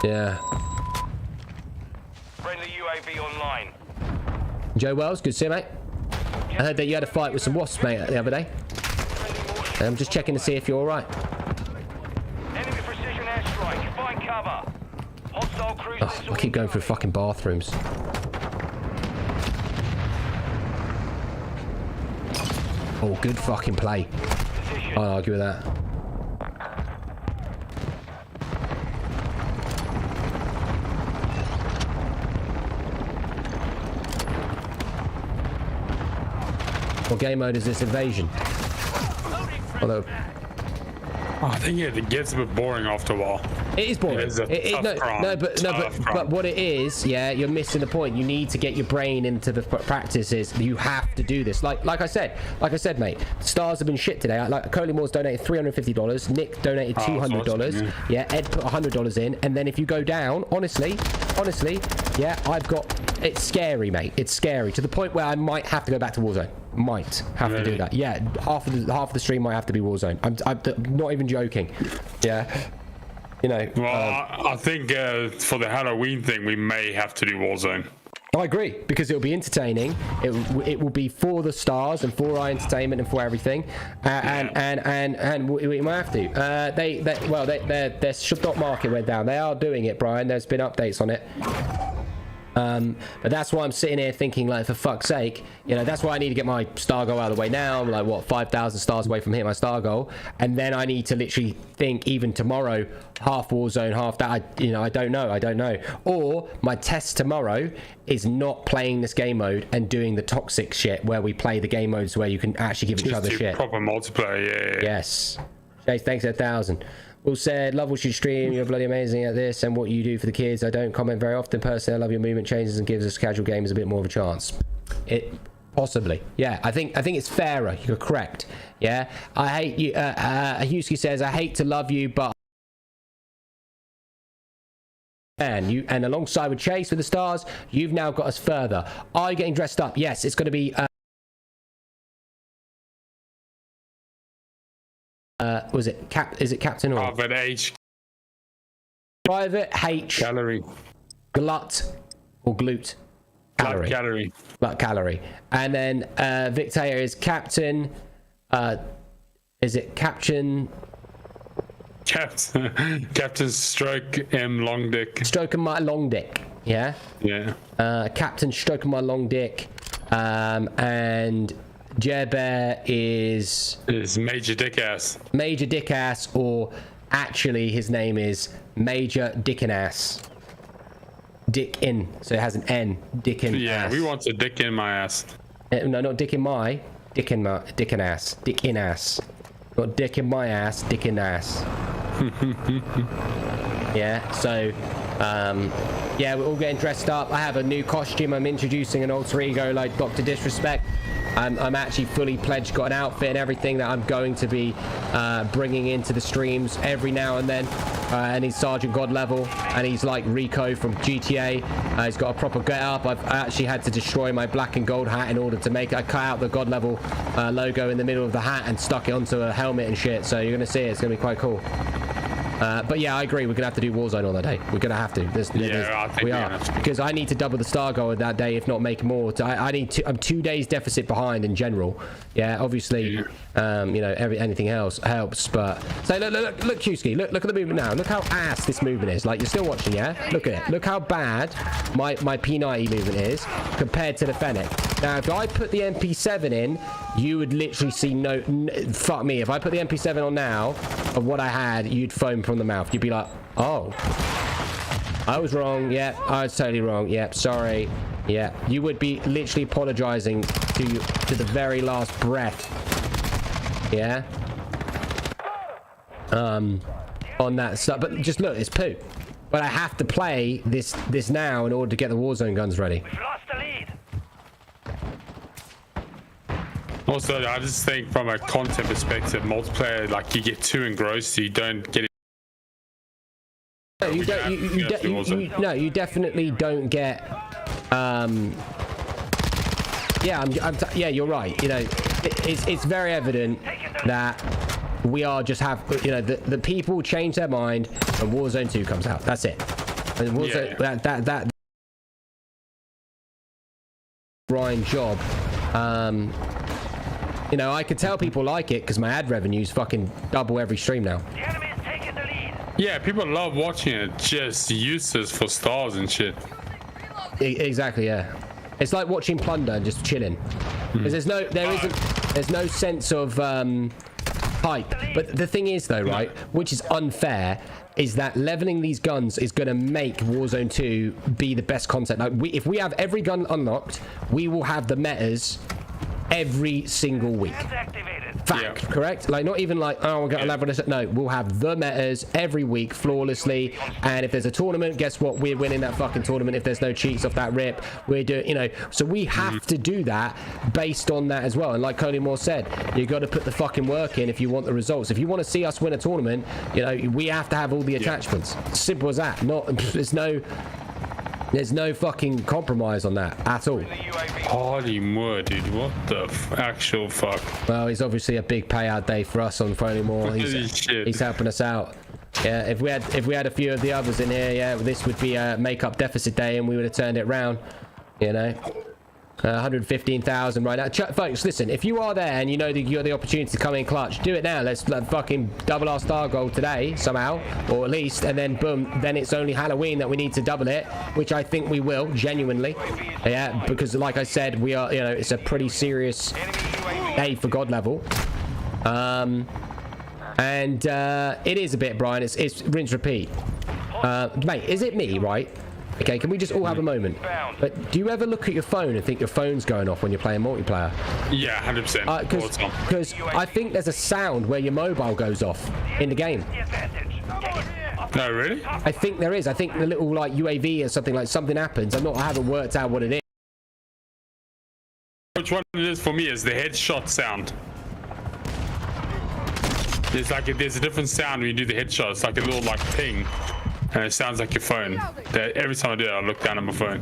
Yeah. Friendly UAV online. Joe Wells, good to see you, mate. I heard that you had a fight with some wasps, mate, the other day. I'm just checking to see if you're all right. Enemy precision airstrike. Find cover. Hostile cruisers. Oh, I keep going through fucking bathrooms. Oh, good fucking play. I'll argue with that. What game mode is this? Invasion? Although, I think it gets a bit boring after a while. it is boring. But what it is, yeah, you're missing the point. You need to get your brain into the practices. You have to do this. Like I said, mate. Stars have been shit today. Like Coley Moore's donated $350. Nick donated $200. Yeah, Ed put $100 in, and then if you go down, honestly, yeah, I've got. It's scary, mate. It's scary to the point where I might have to go back to Warzone. Might have to do that. Yeah, half of the stream might have to be Warzone. I'm not even joking. Yeah, you know. Well, I think for the Halloween thing, we may have to do Warzone. I agree, because it'll be entertaining. It will be for the stars and for our entertainment and for everything. And we might have to. Their stock market went down. They are doing it, Brian. There's been updates on it. But that's why I'm sitting here thinking, like, for fuck's sake, you know, that's why I need to get my star goal out of the way now. I'm like, what, 5,000 stars away from hitting my star goal, and then I need to literally think, even tomorrow, half Warzone, half that. I don't know. Or my test tomorrow is not playing this game mode and doing the toxic shit where we play the game modes where you can actually give each other shit. Proper multiplayer, yeah. Yes. Chase, thanks 1,000. All said, love what you stream, you're bloody amazing at this and what you do for the kids. I don't comment very often personally. I love your movement changes and gives us casual gamers a bit more of a chance. It possibly, yeah. I think it's fairer. You're correct. Yeah. I hate you. Husky says, I hate to love you, but and alongside with Chase with the stars, you've now got us further. Are you getting dressed up? Yes, it's going to be. Was it is it Captain or Private H? Private H. Gallery. Glut or glute. Gallery. Gallery. Glut Gallery. And then Victor is Captain. Is it Captain? Captain Stroke M Long Dick. Stroking my long dick. Yeah. Yeah. Captain Stroking my long dick. And Jerbear is Major Dick Ass. Major Dick Ass, or actually his name is Major Dickin Ass. Dick in, so it has an N. Dickin ass. Yeah, we want a dick in my ass. No, not dick in my. Dick in ass. Dick in ass. Not dick in my ass. Dick in ass. Yeah. So, yeah, we're all getting dressed up. I have a new costume. I'm introducing an alter ego like Dr. Disrespect. I'm actually fully pledged, got an outfit and everything that I'm going to be bringing into the streams every now and then. And he's Sergeant God level, and he's like Rico from GTA. He's got a proper get up. I actually had to destroy my black and gold hat in order to make it. I cut out the God level logo in the middle of the hat and stuck it onto a helmet and shit. So you're going to see it. It's going to be quite cool. But yeah, I agree. We're gonna have to do Warzone on that day. We're gonna have to. I think we are, because I need to double the star goal that day, if not make more. I need to. I'm 2 days deficit behind in general. Yeah, obviously, you know, anything else helps. But so look, Husky, look at the movement now. Look how ass this movement is. Like, you're still watching, yeah? Look at it. Look how bad my P90 movement is compared to the Fennec. Now, if I put the MP7 in, you would literally see no. Fuck me. If I put the MP7 on now of what I had, you'd foam from the mouth. You'd be like, oh, I was wrong. Yeah, I was totally wrong. Yeah, sorry. Yeah, you would be literally apologizing to the very last breath. Yeah. On that stuff. But just look, it's poo. But I have to play this now in order to get the Warzone guns ready. We've lost the lead. Also, I just think from a content perspective, multiplayer, like, you get too engrossed, so you don't get you definitely don't get. Yeah, you're right. You know, it's very evident that we are just the people change their mind when Warzone 2 comes out. That's it. And Warzone, that grind job. You know, I could tell people like it because my ad revenue's fucking double every stream now. Yeah, people love watching it. Just useless for stars and shit. Exactly. Yeah. It's like watching plunder and just chilling. Because there's no sense of hype. But the thing is though, right, which is unfair, is that leveling these guns is going to make Warzone 2 be the best content. Like if we have every gun unlocked, we will have the metas every single week. Fact, correct? Like not even like, oh, we're going to level this. No, we'll have the metas every week flawlessly. And if there's a tournament, guess what? We're winning that fucking tournament. If there's no cheats off that rip, we're doing, you know, so we have to do that based on that as well. And like Cody Moore said, you got to put the fucking work in if you want the results. If you want to see us win a tournament, you know, we have to have all the attachments. Simple as that. There's no fucking compromise on that at all. Holy mud, dude. What the actual fuck? Well, he's obviously a big payout day for us on Phony More. He's helping us out. Yeah, if we had a few of the others in here, yeah, this would be a make-up deficit day and we would have turned it round, you know. 115,000 right now. Folks, listen, if you are there and you know that you have the opportunity to come in clutch, do it now. Let's fucking double our star goal today somehow, or at least, and then boom, then it's only Halloween that we need to double it, which I think we will, genuinely. Yeah, because like I said, we are, you know, it's a pretty serious A for God level. And it is a bit, Brian, it's rinse repeat. Mate, is it me, right? Okay, can we just all have a moment? But do you ever look at your phone and think your phone's going off when you're playing multiplayer? Yeah, 100%. Because I think there's a sound where your mobile goes off in the game. No, really? I think there is. I think the little like UAV or something happens. I haven't worked out what it is. Which one it is for me is the headshot sound. There's a different sound when you do the headshot. It's like a little like ping. And it sounds like your phone. Every time I do it, I look down at my phone.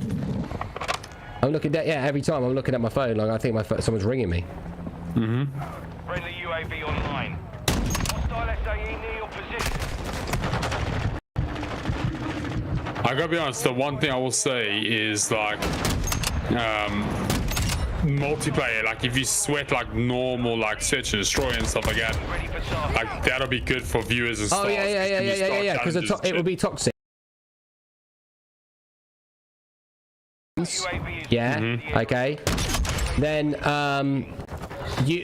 I'm looking at, yeah, every time I'm looking at my phone, like I think someone's ringing me. Friendly UAV online. Hostile SAE near your position. I gotta be honest, the one thing I will say is like multiplayer, like if you sweat like normal like search and destroy and stuff like that, like that'll be good for viewers and stuff. Oh yeah, because it will be toxic. Yeah, okay. Then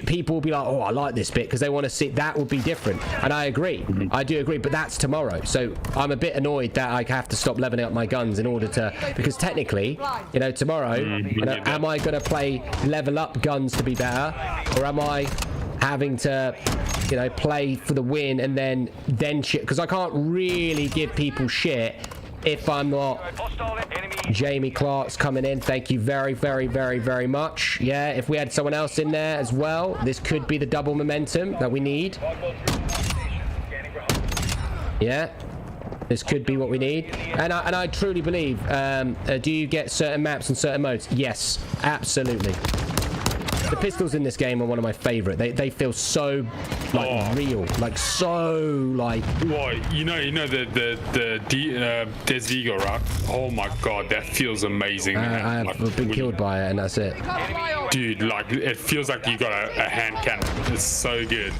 people will be like, oh, I like this bit because they want to see. That would be different, and I agree. I do agree, but that's tomorrow. So I'm a bit annoyed that I have to stop leveling up my guns in order to, because technically, you know, tomorrow, you know, am I going to play level up guns to be better, or am I having to, you know, play for the win and then shit? Because I can't really give people shit if I'm not. Jamie Clark's coming in. Thank you very, very, very, very much. Yeah, if we had someone else in there as well, this could be the double momentum that we need. Yeah, this could be what we need. And I truly believe, do you get certain maps and certain modes? Yes, absolutely. The pistols in this game are one of my favorite. They feel so like real, like so like. What you know the Des Vigo, right? Oh my god, that feels amazing. I've like, been killed by it, and that's it. Dude, like it feels like you got a hand cannon. It's so good.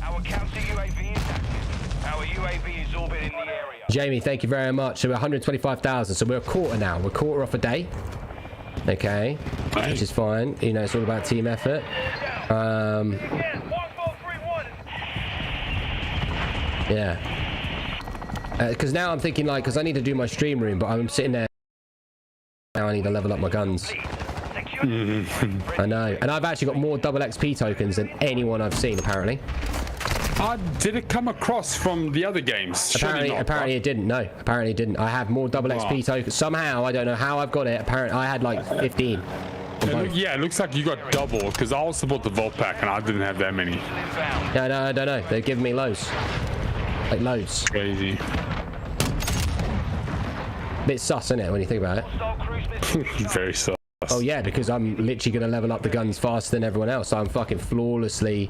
Our counter UAV is active. Our UAV is orbiting the area. Jamie, thank you very much. So we're 125,000. So we're a quarter now. We're a quarter off a day. Okay, which is fine. You know, it's all about team effort. Yeah. Because now I'm thinking like, because I need to do my stream room, but I'm sitting there. Now I need to level up my guns. I know, and I've actually got more double XP tokens than anyone I've seen apparently. Did it come across from the other games? Apparently it didn't. No, apparently it didn't. I have more double XP tokens. Somehow, I don't know how I've got it. Apparently, I had like 15. Yeah, it looks like you got double because I also bought the Vault Pack and I didn't have that many. Yeah, no, I don't know. They're giving me loads. Like loads. Crazy. Bit sus, isn't it, when you think about it? Very sus. Oh yeah, because I'm literally going to level up the guns faster than everyone else. So I'm fucking flawlessly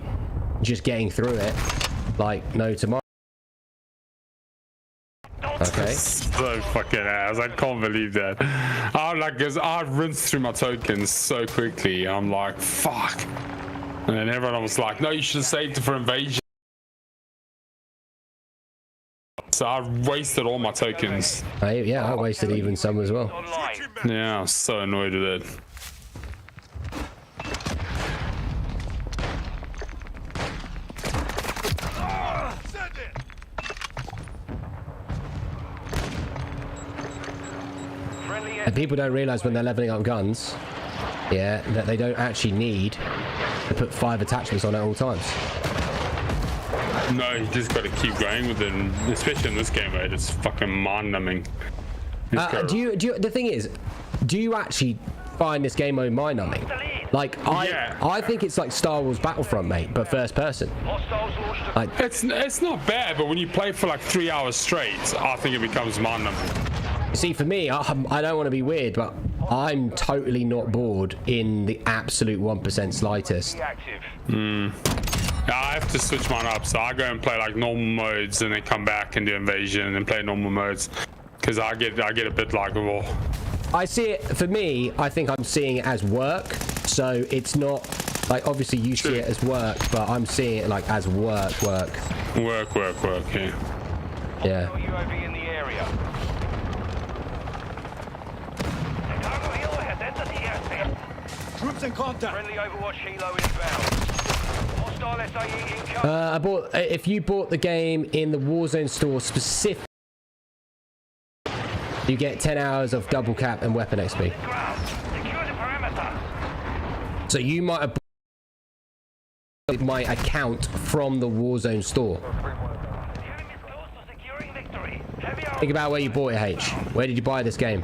just getting through it like no tomorrow. Okay. So fucking ass. I can't believe that. Cause I rinsed through my tokens so quickly. I'm like, fuck. And then everyone was like, no, you should have saved it for invasion. So I wasted all my tokens. Yeah, I wasted even some as well. Yeah, I'm so annoyed with it. And people don't realize when they're leveling up guns, yeah, that they don't actually need to put 5 attachments on at all times. No, you just got to keep going with it, and especially in this game mode. It's fucking mind-numbing. Do you? The thing is, do you actually find this game mode mind-numbing? Like, I think it's like Star Wars Battlefront, mate, but first person. Like, it's not bad, but when you play for like 3 hours straight, I think it becomes mind-numbing. See, for me, I don't want to be weird, but I'm totally not bored in the absolute 1% slightest. I have to switch mine up, so I go and play like normal modes and then come back and do invasion and then play normal modes, because I get a bit like, well, I see it, for me, I think I'm seeing it as work, so it's not like, obviously you see it as work, but I'm seeing it like as work, yeah. UAV in the area. Troops in contact. Friendly Overwatch helo inbound. Hostile SAE incoming. If you bought the game in the Warzone store specifically, you get 10 hours of double cap and weapon XP. Secure the perimeter. So you might have bought my account from the Warzone store. The enemy is close to securing victory. Heavy armor. Think about where you bought it, H. Where did you buy this game?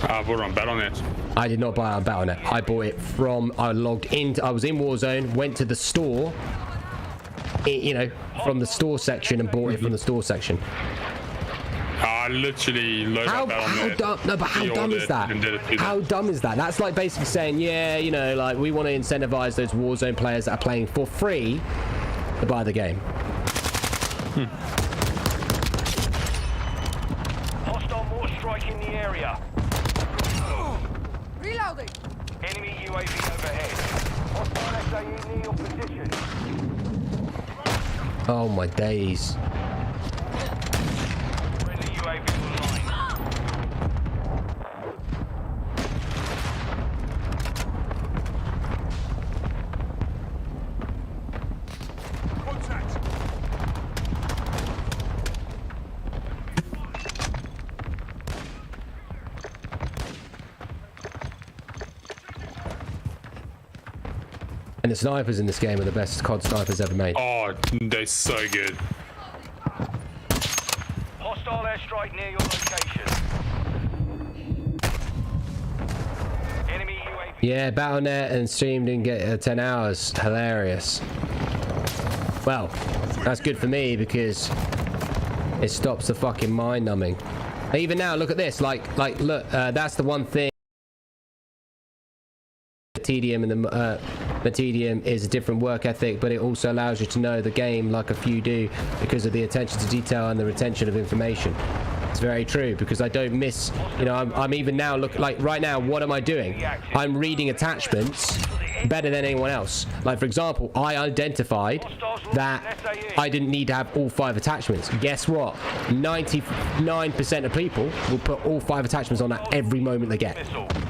I bought it on Battle.net. I did not buy it on Battle.net. I bought it from, I logged in, I was in Warzone, went to the store, you know, from the store section and bought it from the store section. I literally loaded up Battle.net. How dumb is that? How dumb is that? That's like basically saying, yeah, you know, like we want to incentivize those Warzone players that are playing for free to buy the game. Hostile mortar strike in the area. Reloading. Enemy UAV overhead. Hostile SAE near your position. Oh my days. Friendly UAV online. Contact. And the snipers in this game are the best COD snipers ever made. Oh, they're so good. Hostile airstrike near your location. Enemy UAV. Yeah, Battle.net and Stream didn't get 10 hours. Hilarious. Well, that's good for me because it stops the fucking mind numbing. Even now, look at this. Like, look, that's the one thing. TDM and the TDM is a different work ethic, but it also allows you to know the game like a few do because of the attention to detail and the retention of information. It's very true because I don't miss, you know, I'm even now like right now, what am I doing? I'm reading attachments better than anyone else. Like, for example, I identified that I didn't need to have all 5 attachments. Guess what? 99% of people will put all 5 attachments on at every moment they get.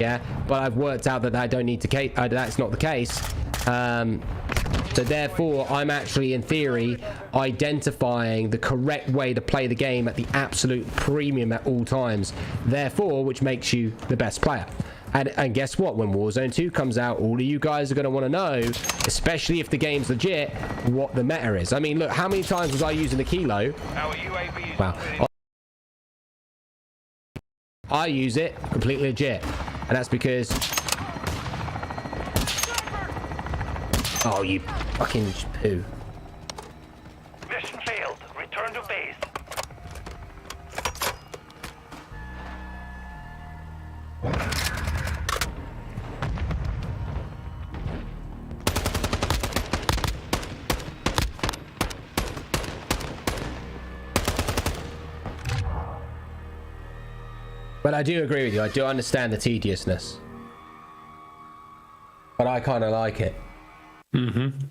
Yeah, but I've worked out that I don't need to. That's not the case. So therefore, I'm actually, in theory, identifying the correct way to play the game at the absolute premium at all times. Therefore, which makes you the best player. And guess what? When Warzone 2 comes out, all of you guys are going to want to know, especially if the game's legit, what the meta is. I mean, look, how many times was I using the kilo? Wow. I use it completely legit. And that's because... Oh, you fucking poo. Mission failed. Return to base. But I do agree with you. I do understand the tediousness. But I kind of like it. Mm-hmm.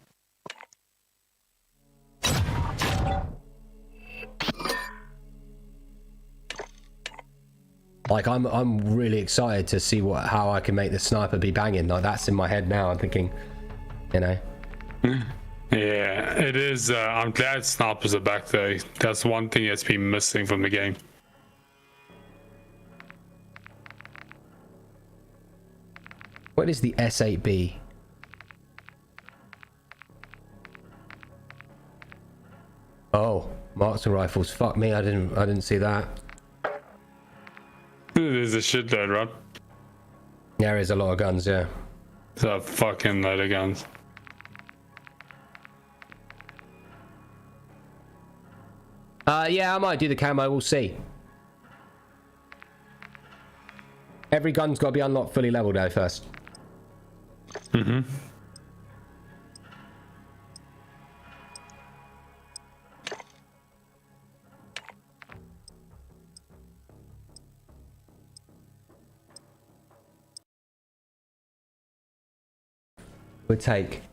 Like I'm really excited to see how I can make the sniper be banging. Like that's in my head now. I'm thinking, you know. Yeah, it is. I'm glad snipers are back though. That's one thing that's been missing from the game. What is the S8B? Oh, marksman rifles. Fuck me, I didn't see that. There's a shitload, right? There is a lot of guns, yeah. There's a fucking load of guns. Yeah, I might do the camo. We'll see. Every gun's got to be unlocked fully leveled though first. Mm-hmm. Would take.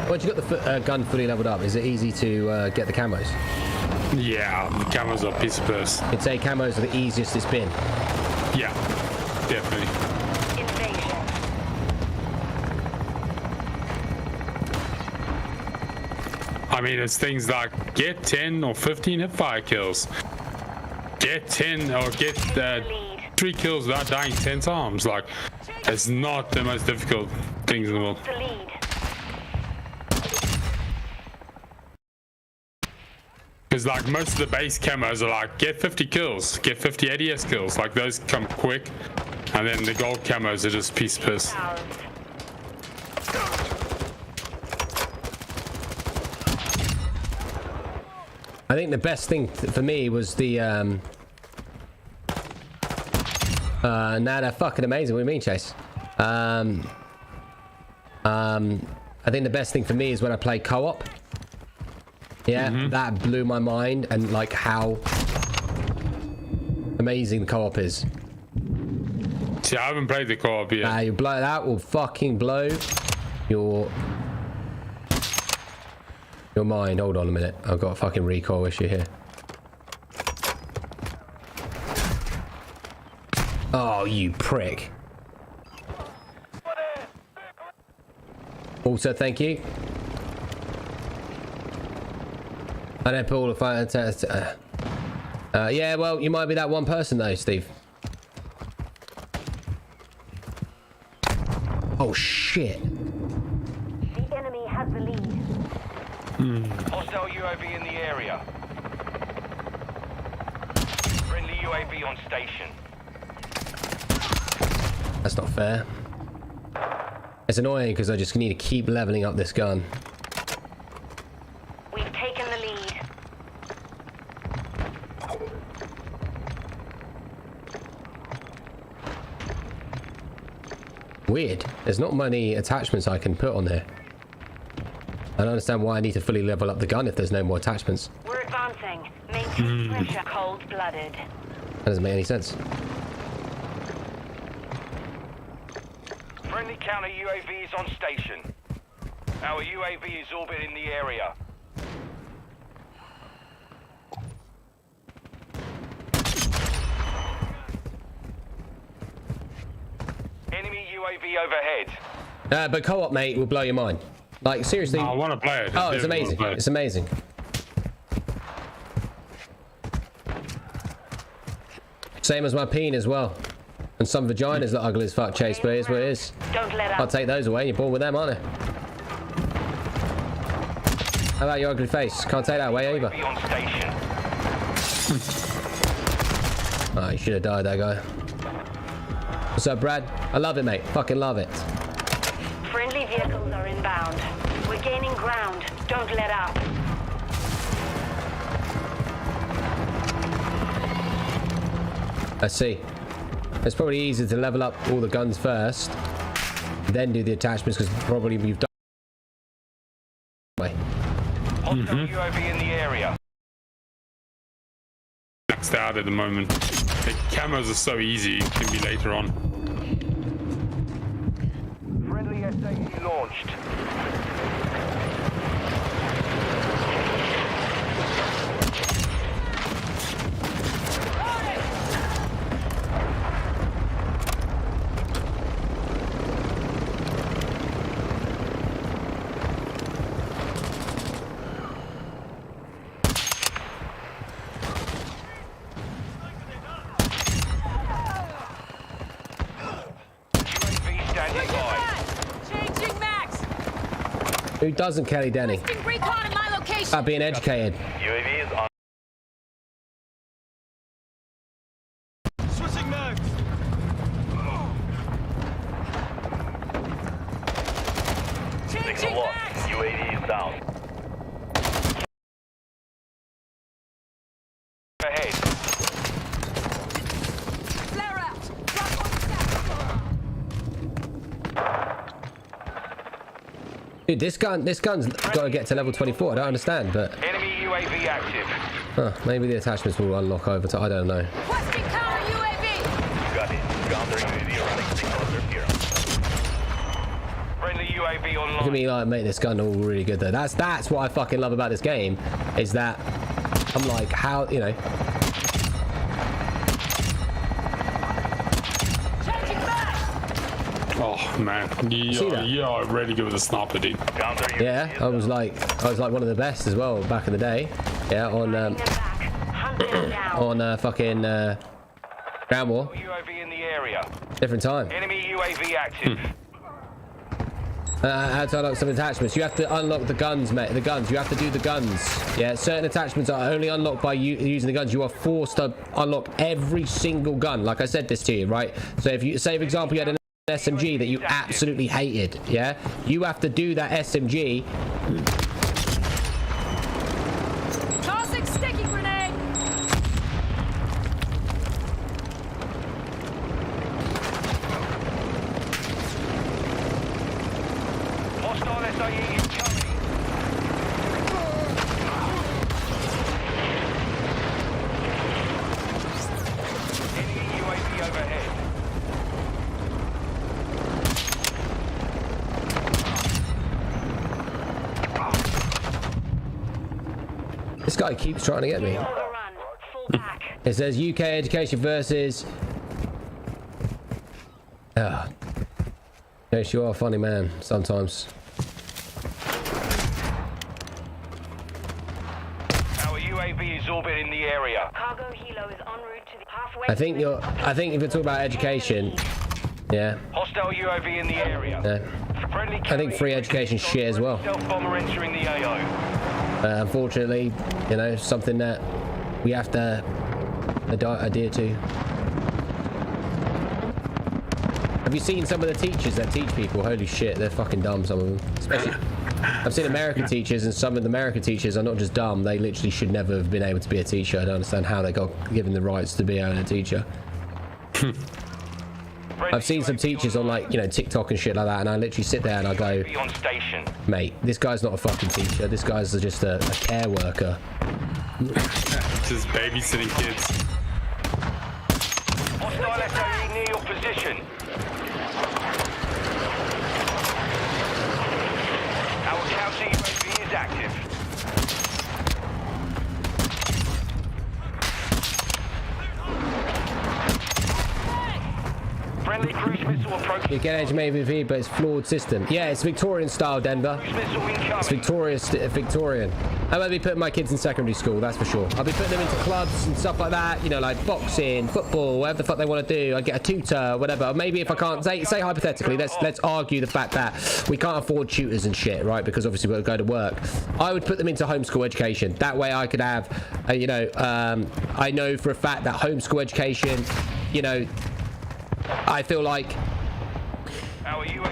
Once you got the gun fully leveled up, is it easy to get the camos? Yeah, the camos are a piece of piss. You'd say camos are the easiest it's been. Yeah, definitely. I mean, it's things like get 10 or 15 hipfire kills. Get 10 or get 3 kills without dying 10 times. Like, it's not the most difficult things in the world. Because like most of the base camos are like get 50 kills, get 50 ADS kills, like those come quick, and then the gold camos are just piece of piss. I think the best thing for me was the nah, they're fucking amazing. What do you mean, Chase? I think the best thing for me is when I play co-op. Yeah, that blew my mind, and like how amazing the co-op is. See, I haven't played the co-op yet. You blow that will fucking blow your mind. Hold on a minute, I've got a fucking recoil issue here. Oh, you prick. Also, thank you. I don't put all the fire tests. Yeah, well, you might be that one person though, Steve. Oh shit. The enemy has the lead. Hostile UAV in the area. Friendly UAV on station. That's not fair. It's annoying because I just need to keep leveling up this gun. We've taken the lead. Weird. There's not many attachments I can put on there. I don't understand why I need to fully level up the gun if there's no more attachments. We're advancing. Maintain pressure. Cold-blooded. That doesn't make any sense. Friendly counter UAV is on station. Our UAV is orbiting the area. Enemy UAV overhead. But co-op, mate, will blow your mind. Like, seriously. I want to play it. Oh, it's amazing. It's amazing. Same as my peen as well. And some vaginas that ugly as fuck, Chase, but it is what it is. Don't let I'll up. take those away. You're born with them, aren't you? How about your ugly face? Can't take that away either. UAV on station. Oh, you should have died, that guy. What's up, Brad? I love it, mate. Fucking love it. Friendly vehicles are inbound. We're gaining ground. Don't let up. I see. It's probably easier to level up all the guns first, then do the attachments, because probably we've done. Hostile UAV in the area. Maxed out at the moment. The camos are so easy, it can be later on. Friendly SAE launched. Changing max. Who doesn't, Kelly Denny? Requesting recon in my location. About being educated. UAV is on. Switching mags. Changing Signal lost. max. UAV is down. Ahead. Flare out. Drop on stack. Dude, this gun's got to get to level 24. I don't understand, but Enemy UAV active. maybe the attachments will unlock over time. I don't know. Requesting counter UAV. Got it. Counter UAV running signal interference. Friendly UAV Look at online. me like make this gun all really good though. That's what I fucking love about this game, is that I'm like, how, you know. Changing max. Oh man, See that? you're really good with a sniper, dude. Counter UAV Yeah, is I was like one of the best as well back in the day. Yeah, on Them back. Hunt them down. fucking Ground War. UAV in the area. Different time. Enemy UAV active. How to unlock some attachments? You have to unlock the guns, mate. The guns. You have to do the guns. Yeah, certain attachments are only unlocked by using the guns. You are forced to unlock every single gun. Like I said this to you, right? So if you say, for example, you had an SMG that you absolutely hated, yeah, you have to do that SMG. Tossing sticky grenade. Hostile SAE incoming. Enemy UAV overhead. This guy keeps trying to get me. Overrun. Fall back. It says UK education versus. Yes, you are a funny man sometimes. Our UAV is orbiting the area. Cargo helo is en route to the halfway. I think if you're talking about education, yeah, Hostile UAV in the area. yeah. Friendly I think free education shit as well. Stealth bomber entering the AO. Unfortunately, you know, something that we have to adhere to. Have you seen some of the teachers that teach people? Holy shit, they're fucking dumb, some of them. Especially, I've seen American teachers, and some of the American teachers are not just dumb, they literally should never have been able to be a teacher. I don't understand how they got given the rights to be a teacher. I've seen some teachers on, like, you know, TikTok and shit like that, and I literally sit there and I go, Be on station. mate, this guy's not a fucking teacher, this guy's just a care worker. Just babysitting kids. Hostile SAE near your position. Our counter UAV is active. Friendly Friendly cruise missile approaching. You get HMAVV, but it's flawed system. Yeah, it's Victorian style, Denver. Missile incoming. It's Victorian. I won't be putting my kids in secondary school, that's for sure. I'll be putting them into clubs and stuff like that, you know, like boxing, football, whatever the fuck they want to do. I get a tutor, whatever. Maybe if I can't, say hypothetically, let's argue the fact that we can't afford tutors and shit, right? Because obviously we'll go to work. I would put them into homeschool education. That way I could have, you know, I know for a fact that homeschool education, you know, I feel like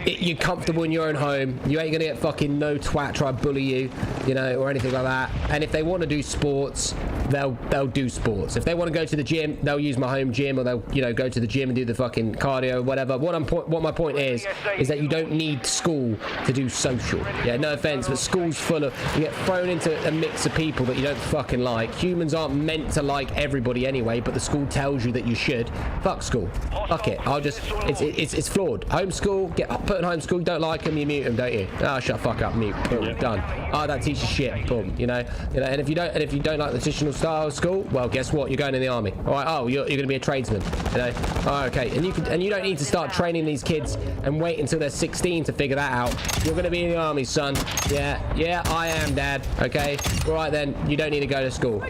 you're comfortable in your own home. You ain't gonna get fucking no twat try to bully you, you know, or anything like that. And if they want to do sports, they'll do sports. If they want to go to the gym, they'll use my home gym, or they'll, you know, go to the gym and do the fucking cardio, whatever. What my point is that you don't need school to do social. Yeah, no offense, but school's full of, you get thrown into a mix of people that you don't fucking like. Humans aren't meant to like everybody anyway, but the school tells you that you should. Fuck school. Fuck it. It's flawed. Homeschool, put in homeschool, you don't like them, you mute them, don't you? Oh, shut the fuck up, mute. Boom, done. Oh, that teaches shit. Boom. You know. And if you don't like the traditional style school, well, guess what? You're going in the army. All right. Oh, you're going to be a tradesman. You know. Oh, okay. And you don't need to start training these kids and wait until they're 16 to figure that out. You're going to be in the army, son. Yeah, I am, Dad. Okay. All right then. You don't need to go to school.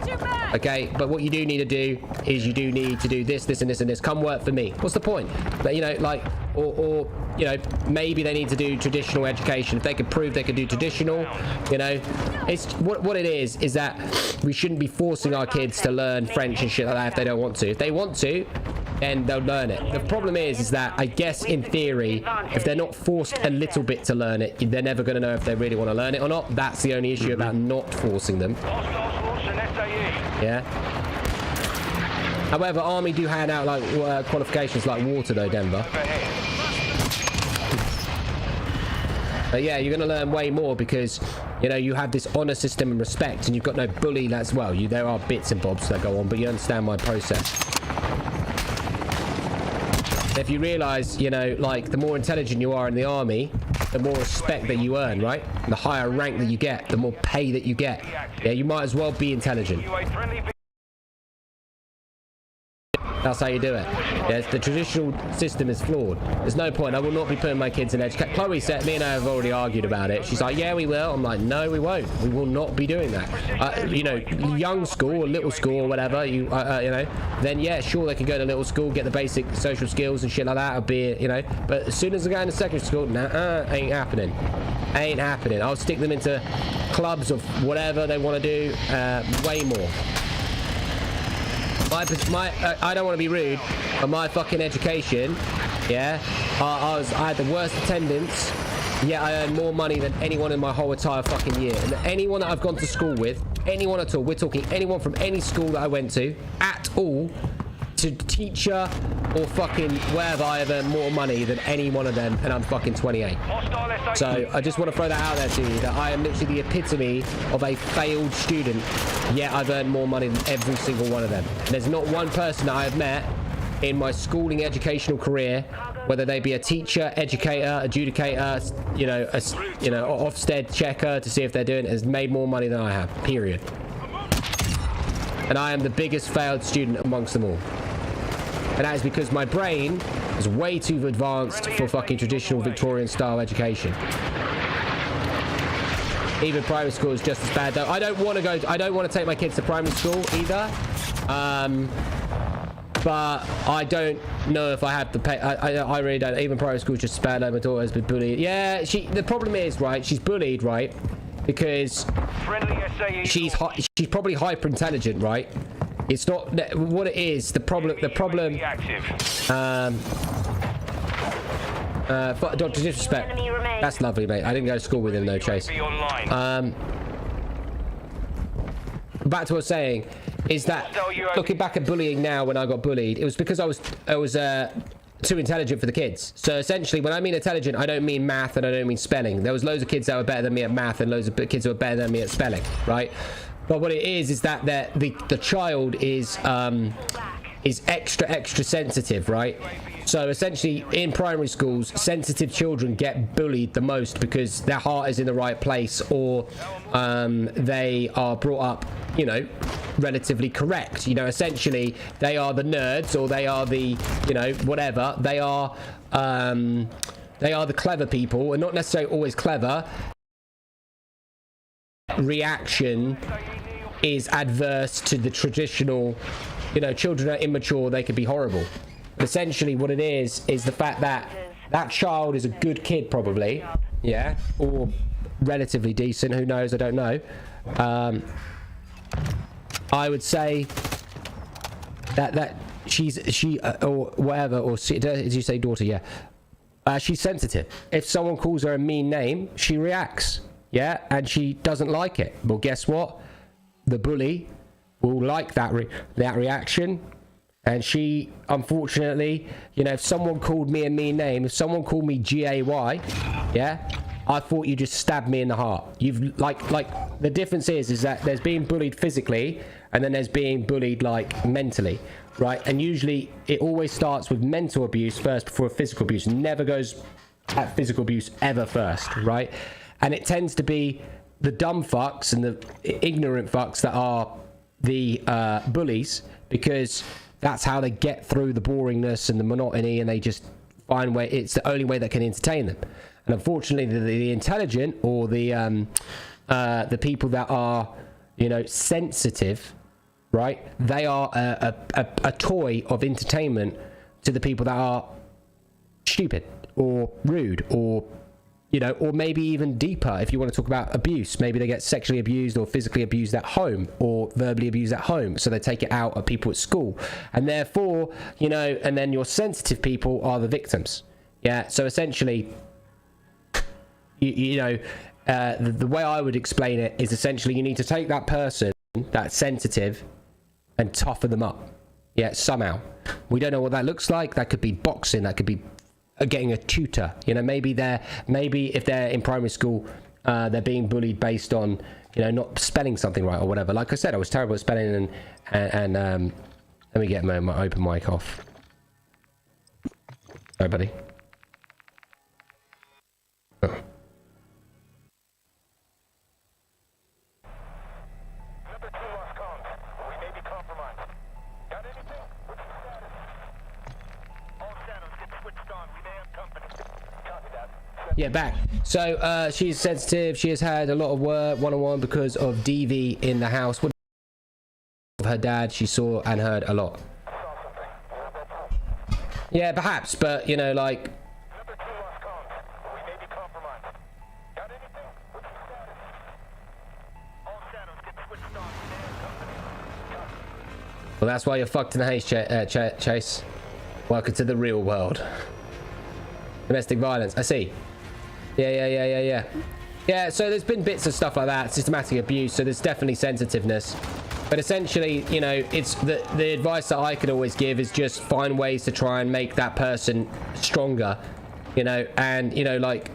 Okay. But what you do need to do is you do need to do this, this, and this, and this. Come work for me. What's the point? But you know, like, or you know, maybe they need to do traditional education. If they could prove they could do traditional, you know, it's what it is that we shouldn't be forcing our kids to learn French and shit like that if they don't want to. If they want to, then they'll learn it. The problem is that I guess in theory, if they're not forced a little bit to learn it, they're never going to know if they really want to learn it or not. That's the only issue about not forcing them. Yeah. However, Army do hand out like qualifications like water though, Denver. But yeah, you're going to learn way more because, you know, you have this honor system and respect, and you've got no bully as well. There are bits and bobs that go on, but you understand my process. If you realize, you know, like the more intelligent you are in the army, the more respect that you earn, right? The higher rank that you get, the more pay that you get. Yeah, you might as well be intelligent. That's how you do it. Yes, the traditional system is flawed. There's no point. I will not be putting my kids in education. Chloe said, me and her have already argued about it. She's like, yeah, we will. I'm like, no, we won't. We will not be doing that. You know, young school or little school or whatever, you know, then yeah, sure, they can go to little school, get the basic social skills and shit like that, albeit, you know, but as soon as they go into secondary school, nah, ain't happening. Ain't happening. I'll stick them into clubs of whatever they want to do, way more. I don't want to be rude, but my fucking education, yeah, I had the worst attendance, yet I earned more money than anyone in my whole entire fucking year. And anyone that I've gone to school with, anyone at all, we're talking anyone from any school that I went to, at all, to teacher or fucking wherever, I have earned more money than any one of them, and I'm fucking 28. So I just want to throw that out there to you, that I am literally the epitome of a failed student, yet I've earned more money than every single one of them. And there's not one person that I have met in my schooling educational career, whether they be a teacher, educator, adjudicator, you know, Ofsted checker to see if they're doing it, has made more money than I have, period. And I am the biggest failed student amongst them all. And that is because my brain is way too advanced for fucking traditional Victorian style education. Even primary school is just as bad though. I don't want to take my kids to primary school either. But I don't know if I have the pay. I really don't. Even primary school is just as bad. Like my daughter has been bullied. Yeah, the problem is, right, she's bullied, right, because she's probably hyper intelligent, right? It's not what it is. The problem. Dr. Disrespect. That's lovely, mate. I didn't go to school with him, though, Chase. Back to what I was saying, is that looking back at bullying now, when I got bullied, it was because I was too intelligent for the kids. So essentially, when I mean intelligent, I don't mean math and I don't mean spelling. There was loads of kids that were better than me at math and loads of kids that were better than me at spelling, right? But what it is that the child is is extra sensitive, right? So essentially in primary schools, sensitive children get bullied the most because their heart is in the right place, or they are brought up, you know, relatively correct. You know, essentially they are the nerds, or they are the, you know, whatever. They are the clever people, and not necessarily always clever. Reaction is adverse to the traditional, you know, children are immature, they could be horrible. But essentially what it is the fact that that child is a good kid, probably, yeah, or relatively decent, who knows, I don't know. I would say that she or whatever, or did you say daughter? Yeah. She's sensitive. If someone calls her a mean name, she reacts, yeah, and she doesn't like it. Well, guess what? The bully will like that reaction, and she, unfortunately, you know, if someone called me a mean name, if someone called me G-A-Y, yeah, I thought you just stabbed me in the heart. You've like the difference is that there's being bullied physically, and then there's being bullied like mentally, right? And usually it always starts with mental abuse first before physical abuse. Never goes at physical abuse ever first, right? And it tends to be the dumb fucks and the ignorant fucks that are the bullies, because that's how they get through the boringness and the monotony, and they just find way. It's the only way that can entertain them. And unfortunately, the intelligent, or the people that are, you know, sensitive, right? They are a toy of entertainment to the people that are stupid or rude, or, you know, or maybe even deeper, if you want to talk about abuse. Maybe they get sexually abused or physically abused at home, or verbally abused at home, so they take it out at people at school, and therefore, you know, and then your sensitive people are the victims. Yeah, so essentially, you know, the way I would explain it is essentially you need to take that person that's sensitive and toughen them up, yeah, somehow. We don't know what that looks like. That could be boxing, that could be getting a tutor, you know. Maybe if they're in primary school, they're being bullied based on, you know, not spelling something right or whatever. Like I said, I was terrible at spelling, and let me get my open mic off. Sorry, buddy. Oh. Yeah, back. So she's sensitive. She has had a lot of work one-on-one because of DV in the house. What of her dad, she saw and heard a lot. Yeah, perhaps, but you know, like. Well, that's why you're fucked in the haze, Chase. Welcome to the real world. Domestic violence. I see. Yeah. Yeah, so there's been bits of stuff like that, systematic abuse, so there's definitely sensitiveness. But essentially, you know, it's the advice that I could always give is just find ways to try and make that person stronger, you know. And, you know, like,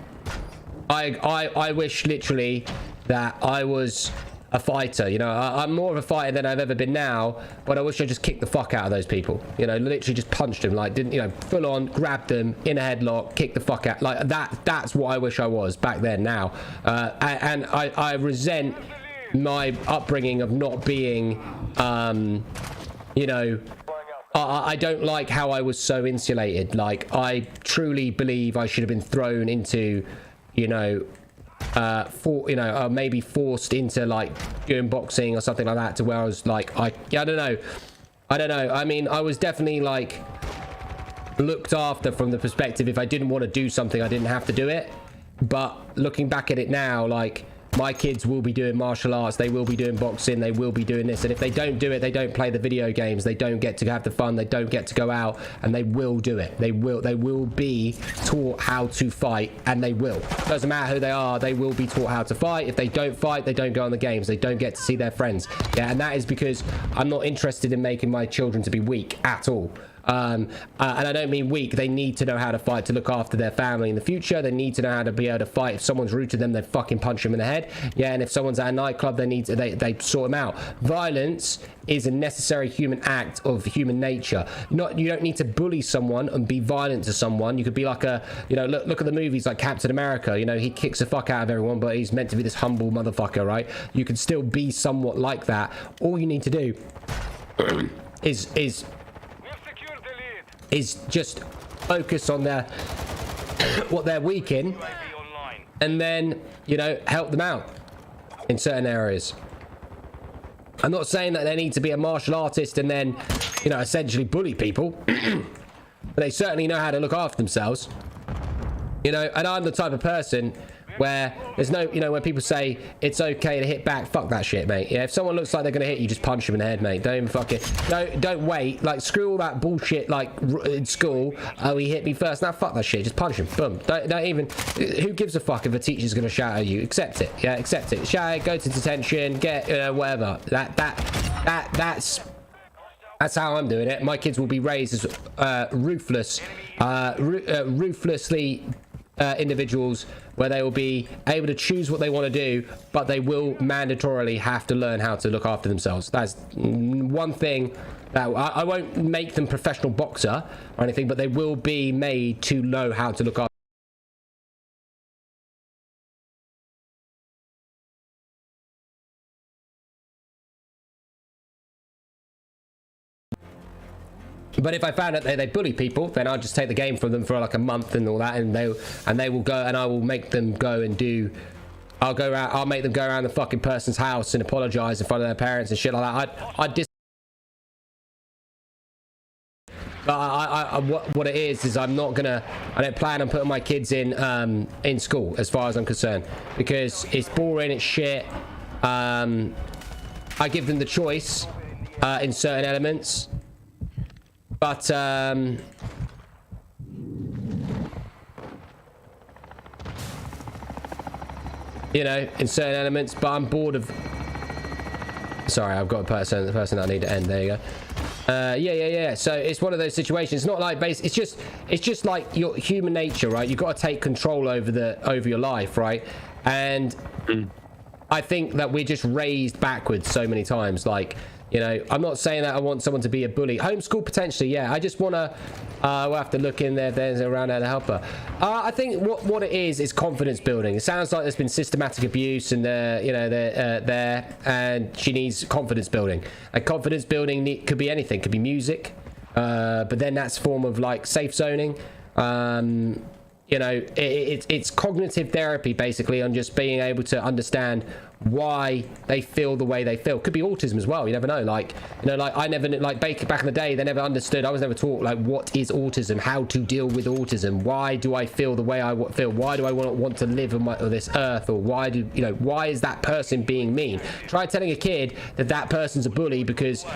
I wish literally that I was a fighter, you know. I'm more of a fighter than I've ever been now, but I wish I just kicked the fuck out of those people, you know, literally just punched them, like, didn't, you know, full on grabbed them in a headlock, kicked the fuck out, like that's what I wish I was back then now. And I resent my upbringing of not being, you know, I don't like how I was so insulated. Like, I truly believe I should have been thrown into, you know, maybe forced into like doing boxing or something like that, to where I was like, I don't know. I mean, I was definitely like looked after from the perspective, if I didn't want to do something, I didn't have to do it. But looking back at it now, like, my kids will be doing martial arts, they will be doing boxing, they will be doing this, and if they don't do it, they don't play the video games, they don't get to have the fun, they don't get to go out, and they will do it. They will be taught how to fight, and they will. Doesn't matter who they are, they will be taught how to fight. If they don't fight, they don't go on the games, they don't get to see their friends. Yeah, and that is because I'm not interested in making my children to be weak at all. And I don't mean weak. They need to know how to fight to look after their family in the future. They need to know how to be able to fight. If someone's rude to them, they fucking punch them in the head. Yeah, and if someone's at a nightclub, they sort them out. Violence is a necessary human act of human nature. You don't need to bully someone and be violent to someone. You could be like look at the movies like Captain America. You know, he kicks the fuck out of everyone, but he's meant to be this humble motherfucker, right? You can still be somewhat like that. All you need to do is just focus on what they're weak in, and then, you know, help them out in certain areas. I'm not saying that they need to be a martial artist and then, you know, essentially bully people, but they certainly know how to look after themselves, you know. And I'm the type of person where there's no, you know, when people say it's okay to hit back, fuck that shit, mate. Yeah, if someone looks like they're gonna hit you, just punch them in the head, mate. Don't even fucking, don't wait. Like, screw all that bullshit, like, in school, oh, he hit me first. Now, fuck that shit, just punch him, boom. Don't even, who gives a fuck if a teacher's gonna shout at you? Accept it, yeah, accept it. Shout it, go to detention, get, whatever. That's how I'm doing it. My kids will be raised as ruthlessly individuals, where they will be able to choose what they want to do, but they will mandatorily have to learn how to look after themselves. That's one thing that I won't make them professional boxer or anything, but they will be made to know how to look after. But if I found out that they bully people, then I'll just take the game from them for like a month and all that, and they will go, and I will make them go and do. I'll make them go around the fucking person's house and apologize in front of their parents and shit like that. But what it is I don't plan on putting my kids in school, as far as I'm concerned, because it's boring, it's shit. I give them the choice in certain elements. But, you know, in certain elements, but I'm bored of... Sorry, I've got the person that I need to end. There you go. Yeah. So it's one of those situations. It's not like it's just like your human nature, right? You've got to take control over your life, right? And I think that we're just raised backwards so many times. Like, you know, I'm not saying that I want someone to be a bully. Homeschool, potentially, yeah. I just want to... we'll have to look in there if there's around there to help her. I think what it is confidence building. It sounds like there's been systematic abuse and, you know, there, and she needs confidence building. And confidence building could be anything. Could be music. But then that's a form of, like, safe zoning. You know, it's cognitive therapy, basically, on just being able to understand why they feel the way they feel. Could be autism as well, you never know. Like, you know, like I never, like back in the day, they never understood, I was never taught, like, what is autism, how to deal with autism, why do I feel the way I feel, why do I want to live on this earth, or why is that person being mean? Try telling a kid that person's a bully because,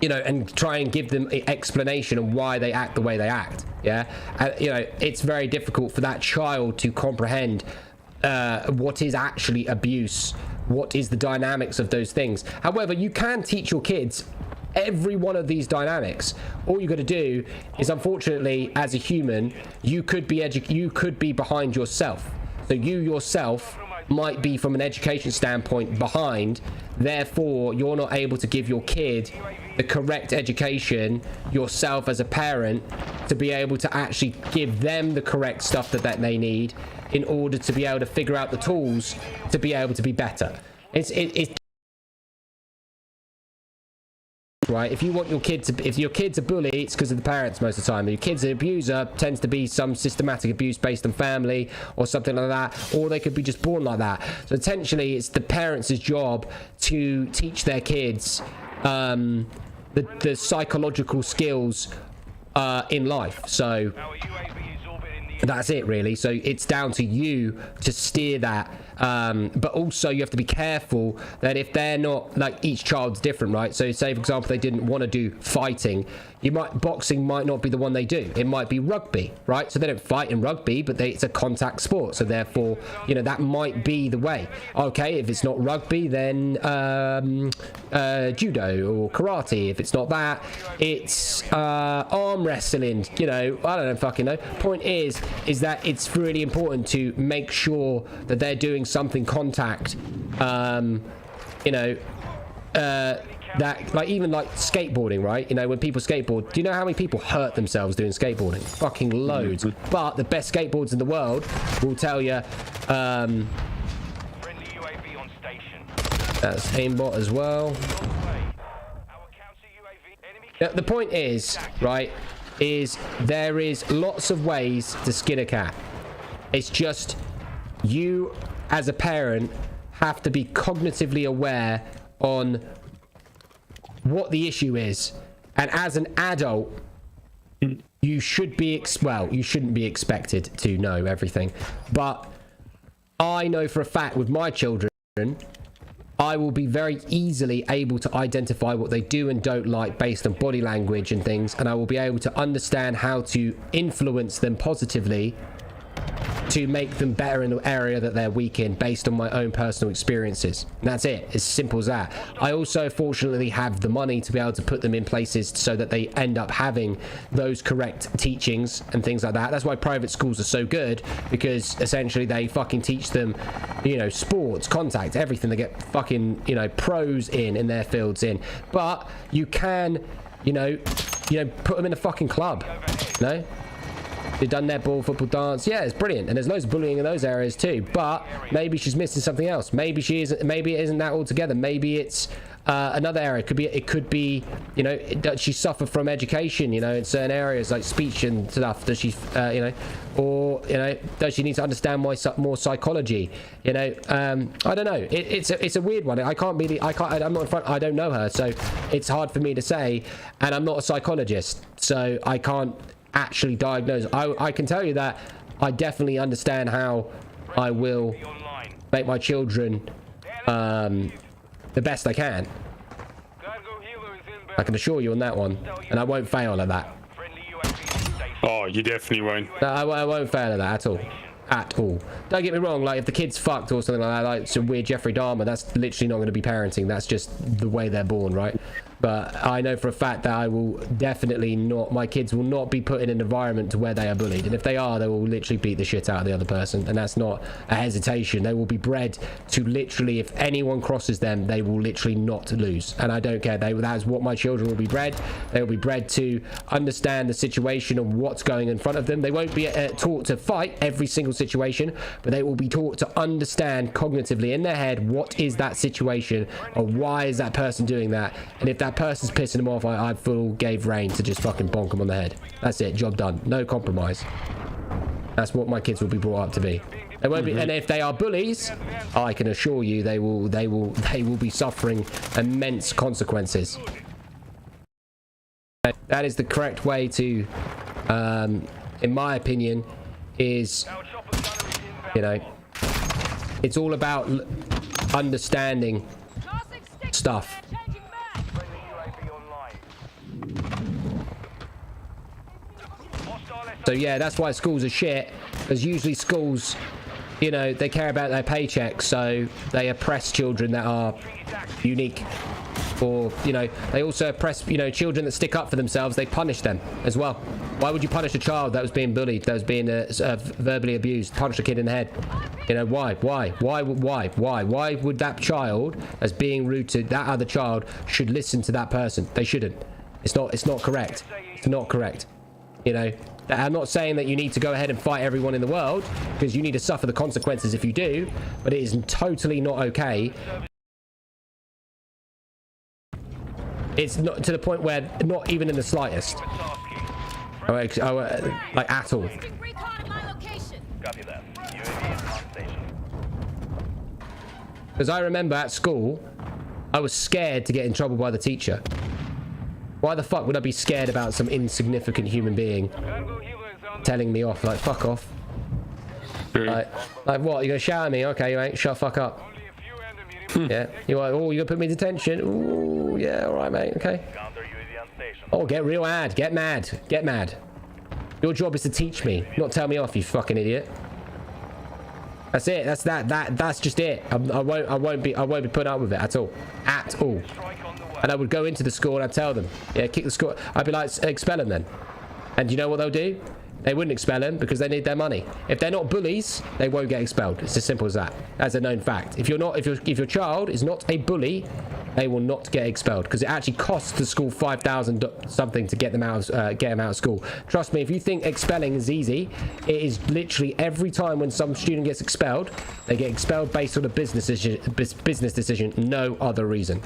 you know, and try and give them an explanation of why they act the way they act. Yeah, you know, it's very difficult for that child to comprehend what is actually abuse, what is the dynamics of those things. However, you can teach your kids every one of these dynamics. All you got to do is, unfortunately, as a human, you could be behind yourself. So you yourself might be, from an education standpoint, behind. Therefore, you're not able to give your kid the correct education yourself as a parent to be able to actually give them the correct stuff that they need in order to be able to figure out the tools to be able to be better. It's right. If you want your kid to, if your kid's a bully, it's because of the parents most of the time. If your kid's an abuser, tends to be some systematic abuse based on family or something like that, or they could be just born like that. So essentially, it's the parents' job to teach their kids the psychological skills in life. So That's it, really. So it's down to you to steer that. But also you have to be careful that if they're not, like, each child's different, right? So say, for example, they didn't want to do fighting, boxing might not be the one they do. It might be rugby, right? So they don't fight in rugby, but it's a contact sport. So therefore, you know, that might be the way. Okay, if it's not rugby, then judo or karate. If it's not that, it's arm wrestling. You know, I don't fucking know. Point is that it's really important to make sure that they're doing something contact. You know, that, like, even like skateboarding, right? You know, when people skateboard, do you know how many people hurt themselves doing skateboarding? Fucking loads. But the best skateboards in the world will tell you, that's aimbot as well. Now, the point is, right, is there is lots of ways to skin a cat. It's just you as a parent have to be cognitively aware on what the issue is, and as an adult you should be you shouldn't be expected to know everything. But I know for a fact with my children, I will be very easily able to identify what they do and don't like based on body language and things, and I will be able to understand how to influence them positively to make them better in the area that they're weak in based on my own personal experiences. And that's it. As simple as that. I also fortunately have the money to be able to put them in places so that they end up having those correct teachings and things like that. That's why private schools are so good, because essentially they fucking teach them, you know, sports, contact, everything. They get fucking, you know, pros in their fields in. But you can, you know, put them in a fucking club, you know? They've done netball, football, dance. Yeah, it's brilliant, and there's loads of bullying in those areas too. But maybe she's missing something else. Maybe she isn't. Maybe it isn't that altogether. Maybe it's another area. It could be, you know, does she suffer from education? You know, in certain areas like speech and stuff. Does she, you know, or you know, does she need to understand more psychology? You know, I don't know. It's a weird one. I'm not in front. I don't know her, so it's hard for me to say. And I'm not a psychologist, so I can't actually diagnose. I can tell you that I definitely understand how I will make my children the best I can. I can assure you on that one, and I won't fail at that. Oh, you definitely won't. No, I won't fail at that at all. Don't get me wrong, like if the kid's fucked or something like that, like some weird Jeffrey Dahmer, that's literally not going to be parenting. That's just the way they're born, right? But I know for a fact that I will definitely not, my kids will not be put in an environment to where they are bullied. And if they are, they will literally beat the shit out of the other person. And that's not a hesitation. They will be bred to literally, if anyone crosses them, they will literally not lose. And I don't care. That is what my children will be bred. They will be bred to understand the situation and what's going in front of them. They won't be taught to fight every single situation, but they will be taught to understand cognitively in their head what is that situation, or why is that person doing that. And if that person's pissing them off, I full gave rein to just fucking bonk them on the head. That's it, job done. No compromise. That's what my kids will be brought up to be. They won't be, and if they are bullies, I can assure you they will be suffering immense consequences. That is the correct way to, in my opinion, is, you know, it's all about understanding stuff. So yeah, that's why schools are shit, because usually schools, you know, they care about their paychecks, so they oppress children that are unique. Or, you know, they also oppress, you know, children that stick up for themselves. They punish them as well. Why would you punish a child that was being bullied, that was being verbally abused? Punch a kid in the head. You know, why would that child, as being rude to that other child, should listen to that person? They shouldn't. It's not correct. It's not correct. You know, I'm not saying that you need to go ahead and fight everyone in the world, because you need to suffer the consequences if you do, but it is totally not okay. It's not to the point where, not even in the slightest, like at all. Because I remember at school, I was scared to get in trouble by the teacher. Why the fuck would I be scared about some insignificant human being? telling me off. Like, fuck off. Like what? You gonna shout at me? Okay, you ain't. Shut the fuck up. Yeah. You're like, oh, you gonna put me in detention? Ooh, yeah, all right, mate. Okay. Oh, get real mad. Get mad. Get mad. Your job is to teach me, not tell me off, you fucking idiot. That's it. That's that's just it. I won't be putting up with it at all. At all. And I would go into the school and I'd tell them, yeah, kick the school. I'd be like, expel them then. And you know what they'll do? They wouldn't expel them because they need their money. If they're not bullies, they won't get expelled. It's as simple as that. That's a known fact. If your child is not a bully, they will not get expelled because it actually costs the school $5,000 something to get them out of school. Trust me, if you think expelling is easy, it is literally every time when some student gets expelled, they get expelled based on a business decision, no other reason.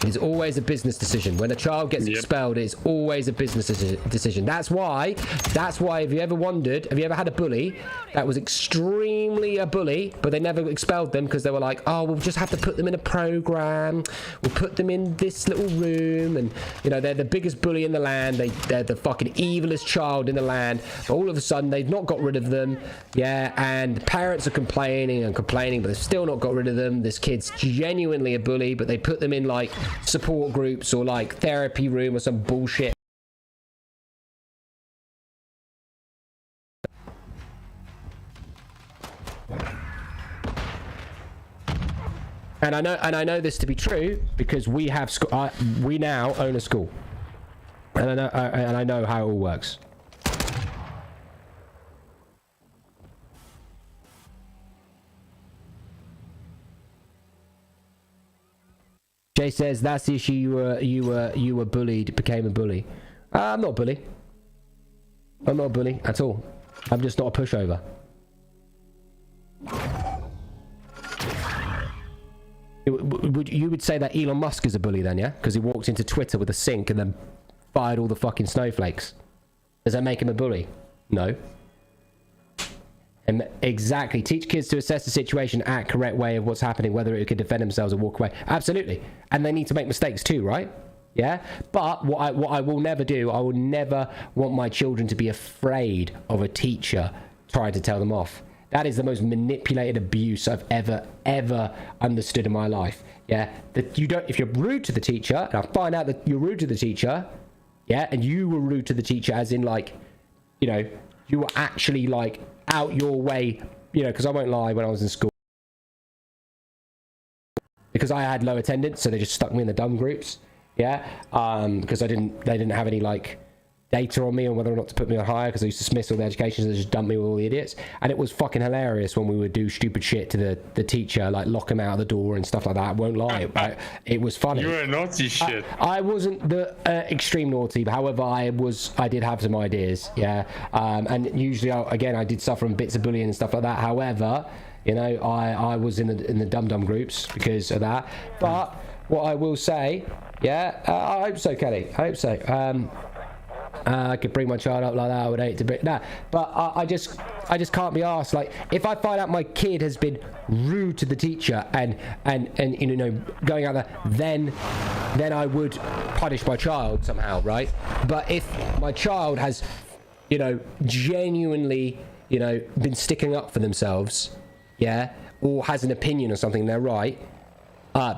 It's always a business decision. When a child gets expelled, it's always a business decision. That's why, if you ever wondered, have you ever had a bully that was extremely a bully, but they never expelled them because they were like, oh, we'll just have to put them in a program. We'll put them in this little room. And, you know, they're the biggest bully in the land. They're the fucking evilest child in the land. But all of a sudden, they've not got rid of them. Yeah, and parents are complaining, but they've still not got rid of them. This kid's genuinely a bully, but they put them in, like, support groups or like therapy room or some bullshit. And I know this to be true because we have we now own a school, and I know how it all works. Jay says that's the issue. You were bullied, became a bully. I'm not a bully. I'm not a bully at all. I'm just not a pushover. You would say that Elon Musk is a bully then, yeah? Because he walked into Twitter with a sink and then fired all the fucking snowflakes. Does that make him a bully? No. And exactly. Teach kids to assess the situation, act correct way of what's happening, whether it could defend themselves or walk away. Absolutely. And they need to make mistakes too, right? Yeah. But what I will never do, I will never want my children to be afraid of a teacher trying to tell them off. That is the most manipulated abuse I've ever understood in my life. Yeah. That you don't, if you're rude to the teacher, and I find out that you're rude to the teacher, yeah, and you were rude to the teacher as in like, you know, you were actually like out your way, you know, because I won't lie, when I was in school, because I had low attendance, so they just stuck me in the dumb groups, yeah, because they didn't have any like data on me on whether or not to put me on higher, because I used to dismiss all the education, so they just dumped me with all the idiots. And it was fucking hilarious when we would do stupid shit to the teacher, like lock him out of the door and stuff like that. I won't lie, it was funny. You were a naughty shit. I wasn't the extreme naughty, but however I did have some ideas, yeah. And usually I did suffer from bits of bullying and stuff like that. However, you know, I was in the dum-dum groups because of that. But what I will say, yeah, I hope so, Kelly, I hope so. I could bring my child up like that. I would hate to bring that, but I just can't be arsed. Like, if I find out my kid has been rude to the teacher and you know, going out there, then I would punish my child somehow, right? But if my child has, you know, genuinely, you know, been sticking up for themselves, yeah, or has an opinion or something, they're right,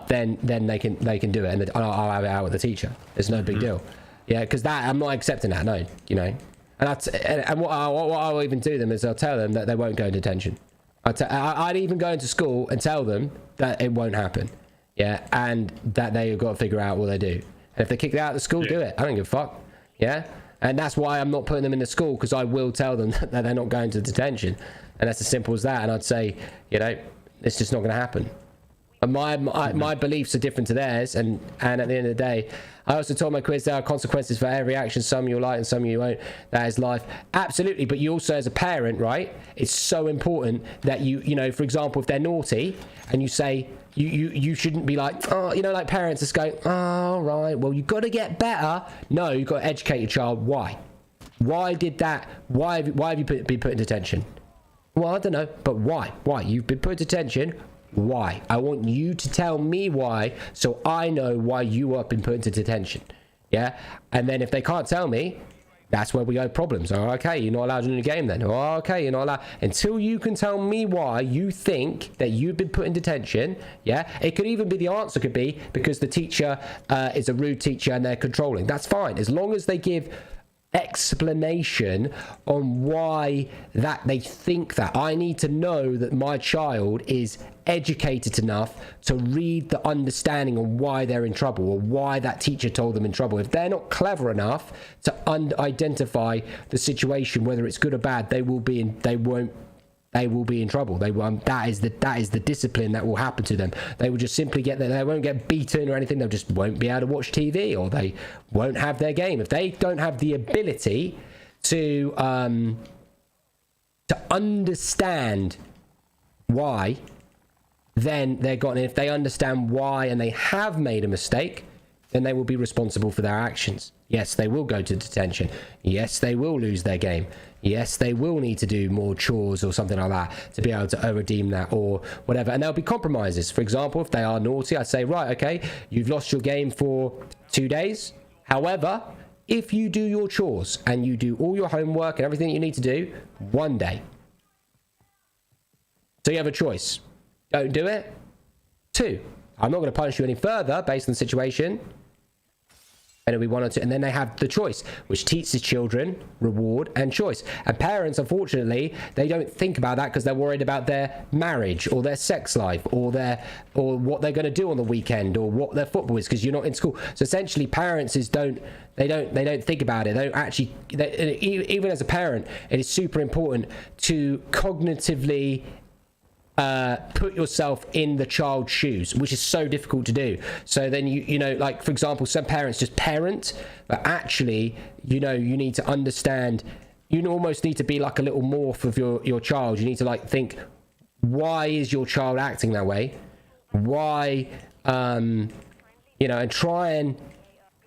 then they can do it, and I'll have it out with the teacher. It's no big deal. Yeah, because that, I'm not accepting that, no, you know. And what I'll even do them is I'll tell them that they won't go into detention. I'd even go into school and tell them that it won't happen. Yeah, and that they've got to figure out what they do. And if they kick it out of the school, do it. I don't give a fuck. Yeah, and that's why I'm not putting them in the school, because I will tell them that they're not going to detention. And that's as simple as that. And I'd say, you know, it's just not going to happen. And my beliefs are different to theirs, and at the end of the day, I also told my quiz there are consequences for every action. Some you'll like and some you won't. That is life. Absolutely. But you also, as a parent, right, it's so important that you know, for example, if they're naughty and you say you shouldn't be like, oh, you know, like parents just go, oh, right, well, you've got to get better. No, you've got to educate your child. Why did that? Why have you been put in detention? Well, I don't know, but why you've been put in detention? Why? I want you to tell me why, so I know why you have been put into detention. Yeah? And then if they can't tell me, That's where we have problems. Oh, okay, you're not allowed in the game then. Oh, okay, you're not allowed. Until you can tell me why you think that you've been put in detention, yeah? It could even be, the answer could be because the teacher is a rude teacher and they're controlling. That's fine. As long as they give explanation on why that they think that. I need to know that my child is educated enough to read the understanding on why they're in trouble or why that teacher told them in trouble. If they're not clever enough to identify the situation, whether it's good or bad, they will be in trouble. That is the discipline that will happen to them. They will just simply get there. They won't get beaten or anything. They just won't be able to watch TV, or they won't have their game. If they don't have the ability to understand why, then they're gone. And if they understand why and they have made a mistake, then they will be responsible for their actions. Yes, they will go to detention. Yes, they will lose their game. Yes, they will need to do more chores or something like that to be able to redeem that or whatever. And there'll be compromises. For example, if they are naughty, I'd say, right, okay, you've lost your game for 2 days. However, if you do your chores and you do all your homework and everything you need to do, 1 day. So you have a choice. Don't do it. 2, I'm not going to punish you any further based on the situation. And it'll be 1 or 2, and then they have the choice, which teaches children reward and choice. And parents, unfortunately, they don't think about that because they're worried about their marriage or their sex life or what they're going to do on the weekend or what their football is, because you're not in school. So essentially, parents don't think about it. They don't actually. Even as a parent, it is super important to cognitively put yourself in the child's shoes, which is so difficult to do. So then you know, like for example, some parents just parent, but actually, you know, you need to understand. You almost need to be like a little morph of your child. You need to like think, why is your child acting that way? Why, you know, and try and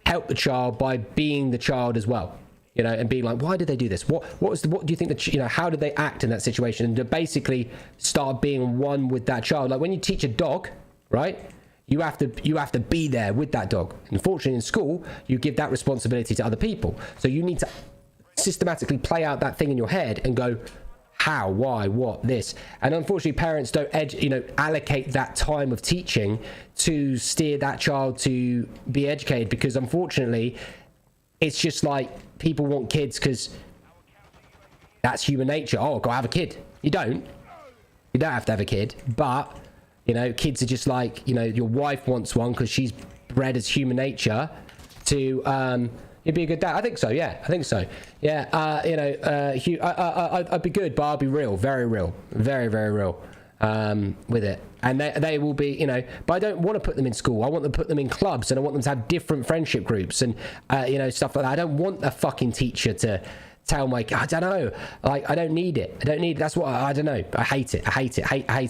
help the child by being the child as well. You know, and being like, why did they do this? What do you think that, you know, how did they act in that situation? And to basically start being one with that child. Like when you teach a dog, right? You have to be there with that dog. Unfortunately, in school, you give that responsibility to other people. So you need to systematically play out that thing in your head and go, how, why, what, this. And unfortunately, parents don't allocate that time of teaching to steer that child to be educated, because unfortunately, it's just like people want kids because that's human nature. Oh, go have a kid. You don't have to have a kid, but you know, kids are just like, you know, your wife wants one because she's bred as human nature to you'd be a good dad. I think so. Yeah, I think so. Yeah. You know, I'd be good, but I'll be real, very real, very, very real with it. And they will be, you know, but I don't want to put them in school. I want to put them in clubs, and I want them to have different friendship groups and, you know, stuff like that. I don't want a fucking teacher to tell my, I don't know, like, I don't need it. That's what, I don't know. I hate it. I hate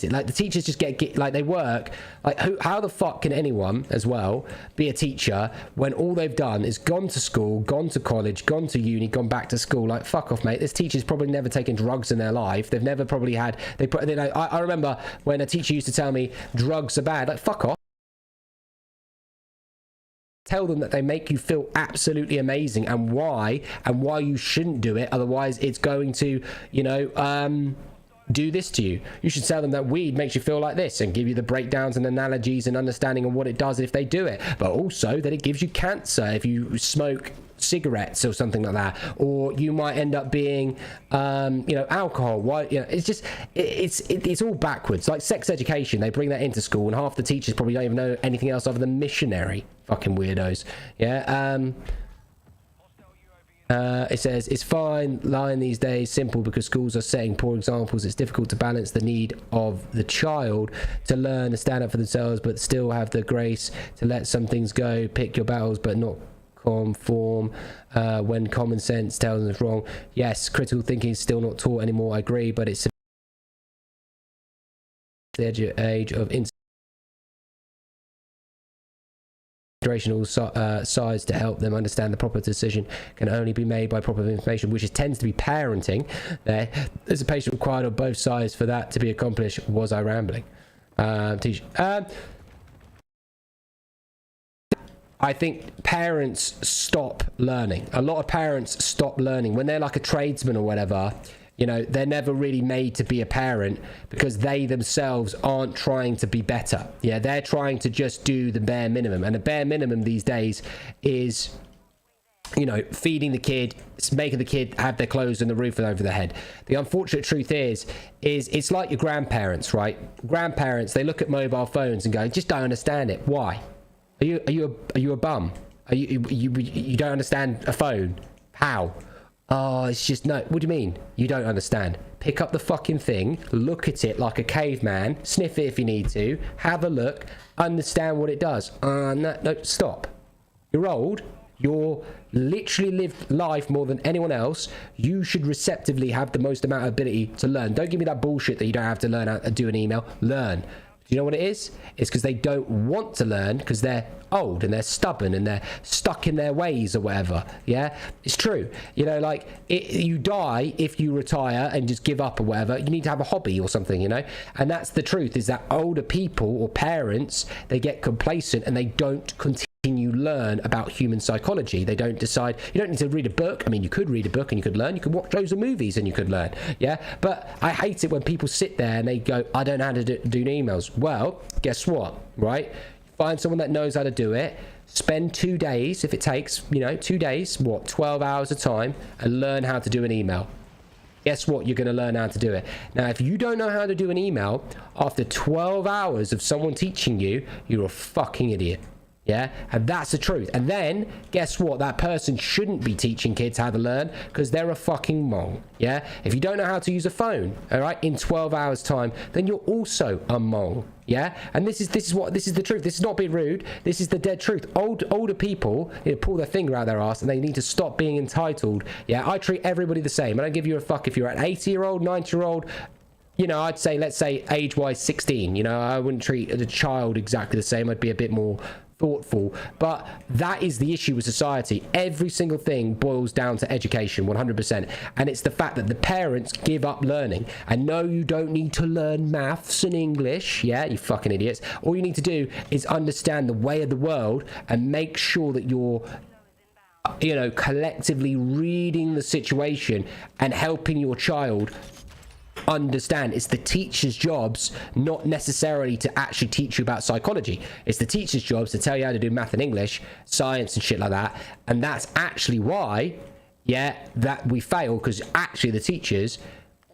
it. Like, the teachers just get like, they work. Like, how the fuck can anyone, as well, be a teacher when all they've done is gone to school, gone to college, gone to uni, gone back to school? Like, fuck off, mate. This teacher's probably never taken drugs in their life. They've never probably had, I remember when a teacher used to tell me drugs are bad. Like, fuck off. Tell them that they make you feel absolutely amazing, and why you shouldn't do it. Otherwise, it's going to, you know, do this to you. You should tell them that weed makes you feel like this, and give you the breakdowns and analogies and understanding of what it does if they do it. But also that it gives you cancer if you smoke cigarettes or something like that, or you might end up being, you know, alcohol. Why? You know, it's just it's all backwards. Like sex education, they bring that into school, and half the teachers probably don't even know anything else other than missionary. Fucking weirdos. Yeah. It says it's fine lying these days, simple because schools are setting poor examples. It's difficult to balance the need of the child to learn to stand up for themselves, but still have the grace to let some things go, pick your battles, but not conform when common sense tells them it's wrong. Yes, critical thinking is still not taught anymore, I agree, but it's the age of all sides to help them understand the proper decision can only be made by proper information, which tends to be parenting. There's a patient required on both sides for that to be accomplished. Was I rambling? I think parents stop learning. A lot of parents stop learning when they're like a tradesman or whatever. You know, they're never really made to be a parent because they themselves aren't trying to be better. Yeah, they're trying to just do the bare minimum. And the bare minimum these days is, you know, feeding the kid, making the kid have their clothes and the roof over their head. The unfortunate truth is it's like your grandparents, right? Grandparents, they look at mobile phones and go, I just don't understand it. Why? Are you a bum? You don't understand a phone? How? Oh, it's just no. What do you mean? You don't understand? Pick up the fucking thing, look at it like a caveman, sniff it if you need to, have a look, understand what it does. No, stop. You're old. You're literally lived life more than anyone else. You should receptively have the most amount of ability to learn. Don't give me that bullshit that you don't have to learn how to do an email. Learn. Do you know what it is? It's because they don't want to learn because they're old and they're stubborn and they're stuck in their ways or whatever. Yeah, it's true. You know, like you die if you retire and just give up or whatever. You need to have a hobby or something, you know. And that's the truth, is that older people or parents, they get complacent and they don't continue learn about human psychology. They don't decide. You don't need to read a book. I mean, you could read a book and you could learn. You could watch loads of movies and you could learn. Yeah, but I hate it when people sit there and they go, I don't know how to do emails. Well, guess what, right? Find someone that knows how to do it. Spend 2 days, if it takes, you know, 2 days, 12 hours of time, and learn how to do an email. Guess what? You're going to learn how to do it. Now, if you don't know how to do an email after 12 hours of someone teaching you, you're a fucking idiot. Yeah, and that's the truth. And then guess what? That person shouldn't be teaching kids how to learn because they're a fucking mong. Yeah, if you don't know how to use a phone, all right, in 12 hours time, then you're also a mong. Yeah, and this is the truth. This is not being rude. This is the dead truth. Older people, you know, pull their finger out their ass and they need to stop being entitled. Yeah, I treat everybody the same. I don't give you a fuck if you're an 80-year-old, 90-year-old. You know, I'd say, let's say age-wise 16. You know, I wouldn't treat a child exactly the same. I'd be a bit more thoughtful. But that is the issue with society. Every single thing boils down to education, 100%. And it's the fact that the parents give up learning. And no, you don't need to learn maths and English. Yeah, you fucking idiots. All you need to do is understand the way of the world and make sure that you're, you know, collectively reading the situation and helping your child understand. It's the teacher's jobs not necessarily to actually teach you about psychology. It's the teacher's jobs to tell you how to do math and English, science and shit like that. And that's actually why, yeah, that we fail, because actually the teachers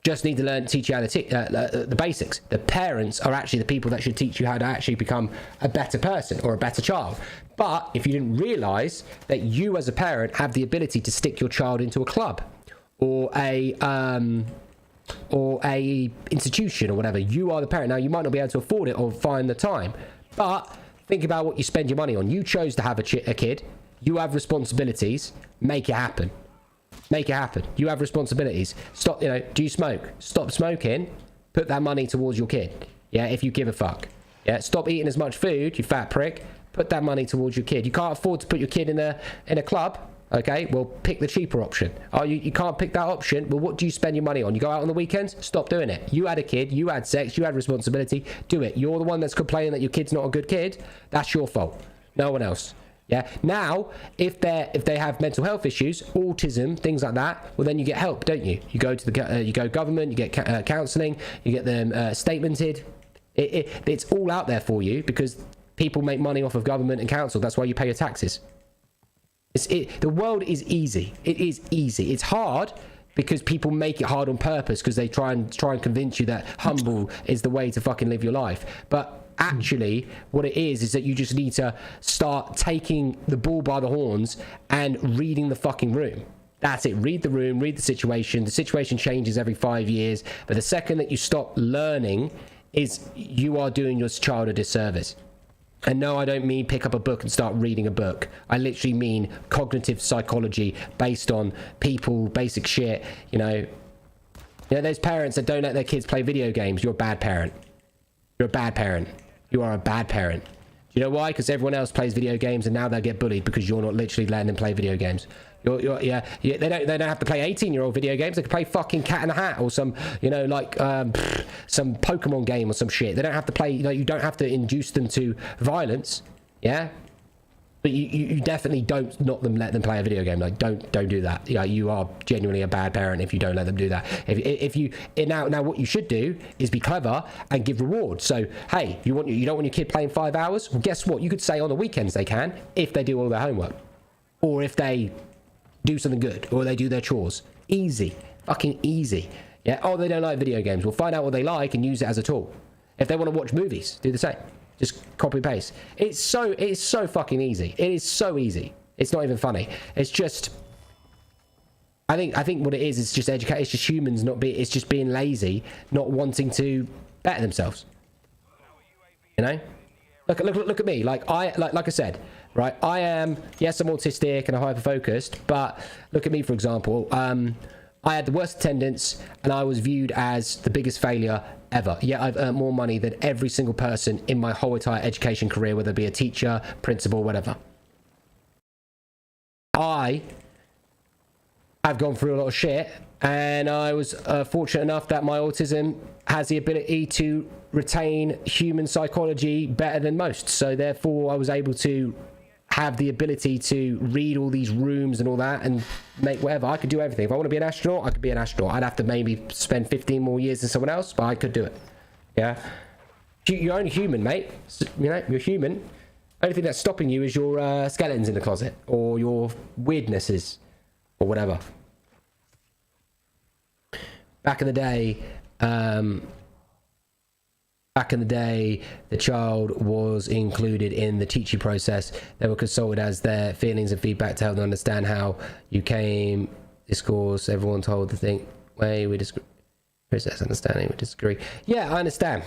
just need to teach you how to the basics. The parents are actually the people that should teach you how to actually become a better person or a better child. But if you didn't realize that you as a parent have the ability to stick your child into a club or a institution or whatever, you are the parent. Now, you might not be able to afford it or find the time, but think about what you spend your money on. You chose to have a kid. You have responsibilities. Make it happen. Make it happen. You have responsibilities. Stop, you know, do you smoke? Stop smoking. Put that money towards your kid. Yeah, if you give a fuck. Yeah, stop eating as much food, you fat prick. Put that money towards your kid. You can't afford to put your kid in a club. Okay, well, pick the cheaper option. Oh, you can't pick that option? Well, what do you spend your money on? You go out on the weekends? Stop doing it. You had a kid, you had sex, you had responsibility. Do it. You're the one that's complaining that your kid's not a good kid. That's your fault. No one else. Yeah. Now, if they have mental health issues, autism, things like that, well, then you get help, don't you? You go to the you go government, you get counselling, you get them statemented. It's all out there for you because people make money off of government and council. That's why you pay your taxes. The world is easy. It is easy. It's hard because people make it hard on purpose because they try and convince you that humble is the way to fucking live your life. But actually, what it is that you just need to start taking the bull by the horns and reading the fucking room. That's it. Read the room, read the situation. The situation changes every 5 years. But the second that you stop learning is you are doing your child a disservice. And no, I don't mean pick up a book and start reading a book. I literally mean cognitive psychology based on people, basic shit. You know, those parents that don't let their kids play video games, you're a bad parent. You're a bad parent. You are a bad parent. Do you know why? Because everyone else plays video games and now they get bullied because you're not literally letting them play video games. They don't have to play 18-year-old video games. They can play fucking Cat in the Hat or some, you know, like some Pokemon game or some shit. They don't have to play, you know, you don't have to induce them to violence. Yeah. But you definitely don't let them play a video game. Like don't do that. Yeah, you are genuinely a bad parent if you don't let them do that. If you now what you should do is be clever and give rewards. So hey, you don't want your kid playing 5 hours? Well, guess what? You could say on the weekends they can if they do all their homework, or if they do something good, or they do their chores. Easy, fucking easy. Yeah. Oh, they don't like video games. We'll find out what they like and use it as a tool. If they want to watch movies, do the same. Just copy paste. It's so fucking easy. It is so easy. It's not even funny. It's just, I think what it is just educate. It's just humans it's just being lazy, not wanting to better themselves. You know, look at me. Like I said, right? I am, yes, I'm autistic and I'm hyper focused, but look at me, for example. I had the worst attendance and I was viewed as the biggest failure ever. Yet I've earned more money than every single person in my whole entire education career, whether it be a teacher, principal, whatever. I have gone through a lot of shit, and I was fortunate enough that my autism has the ability to retain human psychology better than most. So therefore I was able to have the ability to read all these rooms and all that and make whatever. I could do everything. If I want to be an astronaut, I could be an astronaut. I'd have to maybe spend 15 more years than someone else, but I could do it. Yeah. You're only human, mate. You know, you're human. Only thing that's stopping you is your skeletons in the closet or your weirdnesses or whatever. Back in the day, the child was included in the teaching process. They were consulted as their feelings and feedback to help them understand how you came this course. Everyone told the thing, way we disagree. Process understanding, we disagree. Yeah, I understand.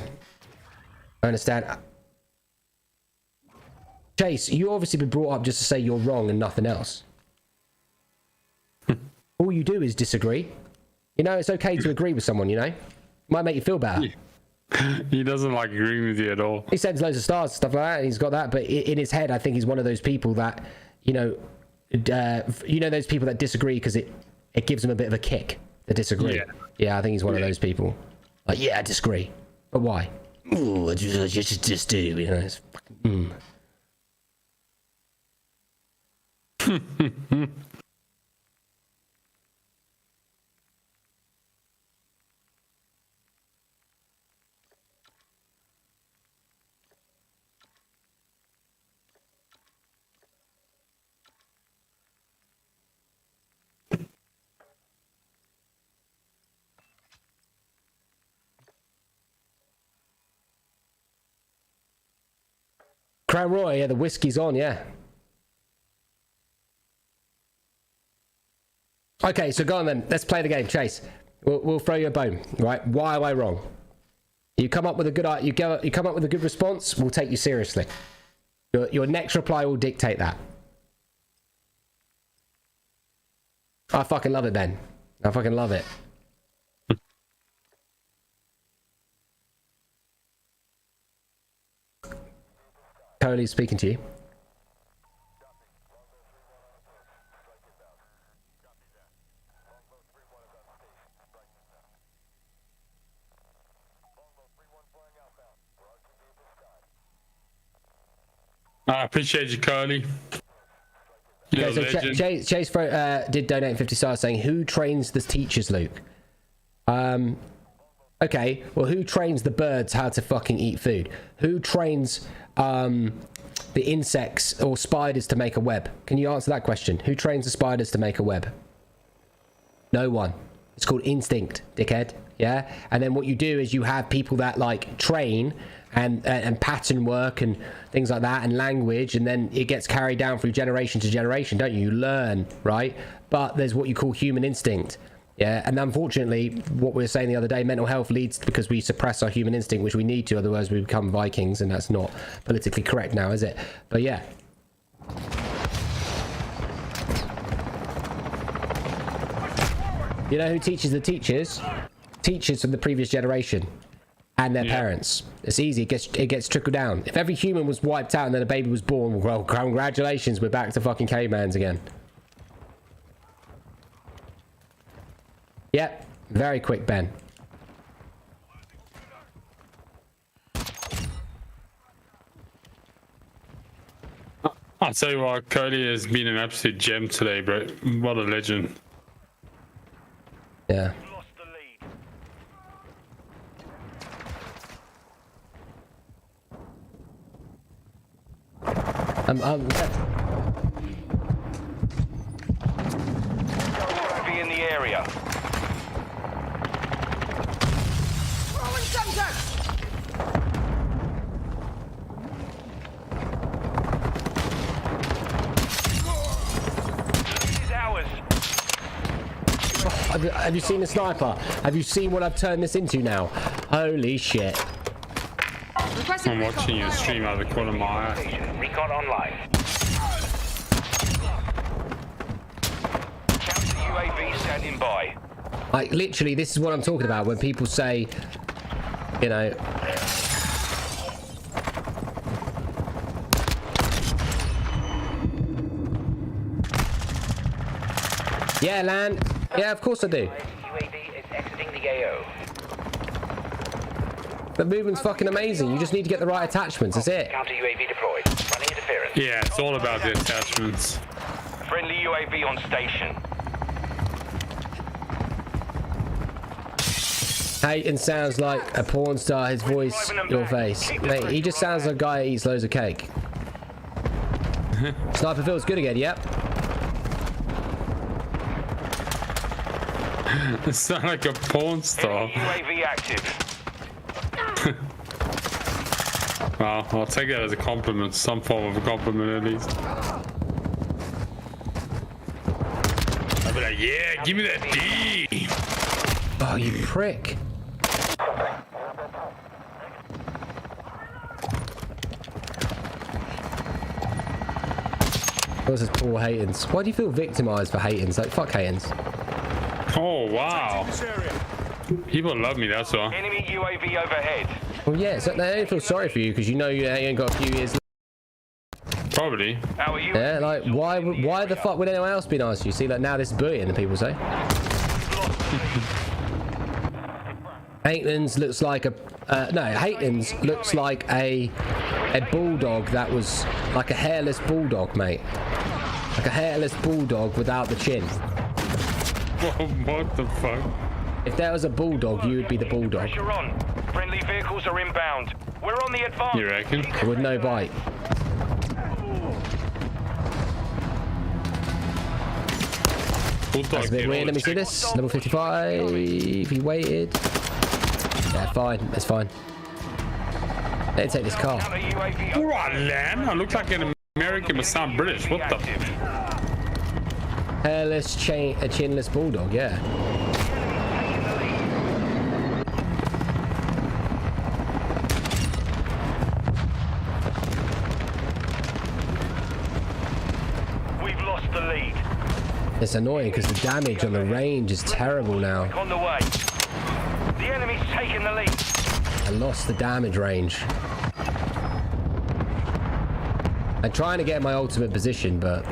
Chase, you obviously been brought up just to say you're wrong and nothing else. All you do is disagree. You know, it's okay to agree with someone, you know? Might make you feel better. He doesn't like agreeing with you at all. He sends loads of stars and stuff like that, and he's got that, but in his head, I think he's one of those people that, you know those people that disagree because it gives them a bit of a kick to disagree. Yeah, I think he's one of those people. Like, yeah, I disagree. But why? Ooh, I just do, you know, it's fucking, Crown Roy, yeah, the whiskey's on, yeah. Okay, so go on then. Let's play the game, Chase. We'll throw you a bone, right? Why am I wrong? You come up with a good you come up with a good response, we'll take you seriously. Your next reply will dictate that. I fucking love it, Ben. I fucking love it. Coley's speaking to you. I appreciate you, Coley. Okay, so Chase did donate 50 stars saying, who trains the teachers, Luke? Okay, well, who trains the birds how to fucking eat food? Who trains the insects or spiders to make a web? Can you answer that question? Who trains the spiders to make a web? No one. It's called instinct, dickhead. Yeah? And then what you do is you have people that like train and pattern work and things like that and language, and then it gets carried down through generation to generation, don't you? You learn, right? But there's what you call human instinct. Yeah, and unfortunately, what we were saying the other day, mental health leads because we suppress our human instinct, which we need to, otherwise we become Vikings, and that's not politically correct now, is it? But yeah. You know who teaches the teachers? Teachers from the previous generation and their parents. It's easy, it gets trickled down. If every human was wiped out and then a baby was born, well, congratulations, we're back to fucking cavemans again. Yep, very quick, Ben. I tell you what, Cody has been an absolute gem today, bro. What a legend. Yeah. Be in the area. Throwing contact! This is ours. Have you seen the sniper? Have you seen what I've turned this into now? Holy shit. I'm watching your stream out of the corner of my eye. Recon online. Counter UAV standing by. Like, literally, this is what I'm talking about when people say, you know... Yeah, Lan. Yeah, of course I do. UAV is exiting the AO. The movement's fucking amazing. You just need to get the right attachments. That's it. Counter UAV deployed. Running interference. Yeah, it's all about the attachments. Friendly UAV on station. Hayden sounds like a porn star. His voice, your face. Mate, he just sounds like a guy who eats loads of cake. Sniper feels good again, yep. It's not like a porn star. UAV active. Well, I'll take that as a compliment, some form of a compliment at least. I'll be like, yeah, give me that D. Oh, you prick. What's this poor Haytons? Why do you feel victimized for Haytons? Like, fuck Haytons. Oh, wow. People love me, that's all. Enemy UAV overhead. Well, yeah, so they don't feel sorry for you because you know you ain't got a few years left. Probably. Yeah, like, why the fuck would anyone else be nice to you? See, like, now this is bullying, people say. Haytons looks like a... no, Haytons looks like a bulldog that was... Like a hairless bulldog, mate. Like a hairless bulldog without the chin. What the fuck? If there was a bulldog, you would be the bulldog. Pressure on. Friendly vehicles are inbound. We're on the advance. You reckon? With no bite. That's a bit weird. Let me see this. Level 55. He waited. Yeah, fine. It's fine. Let's take this car. Alright, Lan. I look like an American but sound British. What the? Hairless, chinless bulldog, yeah. We've lost the lead. It's annoying because the damage on the range is terrible now. On the way. The enemy's taking the lead. I lost the damage range. I'm trying to get my ultimate position, but...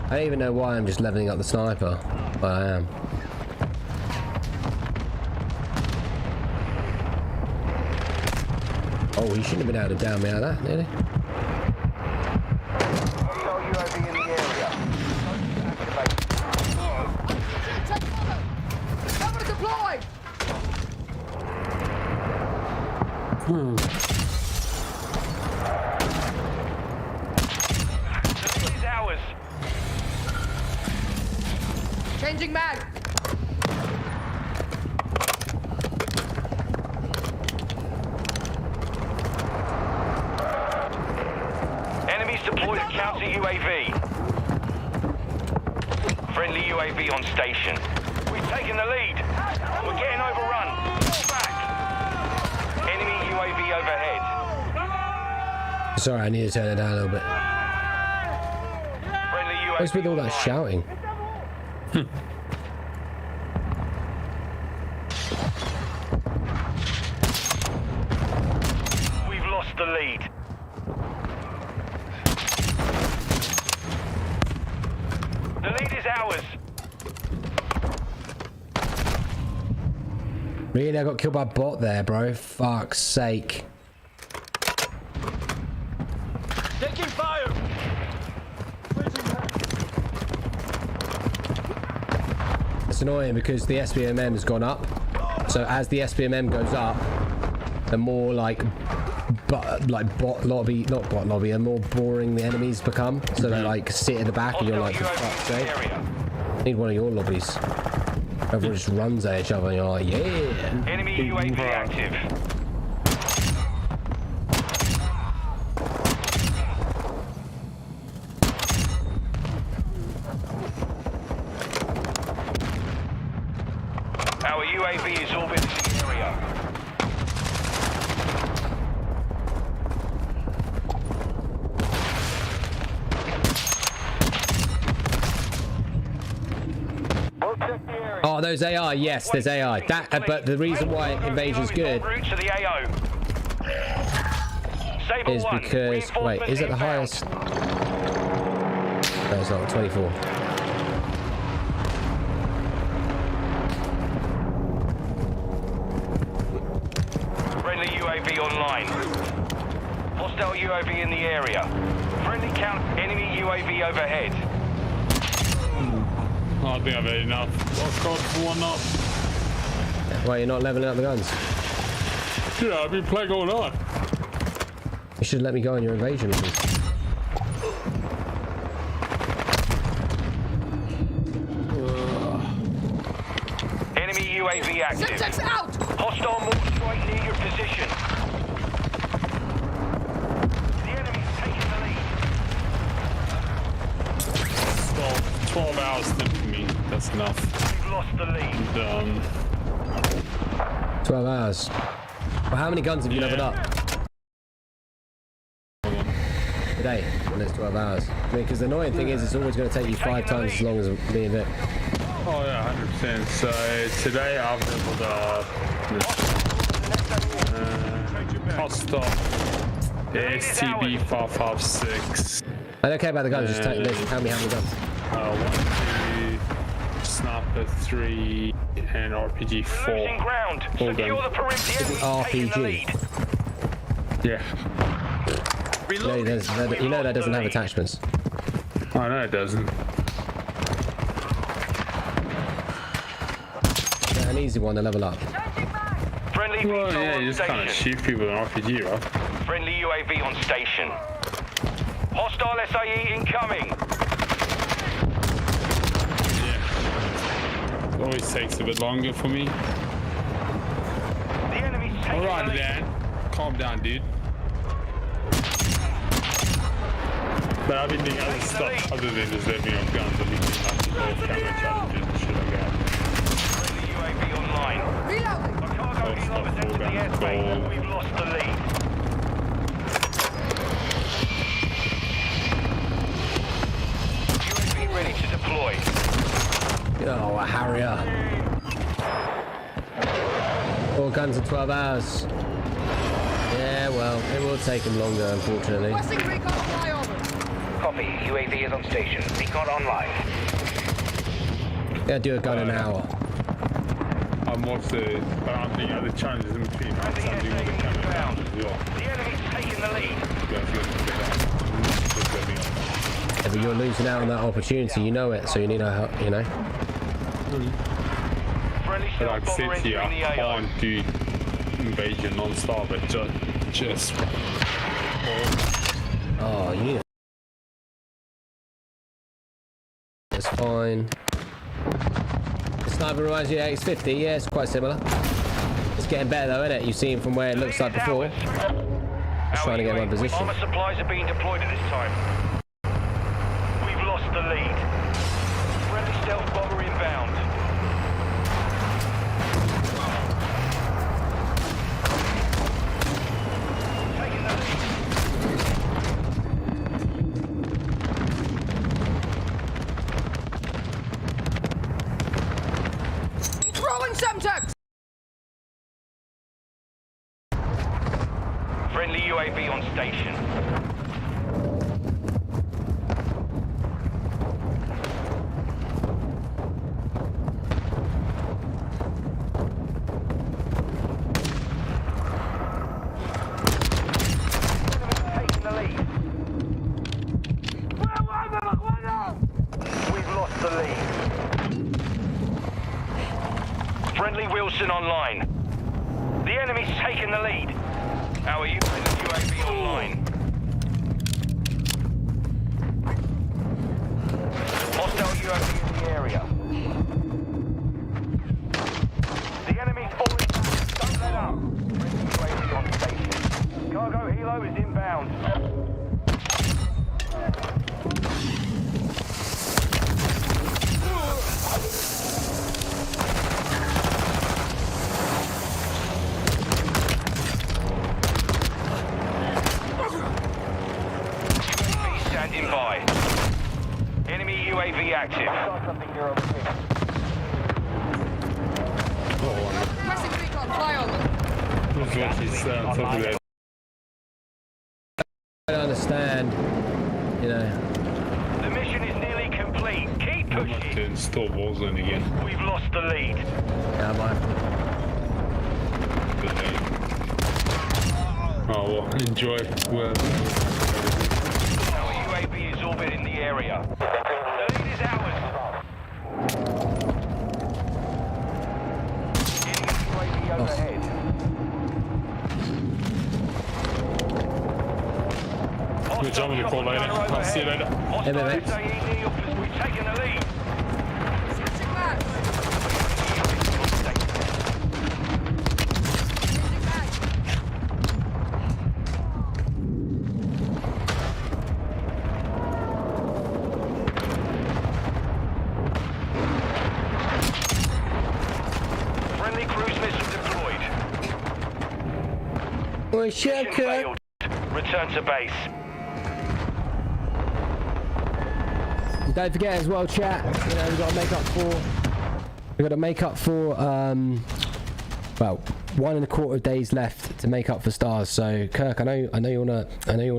I don't even know why I'm just leveling up the sniper, but I am. Oh, he shouldn't have been able to down me out of that, did he? UAV in the area. Cover deployed! This is ours. Changing mag! Enemies deployed a counter UAV. Friendly UAV on station. We've taken the lead. We're getting overrun. Back. Enemy UAV overhead. Sorry, I need to turn it down a little bit. Friendly UAV. What's with all that shouting? We've lost the lead. The lead is ours. Really, I got killed by a bot there, bro. Fuck's sake. it's annoying because the SBMM has gone up. So as the SBMM goes up, the more like bot lobby, not bot lobby, the more boring the enemies become. So they like sit in the back and you're like, for fuck's sake, I need one of your lobbies. Everyone just runs at each other and you're like, yeah. Enemy UAV active. Our UAV is orbiting the area. Oh, those AI, yes, there's AI. That, but the reason why Invasion's good is because, wait, is it the highest? No, it's not, 24. Friendly UAV online. Hostile UAV in the area. Friendly count enemy UAV overhead. I think I've had enough. I've got one up. Why, you're not leveling up the guns? Yeah, I've been playing all night. You should let me go on your invasion mission. Enemy UAV active. Syntax out! Hostile mortar strike near your position. The enemy's taking the lead. 12 hours for me. That's enough. We've lost the lead. Done. 12 hours. Well, how many guns have you leveled up? Today, when there's 12 hours. I mean, because the annoying thing is it's always going to take you 5 times as long as me and Vic. Oh yeah, 100%. So today I've leveled up hostile the STB556. I don't care about the guns, just tell me how many guns. 1, 2, sniper 3, and RPG 4. Losing ground. Secure the perimeter. It's an RPG. Yeah. You know that doesn't have attachments. I know it doesn't. An easy one to level up. Friendly Well, VTOL yeah, on you just kind of station. shoot people in RPG, right? Friendly UAV on station. Hostile SAE incoming. Yeah. It always takes a bit longer for me. The enemy's taking the Alright, lead. Dan. Calm down, dude. But I've been doing other stuff other than just letting me off guns. I've been doing like those camera challenges and shit like that. Friendly UAV online. Reloading! A cargo deal has entered the airspace. We've lost the lead. UAV ready to deploy. Oh, a Harrier. 4 guns in 12 hours. Yeah, well, it will take him longer, unfortunately. Requesting recon flyover! Copy. UAV is on station. Recon online. Yeah, do a gun an hour. I'm also, but I'm doing other challenges in between. I'm doing all the camera challenges as well. The enemy's taking the lead. Yeah, but you're losing out on that opportunity, you know it, so you need a help, you know? Friendly But like stealth bomber City, I entering the AO. can't do invasion non-stop, but just Oh, you need a... It's fine. The sniper reminds you of X50, yeah, it's quite similar. It's getting better though, isn't it? You've seen from where it looks like before. Just trying to get my position. Armor supplies are being deployed at this time. We've lost the lead. Friendly stealth bomber inbound. Taking the lead. Throwing Semtex! Friendly UAV on station. Taking the lead. We've lost the lead. Friendly Wilson online. The enemy's taken the lead. How are you? UAV online. Hostile UAV in the area. The enemy's falling back. Don't let up. UAV on station. Cargo helo is inbound. Standing by. Enemy UAV active. Saw something near over here. Pressing recon, fly on. Looks like he's on top of that. I don't understand. You know. The mission is nearly complete. Keep I'm about to pushing. install Warzone again. We've lost the lead. Yeah, Oh well, enjoy. Well, Our UAV is orbiting the area. The lead is ours. Enemy UAV overhead. we'll jump on the call later. I'll see you later. Hey, mate. We've taken the lead. Switching mags. Changing mags. Friendly cruise missile deployed. Well, Mission failed. Return to base. don't forget as well, chat. You know, we've got to make up for. Well, 1.25 days left to make up for stars. So, Kirk, I know you wanna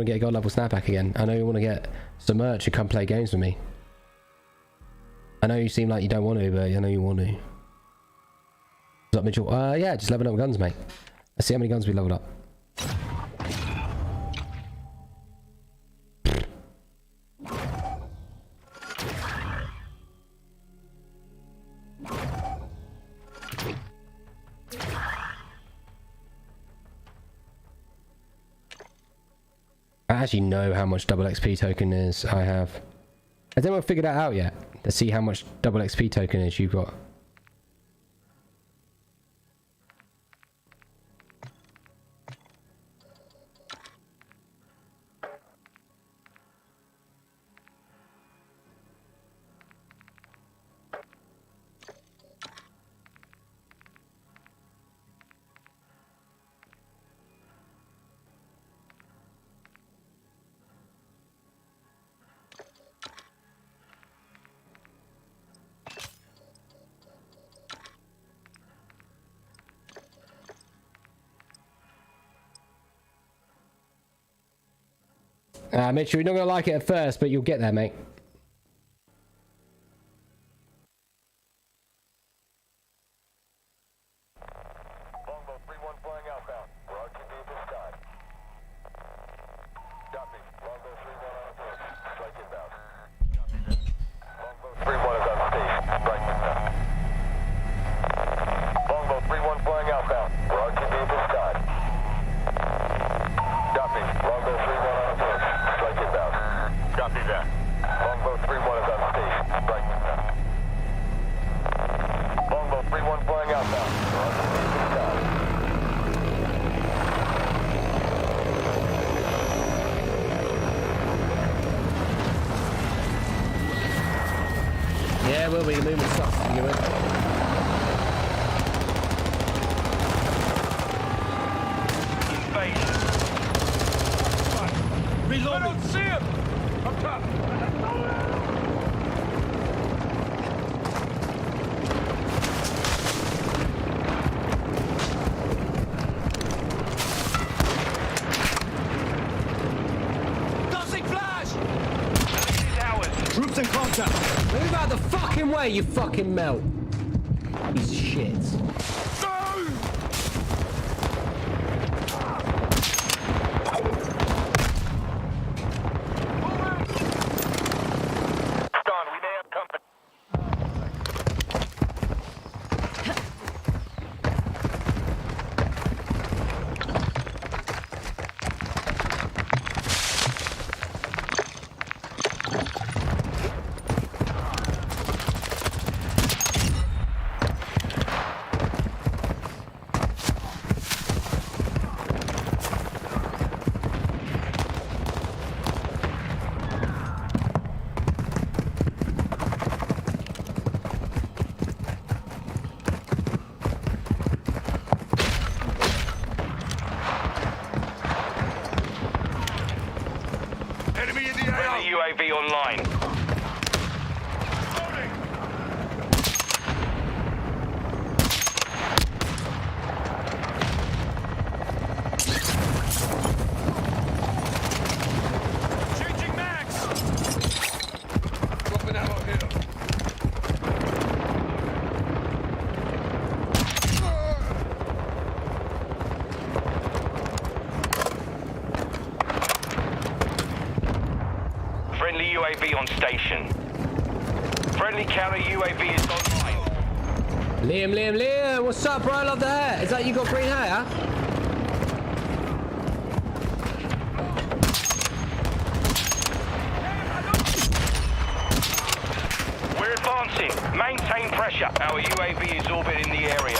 get a gold level snapback again. I know you wanna get some merch and come play games with me. I know you seem like you don't want to, but I know you want to. What's up, Mitchell? Yeah, just leveling up guns, mate. Let's see how many guns we leveled up. I actually know how much double XP token is I have. Has anyone figured that out yet? To see how much double XP token is you've got. Mitchell, you're not going to like it at first, but you'll get there, mate. Longbow 3-1 flying outbound. We're RTB at this time. Copy. Longbow 3-1 on approach. Strike inbound. Longbow 3-1 is on station. Strike inbound. Longbow 3-1 flying outbound. We're RTB at this time. Copy. Longbow 3-1 on approach. Strike inbound. Copy that. Longbow 3-1 is on station. Strike inbound. Longbow 3-1 flying outbound. We're RTB at this time. Yeah, well, we can move with stuff to begin with. Invasion. Reload. I don't see him. Up top. Toxic flash. This is ours. Troops in contact. Move out the fucking way, you fucking melt. Piece of shit. online. Changing mags! Dropping ammo here. Friendly UAV on station. Friendly counter UAV is online. Liam, what's up, bro? I love the hair. Is that you got green hair? We're advancing. Maintain pressure. Our UAV is orbiting the area.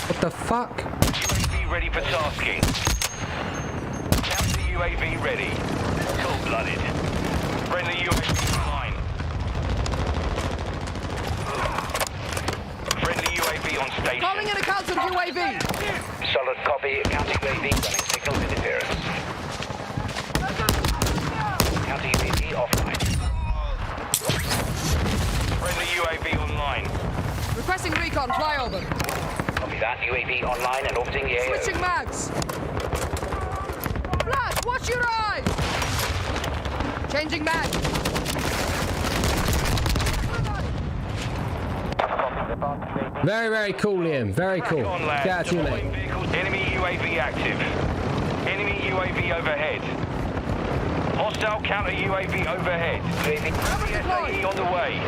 What the fuck? UAV ready for tasking. Counter UAV ready. Cold-blooded. Friendly UAV online. Friendly UAV on station. Calling in a counter UAV! Solid copy. Counter UAV running signal interference. Counter UAV offline. Friendly UAV online. Requesting recon flyover. Copy that. UAV online and orbiting the AO. Switching mags. Flash, watch your eyes! Changing mag. Very, very cool, Liam. Very cool. On, lads. Get out to you, Deploying mate. vehicles. Enemy UAV active. Enemy UAV overhead. Hostile counter UAV overhead. SAE on the way.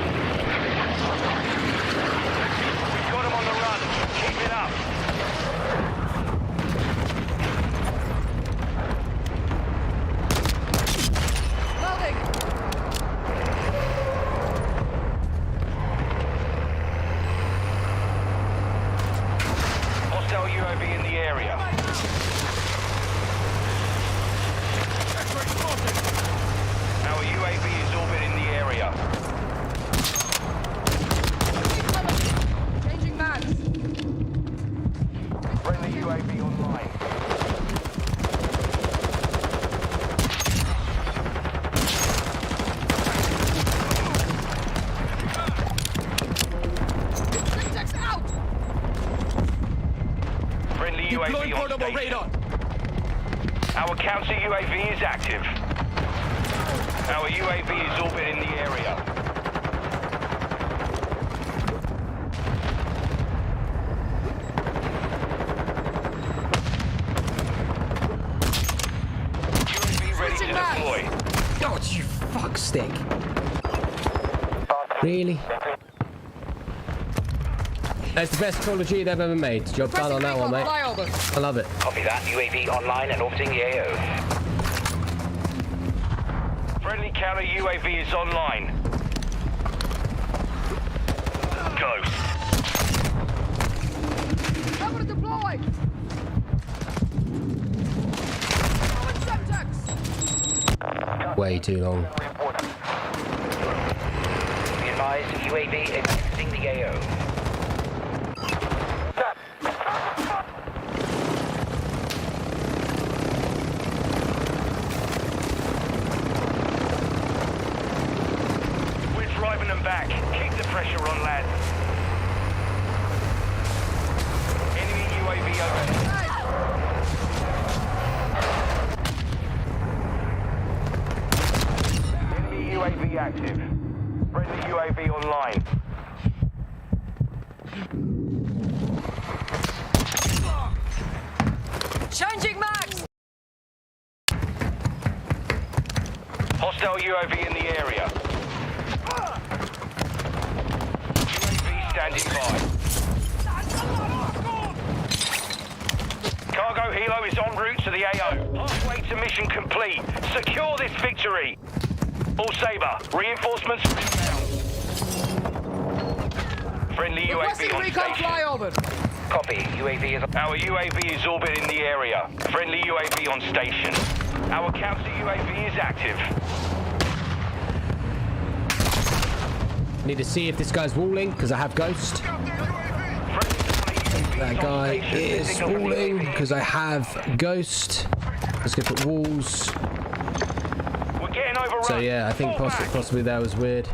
We've got them on the run. Keep it up. Loading. Hostile UAV in the area. Our UAV is orbiting the area. Changing mags. Friendly UAV online. Syntax out! Friendly Deploying UAV on portable station. radar. Our counter UAV is active. Our UAV is orbiting the area. UAV ready to Switching mags. deploy. God, you fuck stick. Really? That's the best Call of Duty they've ever made. Job done on that one, mate. Flyover. I love it. Copy that. UAV online and orbiting the AO. Friendly counter UAV is online. Ghost. Cover deploy. Syntax. Way too long. Be advised, UAV exiting the AO. We're driving them back. Keep the pressure on, lads. Enemy UAV overhead. Enemy UAV active. Friendly UAV online. Changing mags. Hostile UAV in the area. UAV standing by. Cargo helo is en route to the AO. Halfway to mission complete. Secure this victory. All Sabre, reinforcements inbound. Friendly UAV Requesting on recon station. flyover. Copy. UAV is Our UAV is orbiting the area. Friendly UAV on station. Our counter UAV is active. Need to see if this guy's walling, because I have Ghost. That guy is walling, because I have Ghost. Let's go put walls. We're getting over So yeah, I think possibly that was weird.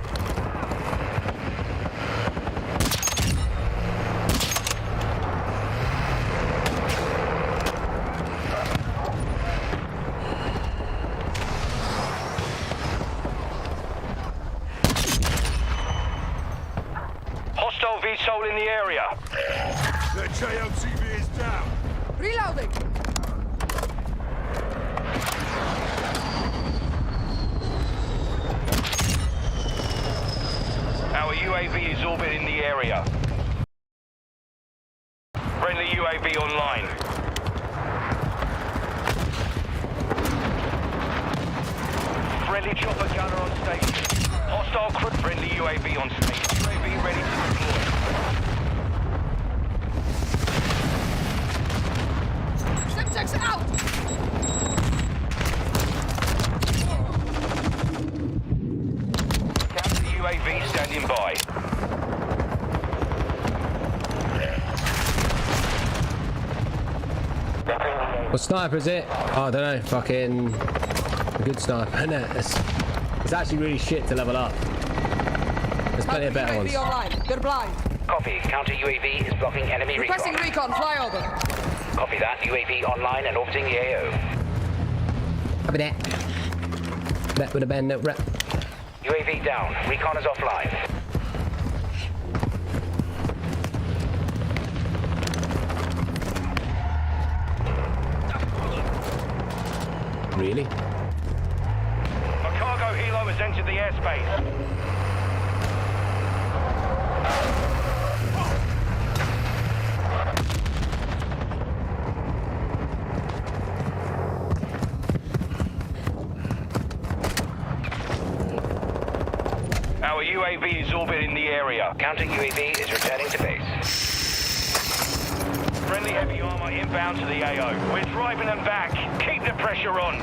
Hostile VSOL in the area. The JLTV is down. Reloading. Our UAV is orbiting the area. Friendly UAV online. Friendly chopper gunner on station. Hostile crew. Friendly UAV on station. UAV ready to deploy. Semtex out. Counter UAV standing by. What sniper is it? Oh, I don't know. Fucking a good sniper. No, it's actually really shit to level up. There's plenty of better ones. Online. They're blind. Copy. Counter UAV is blocking enemy Requesting recon. recon flyover. Copy that. UAV online and orbiting the AO. Copy that. That would have been no rep. UAV down. Recon is offline. Really? A cargo helo has entered the airspace. Our UAV is orbiting the area. Counter UAV is returning to base. Friendly heavy armor inbound to the AO. We're driving them back. Keep the pressure on.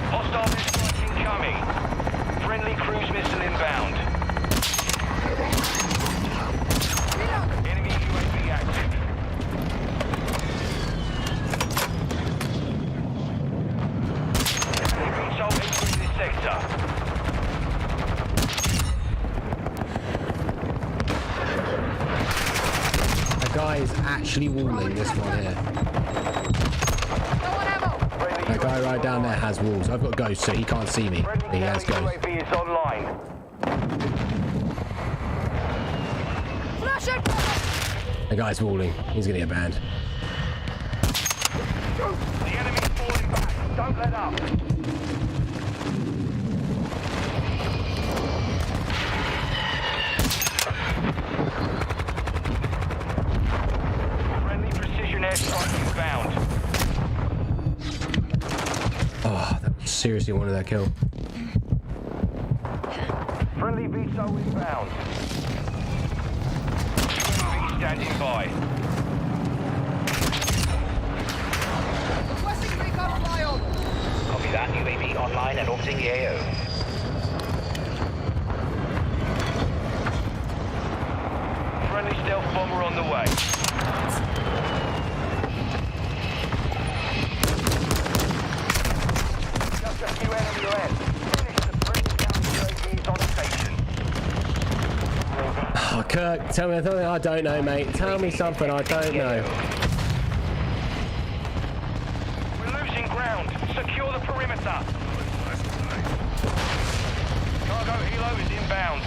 Hostile missile incoming. Friendly cruise missile inbound. Enemy UAV active. Enemy VSOL entering this sector. Guy is actually walling this one here. That guy right down there has walls. I've got ghosts, so he can't see me. He has ghosts. UAV is online. The guy's walling. He's gonna get banned. The enemy's falling back. Don't let up. Friendly precision airstrike inbound. Oh, that seriously wanted that kill. Friendly VSOL inbound. UAV standing by. Requesting recon flyover. Copy that. UAV online and orbiting the AO. Friendly stealth bomber on the way. Just a few enemy left. Finish the friendly counter UAVs on station. Oh, Kirk, tell me something I don't know, mate. Tell me something I don't know. We're losing ground. Secure the perimeter. Cargo helo is inbound.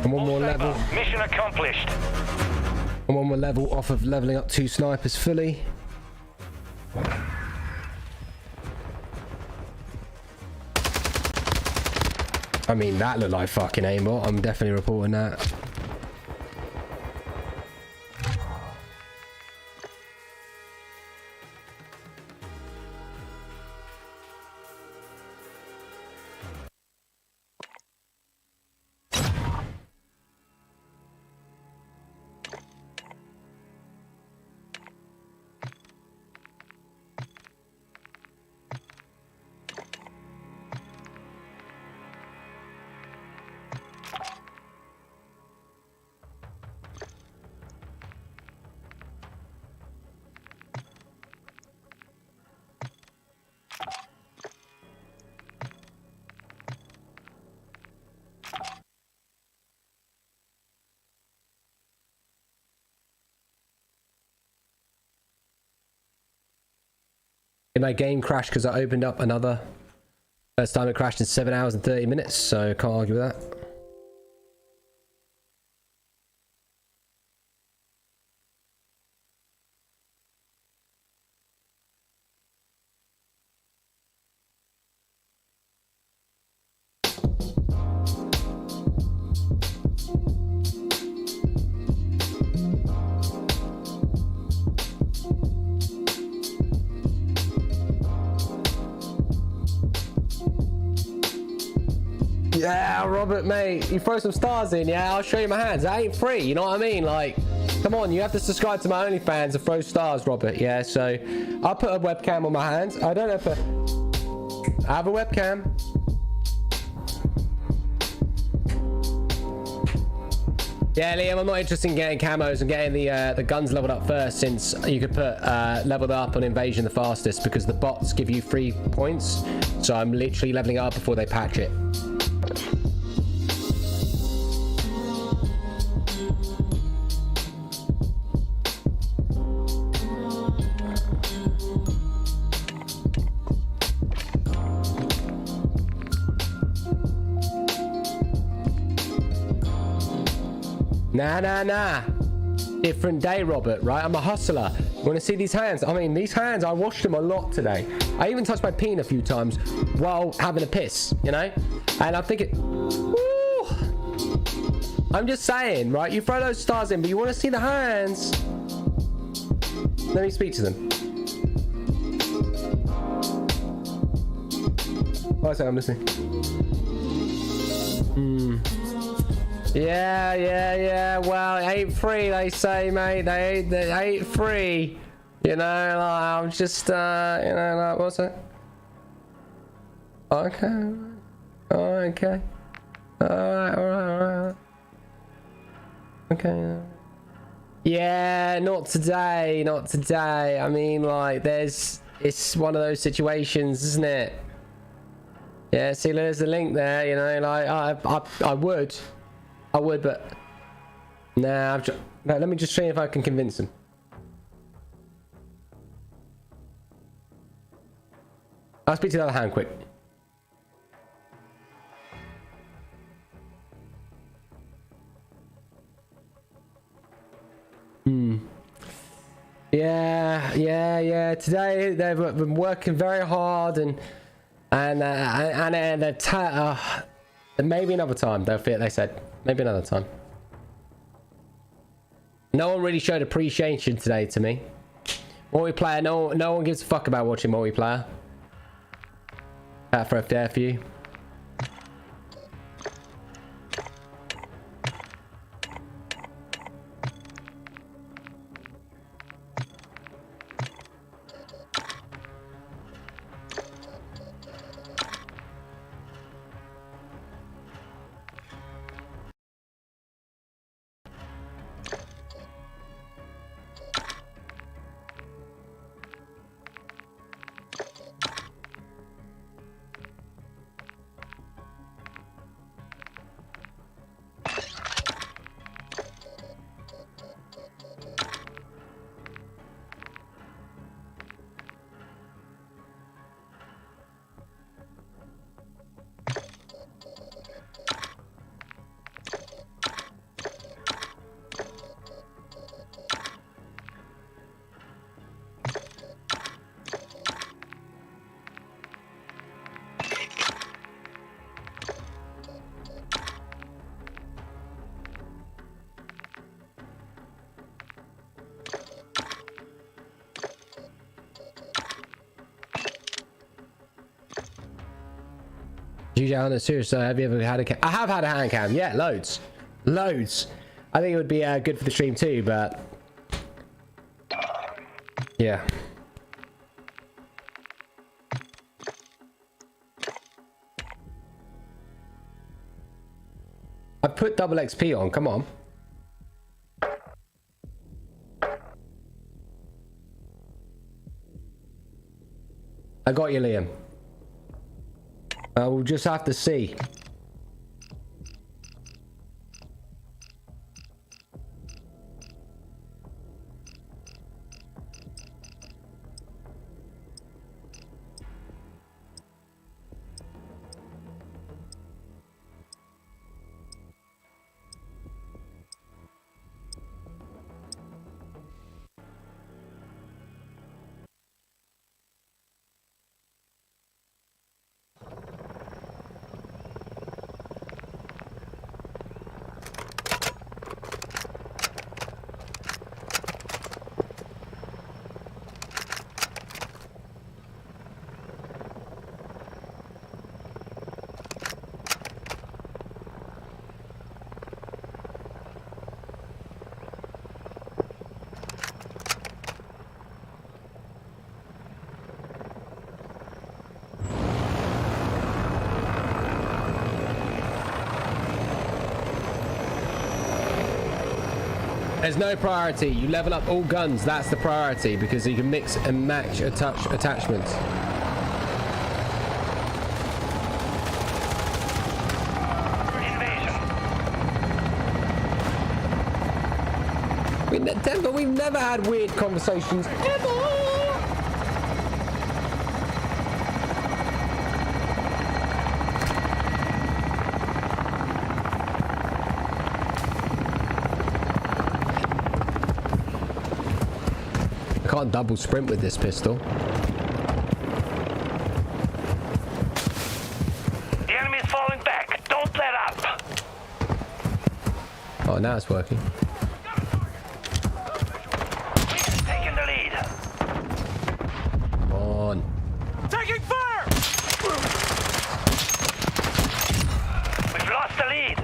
And one more level. Mission accomplished. And one more level off of leveling up 2 snipers fully. I mean, that looked like fucking aimbot. I'm definitely reporting that. And my game crashed because I opened up another. First time it crashed in 7 hours and 30 minutes, so can't argue with that. Yeah, Robert, mate, you throw some stars in, yeah, I'll show you my hands. That ain't free, you know what I mean? Like, come on, you have to subscribe to my OnlyFans and throw stars, Robert, yeah? So, I'll put a webcam on my hands. I don't have a... I have a webcam. Yeah, Liam, I'm not interested in getting camos and getting the guns leveled up first, since you could put leveled up on invasion the fastest, because the bots give you 3 points. So I'm literally leveling it up before they patch it. Nah. Different day, Robert, right? I'm a hustler. You want to see these hands? I mean, these hands, I washed them a lot today. I even touched my peen a few times while having a piss, you know? And I'm thinking, woo! I'm just saying, right? You throw those stars in, but you want to see the hands. Let me speak to them. Oh, sorry, I'm listening. Yeah. Well, it ain't free, they say, mate. They ain't free. You know, like, I'm just, you know, like, what's it? Okay. Okay. Alright. Okay. Yeah, not today. I mean, like, it's one of those situations, isn't it? Yeah, see, there's a link there, you know, like, I would, but nah, no, let me just see if I can convince him. I'll speak to the other hand quick. Yeah. Today they've been working very hard and maybe another time. They said maybe another time. No one really showed appreciation today to me. Multiplayer, no one gives a fuck about watching multiplayer. That for a fair few. On a serious side, have you ever had a cam? I have had a hand cam, yeah, loads. I think it would be good for the stream too, but yeah. I put double XP on, come on. I got you, Liam. We'll just have to see. There's no priority. You level up all guns. That's the priority because you can mix and match attachments. Denver, we've never had weird conversations ever. I can't double sprint with this pistol. The enemy is falling back. Don't let up. Oh, now it's working. Taking the lead. Come on. Taking fire. We've lost the lead.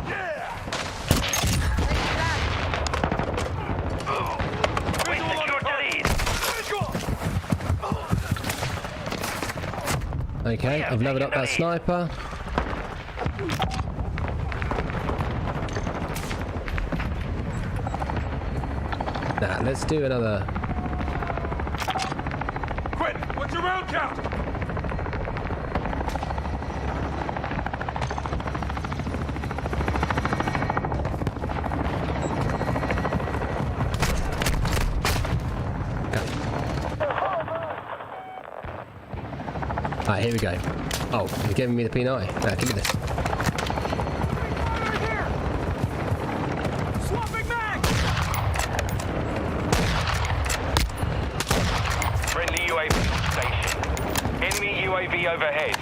We secured the lead. Okay, I've leveled up that sniper. Nah, let's do another. Quit! What's your round count? Alright, here we go. Oh, you're giving me the P90. No, give me this. Swapping mag. Friendly UAV station. Enemy UAV overhead.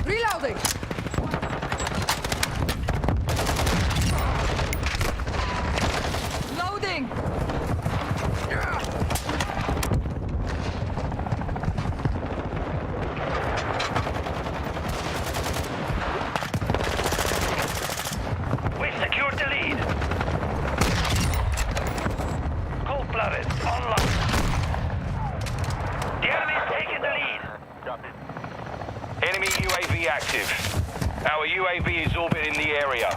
Reloading. Loading. We secured the lead. Cold-blooded, online. The enemy is taking the lead. Enemy UAV active. Our UAV is orbiting the area.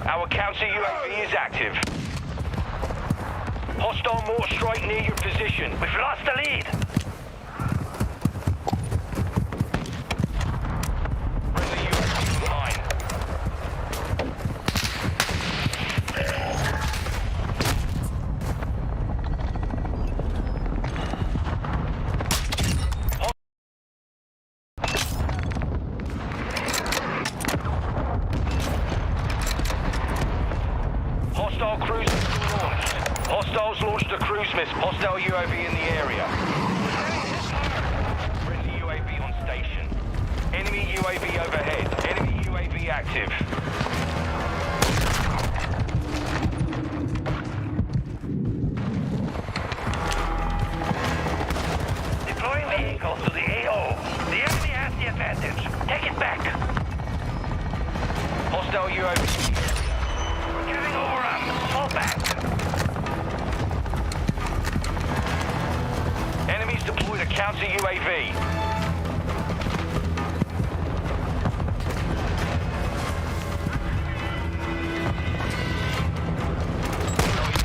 Our counter UAV is active. Hostile mortar strike near your position. We've lost the lead. Friendly UAV online. Hostile cruise missile launched. Hostiles launched a cruise missile. Hostile UAV in the area. Friendly UAV on station. Enemy UAV overhead. Enemy UAV active. Deploying vehicles to the AO. The enemy has the advantage. Take it back. Hostile UAV. We're getting overrun. Fall back. Enemies deployed a counter UAV.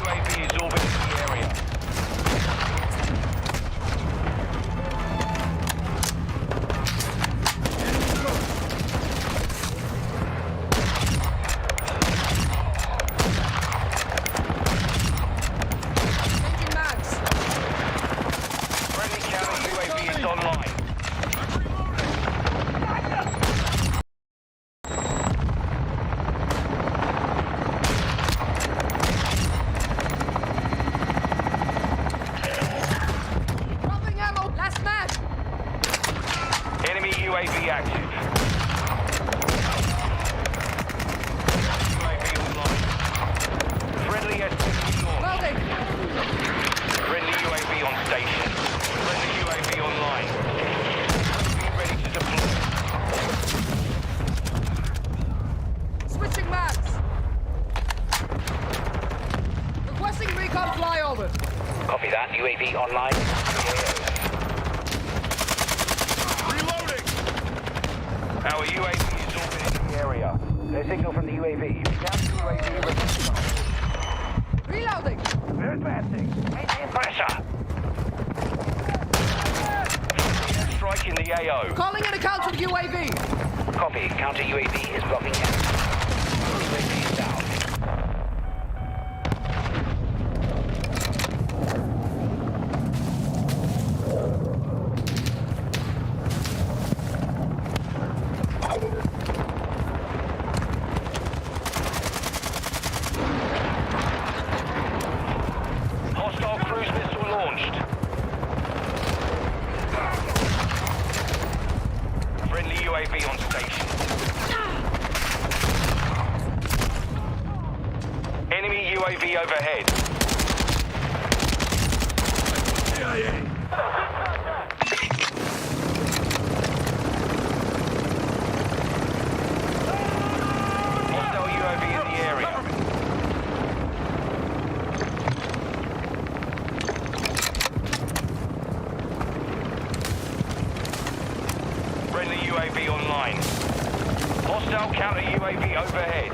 UAV is orbiting the area. Changing mags. Friendly counter UAV is online. Dropping ammo. Last mag. Enemy UAV active. UAV online. Friendly SUV launched. Loading. Friendly UAV on station. Friendly UAV online. Be ready to deploy. Switching mags. Requesting recon flyover. Copy a signal from the UAV. Counter UAV ready to go. Reloading. We're advancing. Maintain pressure. Strike in the AO. Calling in a counter UAV. Copy. Counter UAV is blocking out. UAV is down. Hostile cruise missile launched. Friendly UAV on station. Enemy UAV overhead. Hostile UAV in the area. Friendly UAV online. Hostile counter UAV overhead.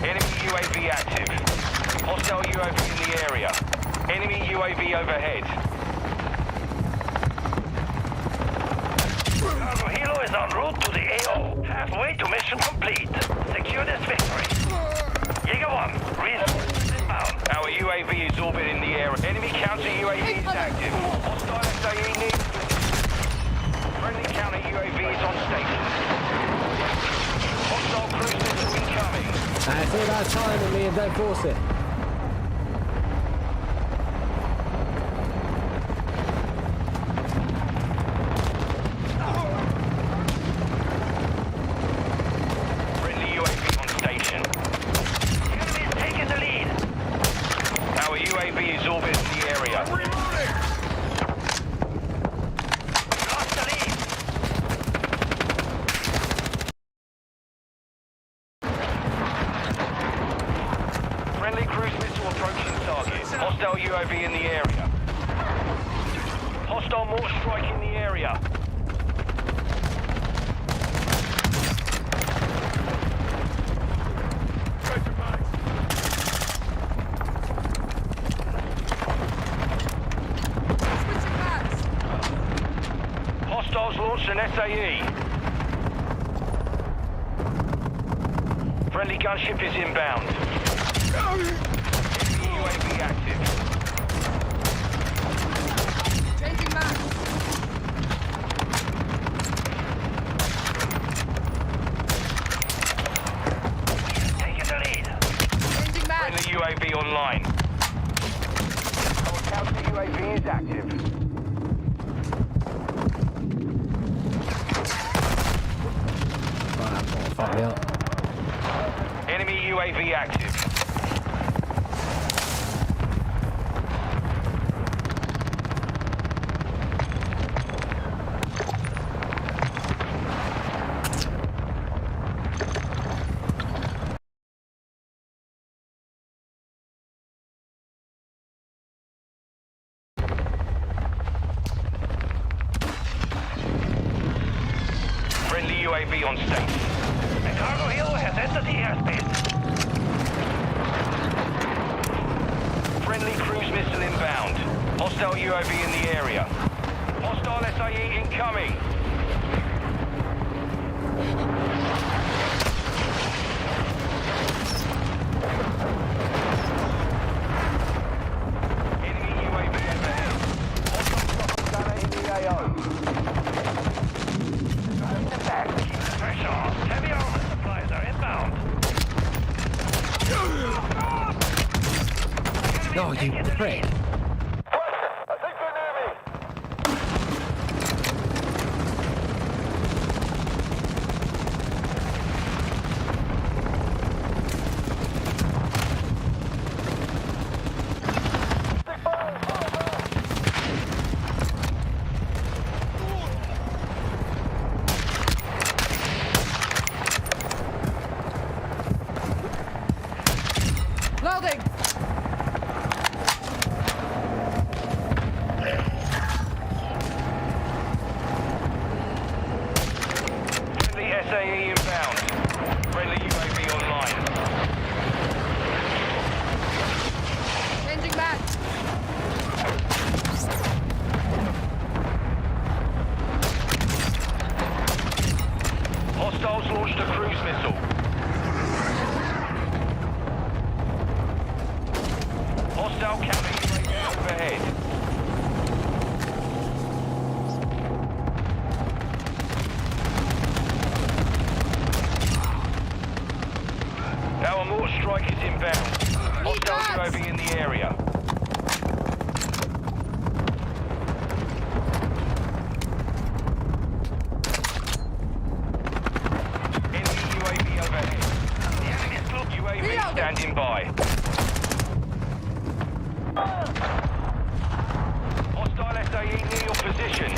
Enemy UAV active. Hostile UAV in the area. Enemy UAV overhead. Cargo Helo is en route to the AO. Halfway to mission complete. Secure this victory. Jaeger 1, resources inbound. Our UAV is orbiting the area. Enemy counter UAV is active. Hostile SAE needs. Friendly counter UAV is on station. Hostile cruise missile incoming. It's all about time and me and don't force it. Friendly UAV on station. Enemy is taking the lead. Our UAV is orbiting the area. Lost the lead. Friendly cruise missile approaching target. Hostile UAV in the area. Hostile mortar strike in the area. Switching backs. Hostiles launched an SAE. Friendly gunship is inbound. UAV active. Changing back. Taking the lead. Changing back. Friendly UAV online. Our counter UAV is active. Fuck me up. Enemy UAV active. Friendly UAV on station. The cargo helo has entered the airspace. Friendly cruise missile inbound. Hostile UAV in the area. Hostile SAE incoming. Enemy UAV overhead. Hostile gunner in the AO. In the back, keep the pressure on. Heavy armor supplies are inbound. Oh, you prick. Loading. overhead. Our mortar strike is inbound. Hostile UAV in the area. Enemy UAV overhead. The enemy is close. UAV standing by. Hostile SAE near your position.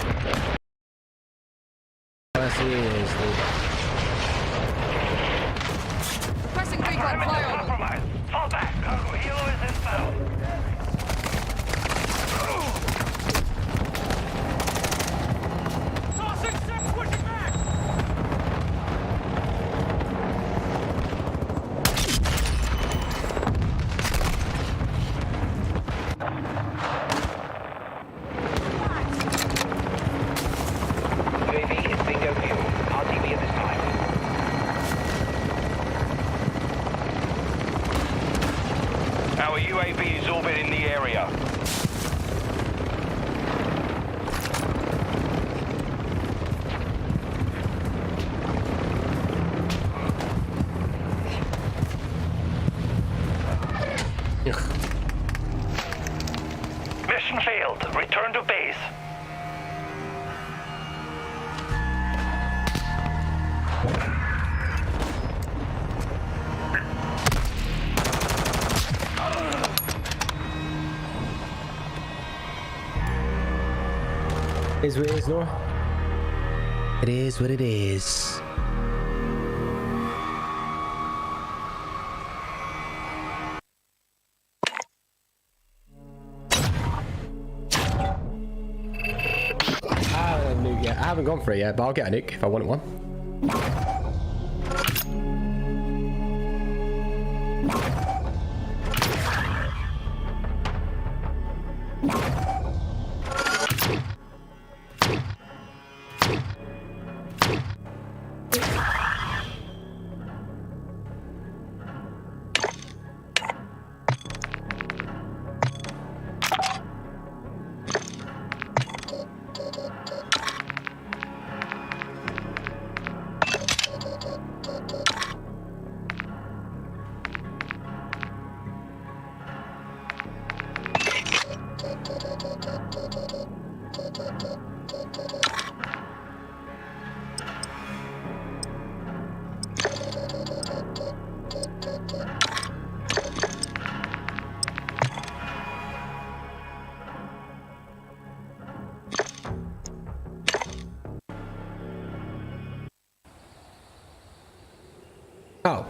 Pressing recon flyover. Compromise. Fall back. Cargo helo is inbound. Tossing six, pushing back! UAV is bingo fuel. RTV at this time. Our UAV is orbiting the area. Mission failed. Return to base. It is what it is, Nora. It is what it is. I haven't gone for it yet, but I'll get a nuke if I want one. Oh.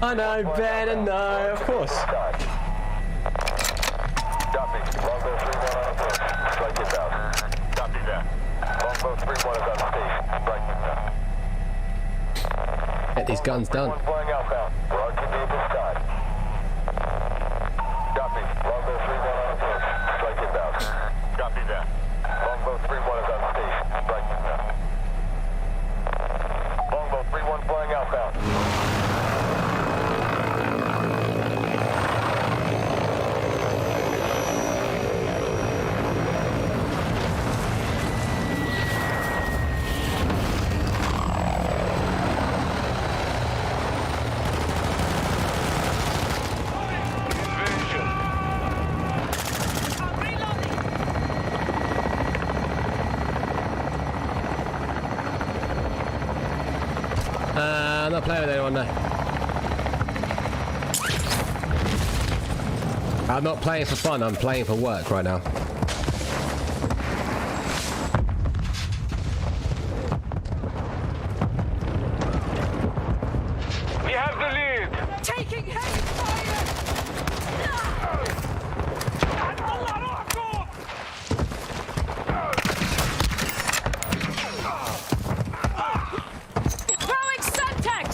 I know, better know, of course. Get these guns done. I'm not playing with anyone now. I'm not playing for fun, I'm playing for work right now. We have the lead. Taking heavy fire! Throwing Suntex!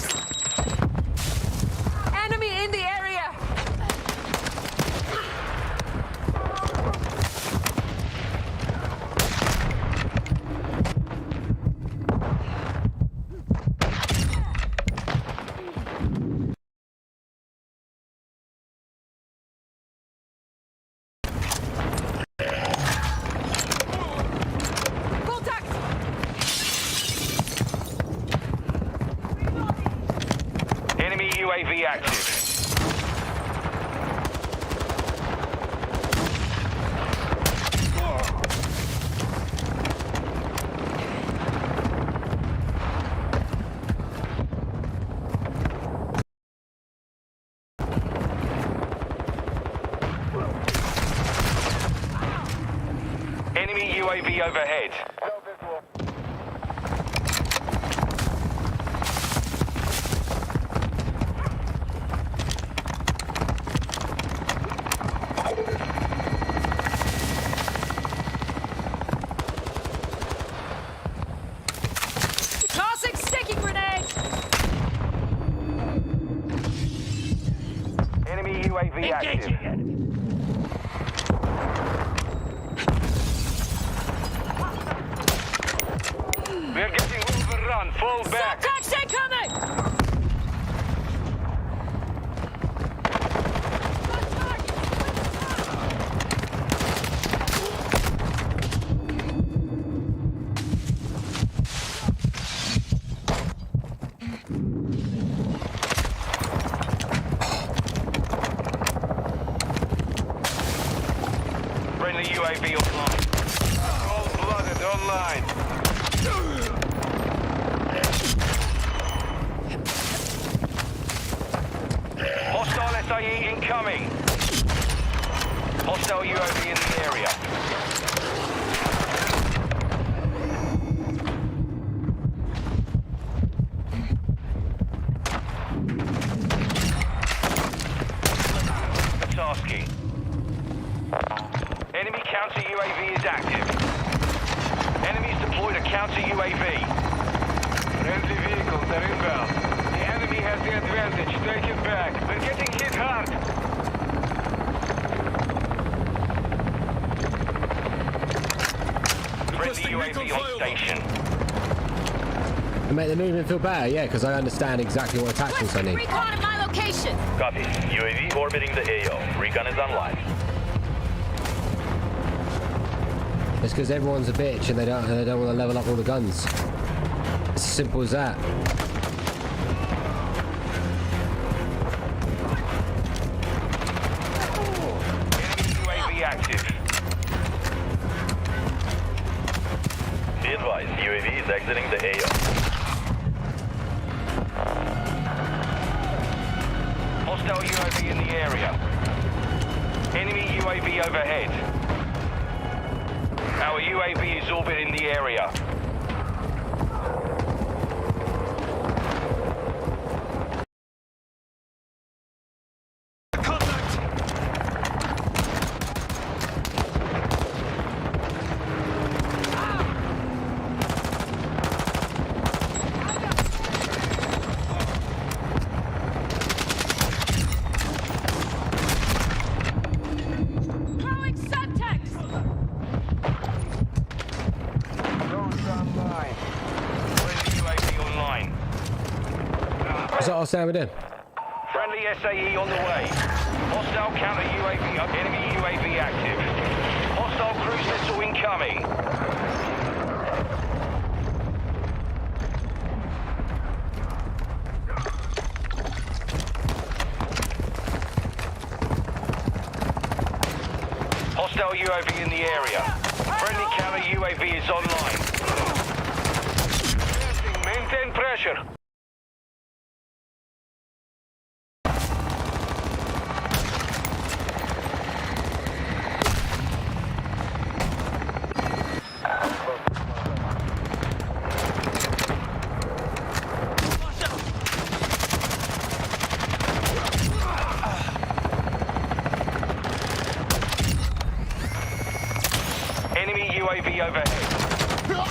Enemy in the area! UAV active. Enemy UAV overhead. Tossing sticky grenade! Enemy UAV active. We're getting overrun. Fall back. Taxi coming! Friendly UAV online. Cold-blooded online. Hostile SAE incoming. Hostile UAV in the area. Tasking. Enemy counter UAV is active. Enemies deployed a counter UAV. Friendly vehicles are inbound. The enemy has the advantage. Take it back. We're getting hit hard. Friendly UAV on station. And make the movement feel better, yeah, because I understand exactly what attachments I need. Recon at my location! Copy. UAV orbiting the AO. Recon is online. It's because everyone's a bitch and they don't want to level up all the guns. It's as simple as that. Enemy UAV active. Be advised, UAV is exiting the AO. Hostile UAV in the area. Enemy UAV overhead. Our UAV is orbiting the area. Throwing Semtex! Is that all Sam did? Friendly SAE on the way. Hostile counter UAV up. Enemy UAV active. Hostile cruise missile incoming. Hostile UAV in the area. Friendly counter UAV is online. Maintain pressure. Enemy UAV overhead.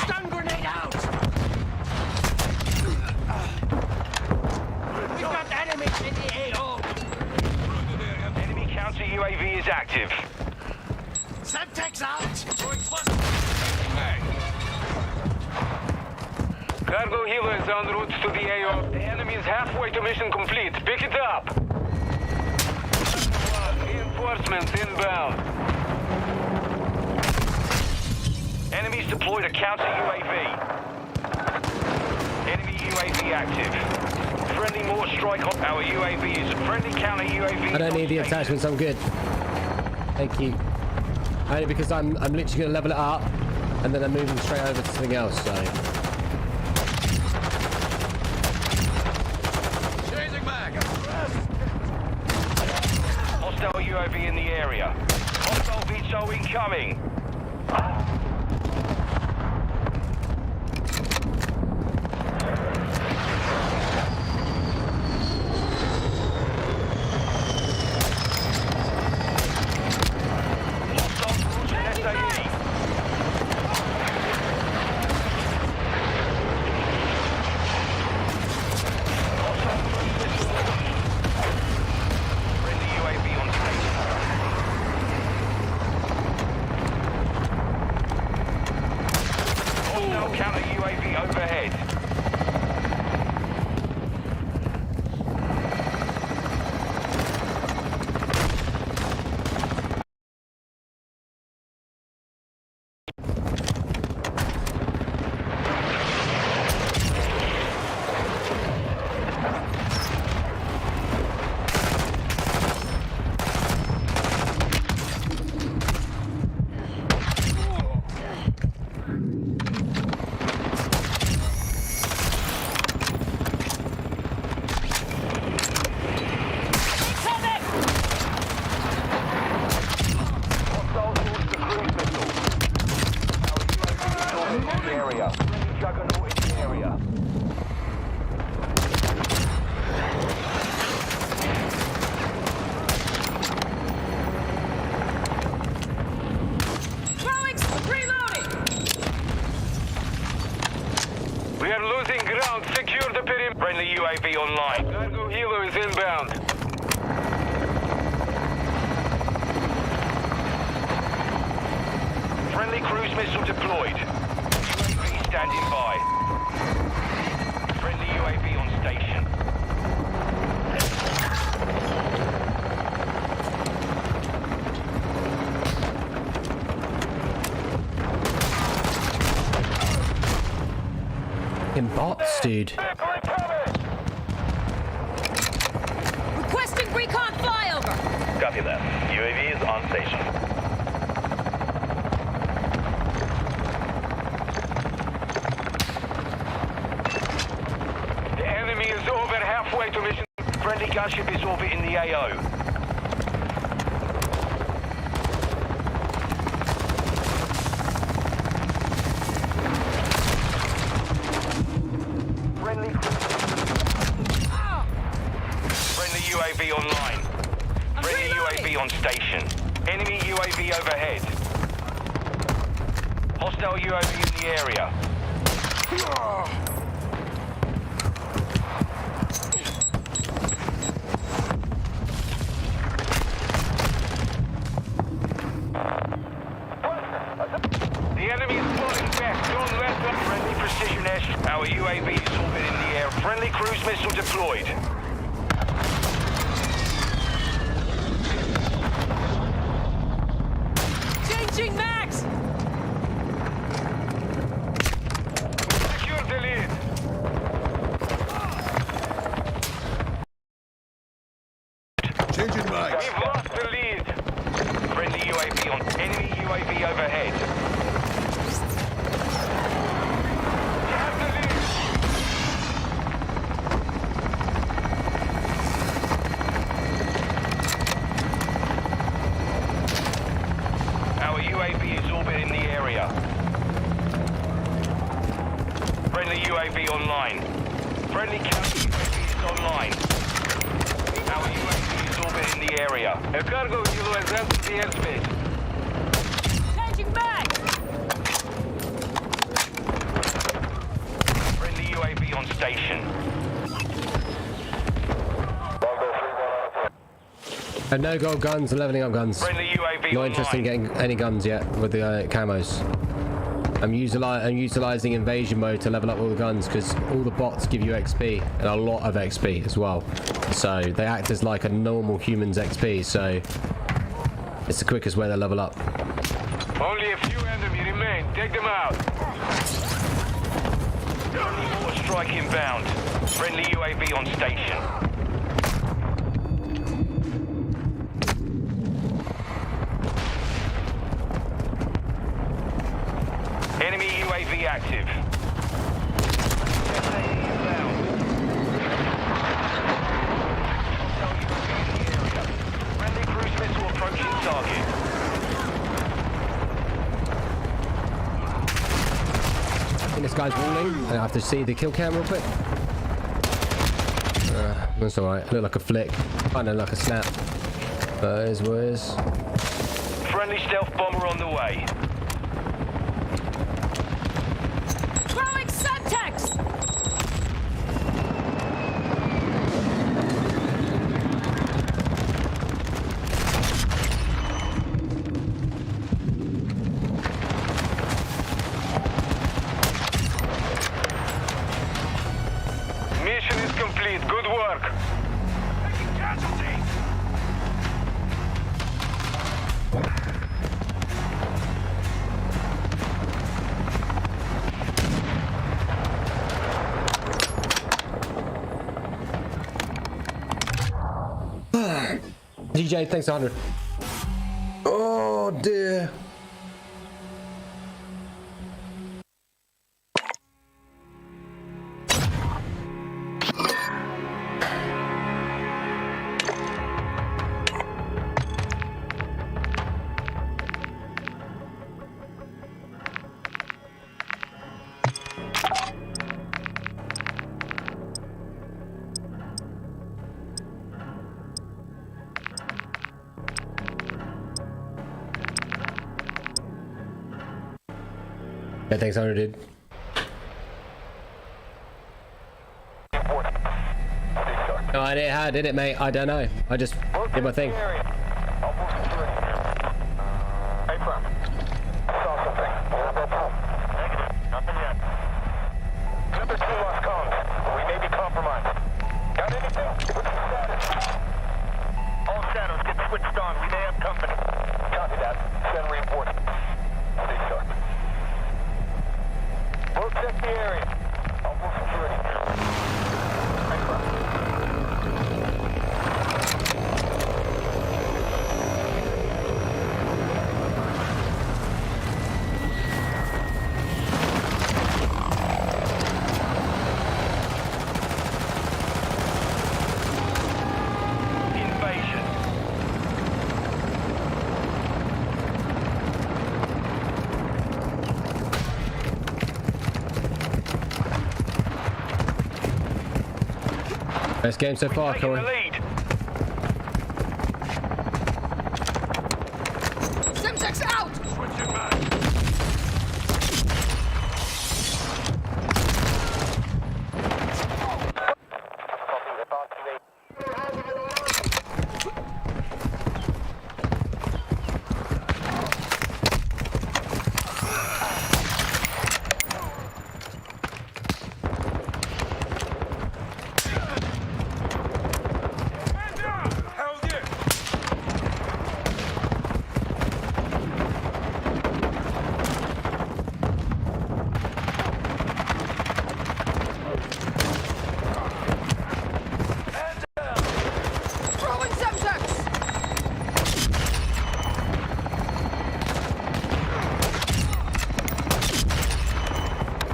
Stun grenade out! We've got enemies in the AO! Enemy counter UAV is active. Semtex out! Cargo helo is en route to the AO. The enemy is halfway to mission complete. Pick it up. Reinforcements inbound. Enemies deployed a counter UAV. Enemy UAV active. Friendly mortar more strike on our UAV is friendly counter UAV. I don't need the attachments, I'm good. Thank you. Only because I'm literally going to level it up and then I'm moving straight over to something else, so. Changing mag. Hostile UAV in the area. Hostile VTOL incoming. Counter UAV overhead. We are losing ground. Secure the perimeter. Friendly UAV online. Cargo helo is inbound. Friendly cruise missile deployed. UAV standing by. Friendly UAV on station. In bots, dude. Requesting recon flyover. Copy that. UAV is on station. The enemy is over halfway to mission. Friendly gunship is orbiting the AO. UAV online. Friendly UAV on station. Enemy UAV overhead. Hostile UAV in the area. The enemy is falling back. Don't let them. Friendly precision airstrike. Our UAV is orbiting the air. Friendly cruise missile deployed. Changing max. Secure the lead. Changing mags. We've lost the lead. Friendly UAV on enemy UAV overhead. You have the lead. Our UAV is orbiting the area. Friendly UAV online. Friendly counter UAV is online. Our UAV is orbiting the area. A cargo helo has entered the airspace. Changing back. Friendly UAV on station. And no gold guns and leveling up guns. Friendly UAV Not online. interested in getting any guns yet with the camos. I'm utilizing invasion mode to level up all the guns because all the bots give you XP and a lot of XP as well. So they act as like a normal human's XP. So it's the quickest way to level up. Only a few enemy remain. Take them out. Only more strike inbound. Friendly UAV on station. Enemy UAV active. Friendly cruise missile approaching target. I think this guy's walling. I have to see the kill cam real quick. That's alright. Look like a flick. Kinda like a snap. But it is what it is. Friendly stealth bomber on the way. Throwing Semtex! Mission is complete. Good work. Casualty. DJ, thanks 100. Oh dear. Yeah, thanks 100, dude. No, I did. How did it, mate? I don't know. I just did my thing. Best game so far, Corey. Semtex out!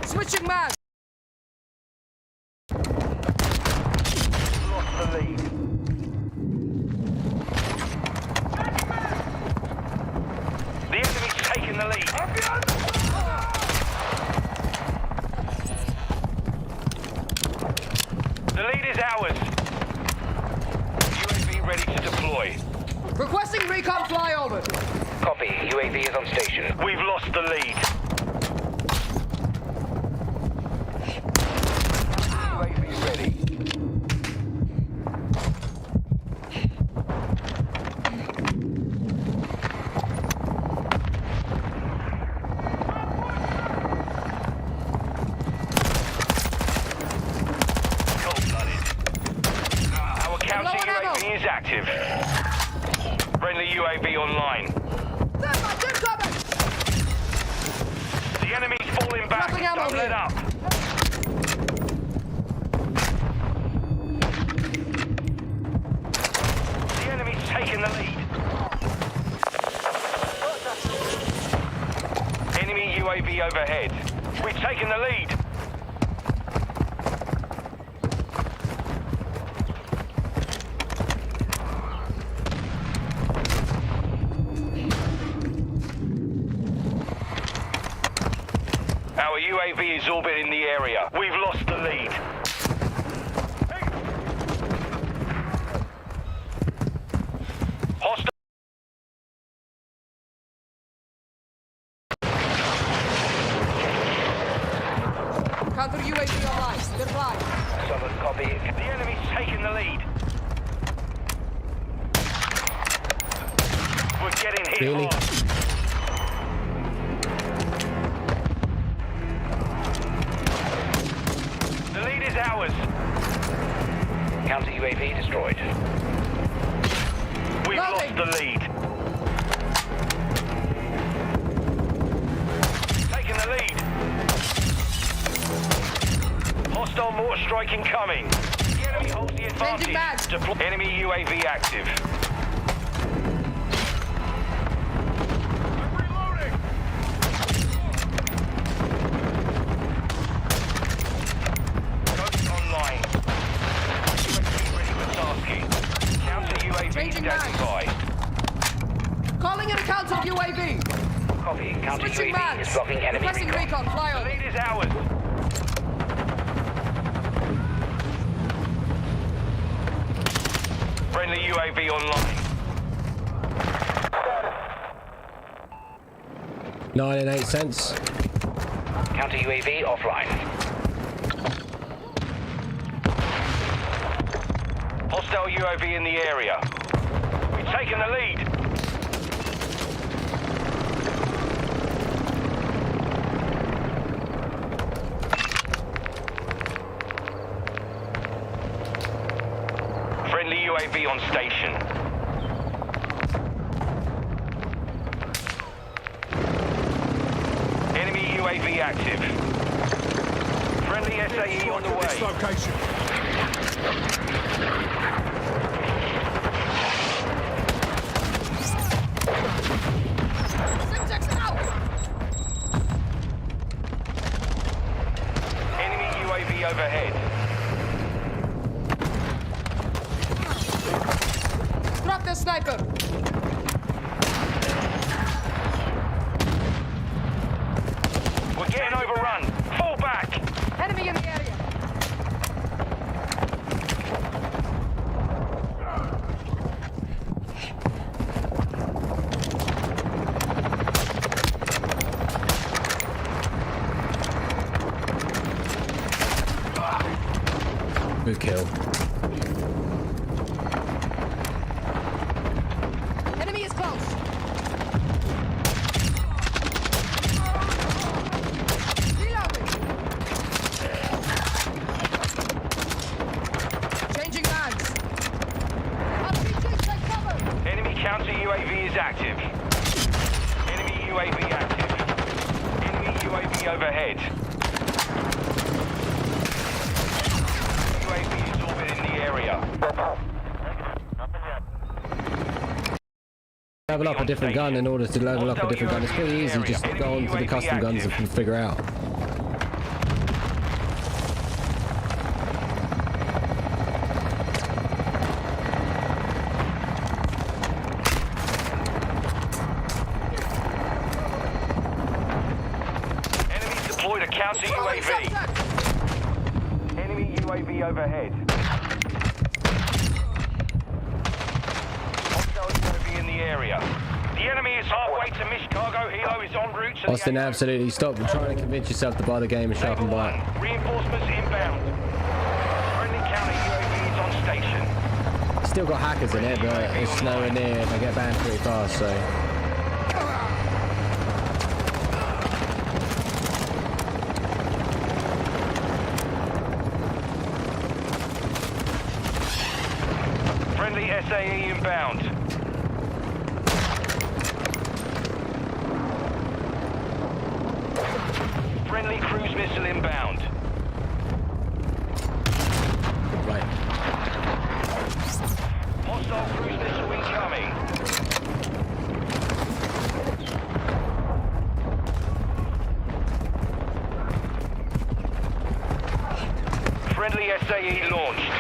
Switching mag! Lost the lead. The enemy's taken the lead. The lead is ours. UAV ready to deploy. Requesting recon flyover! Copy. UAV is on station. We've lost the lead. UAV ready. Cold-blooded. Our counter UAV is active. Friendly UAV online. The enemy's falling back. Don't let up. UAV overhead. We've taken the lead. Our UAV is orbiting the area. We've lost the lead. Hostile. Counter UAV online. They're flying. Solid copy. The enemy's taken the lead. We're getting hit Really? hard. The lead is ours. Counter UAV destroyed. We've Loading. lost the lead. Taking the lead. Hostile mortar strike incoming. The enemy holds the advantage. back. Enemy UAV active. Ghost online. UAV ready for tasking. Counter UAV Changing standing by. Calling in a counter UAV. Copy. Counter Switching UAV mags. is blocking enemy Requesting recon. recon. Fly The over. lead is ours. Friendly UAV online. 9 and 8 cents. Counter UAV offline. Hostile UAV in the area. We've taken the lead. Friendly UAV on station. Enemy UAV active. Friendly SAE on the This way. location. Syntax out. Enemy UAV overhead. Drop the sniper. We're getting overrun. Fall back. Enemy in the area. Good kill. Enemy is close. Reloading. Changing mags. RPG, take cover. Enemy counter UAV is active. Enemy UAV active. Enemy UAV overhead. UAV is orbiting the area. Level up a different gun in order to level up a different gun. It's pretty easy. Just go on to the custom guns and figure out. Enemies deployed a counter UAV. Enemy UAV overhead. Hostile UAV in the area. The enemy is halfway to Mish Cargo. Hilo is en route to Austin, the absolutely stop trying to convince yourself to buy the game and shut up and buy it. Reinforcements inbound. Friendly counter UAV is on station. Still got hackers in it, but it's nowhere near. They get banned pretty fast, so. Friendly SAE inbound. Friendly cruise missile inbound. Right. Hostile cruise missile incoming. Friendly SAE launched.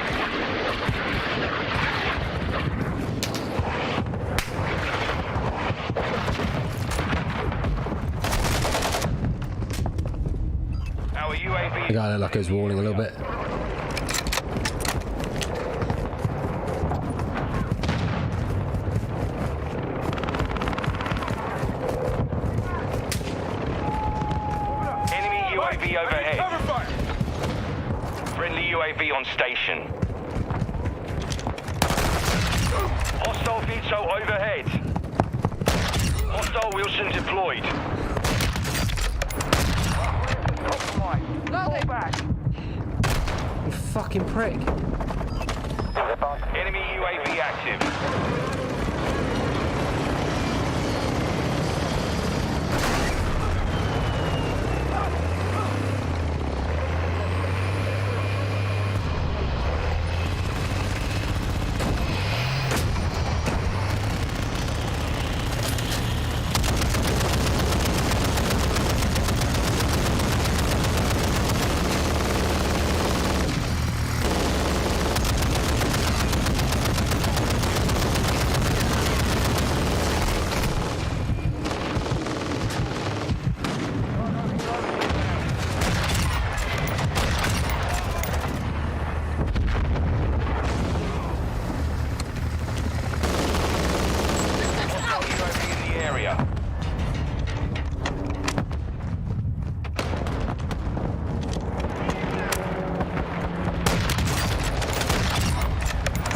Our UAV. The guy looked like he was warning a little bit. Enemy UAV overhead. Friendly UAV on station. Hostile VTOL overhead. Hostile Wilson deployed. Loading back. You fucking prick. Enemy UAV active.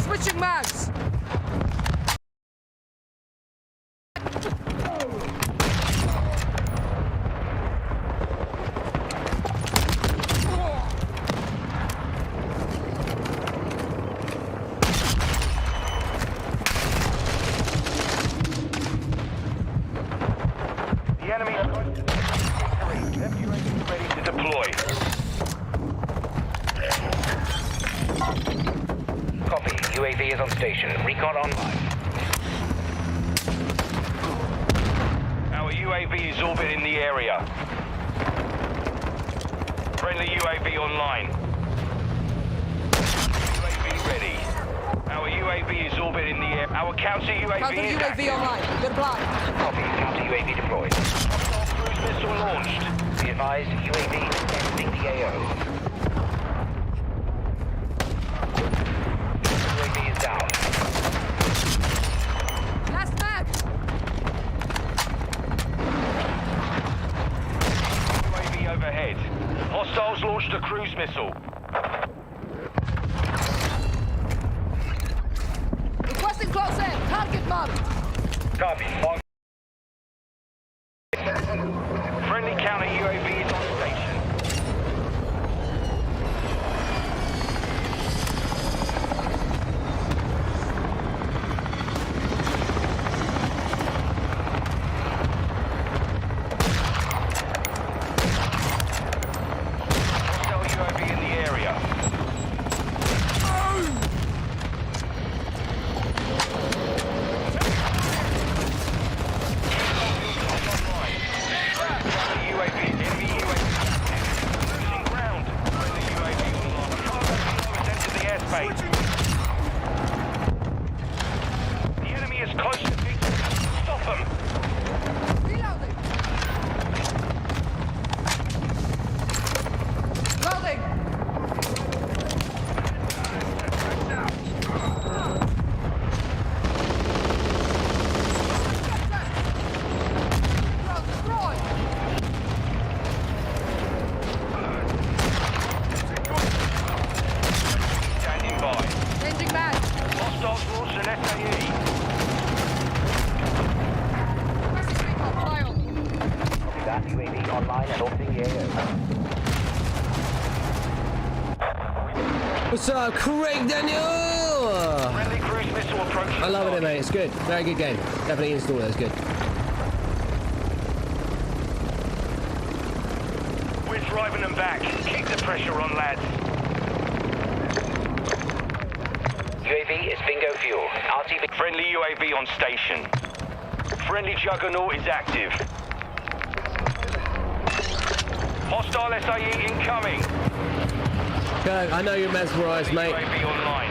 Switching mags. The enemy is close to the victory. UAV ready to deploy. Copy. UAV is on station. Recon online. Our UAV is orbiting the area. Friendly UAV online. UAV ready. Our UAV is orbiting the area. Our counter UAV Counter is UAV active. online. Good blind. Copy. Counter UAV deployed. Cruise missile launched. Be advised, UAV is exiting the AO. UAV is down. Last mag. UAV overhead. Hostiles launched a cruise missile. Requesting close air. Target marked. Copy. Friendly counter UAV is on station. Hostile UAV in the area. UAV, enemy UAV. Losing ground. Friendly UAV online. Cargo has entered the airspace. The enemy is close to victory. Stop them. Reloading. Loading. Destroy. Standing by. Changing mag. Hostiles launched an SAE. Requesting recon. Fly on. Copy that. UAV online and orbiting the AO. What's up, Craig Daniel? Friendly cruise missile approaching. I love it, mate. It's good. Very good game. Definitely install it. It's good. We're driving them back. Keep the pressure on, lads. UAV is bingo fuel. RTV. Friendly UAV on station. Friendly Juggernaut is active. Hostile SAE incoming. Kirk, I know you're mesmerised, mate. UAV online.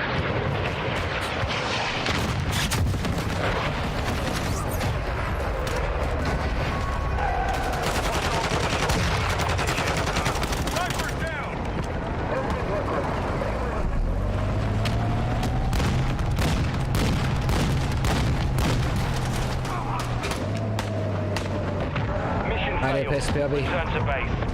Hey, piss, PRB. Return to base.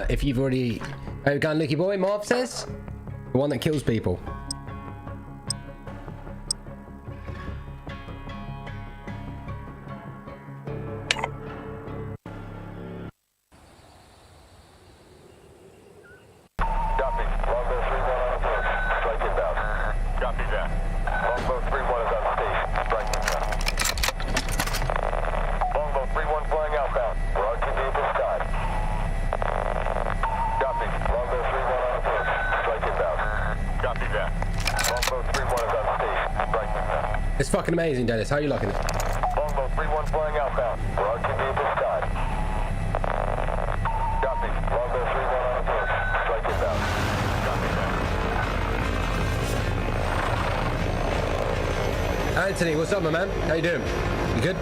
If you've already gun Lucky boy, Marv says, the one that kills people. It's fucking amazing, Dennis. How are you liking it? Longbow 3-1 flying outbound. We're RTV at this time. Copy. Longbow 3-1 on approach. Strike inbound. Copy that. Anthony, what's up, my man? How you doing? You good?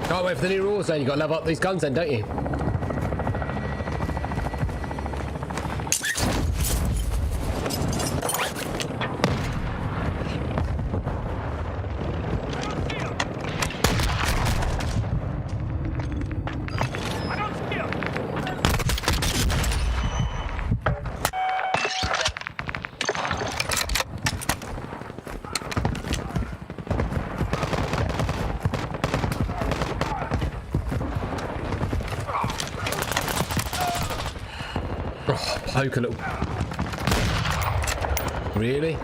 Can't wait for the new rules then. You got to level up these guns then, don't you? Poke a little. Really?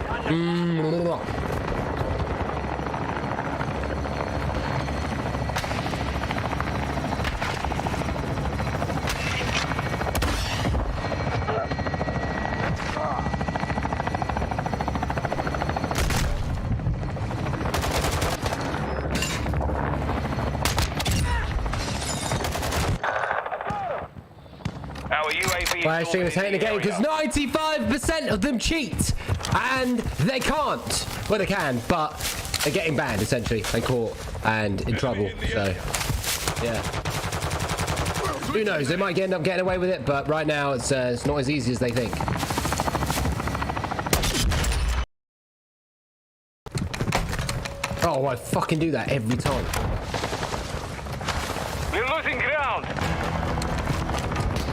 why streamers hate the game, because 95% of them cheat, and they can't. Well, they can, but they're getting banned essentially, and caught and in trouble. So, yeah. Who knows? They might end up getting away with it, but right now it's not as easy as they think. Oh, I fucking do that every time. We're losing ground.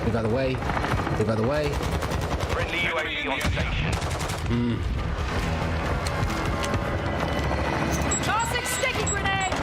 Move out of the way. Move out of the way. Friendly UAV on station. Tossing sticky grenade.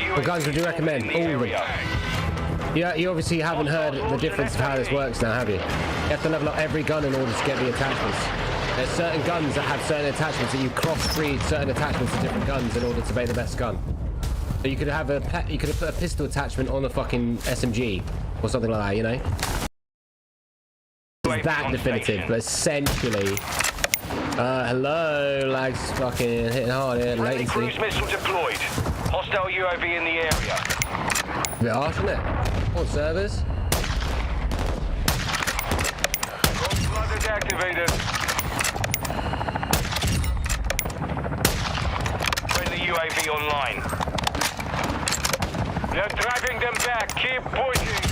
What guns would you recommend? All of them. Yeah, you obviously haven't heard the difference of how this works now, have you? You have to level up every gun in order to get the attachments. There's certain guns that have certain attachments that you cross-breed certain attachments to different guns in order to make the best gun. So you could have put a pistol attachment on a fucking SMG or something like that, you know? It's that definitive, but essentially. Hello, lags fucking hitting hard here. Latency. Cruise missile deployed. Hostile UAV in the area. A bit harsh, isn't it? On servers. Flood is activated. Friendly UAV online. They're driving them back. Keep pushing.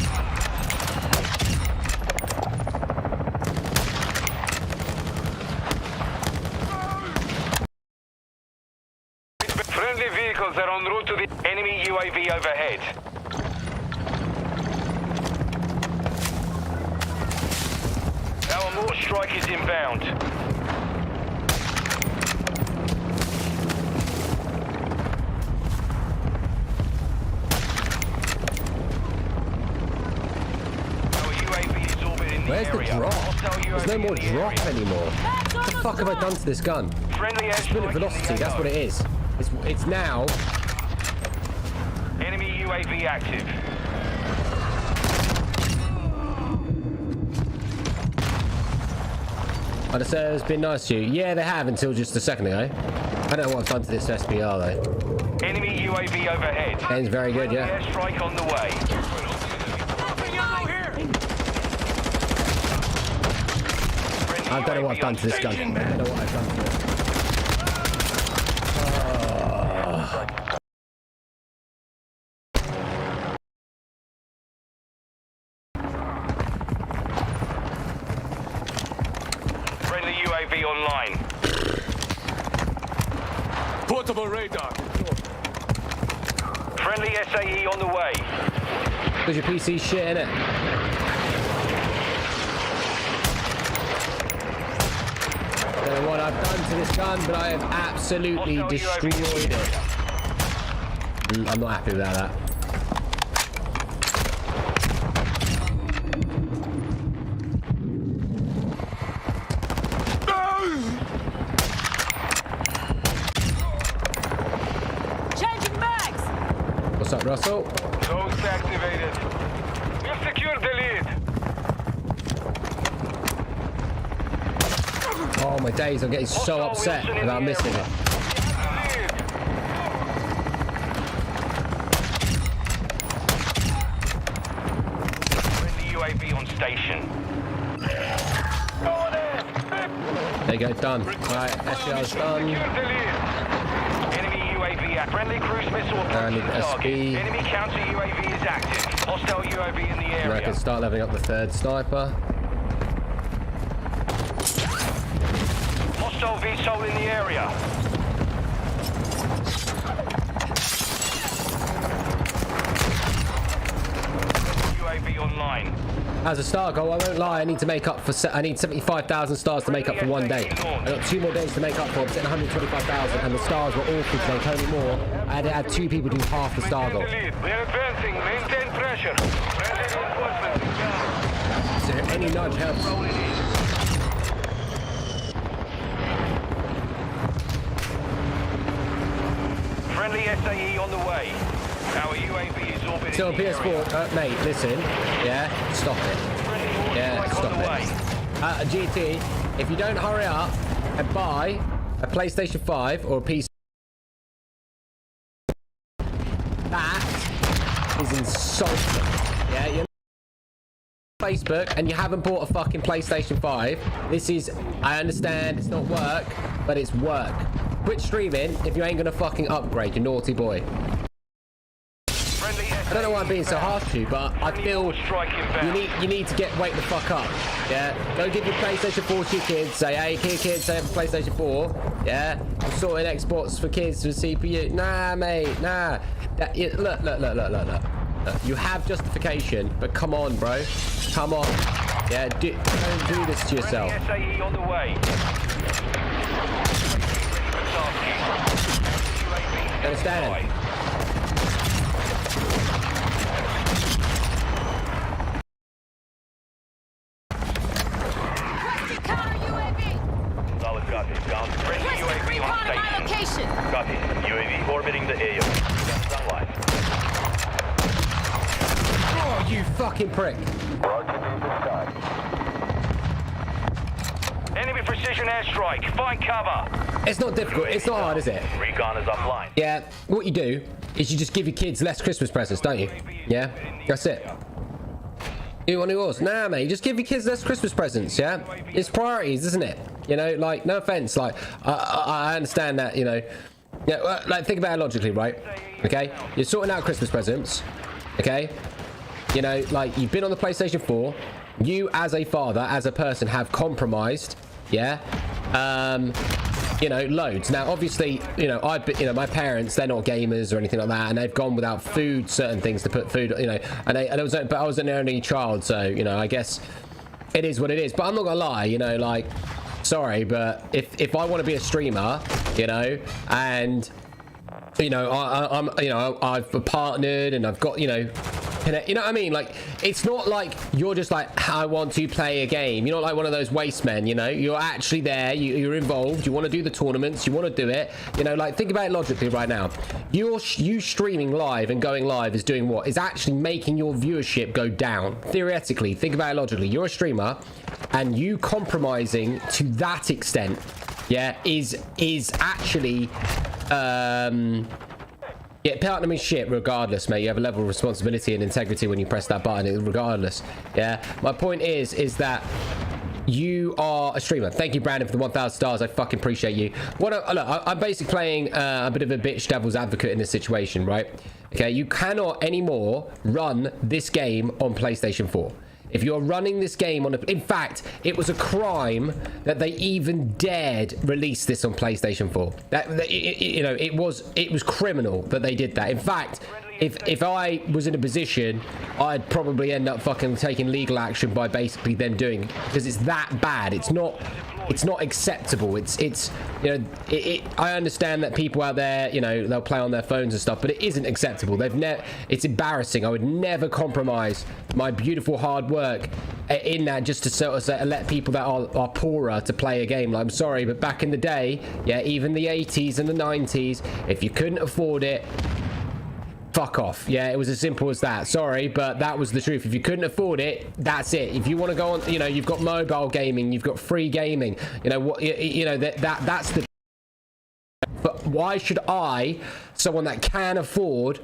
Friendly vehicles are en route to the enemy UAV overhead. Our mortar strike is inbound. Our UAV is orbiting the Where's area. the drop? There's no more drop area. anymore. What the fuck have I done to this gun? Friendly Spin of velocity, that's what it is. It's now. Enemy UAV active. I'd have said it's been nice to you. Yeah, they have until just a second ago. I don't know what I've done to this SPR though. Enemy UAV overhead. Ends very good, yeah. Airstrike on the way. I don't know what I've done to this gun. I don't know what I've done to it. Friendly UAV online. Portable radar. Friendly SAE on the way. Because your PC shit, innit? I don't know what I've done to this gun, but I have absolutely destroyed it. I'm not happy without that. Changing mags. What's up, Russell? Ghost activated. We've secured the lead. Oh my days, I'm getting so upset about missing it. Friendly UAV on station. There you go, done. Alright, SGR's done. Enemy UAV at friendly cruise missile I approaching need the target. SB. Enemy counter UAV is active. Hostile UAV in the And I area. can start leveling up the third sniper. Hostile VTOL in the area. UAV online. As a star goal, I won't lie, I need to make up for. I need 75,000 stars to make up for one day. I got 2 more days to make up for. I'm sitting 125,000, and the stars were awful today. Tony Moore. I had to add 2 people do half the star goal. Maintain the lead. We are advancing. Maintain pressure. Friendly reinforcements inbound. So any nudge helps. SAE on the way. Our UAV is orbiting. So PS4, mate, listen. Yeah, stop it. Yeah, stop it. GT, if you don't hurry up and buy a PlayStation 5 or a PC, that is insulting. Yeah, you're Facebook and you haven't bought a fucking PlayStation 5. This is, I understand it's not work, but it's work. Quit streaming if you ain't gonna fucking upgrade, you naughty boy. I don't know why I'm being so harsh to you, but I feel you need to wake the fuck up. Yeah, go give your PlayStation 4 to your kids. Say, hey, kids, I have a PlayStation 4. Yeah, I'm sorting Xbox for kids with CPU. Nah, mate, nah. Look. You have justification, but come on, bro. Come on. Yeah, don't do this to yourself. SAE on the way. Understand? Solid copy. Down. Friendly UAV on station. Copy. UAV orbiting the AO. Guns online. Oh, you fucking prick. Enemy precision airstrike. Find cover. It's not difficult. It's not hard, is it? Recon is offline. Yeah. What you do is you just give your kids less Christmas presents, don't you? Yeah. That's it. You want yours? Nah, mate. Just give your kids less Christmas presents. Yeah. It's priorities, isn't it? You know, like, no offense. Like, I understand that. You know. Yeah. Well, like, think about it logically, right? Okay. You're sorting out Christmas presents. Okay. You know, like, you've been on the PlayStation 4. You, as a father, as a person, have compromised. Yeah. You know, loads. Now, obviously, you know, my parents, they're not gamers or anything like that, and they've gone without food, certain things to put food, you know, but I was an only child, so, you know, I guess it is what it is. But I'm not gonna lie, you know, like, sorry, but if I want to be a streamer, you know, and, you know, I'm, you know, I've partnered and I've got, you know what I mean? Like, it's not like you're just like, I want to play a game. You're not like one of those waste men, you know? You're actually there. You're involved. You want to do the tournaments. You want to do it. You know, like, think about it logically right now. You streaming live and going live is doing what? Is actually making your viewership go down. Theoretically, think about it logically. You're a streamer, and you compromising to that extent, yeah, is actually, yeah, partner me shit regardless, mate. You have a level of responsibility and integrity when you press that button, regardless. Yeah. My point is that you are a streamer. Thank you, Brandon, for the 1,000 stars. I fucking appreciate you. Look, I'm basically playing a bit of a bitch devil's advocate in this situation, right? Okay, you cannot anymore run this game on PlayStation 4. If you're running this game on in fact, it was a crime that they even dared release this on PlayStation 4. You know, it was criminal that they did that. In fact, if I was in a position, I'd probably end up fucking taking legal action by basically them doing it, because it's that bad. It's not acceptable. It's you know, I understand that people out there, you know, they'll play on their phones and stuff, but it isn't acceptable. It's embarrassing. I would never compromise my beautiful hard work in that just to sort of let people that are poorer to play a game. Like, I'm sorry, but back in the day, yeah, even the 80s and the 90s, if you couldn't afford it, fuck off. Yeah, it was as simple as that. Sorry, but that was the truth. If you couldn't afford it, that's it. If you want to go on, you know, you've got mobile gaming, you've got free gaming, you know what, you know, that's the. But why should I, someone that can afford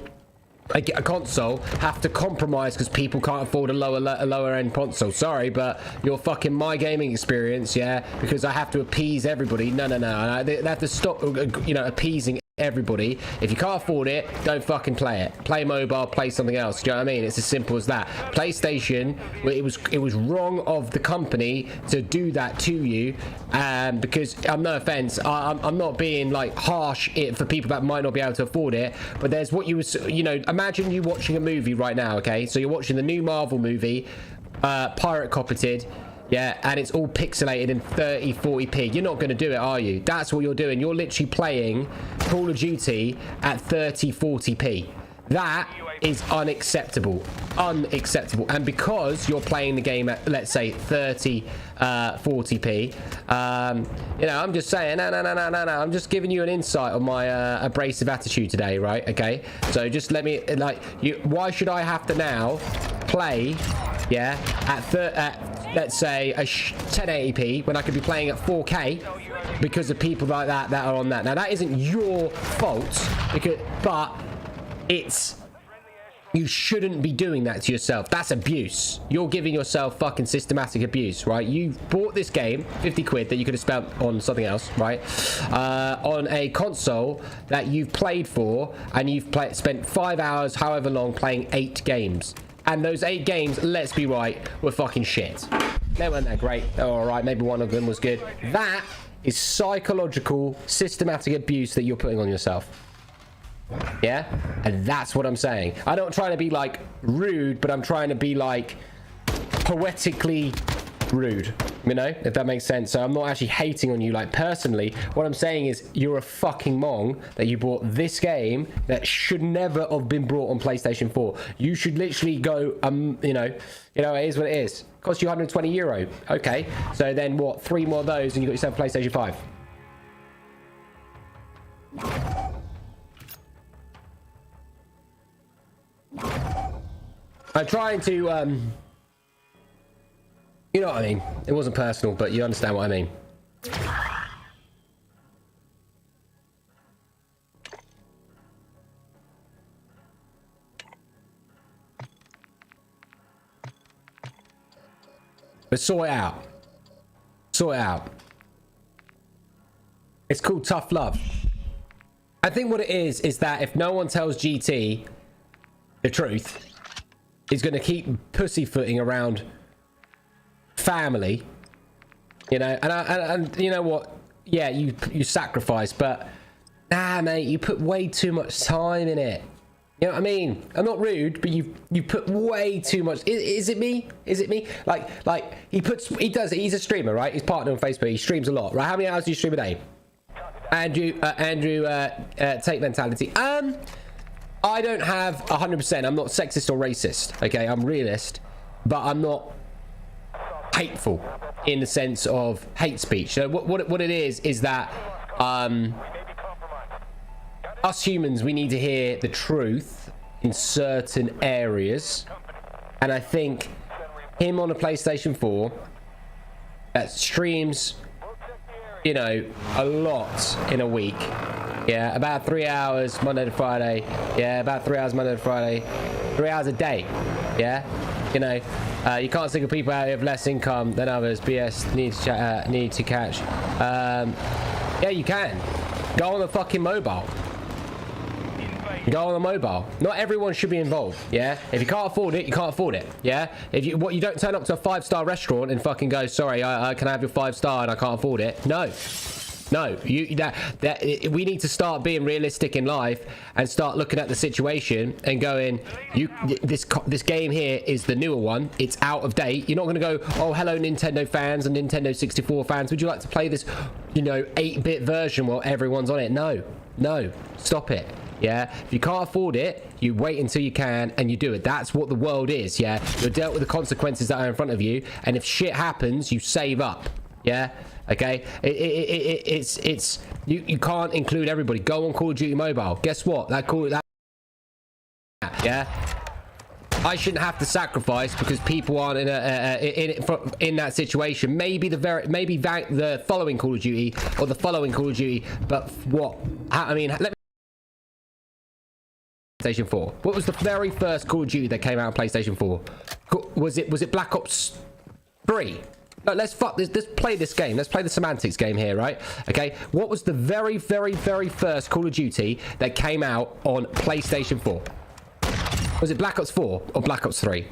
a console, have to compromise because people can't afford a lower end console? Sorry, but you're fucking my gaming experience, yeah, because I have to appease everybody. No. They have to stop, you know, appeasing everybody. If you can't afford it, don't fucking play it. Play mobile, play something else. Do you know what I mean? It's as simple as that. PlayStation, it was wrong of the company to do that to you, because no offense, I'm not being like harsh for people that might not be able to afford it, but there's what you know, imagine you watching a movie right now, okay? So you're watching the new Marvel movie, pirate copied. Yeah, and it's all pixelated in 3040p. You're not going to do it, are you? That's what you're doing. You're literally playing Call of Duty at 3040p. That is unacceptable. Unacceptable. And because you're playing the game at, let's say, 30, 40p, you know, I'm just saying, no. I'm just giving you an insight on my abrasive attitude today, right? Okay. So just let me, like, why should I have to now play, yeah, at let's say, a 1080p when I could be playing at 4K because of people like that are on that. Now, that isn't your fault, but it's, you shouldn't be doing that to yourself. That's abuse. You're giving yourself fucking systematic abuse, right? You bought this game, 50 quid, that you could have spent on something else, right? On a console that you've played for, and you've spent 5 hours, however long, playing 8 games. And those 8 games, let's be right, were fucking shit. They weren't that great. They were alright. Maybe one of them was good. That is psychological, systematic abuse that you're putting on yourself. Yeah, and that's what I'm saying. I'm not trying to be like rude, but I'm trying to be like poetically rude, you know, if that makes sense. So I'm not actually hating on you like personally. What I'm saying is you're a fucking mong that you bought this game that should never have been brought on PlayStation 4. You should literally go, you know, it is what it is. Cost you €120. Okay, so then what, 3 more of those and you got yourself a PlayStation 5. I'm trying to, you know what I mean? It wasn't personal, but you understand what I mean. But sort it out. Sort it out. It's called tough love. I think what it is that if no one tells GT the truth, he's going to keep pussyfooting around family, you know, and you know what? Yeah, you sacrifice, but nah, mate, you put way too much time in it. You know what I mean? I'm not rude, but you put way too much. Is it me? Is it me? Like he's a streamer, right? He's partner on Facebook. He streams a lot, right? How many hours do you stream a day? Andrew, take mentality. I don't have 100%. I'm not sexist or racist. Okay, I'm realist, but I'm not hateful in the sense of hate speech. So what it is that us humans, we need to hear the truth in certain areas, and I think him on a PlayStation 4 that streams, you know, a lot in a week. Yeah, about 3 hours Monday to Friday. Yeah, about 3 hours Monday to Friday. 3 hours a day. Yeah, you know, you can't single people out who have less income than others. BS need to catch. Yeah, you can. Go on the fucking mobile. Go on the mobile. Not everyone should be involved. Yeah, if you can't afford it, you can't afford it. Yeah, if you don't turn up to a 5-star restaurant and fucking go, sorry, I can I have your 5-star and I can't afford it. No, we need to start being realistic in life and start looking at the situation and going, this game here is the newer one. It's out of date. You're not going to go, oh, hello, Nintendo fans and Nintendo 64 fans. Would you like to play this, you know, 8-bit version while everyone's on it? No, stop it. Yeah, if you can't afford it, you wait until you can and you do it. That's what the world is. Yeah, you're dealt with the consequences that are in front of you, and if shit happens, you save up. Yeah, okay. It's you can't include everybody. Go on Call of Duty Mobile. Guess what? Yeah, I shouldn't have to sacrifice because people aren't in that situation. Maybe the following Call of Duty or the following Call of Duty, but what? I mean, let me. PlayStation 4. What was the very first Call of Duty that came out on PlayStation 4? Was it Black Ops 3? No, let's play this game. Let's play the semantics game here, right? Okay. What was the very first Call of Duty that came out on PlayStation 4? Was it Black Ops 4 or Black Ops 3?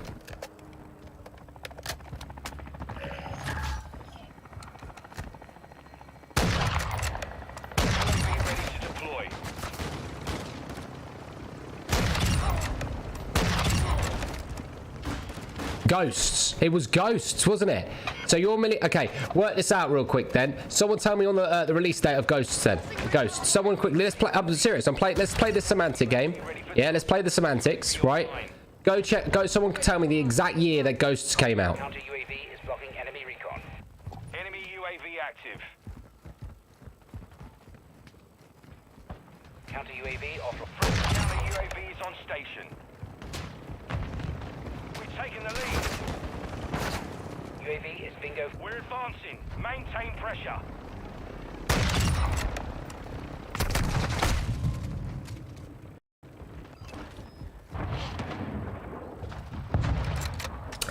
Ghosts. It was Ghosts, wasn't it? So you're okay, work this out real quick then. Someone tell me on the release date of Ghosts then. Ghosts. Someone quickly. Let's play. I'm serious. Let's play this semantic game. Yeah, let's play the semantics. Right. Go check. Go. Someone tell me the exact year that Ghosts came out. Counter UAV is blocking enemy recon. Enemy UAV active. Counter UAV off. Counter UAV is on station. We've taken the lead. UAV is bingo. We're advancing. Maintain pressure.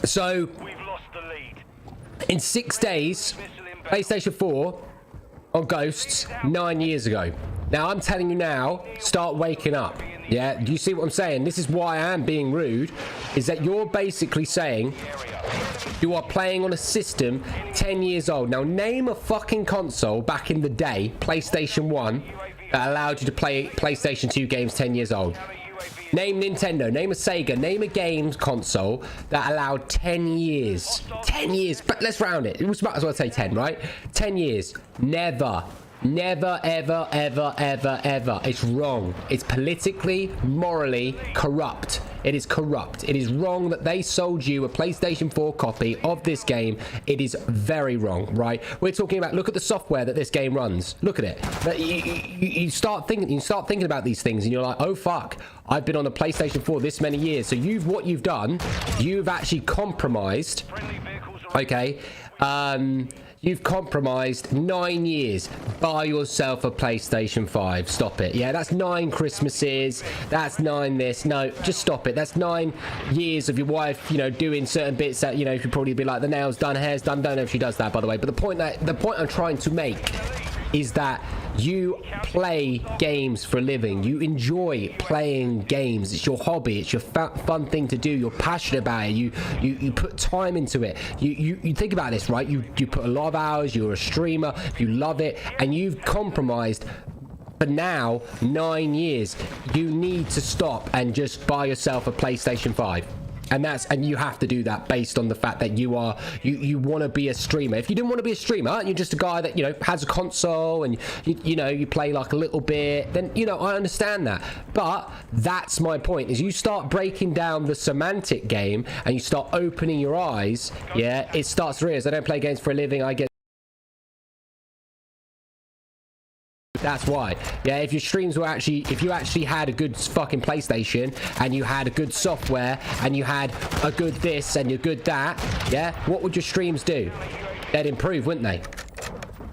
So We've lost the lead. in 6 days, PlayStation 4 on Ghosts 9 years ago. Now I'm telling you now, start waking up. Yeah, do you see what I'm saying? This is why I am being rude, is that you're basically saying you are playing on a system 10 years old. Now name a fucking console back in the day, PlayStation 1, that allowed you to play PlayStation 2 games 10 years old. Name Nintendo, name a Sega, name a games console that allowed 10 years. 10 years, but let's round it. It was might as well say 10, right? 10 years. Never. Never, ever, ever, ever, ever. It's wrong. It's politically, morally corrupt. It is corrupt. It is wrong that they sold you a PlayStation 4 copy of this game. It is very wrong, right? We're talking about, look at the software that this game runs. Look at it. But you start thinking about these things and you're like, oh fuck, I've been on a PlayStation 4 this many years. So what you've done, you've actually compromised, okay? You've compromised 9 years. Buy yourself a PlayStation 5. Stop it. Yeah, that's 9 Christmases. That's 9 this. No, just stop it. That's 9 years of your wife, you know, doing certain bits that, you know, she'd probably be like, the nails done, hair's done. Don't know if she does that, by the way. But the point I'm trying to make is that you play games for a living. You enjoy playing games. It's your hobby. It's your fun thing to do. You're passionate about it. You put time into it. You think about this, right? You put a lot of hours. You're a streamer. You love it, and you've compromised. But now, 9 years, you need to stop and just buy yourself a PlayStation 5. And you have to do that based on the fact that you want to be a streamer. If you didn't want to be a streamer, you're just a guy that, you know, has a console and you know, you play like a little bit, then, you know, I understand that. But that's my point, is you start breaking down the semantic game and you start opening your eyes. Yeah, it starts to realize I don't play games for a living. I get. That's why. Yeah, if your streams were if you actually had a good fucking PlayStation and you had a good software and you had a good this and a good that, yeah, what would your streams do? They'd improve, wouldn't they?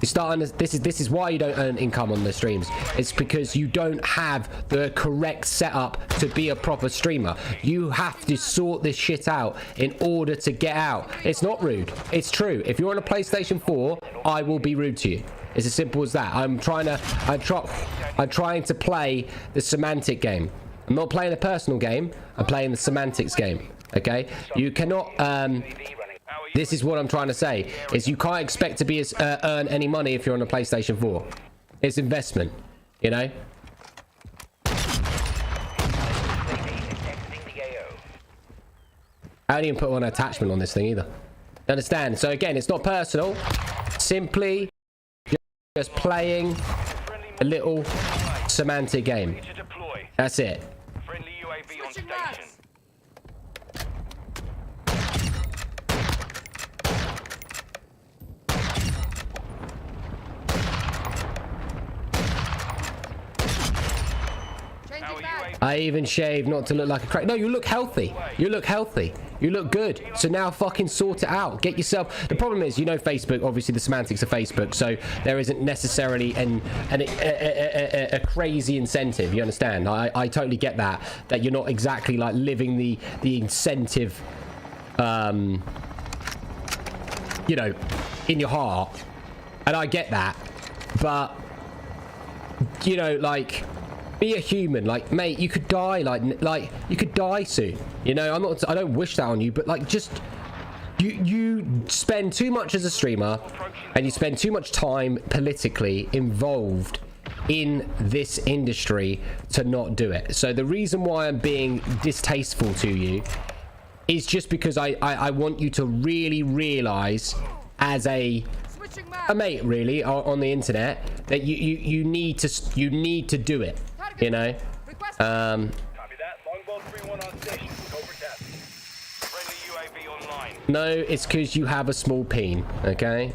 You start on this is why you don't earn income on the streams. It's because you don't have the correct setup to be a proper streamer. You have to sort this shit out in order to get out. It's not rude. It's true. If you're on a PlayStation 4, I will be rude to you. It's as simple as that. I'm trying to play the semantic game. I'm not playing a personal game. I'm playing the semantics game. Okay? You cannot. This is what I'm trying to say. Is you can't expect to earn any money if you're on a PlayStation 4. It's investment. You know. I don't even put one attachment on this thing either. Understand? So again, it's not personal. Simply just playing a little semantic game. That's it. Friendly UAV on station. I even shave not to look like a crack. No, you look healthy. You look healthy. You look good. So now fucking sort it out. Get yourself. The problem is, you know, Facebook, obviously the semantics of Facebook, so there isn't necessarily a crazy incentive. You understand? I totally get that you're not exactly like living the incentive, you know, in your heart. And I get that. But, you know, like, be a human. Like, mate, you could die. Like you could die soon. You know, I don't wish that on you, but like, just you spend too much as a streamer, and you spend too much time politically involved in this industry to not do it. So the reason why I'm being distasteful to you is just because I want you to really realize as a mate, really, on the internet, that you need to do it, you know. No, it's because you have a small peen, okay?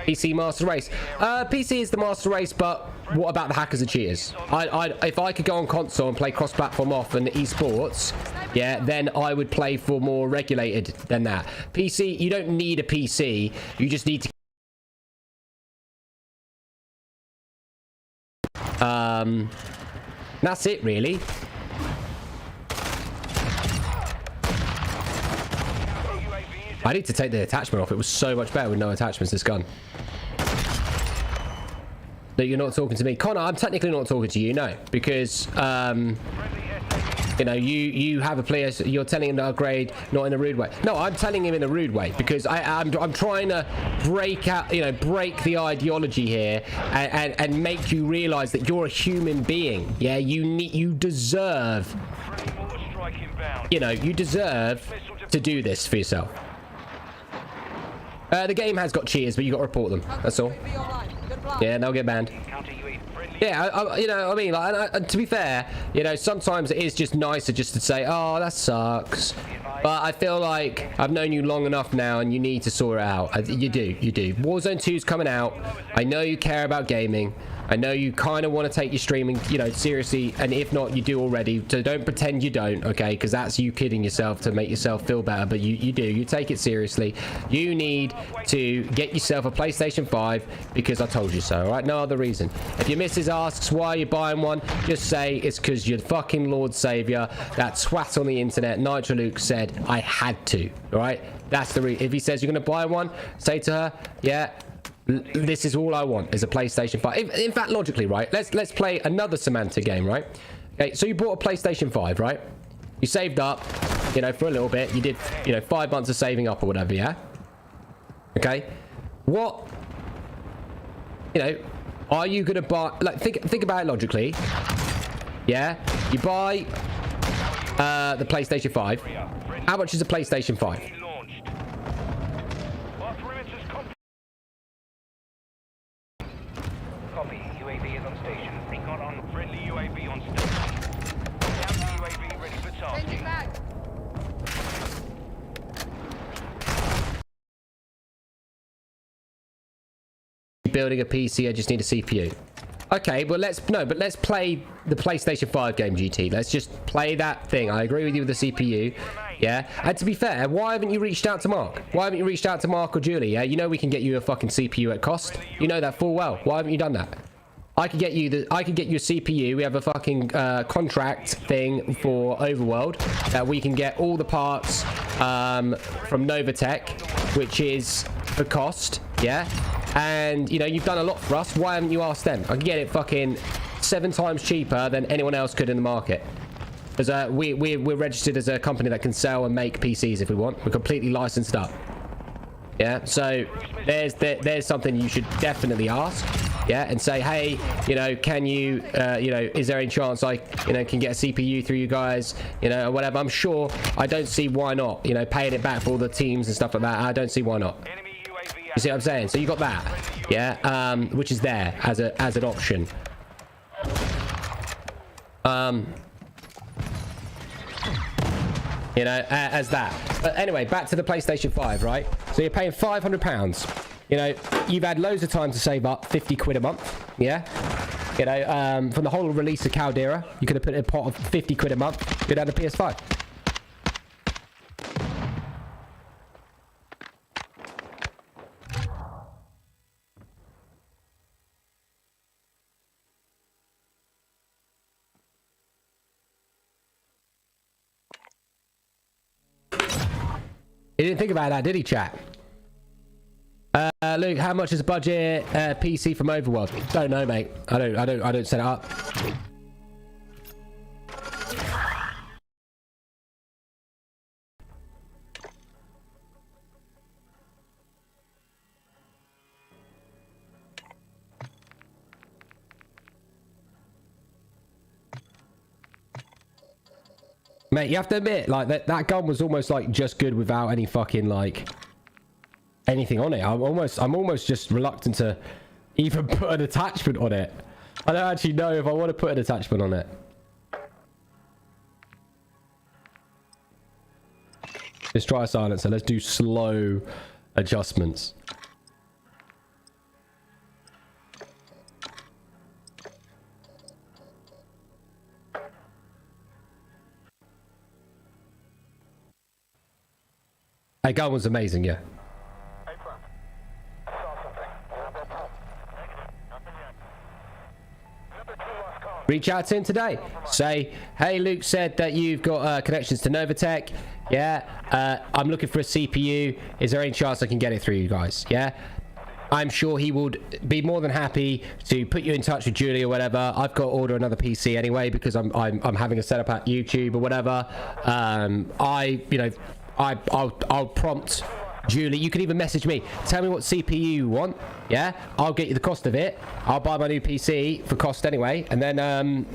PC master race. PC is the master race, but what about the hackers and cheaters? If I could go on console and play cross-platform off and esports, yeah, then I would play for more regulated than that. PC, you don't need a PC. You just need to. That's it, really. I need to take the attachment off. It was so much better with no attachments, this gun. No, you're not talking to me. Connor, I'm technically not talking to you, no. Because, you know, you have a player, you're telling him to upgrade, not in a rude way. No, I'm telling him in a rude way. Because I'm trying to break out, you know, break the ideology here. And make you realize that you're a human being. Yeah, you deserve, you know, you deserve to do this for yourself. The game has got cheaters, but you got to report them. That's all. Yeah, they'll get banned. Yeah, you know, I mean, like, to be fair, you know, sometimes it is just nicer just to say, oh, that sucks. But I feel like I've known you long enough now, and you need to sort it out. You do. Warzone 2 is coming out. I know you care about gaming. I know you kind of want to take your streaming, you know, seriously, and if not, you do already. So don't pretend you don't, okay? Because that's you kidding yourself to make yourself feel better. But you do. You take it seriously. You need to get yourself a PlayStation 5 because I told you so, all right? No other reason. If your missus asks why you're buying one, just say it's because you're fucking Lord Savior. That swat on the internet, NitroLuke, said I had to, all right? That's the reason. If he says you're going to buy one, say to her, yeah, this is all I want is a PlayStation 5. In fact, logically, right? Let's play another Samantha game, right? Okay, so you bought a PlayStation 5, right? You saved up, you know, for a little bit. You did, you know, 5 months of saving up or whatever, yeah? Okay. What, you know, are you gonna buy? Like, think about it logically. Yeah, you buy the PlayStation 5. How much is a PlayStation 5? Building a PC, I just need a CPU. Okay, well let's play the PlayStation 5 game, GT. Let's just play that thing. I agree with you with the CPU. Yeah, and to be fair, why haven't you reached out to Mark? Why haven't you reached out to Mark or Julie? Yeah, you know we can get you a fucking CPU at cost. You know that full well. Why haven't you done that? I could get you a CPU. We have a fucking contract thing for Overworld that we can get all the parts from Novatech, which is for cost. Yeah. And, you know, you've done a lot for us. Why haven't you asked them? I can get it fucking 7 times cheaper than anyone else could in the market. Because we're registered as a company that can sell and make PCs if we want. We're completely licensed up. Yeah, so there's something you should definitely ask. Yeah, and say, hey, you know, can you, you know, is there any chance I, you know, can get a CPU through you guys, you know, or whatever. I'm sure. I don't see why not. You know, paying it back for all the teams and stuff like that. I don't see why not. You see what I'm saying? So you got that, yeah, which is there as an option. You know, as that. But anyway, back to the PlayStation 5, right? So you're paying £500. You know, you've had loads of time to save up 50 quid a month, yeah? You know, from the whole release of Caldera, you could have put in a pot of 50 quid a month. You'd had a PS5. He didn't think about that, did he, chat? Luke, how much is a budget PC from Overworld? Don't know, mate. I don't set it up. Mate, you have to admit, like, that gun was almost like just good without any fucking like anything on it. I'm almost just reluctant to even put an attachment on it. I don't actually know if I want to put an attachment on it. Let's try a silencer. Let's do slow adjustments. That gun was amazing, yeah. Reach out to him today. Say, hey, Luke said that you've got connections to Novatech. Yeah, I'm looking for a CPU. Is there any chance I can get it through you guys? Yeah, I'm sure he would be more than happy to put you in touch with Julie or whatever. I've got to order another PC anyway because I'm having a setup at YouTube or whatever. I'll prompt Julie. You can even message me. Tell me what CPU you want. Yeah, I'll get you the cost of it. I'll buy my new PC for cost anyway. And then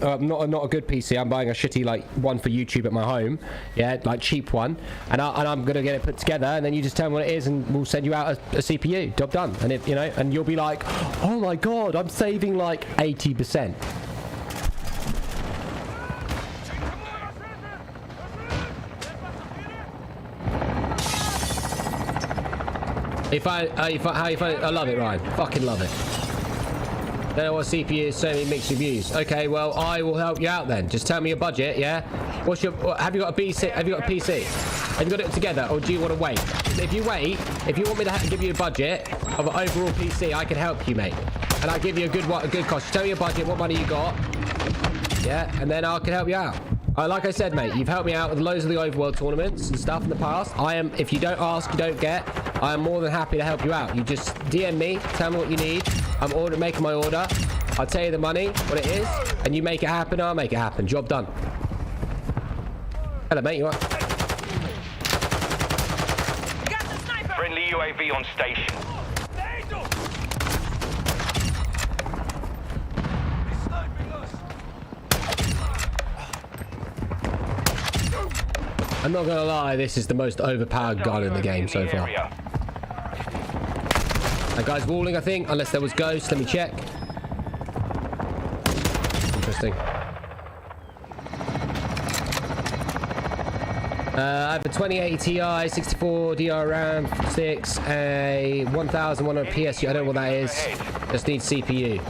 not a good PC. I'm buying a shitty like one for YouTube at my home. Yeah, like cheap one. And I'm gonna get it put together. And then you just tell me what it is, and we'll send you out a CPU. Job done. And if and you'll be like, oh my god, I'm saving like 80%. How you find it? I love it, Ryan. Fucking love it. Don't know what CPU is, so many mixed reviews. Okay, well, I will help you out then. Just tell me your budget, yeah? Have you got a PC? Have you got a PC? Have you got it together, or do you want to wait? If you wait, if you want me to give you a budget of an overall PC, I can help you, mate. And I'll give you a good cost. Tell me your budget, what money you got. Yeah, and then I can help you out. Like I said, mate, you've helped me out with loads of the overworld tournaments and stuff in the past. If you don't ask, you don't get. I am more than happy to help you out. You just DM me, tell me what you need. I'm making my order. I'll tell you the money, what it is, and you make it happen, I'll make it happen. Job done. Hello, mate, you alright? Friendly UAV on station. I'm not gonna lie, this is the most overpowered gun in the game so far. That guy's walling, I think, unless there was ghosts. Let me check. Interesting. I have a 2080 Ti, 64 DR RAM, 6, a 1100 PSU. I don't know what that is. Just need CPU.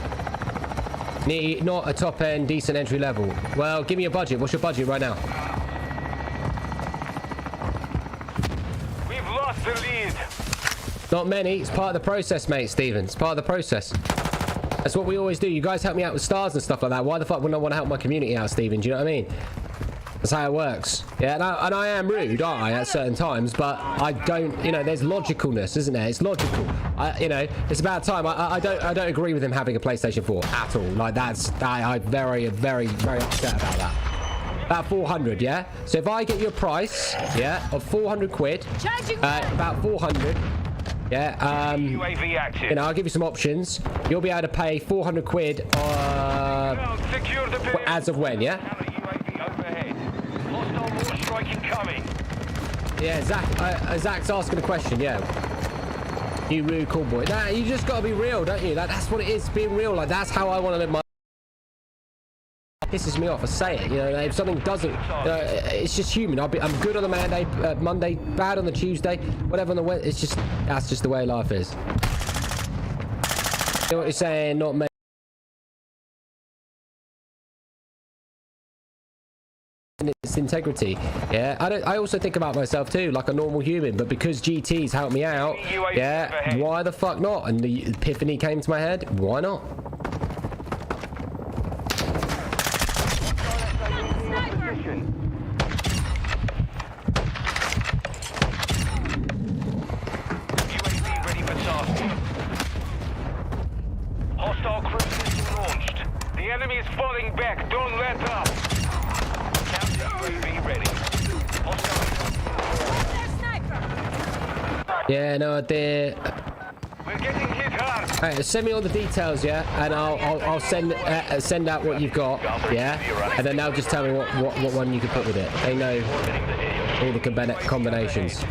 Not a top end, decent entry level. Well, give me a budget. What's your budget right now? The lead. Not many. It's part of the process, mate, Steven. It's part of the process. That's what we always do. You guys help me out with stars and stuff like that. Why the fuck wouldn't I want to help my community out, Steven? Do you know what I mean? That's how it works. Yeah, and I am rude, aren't I, at certain times, but I don't, there's logicalness, isn't there? It's logical. It's about time. I don't agree with him having a PlayStation 4 at all. Like, I'm very, very, very upset about that. About 400, yeah? So if I get you a price, yeah, of 400 quid, about 400, yeah, UAV active. I'll give you some options. You'll be able to pay 400 quid as of when, yeah? Yeah, Zach's asking a question, yeah. You rude cool boy. Nah, you just gotta be real, don't you? That's what it is, being real. Like, that's how I want to live my pisses me off. I say it, if something doesn't, it's just human. I'm good on the Monday, bad on the Tuesday, whatever on the Wednesday. That's just the way life is. You know what you're saying? Not me. It's integrity. Yeah, I also think about myself too, like a normal human, but because GT's helped me out, yeah, why the fuck not? And the epiphany came to my head, why not? Hostile cruise missile launched. The enemy is falling back. Don't let up. Counter UAV ready. Yeah, no idea. We're getting hit hard. Alright, send me all the details, yeah, and I'll send out what you've got, yeah, and then they'll just tell me what one you can put with it. They know all the combinations.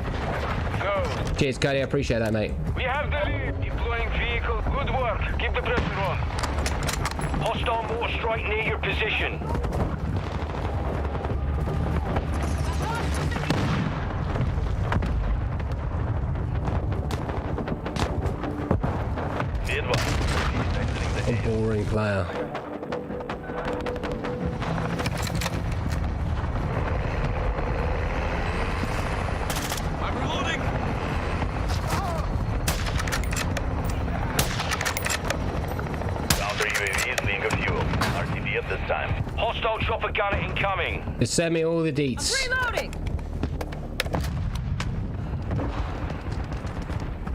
Go. Cheers, Cody. I appreciate that, mate. We have the lead. Deploying vehicle. Good work. Keep the pressure on. Hostile mortar strike near your position. A boring player. I'm reloading. Counter UAV is being of fuel. RTB at this time. Hostile chopper gunner incoming. Just send me all the deets. Reloading.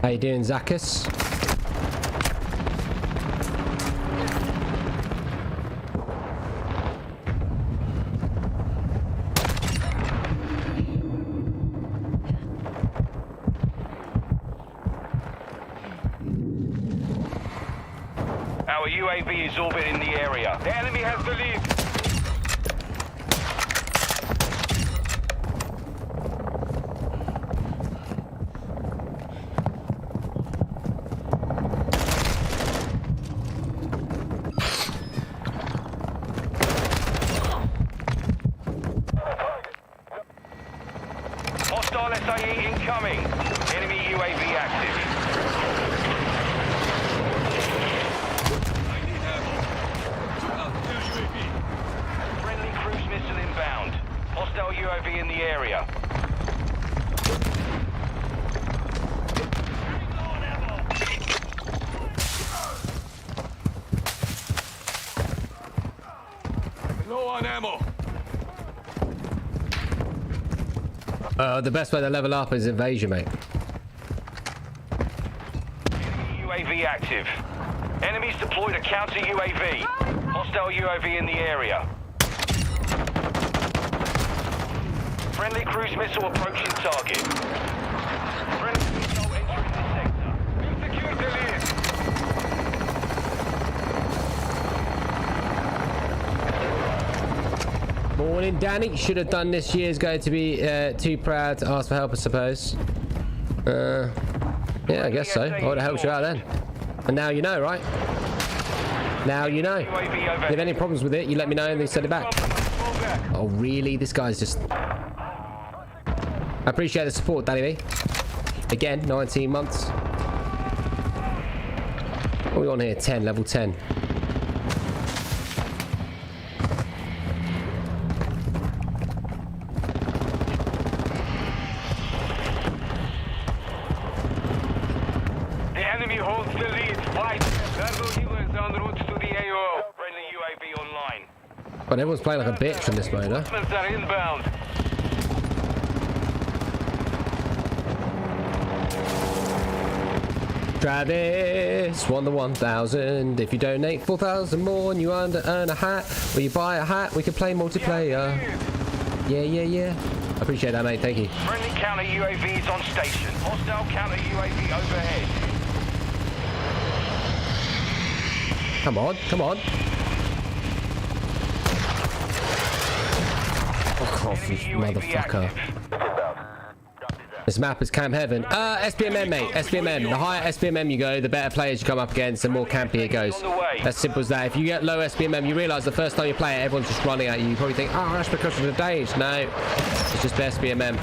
How you doing, Zacchus? Our UAV is orbiting the area. The enemy has the lead. Hostile SAE incoming. Enemy UAV active. Friendly cruise missile inbound. Hostile UAV in the area. Low on ammo. The best way to level up is invasion, mate. Enemy UAV active. Enemies deployed a counter UAV. Hostile UAV in the area. Friendly cruise missile approaching target. Friendly missile entering the sector. We've secured the lead. Morning, Danny. Should have done this year's going to be too proud to ask for help, I suppose. Yeah, I guess so. I would have helped you out then. And now you know, right? Now you know. If you have any problems with it, you let me know and they send it back. Oh, really? This guy's just... I appreciate the support, Danny B. Again, 19 months. What are we on here? 10, level 10. The enemy holds the lead. Fight. Cargo healer is en route to the AO. Friendly UAV online. But everyone's playing like a bitch in this mode, huh? Reinforcements are inbound. Travis won the 1,000. If you donate 4,000 more and you earn a hat, or you buy a hat, we can play multiplayer. Yeah. I appreciate that, mate. Thank you. Friendly counter UAV is on station. Hostile counter UAV overhead. Come on. Fuck off, you motherfucker. This map is Camp Heaven. SPMM, mate. SPMM. The higher SPMM you go, the better players you come up against, the more campy it goes. As simple as that. If you get low SPMM, you realise the first time you play it, everyone's just running at you. You probably think, oh, that's because of the days. No, it's just the SPMM.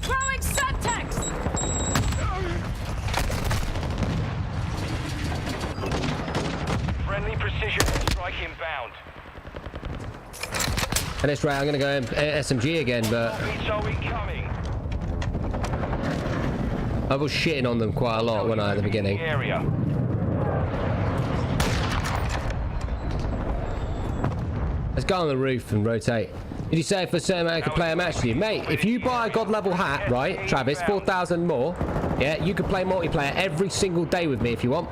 Throwing subtext. Friendly precision strike inbound. And it's right, I'm gonna go SMG again, but I was shitting on them quite a lot, when I at the beginning. Let's go on the roof and rotate. Did you say for a certain amount I could play a match with you? Mate, if you buy a god level hat, right, Travis, 4,000 more, Yeah, you can play multiplayer every single day with me if you want.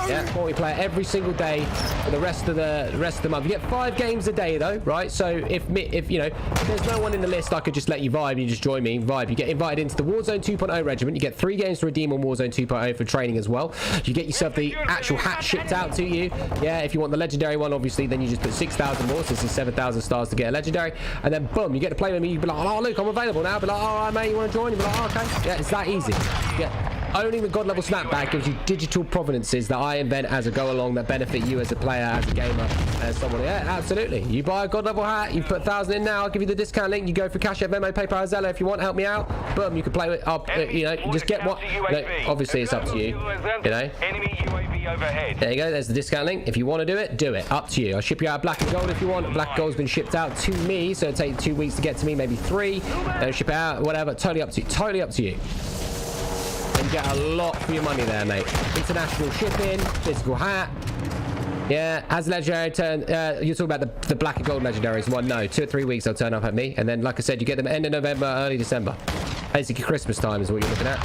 Yeah, multiplayer every single day for the rest of the month. You get 5 games a day though, right? So if you know, if there's no one in the list, I could just let you vibe. You just join me, vibe. You get invited into the Warzone 2.0 regiment. You get 3 games to redeem on Warzone 2.0 for training as well. You get yourself the actual hat shipped out to you. Yeah, if you want the legendary one, obviously, then you just put 6,000 more. So this is 7,000 stars to get a legendary, and then boom, you get to play with me. You be like, oh look, I'm available now. Be like, all right, mate, you want to join? You be like, oh, okay. Yeah, it's that easy. Yeah. Owning the God level snapback gives you digital provenances that I invent as I go along that benefit you as a player, as a gamer, as someone. Yeah, absolutely. You buy a God level hat, you put 1,000 in now, I'll give you the discount link. You go for Cash App, Venmo, PayPal, Zelle if you want, help me out. Boom, you can play with, you know, just get what. You know, obviously, it's up to you. You know. Enemy UAV overhead. There you go. There's the discount link. If you want to do it, do it. Up to you. I'll ship you out black and gold if you want. Black and gold's been shipped out to me, so it'll take 2 weeks to get to me, maybe 3. Then ship it out, whatever. Totally up to you. Totally up to you. And you get a lot for your money there, mate. International shipping, physical hat. Yeah, as legendary turn, you're talking about the black and gold legendaries. One, no, 2 or 3 weeks they'll turn up at me, and then, like I said, you get them end of November, early December. Basically, Christmas time is what you're looking at.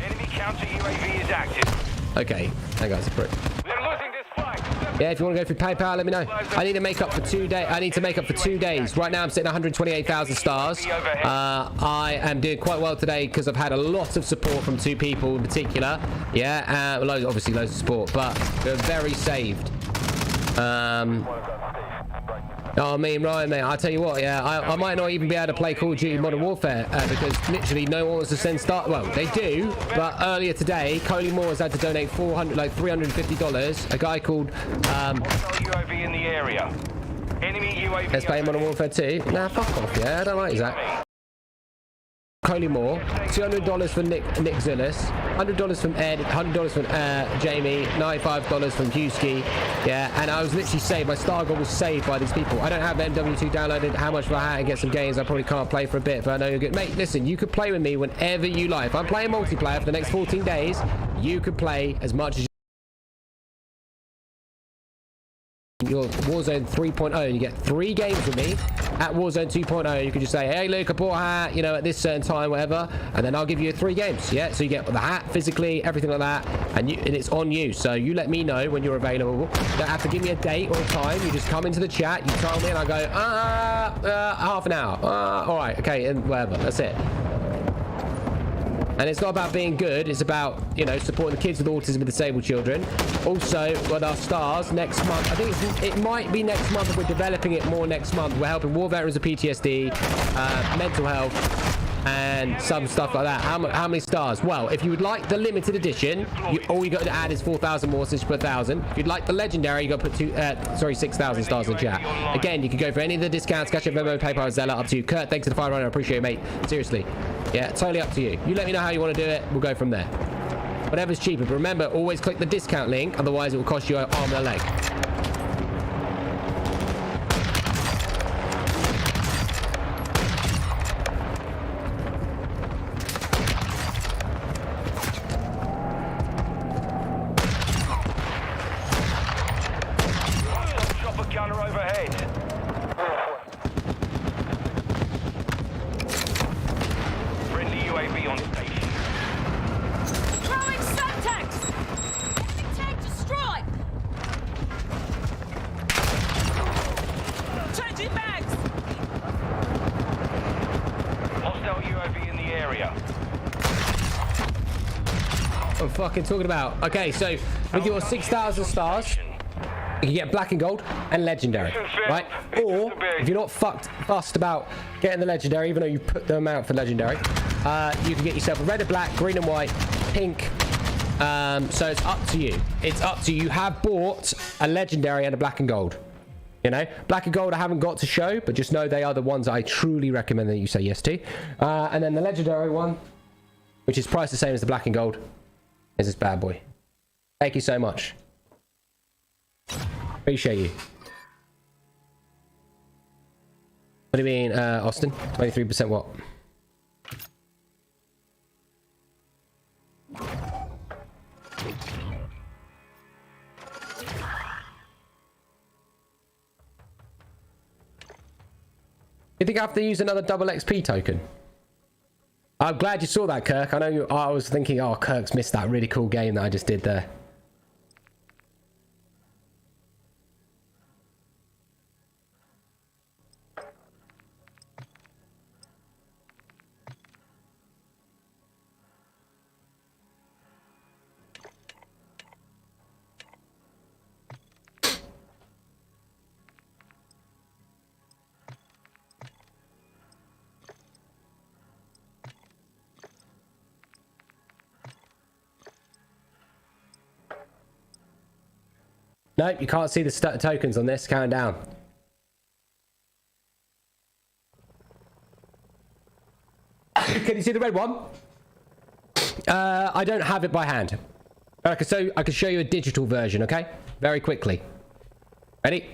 Enemy counter UAV is active. Okay, that guy's a prick. We're losing this fight. Yeah, if you want to go through PayPal, let me know. I need to make up for 2 days. I need to make up for 2 days. Right now, I'm sitting at 128,000 stars. I am doing quite well today because I've had a lot of support from 2 people in particular. Yeah, obviously loads of support, but we're very saved. Oh, I mean, Ryan, mate, I'll tell you what, yeah, I might not even be able to play Call of Duty Modern Warfare because literally no one wants to send start. Well, they do, but earlier today, Coley Moore has had to donate $350. A guy called UAV in the area. Enemy UAV. Let's play Modern Warfare 2. Nah, fuck off, yeah, I don't like that. Coley Moore, $200 for Nick Zillis, $100 from Ed, $100 from Jamie, $95 from Husky. Yeah, and I was literally saved. My star goal was saved by these people. I don't have MW2 downloaded. How much for a hat and get some games? I probably can't play for a bit, but I know you're good. Mate, listen, you could play with me whenever you like. If I'm playing multiplayer for the next 14 days, you could play as much as your Warzone 3.0 and you get 3 games with me at Warzone 2.0. You can just say, hey Luke, I bought a hat, you know, at this certain time, whatever, and then I'll give you 3 games. Yeah, so you get the hat physically, everything like that, and it's on you. So you let me know when you're available. You don't have to give me a date or a time. You just come into the chat, you tell me, and I go half an hour. All right, okay, and whatever. That's it. And it's not about being good, it's about, you know, supporting the kids with autism and disabled children. Also, with our stars, next month, I think it might be next month, but we're developing it more next month. We're helping war veterans with PTSD, mental health, and some stuff like that. How many stars? Well, if you would like the limited edition, all you got to add is 4,000 more, so it's per 1,000. If you'd like the legendary, you got to put 6,000 stars in chat. Again, you can go for any of the discounts, Cash App, Venmo, PayPal, Zelle, up to you. Kurt, thanks to the fire runner, I appreciate it, mate. Seriously. Yeah, totally up to you. You let me know how you want to do it. We'll go from there. Whatever's cheaper. But remember, always click the discount link. Otherwise, it will cost you an arm and a leg. Chopper gunner overhead. Friendly UAV on station. Throwing subtext! Enemy tank destroyed! Changing bags! Hostile UAV in the area. What I'm fucking talking about. Okay, so with your 6,000 stars, you can get black and gold and legendary, right? Or if you're not fussed about getting the legendary, even though you put them out for legendary, you can get yourself a red and black, green and white, pink. So it's up to you. It's up to you. You have bought a legendary and a black and gold. You know, black and gold I haven't got to show, but just know they are the ones I truly recommend that you say yes to. And then the legendary one, which is priced the same as the black and gold, is this bad boy. Thank you so much. Appreciate you. What do you mean, Austin? 23% what? You think I have to use another double XP token? I'm glad you saw that, Kirk. I know I was thinking, oh, Kirk's missed that really cool game that I just did there. Nope, you can't see the tokens on this. Count down. Can you see the red one? I don't have it by hand. I can show you a digital version, okay? Very quickly. Ready?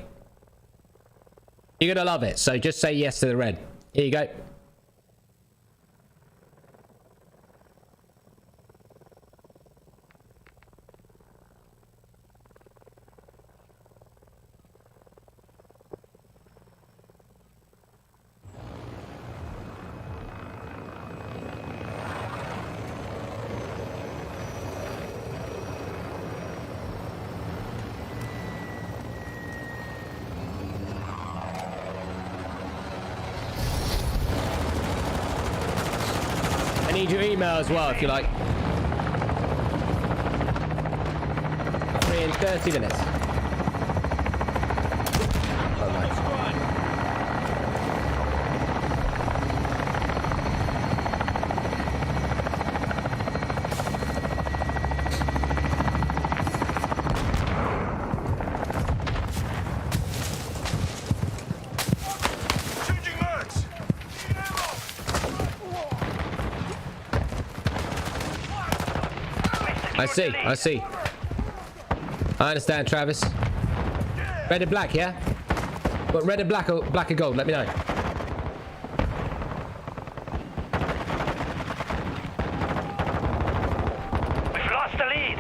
You're gonna love it, so just say yes to the red. Here you go. I need your email as well, if you like. Free in 30 minutes. Oh, nice. I see. I understand, Travis. Red and black, yeah? What, red and black or gold? Let me know. We've lost the lead.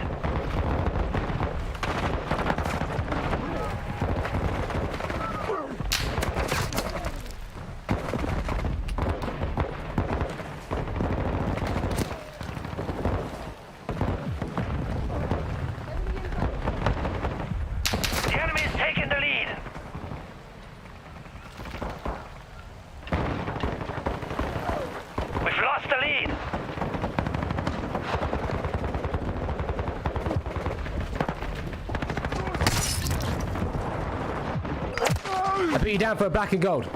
You down for a black and gold,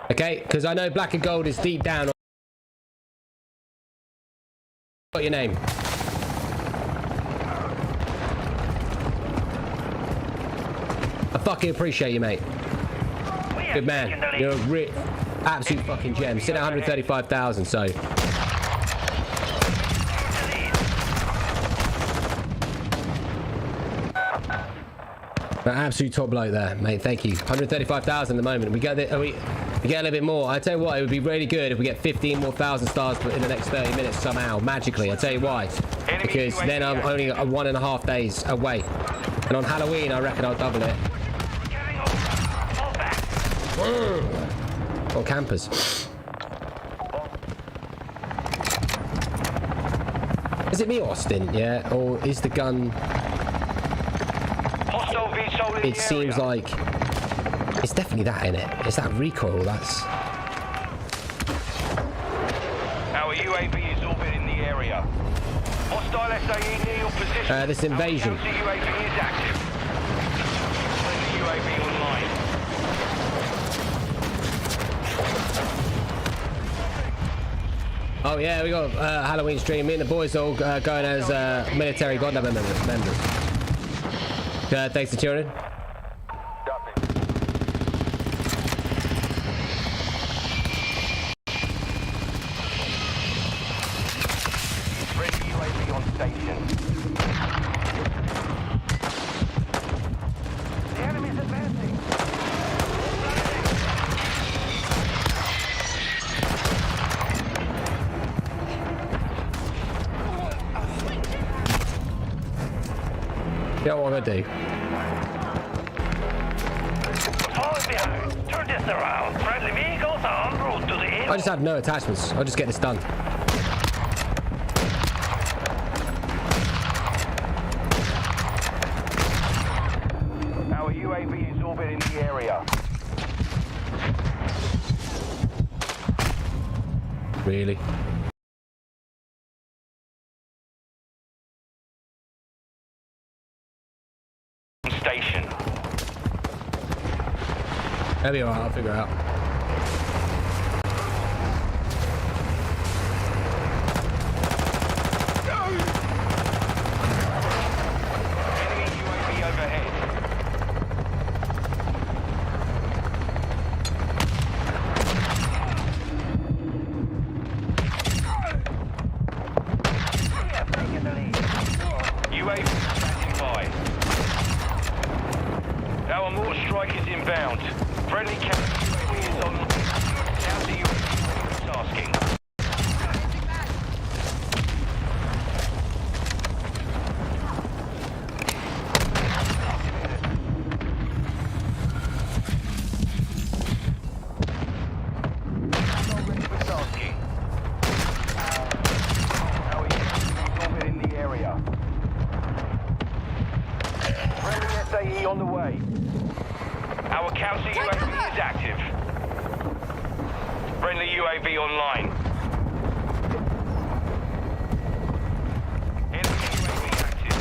okay? Because I know black and gold is deep down. Got your name? I fucking appreciate you, mate. Good man. You're a absolute fucking gem. Sit at 135,000, so. An absolute top bloke there, mate. Thank you. 135,000 at the moment. We get a little bit more. I tell you what, it would be really good if we get 15 more thousand stars in the next 30 minutes somehow, magically. I tell you why. Because then I'm only 1.5 days away, and on Halloween I reckon I'll double it. Or campers. Is it me, Austin? Yeah, or is the gun? It seems like it's definitely that in it. It's that recoil. That's. Our UAV is orbiting the area. Hostile SAE near your position. This invasion. Our UAV is active. The UAV online. Oh yeah, we got Halloween stream. Me and the boys all going as military godmother members. Thanks for tuning in. You know what I'm gonna do? Falling behind. Turn this around. Friendly vehicles are en route to the I just have no attachments. I'll just get this done. Really? Station. That'll be alright, I'll figure it out. Enemy UAV overhead. UAV standing by. Our mortar strike is inbound. Friendly counter UAV is on. Counter UAV tasking. Tasking. Our UAV is orbiting the area. Friendly SAE on the way. Our counter UAV is active. Friendly UAV online. Enemy UAV active.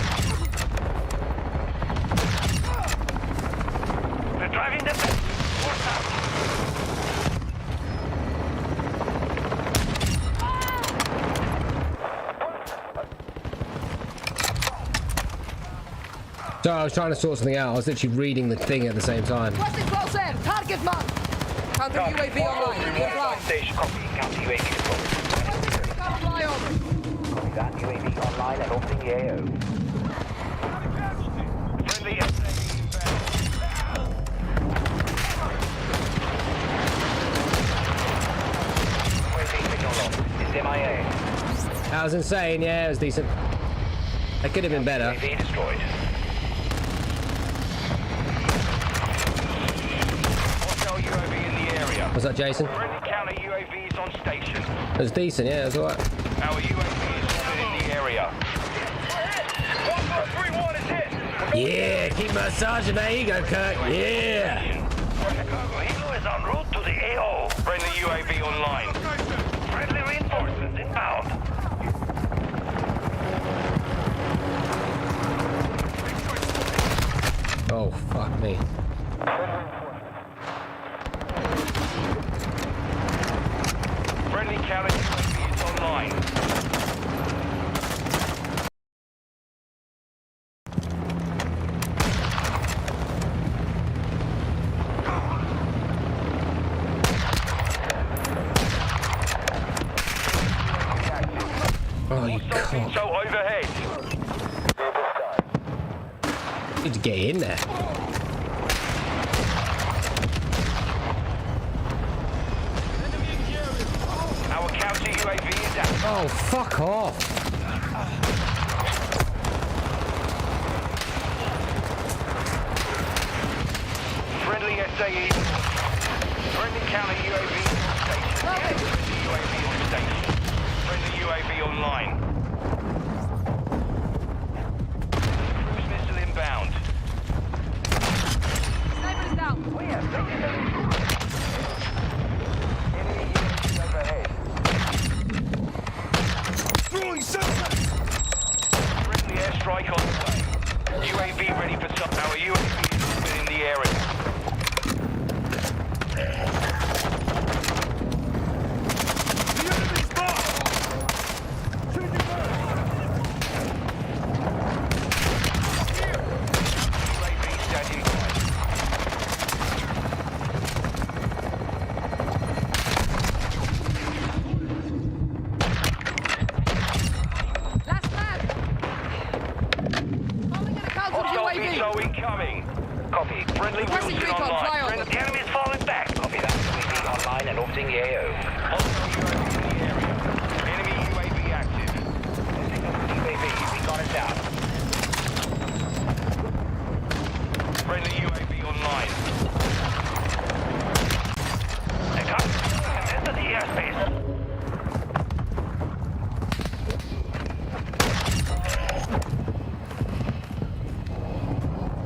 We're driving them back. What's up? So I was trying to sort something out. I was literally reading the thing at the same time. Requesting close air. Target mark. Counter UAV online. Reply. Station copy. Counter UAV deployed. Fly over. Copy that. UAV online and opening the AO. Friendly SAE inbound. UAV signal lost. It's MIA. That was insane. Yeah, it was decent. That could have been better. UAV destroyed. Hostile UAV in the area. What's that, Jason? Friendly counter UAV is on station. It was decent. Yeah, it was alright. Our UAV is orbiting the area. 1-4-3-1 is hit. Yeah, keep massaging that ego, Kirk. Yeah. Chicago Hilo is en route to the AO. Friendly UAV online. Friendly reinforcements inbound. Oh, fuck me. Friendly counter UAV is online. Oh, you cock. So overhead. Need to get in there. Our counter UAV is active. Oh, fuck off. Friendly SAE. Friendly counter UAV on station. UAV on station. Friendly UAV online. Cruise missile inbound. Sniper's down. We have taken the lead. Enemy UAV overhead. Friendly airstrike on the way. UAV ready for top. Our UAV is within the area. UAV standing by. Last man. Calling in a counter Hostile UAV. VTOL incoming. Copy. Friendly Requesting Wilson recon online. flyover. The enemy is falling back. Copy that. UAV online and opening the AO. Hostile UAV in the area. Enemy UAV active. UAV, we got it down. Friendly UAV online. They can enter the airspace.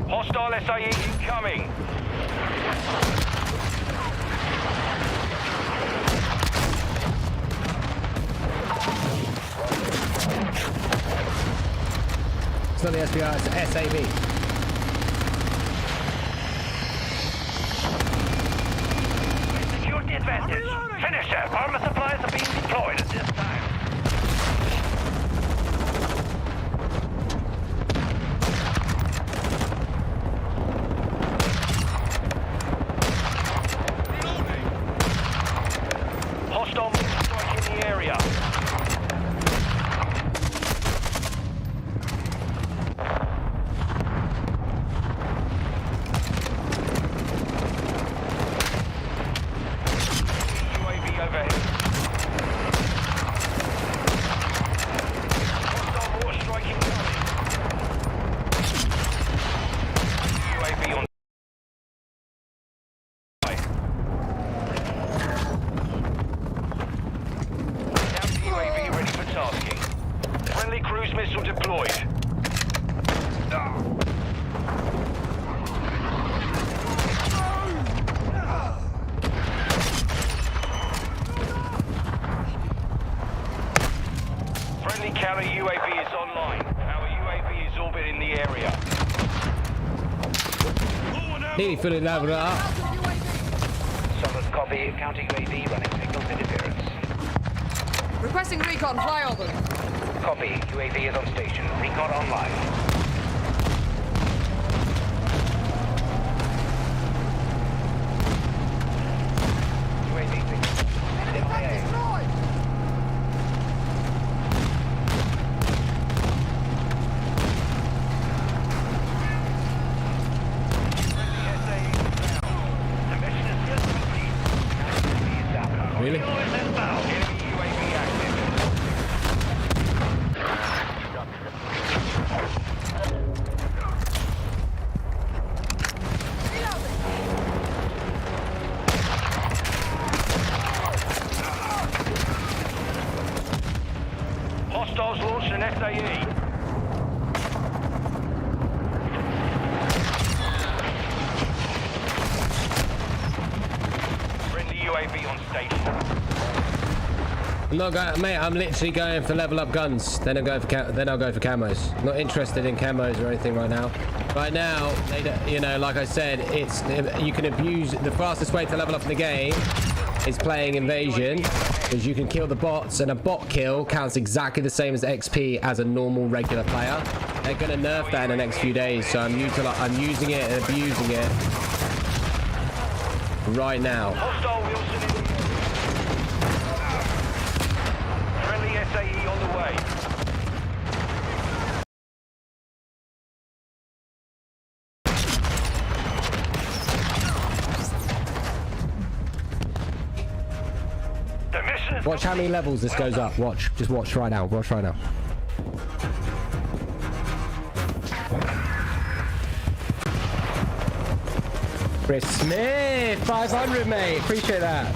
Hostile SAE incoming. It's not the SBR, it's the SAV. Secured the advantage. Finish it. Armor supplies are being deployed at this time. Hostile strike in the area. UAV overhead. Hostile mortar strike incoming. UAV on. UAV ready for tasking. Friendly cruise missile deployed. Friendly counter UAV is online. Our UAV is orbiting the area. Nearly fully leveled up. Solid copy. Counter UAV running signals interference. Requesting recon flyover. Copy. UAV is on station. Recon online. UAV signal. MIA. The mission is still complete. UAV is down. Really? Enemy UAV active. Hostiles launched an SAE. Friendly UAV on station. I'm not going, mate. I'm literally going for level up guns. Then I'll go for camos. Not interested in camos or anything right now. Right now, they don't, you know, like I said, it's you can abuse the fastest way to level up in the game is playing invasion, because you can kill the bots, and a bot kill counts exactly the same as XP as a normal regular player. They're gonna nerf that in the next few days, so I'm using it and abusing it right now. Hostile Wilson in. Friendly SAE on the way. The mission is Watch how many levels this goes up. Watch. Just watch right now. Watch right now. Chris Smith, 500, mate. Appreciate that.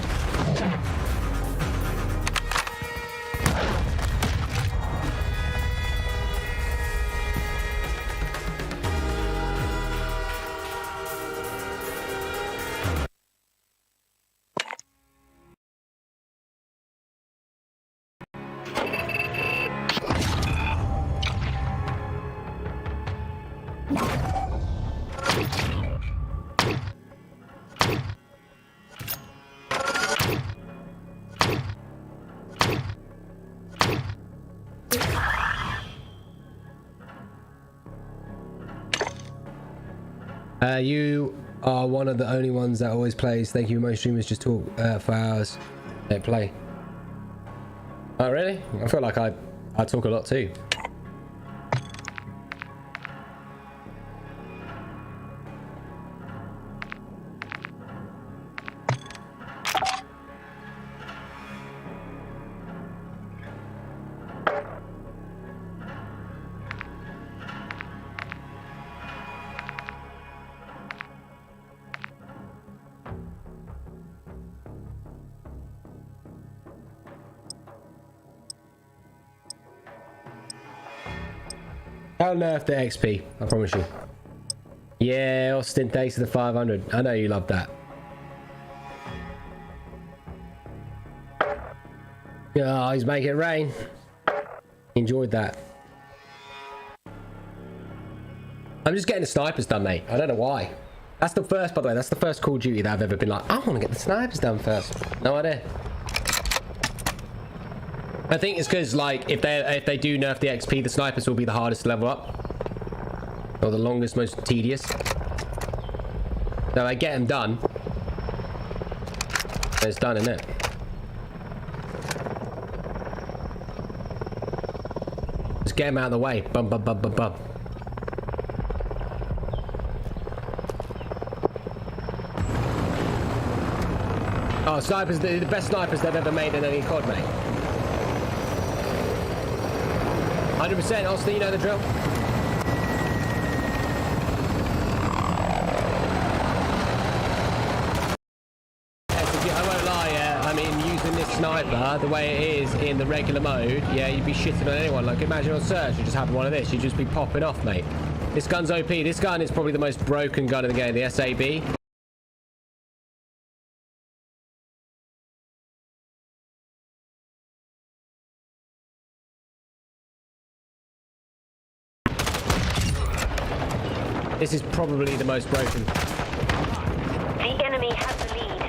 You are one of the only ones that always plays. Thank you. Most streamers just talk for hours. They play. Oh, really? I feel like I talk a lot too. I'll nerf the XP, I promise you. Yeah, Austin, thanks for the 500. I know you love that. Yeah, he's making it rain. Enjoyed that. I'm just getting the snipers done, mate. I don't know why. That's the first, by the way, that's the first Call of Duty that I've ever been like, I want to get the snipers done first. No idea. I think it's because, like, if they do nerf the XP, the snipers will be the hardest to level up. Or the longest, most tedious. So I get them done. It's done, isn't it? Just get them out of the way. Bum, bum, bum, bum, bum. Oh, snipers, the best snipers they've ever made in any COD, mate. 100%, Austin, you know the drill. I won't lie, yeah. I mean, using this sniper the way it is in the regular mode, yeah, you'd be shitting on anyone. Like, imagine on search, you just have one of this, you'd just be popping off, mate. This gun's OP. This gun is probably the most broken gun in the game, the SAB. This is probably the most broken. The enemy has the lead.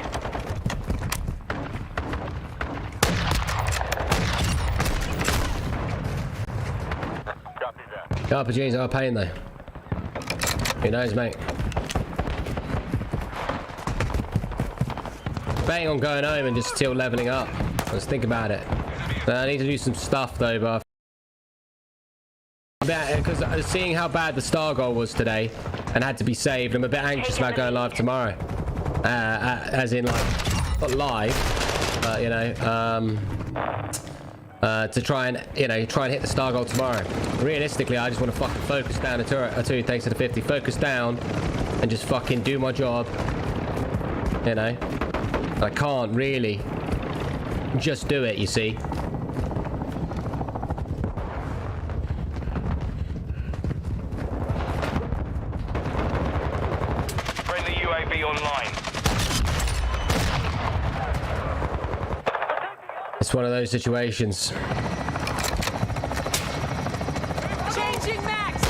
RPGs are a pain though. Who knows, mate? Betting on going home and just still leveling up. Let's think about it. I need to do some stuff though, but because seeing how bad the star goal was today and had to be saved, I'm a bit anxious about going live tomorrow. As in, like, not live, but you know, to try and hit the star goal tomorrow. Realistically, I just want to fucking focus down a turret or two, thanks to the 50. Focus down and just fucking do my job. You know, I can't really just do it, you see. It's one of those situations. Changing max.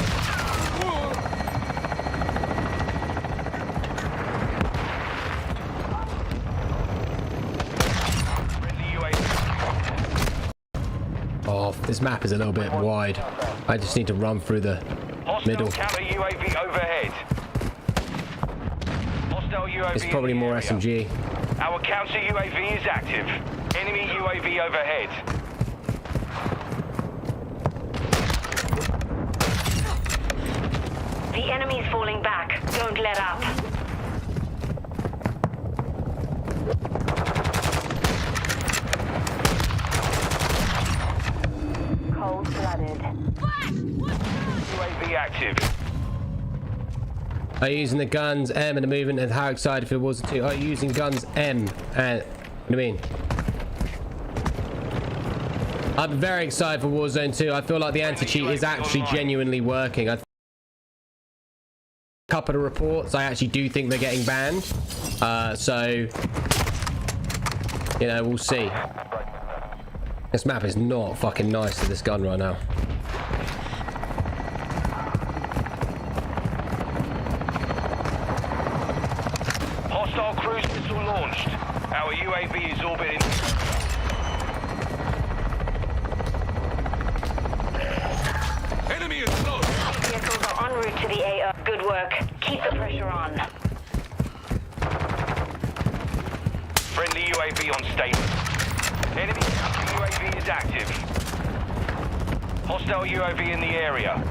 Oh, this map is a little bit wide. I just need to run through the middle. Counter UAV overhead. Hostile UAV. It's probably more SMG. Our counter UAV is active. Enemy UAV overhead. The enemy's falling back. Don't let up. Cold-blooded. UAV active. Are you using the guns M and the movement, and how excited if it was too? Are you using guns M and what do you mean? I'm very excited for Warzone 2. I feel like the anti-cheat is actually genuinely working. A couple of reports, I actually do think they're getting banned. So, you know, we'll see. This map is not fucking nice to this gun right now. Hostile cruise missile launched. Our UAV is orbiting. Enemy is close. Vehicles are en route to the AO. Good work. Keep the pressure on. Friendly UAV on station. Enemy UAV is active. Hostile UAV in the area.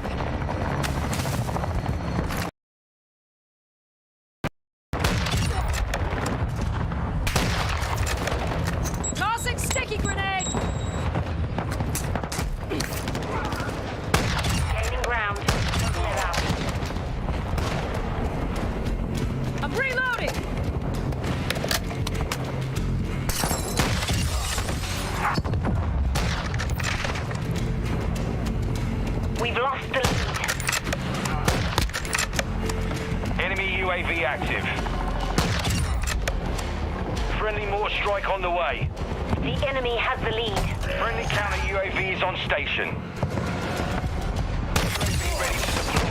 Tossing sticky grenade. Gaining ground. Don't let up. I'm reloading. We've lost the lead. Enemy UAV active. Friendly mortar strike on the way. The enemy has the lead. Friendly counter UAV is on station. UAV ready to deploy.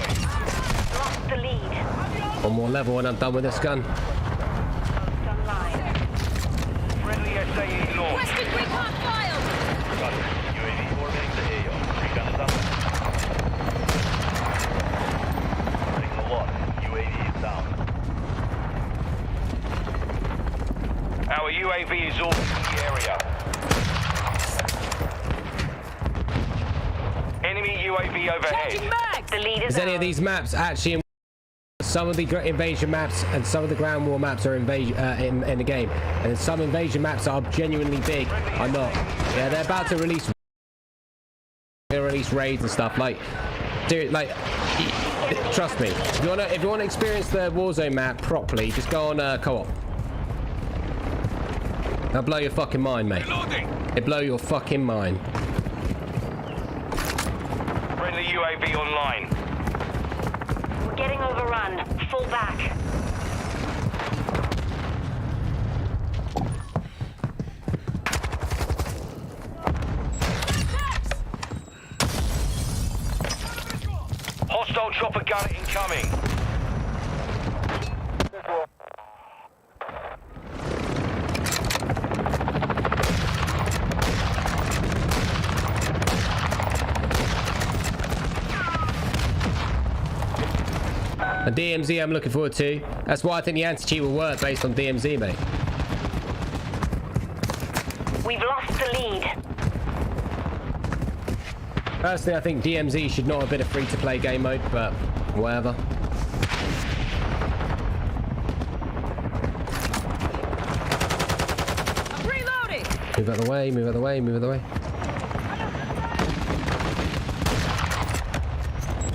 One more level and I'm done with this gun. Friendly SAE launch. Requesting recon file. UAV orbiting the AO. Recon is up. Signal lost. UAV is down. Our UAV is orbiting the area. Enemy UAV overhead. Changing mags. The lead is Is any of these maps actually in some of the invasion maps and some of the ground war maps are in the game, and some invasion maps are genuinely big are not. Yeah, they're about to release raids and stuff. Like, dude, like, trust me, if you want to experience the Warzone map properly, just go on co-op. That'll blow your fucking mind, mate. It'll blow your fucking mind. Friendly UAV online. We're getting overrun. Fall back. Hostile chopper gun incoming. A DMZ I'm looking forward to. That's why I think the anti-cheat will work based on DMZ, mate. We've lost the lead. Personally, I think DMZ should not have been a free-to-play game mode, but whatever. I'm reloading. Move out of the way, move out of the way, move out of the way.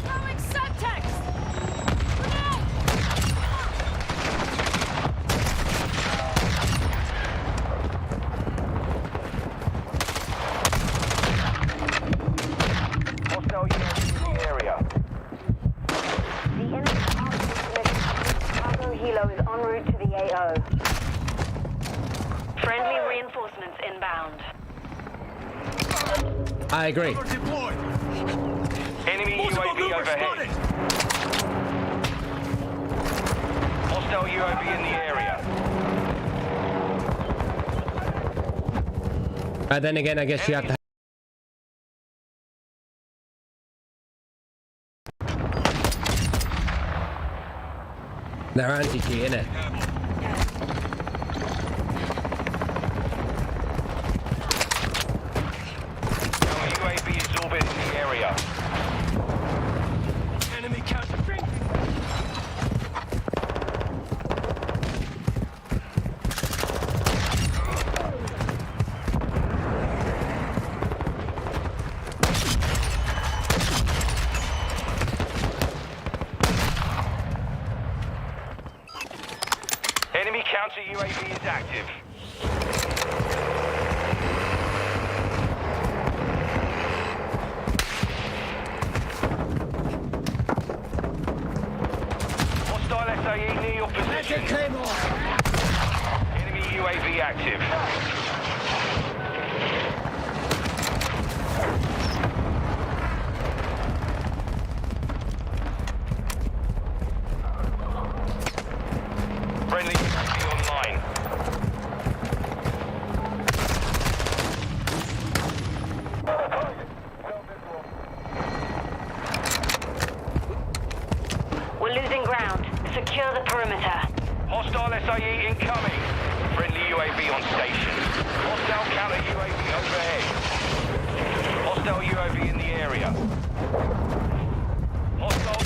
Throwing subtext. Hostile UAV in the area. The enemy cargo helo is en route to the AO. Friendly reinforcements inbound. I agree. Enemy UAV overhead. Hostile UAV in the area. Then again, I guess you have to. They're anti-cheat, innit? Our UAV is orbiting the area. Enemy counter. Enemy counter UAV is active. Hostile SAE near your position. Enemy UAV active. Friendly UAV online. We're losing ground. Secure the perimeter. Hostile SAE incoming. Friendly UAV on station. Hostile counter UAV overhead. Hostile UAV in the area. Hostile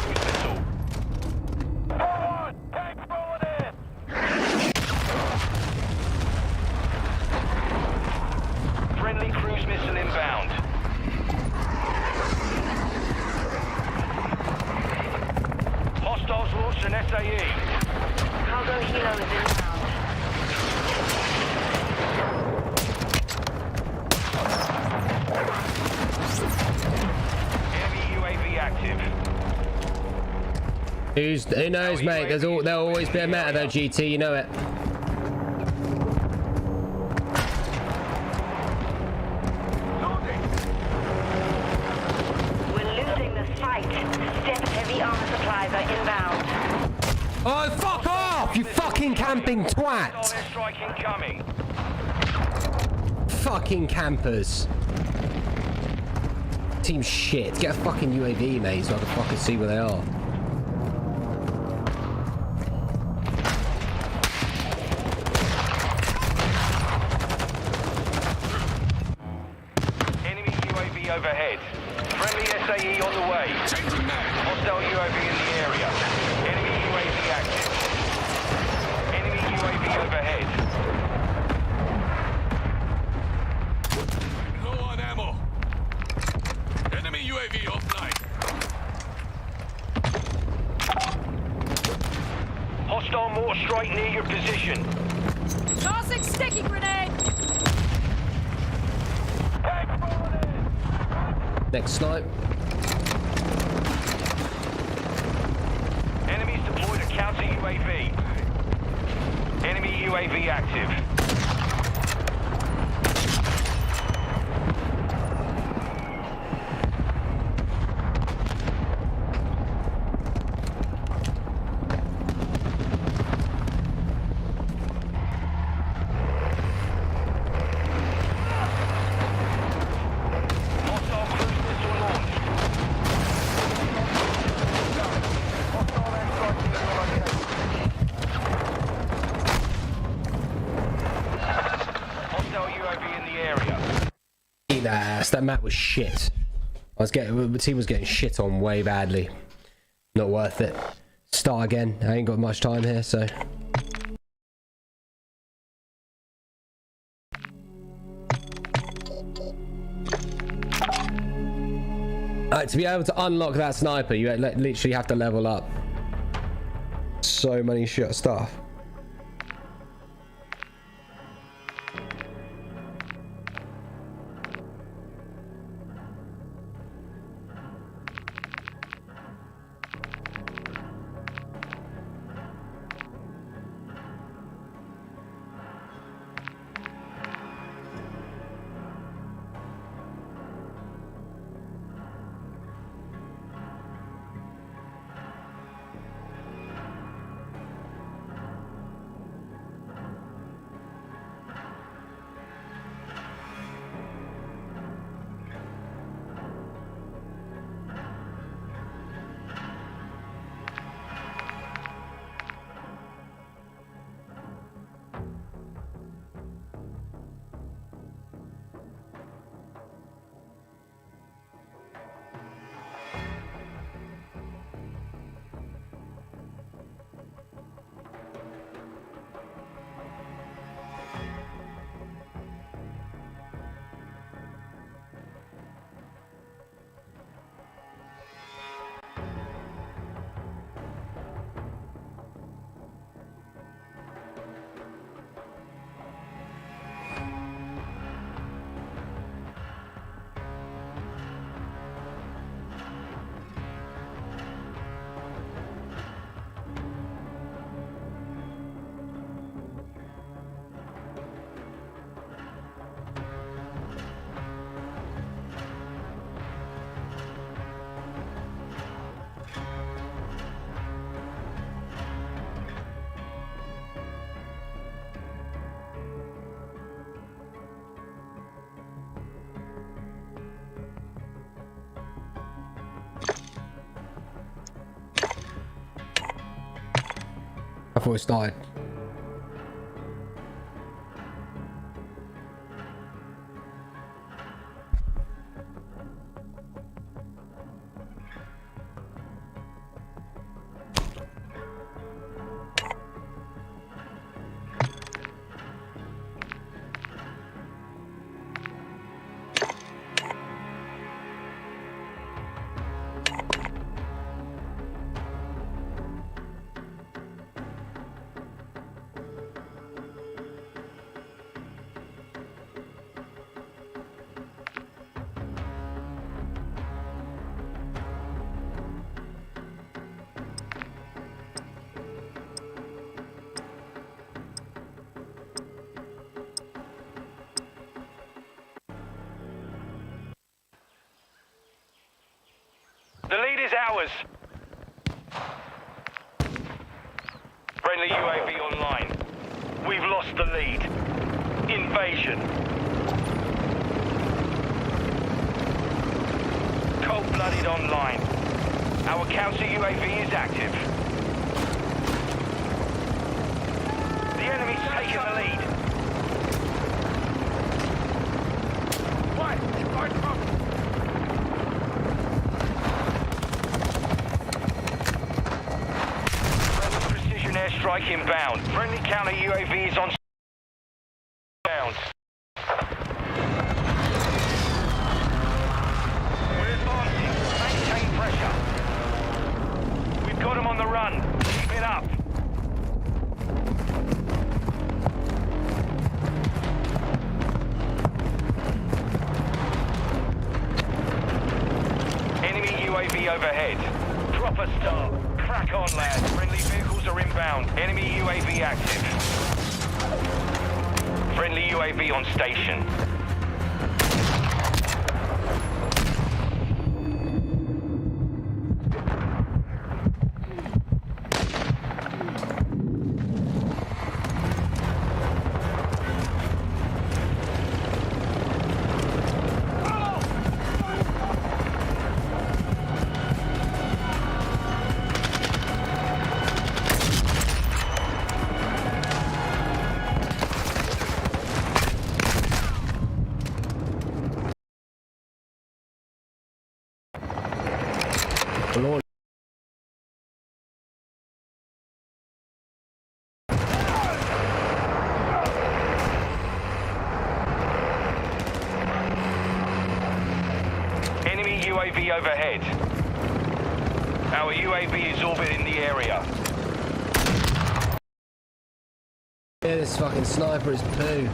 missile. Friendly cruise missile inbound. Hostiles launched an SAE. Cargo helo is inbound. Enemy UAV active. Who knows, mate? There'll always be a meta though, GT. You know it. We're losing this fight. Step heavy armor supplies are inbound. Oh, fuck off, you fucking camping twat! Strike incoming. Fucking campers. Team shit. Get a fucking UAV, mate, so I can fucking see where they are. Enemy UAV overhead. Friendly SAE on the way. Changing mag. Hostile UAV in the area. Enemy UAV active. Enemy UAV overhead. Low on ammo. Enemy UAV offline. Hostile mortar strike near your position. Tossing sticky grenade. Next snipe. Enemies deployed a counter UAV. Enemy UAV active. Hostile cruise missile launched. Hostile airstrike near your location. Hostile UAV in the area. Eat that ass. That map was shit. The team was getting shit on way badly. Not worth it. Start again. I ain't got much time here, so. To be able to unlock that sniper, you literally have to level up so many stuff. I thought it started. The lead is ours. Friendly UAV online. We've lost the lead. Invasion. Cold-blooded online. Our counter UAV is active. The enemy's taken the lead. Precision airstrike inbound. Friendly counter UAV is on down. We're advancing. Maintain pressure. We've got them on the run. Keep it up. Enemy UAV overhead. Proper start. Crack on, lads. Friendly vehicles are inbound. Enemy UAV active. Friendly UAV on station. Lord. Enemy UAV overhead. Our UAV is orbiting the area. Yeah, this fucking sniper is poo.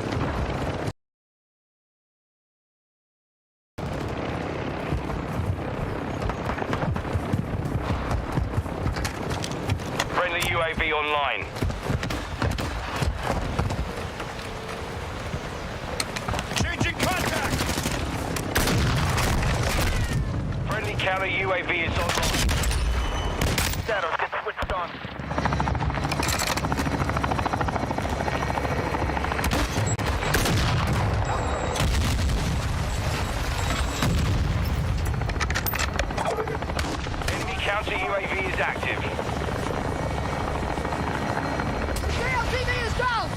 Friendly UAV online. Changing contact. Friendly counter UAV is online. Shadows get switched on. Enemy counter UAV is active. KLTV is down!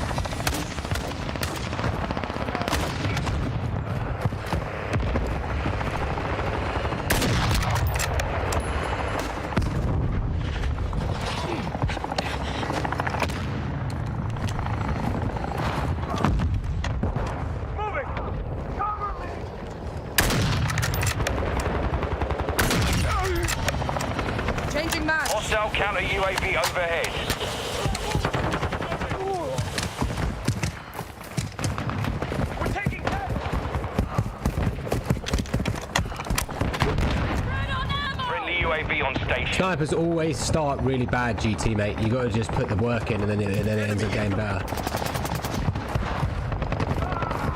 Changing mag. Hostile counter UAV overhead. We're taking Friendly UAV on station. Snipers always start really bad, GT mate. You got to just put the work in, and then it ends up getting better.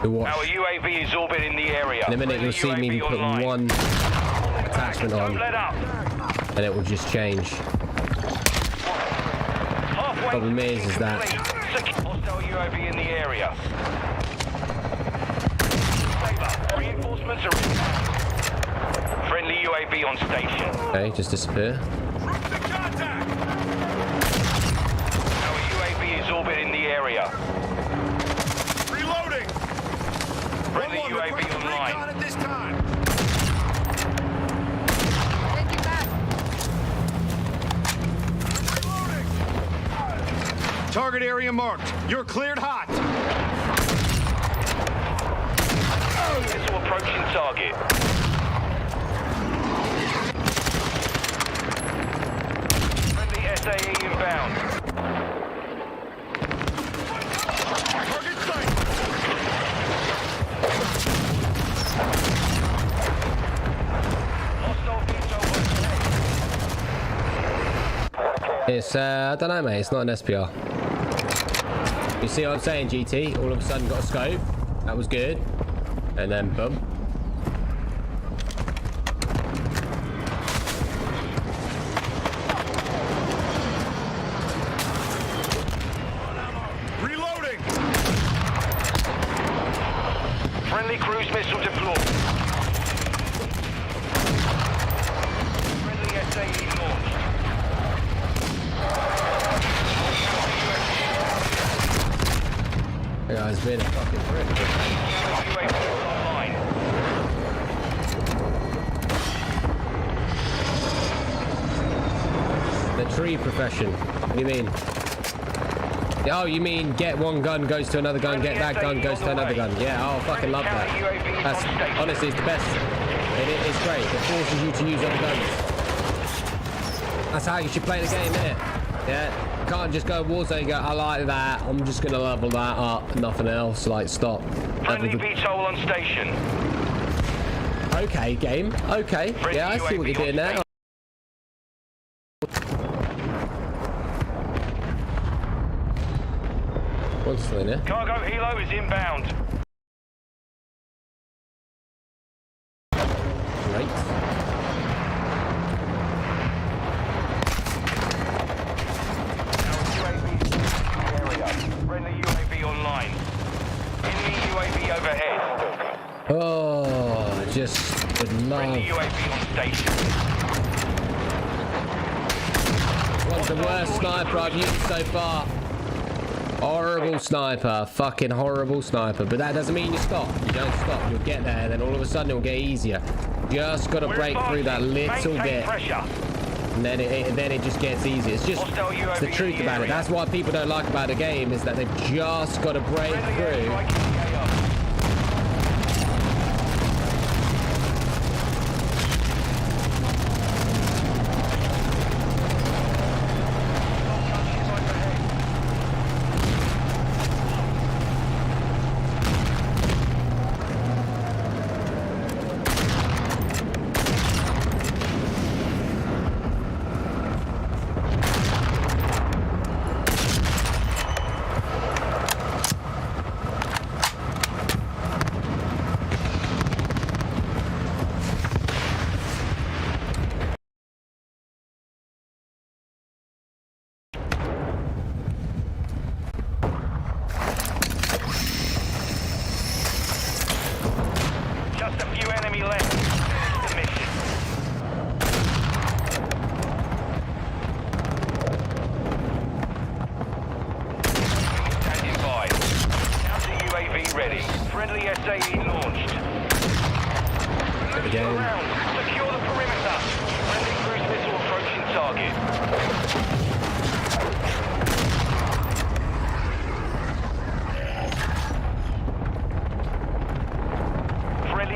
Our UAV is orbiting the area. In a minute, you'll see me put one attachment on, Don't let up. and it will just change. Halfway. Problem is that Hostile UAV in the area. Saber, reinforcements are inbound. Friendly UAV on station. okay, just disappear. Our UAV is orbiting the area. reloading. Friendly UAV online. At this time. Changing mag. Target area marked. You're cleared hot. Missile approaching target. Friendly SAE inbound. Target sight. Hostile VTOL overhead. It's I don't know, mate. It's not an SPR. You see what I'm saying, GT? All of a sudden got a scope. That was good, and then boom. That guy's been a fucking prick. The tree profession. What do you mean? Oh, you mean get one gun, goes to another gun, get that gun, goes to another gun. Yeah, oh, fucking love that. That's, honestly, it's the best. It's great. It forces you to use other guns. That's how you should play the game, innit? Yeah. You can't just go Warzone and go, I like that, I'm just gonna level that up, nothing else, like, stop. Friendly VTOL on station. Okay, game. Okay. Yeah, I see what you're doing there. One's still in here. Cargo helo is inbound. Great. Friendly UAV online. Enemy UAV overhead. Oh, just would love. Friendly UAV on station. One's the worst sniper I've used so far. Horrible sniper, fucking horrible sniper. But that doesn't mean you stop. You don't stop. You'll get there, and then all of a sudden it'll get easier. Just got to break through that little bit, and then it just gets easier. It's just it's the truth about it. That's what people don't like about the game, is that they've just got to break through.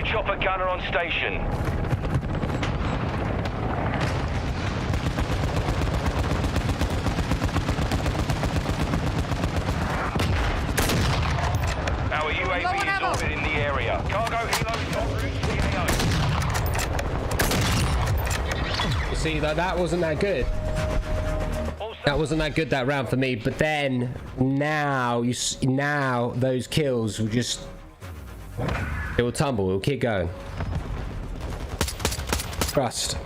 Chopper gunner on station. Our UAV is orbiting the area. Cargo helo is en route to the AO. You see, that wasn't that good. That wasn't that good that round for me. But then now those kills will just. It will tumble. We'll keep going. Trust.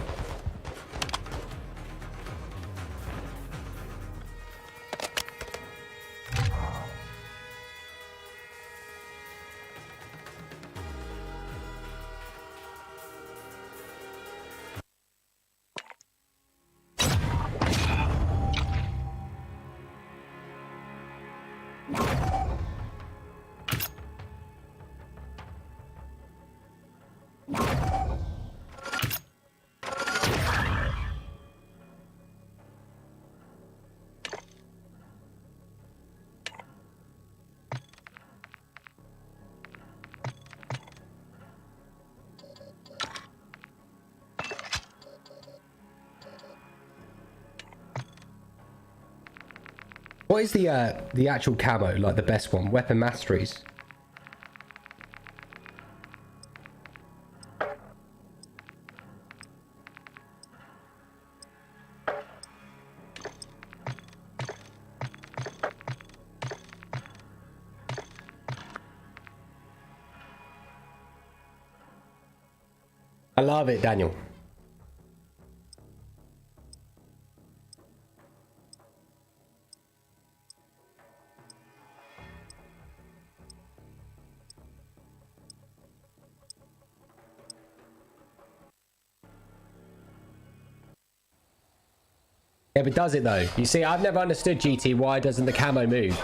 What is the actual camo, like the best one? Weapon masteries. I love it, Daniel. Yeah, but does it though? You see, I've never understood GT. Why doesn't the camo move?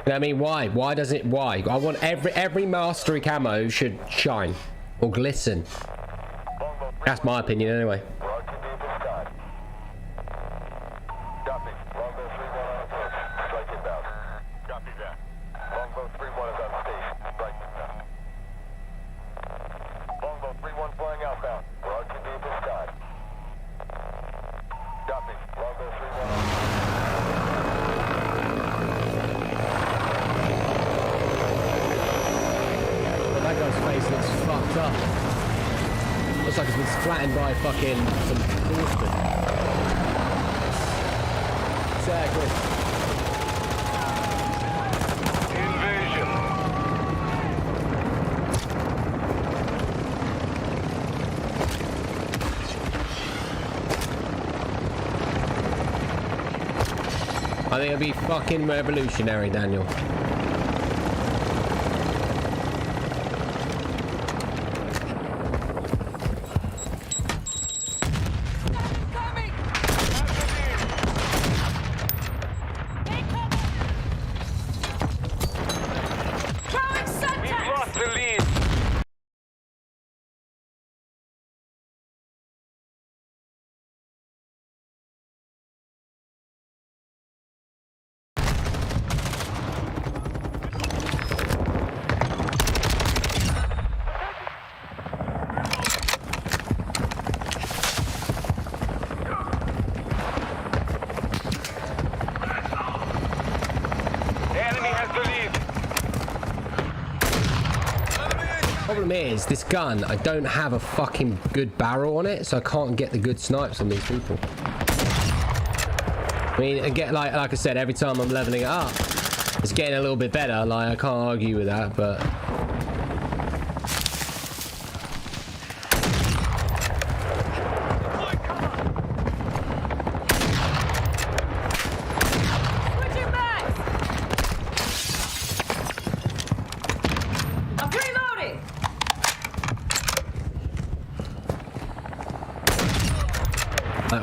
I mean, why? Why does it? Why? I want every mastery camo should shine or glisten. That's my opinion, anyway. That guy's face looks fucked up. Looks like it's been flattened by fucking some horseman. Exactly. Invasion. I think it'll be fucking revolutionary, Daniel. Problem is, this gun, I don't have a fucking good barrel on it, so I can't get the good snipes on these people. I mean, again, like I said, every time I'm leveling it up, it's getting a little bit better. Like, I can't argue with that, but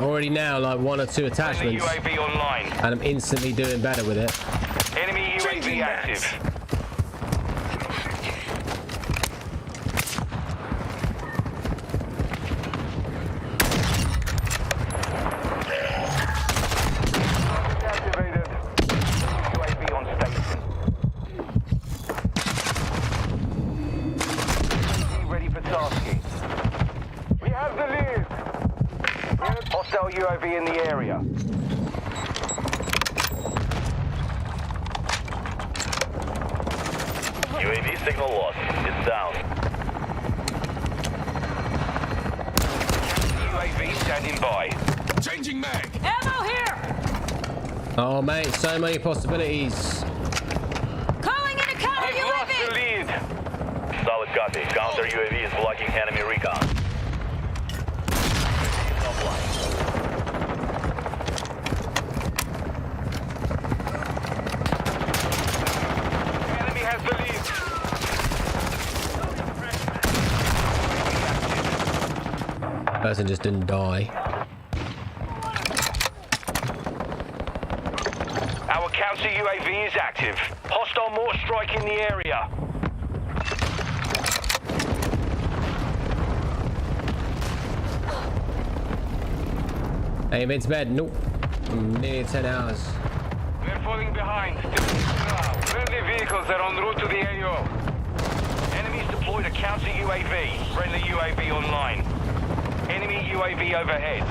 already now, like 1 or 2 attachments, UAV online. And I'm instantly doing better with it. Enemy UAV active. Activated. UAV on station. UAV ready for tasking. We have the lead. Hostile UAV in the area. UAV signal lost. It's down. UAV standing by. Changing mag. Ammo here! Oh mate, so many possibilities. Calling in a counter We've lost the UAV! lead. Solid copy. Counter UAV is blocking enemy recon. Enemy has the lead. Person just didn't die. Our counter UAV is active. Hostile mortar strike in the area. Hey, mid to bed. Nope. Nearly 10 hours. We're falling behind. Friendly vehicles are en route to the AO. Enemies deployed a counter UAV. Friendly UAV online. Enemy UAV overhead.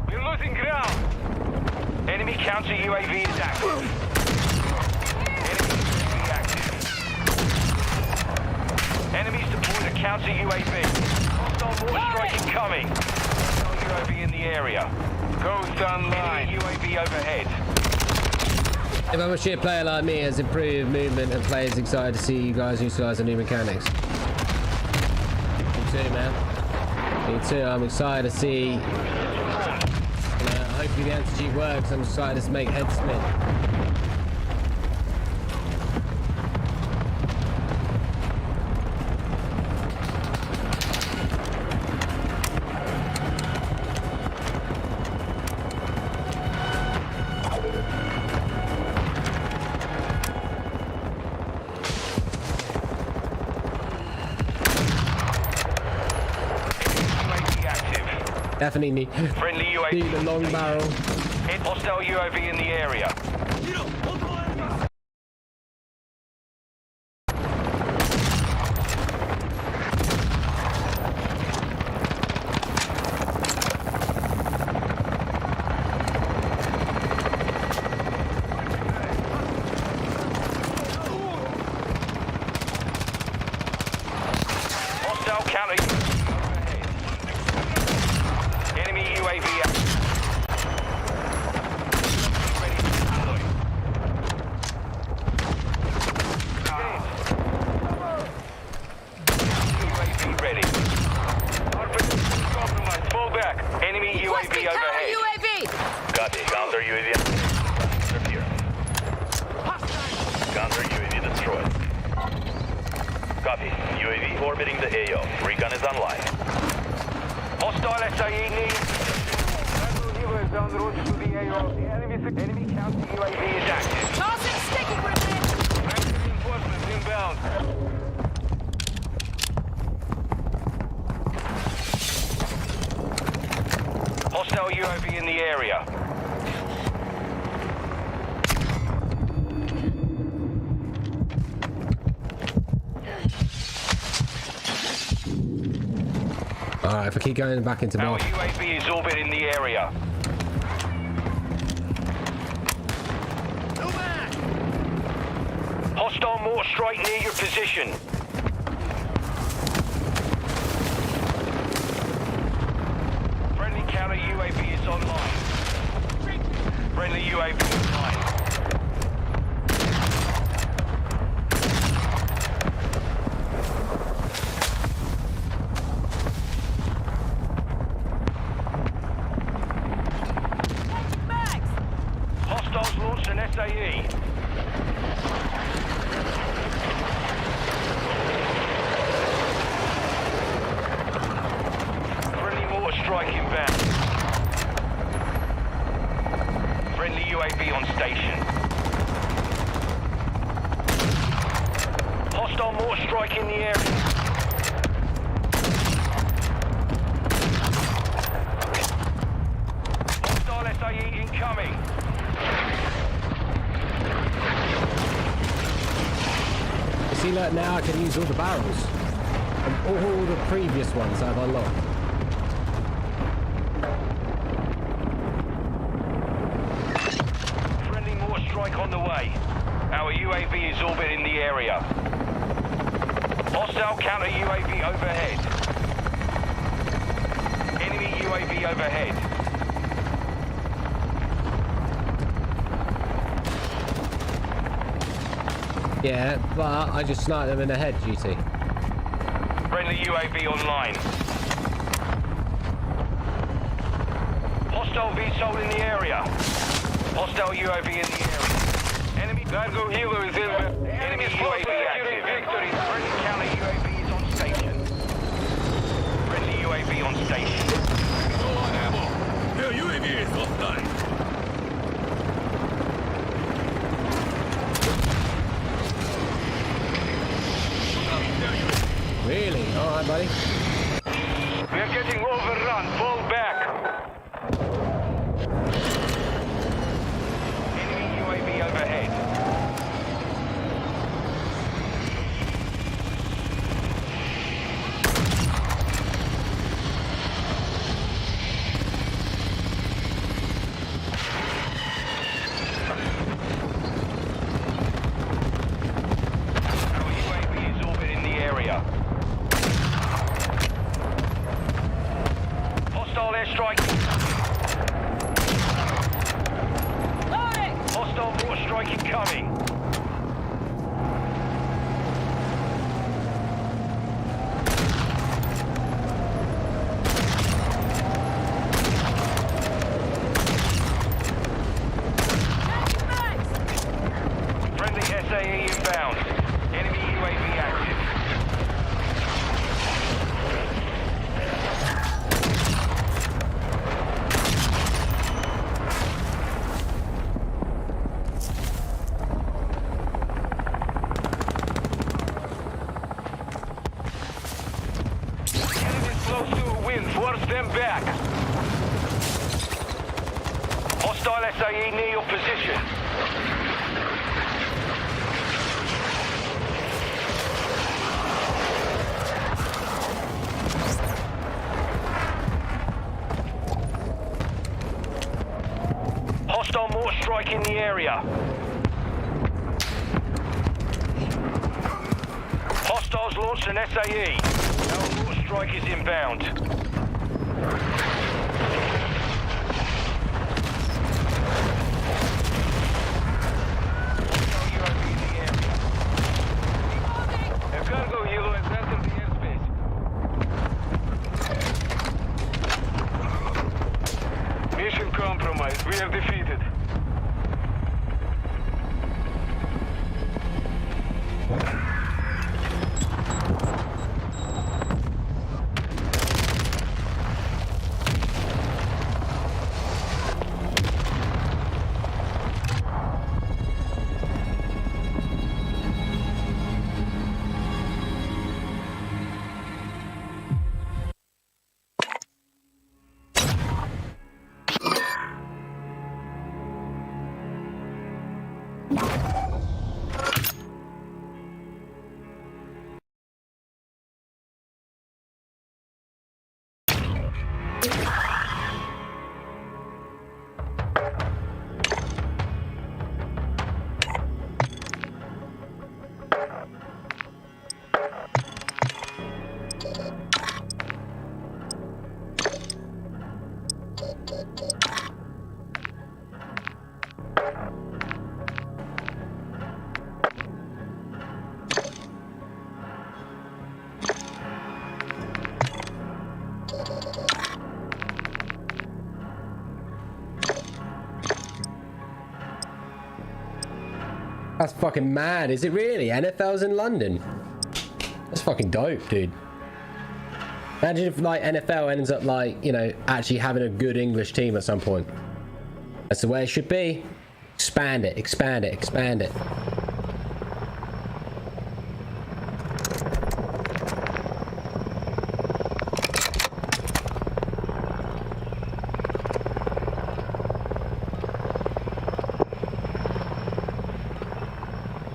We're losing ground. Enemy counter UAV is active. Enemy UAV active. Enemies deployed a counter UAV. Hostile mortar strike incoming. Hostile UAV in the area. Ghost online. Enemy UAV overhead. If I'm a shit player like me, has improved movement and players excited to see you guys utilize the new mechanics. Me too, man. Me too. I'm excited to see. Hopefully the anti-cheat works. I'm excited to make head spin. Definitely need Friendly UAV. the long barrel. Hostile UAV in the area. Hostile counter. Enemy UAV out. UAV ready. Compromise. Fall back. Enemy UAV overhead. UAV! Copy. Counter UAV. Here. Counter UAV destroyed. Copy. UAV orbiting the AO. Recon is online. Hostile SAE needs. Healers down the road to the AO. The enemy counter UAV is active. Tossing sticky grenade! Active reinforcements inbound. Hostile UAV in the area. Alright, if I keep going back into Our more. UAV is orbiting the area. Hostile mortar strike near your position. Friendly counter UAV is online. Friendly UAV online. Bags! Hostiles launched an SAE. Friendly mortar strike inbound. Friendly UAV on station. Hostile mortar strike in the area. Hostile SAE incoming. You see, look, now I can use all the barrels. And all the previous ones I've unlocked. Friendly mortar strike on the way. Our UAV is orbiting the area. Hostile counter UAV overhead. Enemy UAV overhead. Yeah, but I just sniped them in the head, GT. Friendly UAV online. Hostile VSOL in the area. Hostile UAV in the area. Enemy cargo healer is in. Enemy UAV active. Victory. Friendly counter UAV is on station. Friendly UAV on station. Low on ammo. Their UAV is offline. Really? Alright, buddy. We are getting overrun. Fall back. Enemy UAV overhead. Our UAV is orbiting the area. Hostile SAE near your position. Hostile mortar strike in the area. Hostiles launched an SAE. Our mortar strike is inbound. Cargo helo has entered the airspace. Mission compromised. We are defeated. That's fucking mad. Is it really? NFL's in London? That's fucking dope, dude. Imagine if like NFL ends up like, you know, actually having a good English team at some point. That's the way it should be. Expand it, expand it, expand it.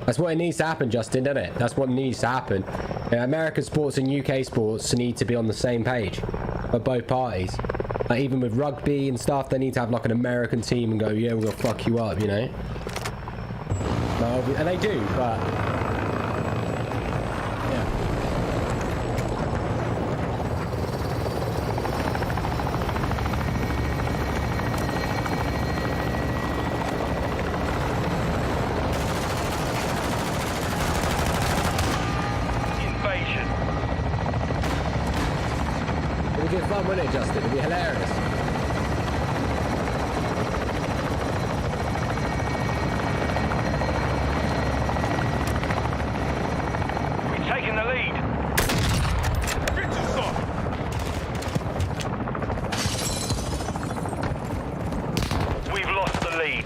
That's what it needs to happen, Justin, doesn't it? That's what needs to happen. Yeah, American sports and UK sports need to be on the same page for both parties. Like even with rugby and stuff, they need to have like an American team and go, yeah, we're gonna fuck you up, you know? And they do, but wouldn't it, Justin? It'd be hilarious. We've taken the lead. We've lost the lead.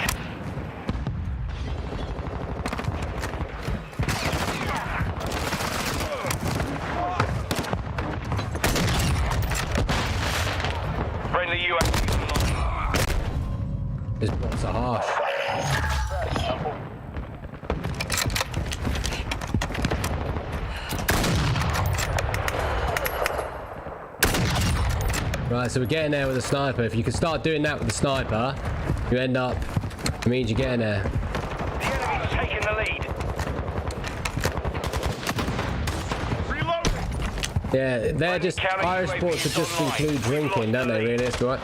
His bots are harsh. Right, so we're getting there with a sniper. If you can start doing that with the sniper, you end up, it means you're getting there. The enemy's taking the lead. Reloading. Yeah, they're just, Irish sports are just include drinking, don't they, really? That's right.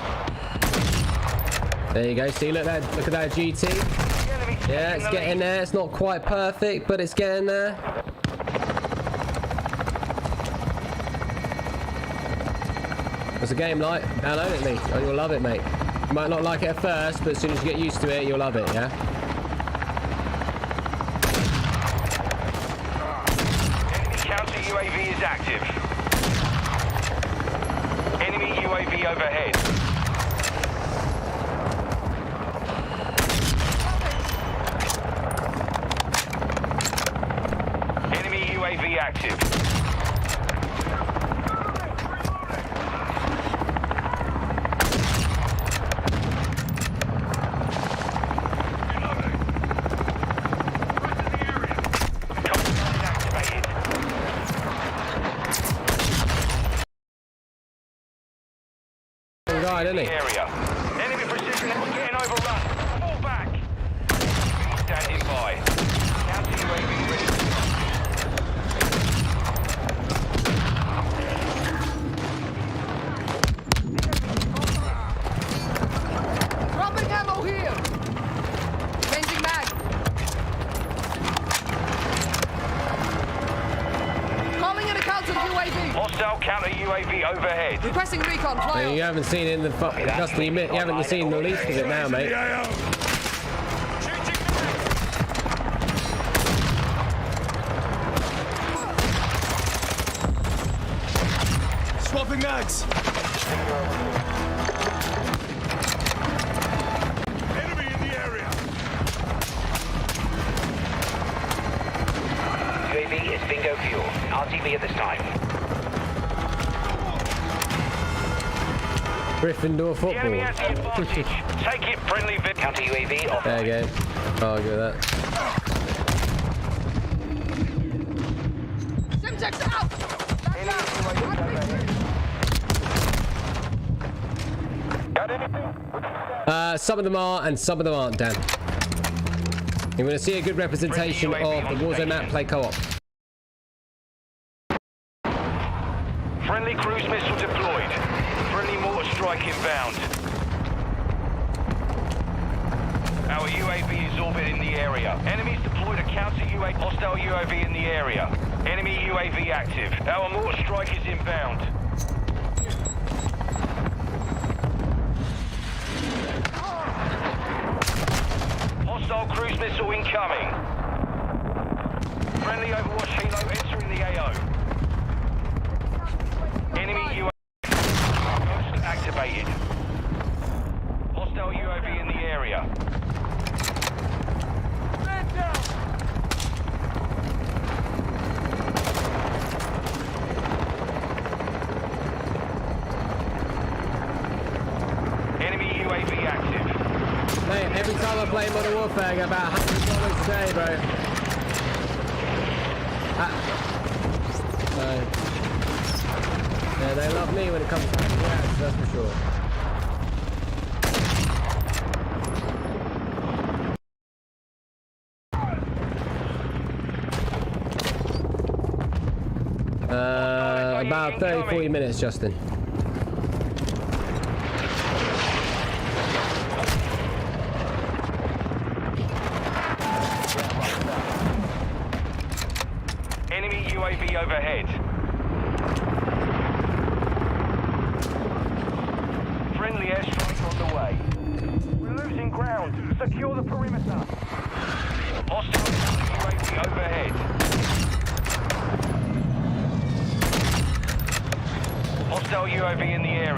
There you go. See, look at that GT. Yeah, it's getting there. It's not quite perfect, but it's getting there. What's the game like? Download it, mate. Oh, you'll love it, mate. You might not like it at first, but as soon as you get used to it, you'll love it, yeah? Enemy counter UAV is active. Enemy UAV overhead. UAV active. side, isn't he? Area. Enemy precision is getting overrun. Fall back. Standing by. Counter UAV ready. Dropping ammo here. Changing mag. Calling in a counter UAV. Hostile counter UAV overhead. Requesting recon. Fly You haven't seen in the Justin, you haven't seen the least of it now, mate. Swapping mags. Enemy in the area. UAV is bingo fuel. RTV at this time. Gryffindor The enemy football. has the advantage. Take it, friendly vid. Counter UAV off. There you go. I'll argue with that. Simtex out. Some of them are, and some of them aren't, Dan. You're going to see a good representation of the Warzone map play co-op. Friendly cruise missile deployed. Friendly mortar strike inbound. Our UAV is orbiting the area. Enemies deployed a counter UAV. Hostile UAV in the area. Enemy UAV active. Our mortar strike is inbound. Hostile cruise missile incoming. Friendly Overwatch helo entering the AO. Enemy UAV activated. Hostile UAV in the area. Man down. Enemy UAV active. Mate, every time I play Modern Warfare, I get about $100 a day, bro. Yeah, they love me when it comes to reacts, that's for sure. About 30-40 minutes, Justin. Enemy UAV overhead. Friendly airstrike on the way. We're losing ground. Secure the perimeter. Hostile UAV overhead. Hostile UAV in the area.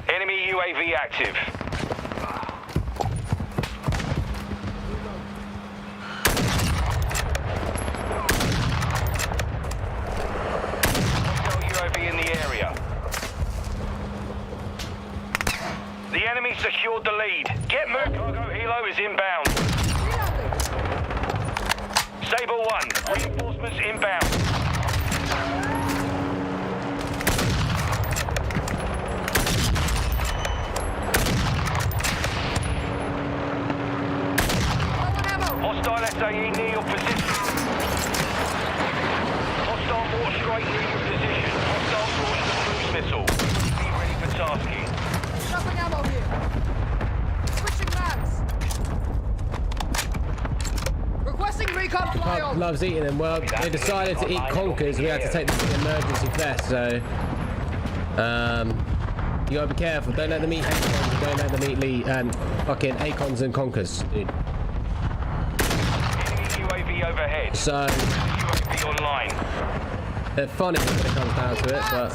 Enemy UAV active. Hostile UAV in the area. The enemy secured the lead. Get moved. Cargo helo is inbound. Sable 1. Reinforcements inbound. Hostile SAE near your position. Hostile mortar strike near your position. Hostile launched the cruise missile. Be ready for tasking. Dropping ammo here. Switching mags. Requesting recon fly Pub on. loves eating them. Well, they decided to eat conkers. We had to take them to the emergency vest, so you gotta be careful. Don't let them eat acons. Don't let them eat fucking acons and conkers, dude. UAV overhead. So UAV online. they're funny when it comes down to it, but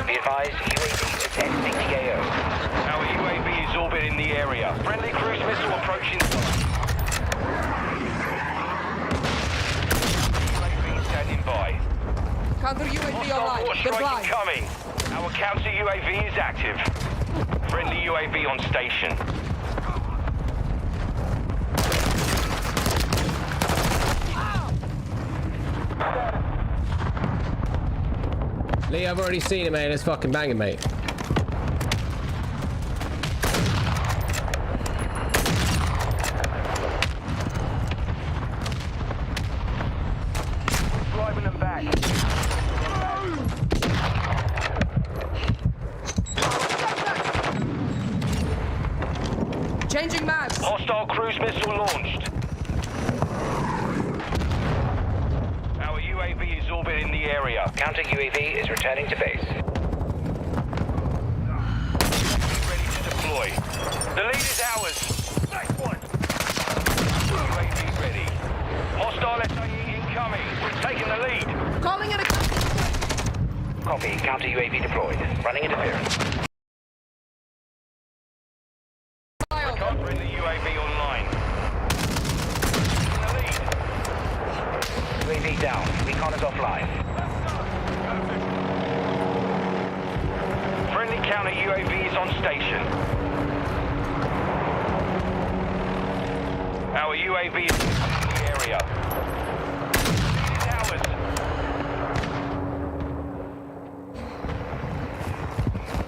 Be advised, UAV is exiting the AO. Our UAV is orbiting the area. Friendly cruise missile approaching site. UAV standing by. Counter UAV Hostile online. mortar They're strike flying. incoming. Our counter UAV is active. Friendly UAV on station. Lee, I've already seen it, mate. Let's fucking bang it, mate. Driving them back. Changing maps. Hostile cruise missile launched. Our UAV is orbiting the area. Counter UAV is returning to base. Ready to deploy. The lead is ours. Next one. UAV ready. Hostile SAE incoming. We're taking the lead. Calling it a... Copy. Counter UAV deployed. Running interference. Can't bring the UAV online. The lead. UAV down. Recon is offline. Friendly counter UAV is on station. Our UAV is in the area. Lead is ours.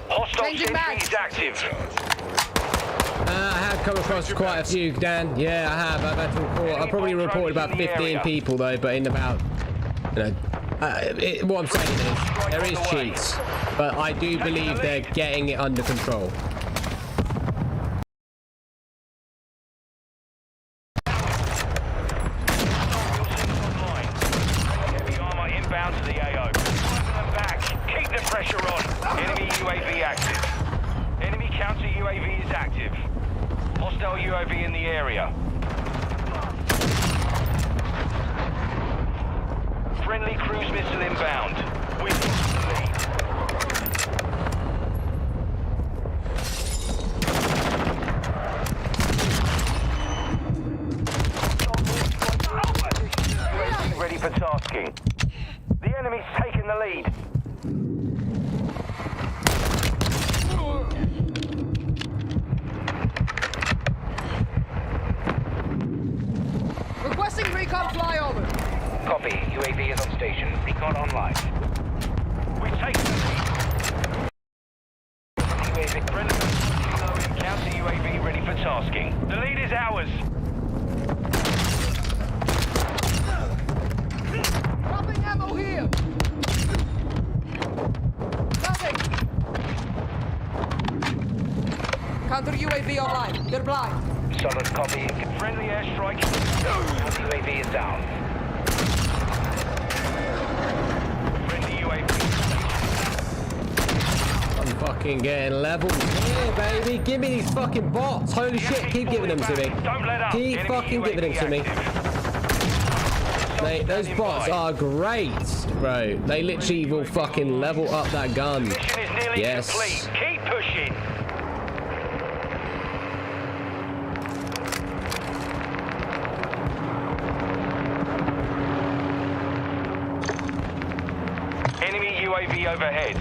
Hostile Changing sentry mags. is active. I have come across quite a few, Dan. Yeah, I have. I've had to report. I probably reported about 15 people though, but in about, you know, what I'm saying is there is cheats, but I do believe they're getting it under control. Heavy armor inbound to the AO. Driving them back. Keep the pressure on. Enemy UAV active. Enemy counter UAV is active. Hostile UAV in the area. Friendly cruise missile inbound. We've lost the lead. UAV ready for tasking. The enemy's taken the lead. Requesting recon flyover. Copy. UAV is on station. Recon online. We've taken the lead. UAV friendly kilo counter UAV ready for tasking. The lead is ours. Dropping ammo here. Nothing. Counter UAV online. They're blind. Solid copy. Friendly airstrike. UAV is down. Friendly UAV. I'm fucking getting levels here, baby. Give me these fucking bots. Holy shit, keep giving them to me. Don't let up. Keep Enemy fucking UAV giving them to me. active. Mate, those bots are great, bro. They literally will fucking level up that gun. Mission is nearly Yes. complete. Keep pushing. Enemy UAV overhead.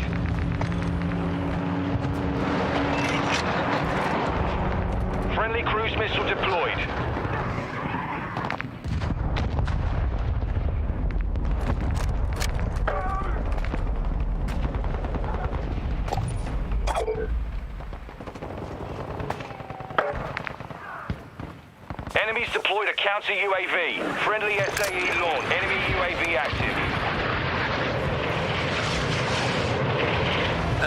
Friendly cruise missile deployed. Enemies deployed a counter UAV. Friendly SAE launch. Enemy UAV active.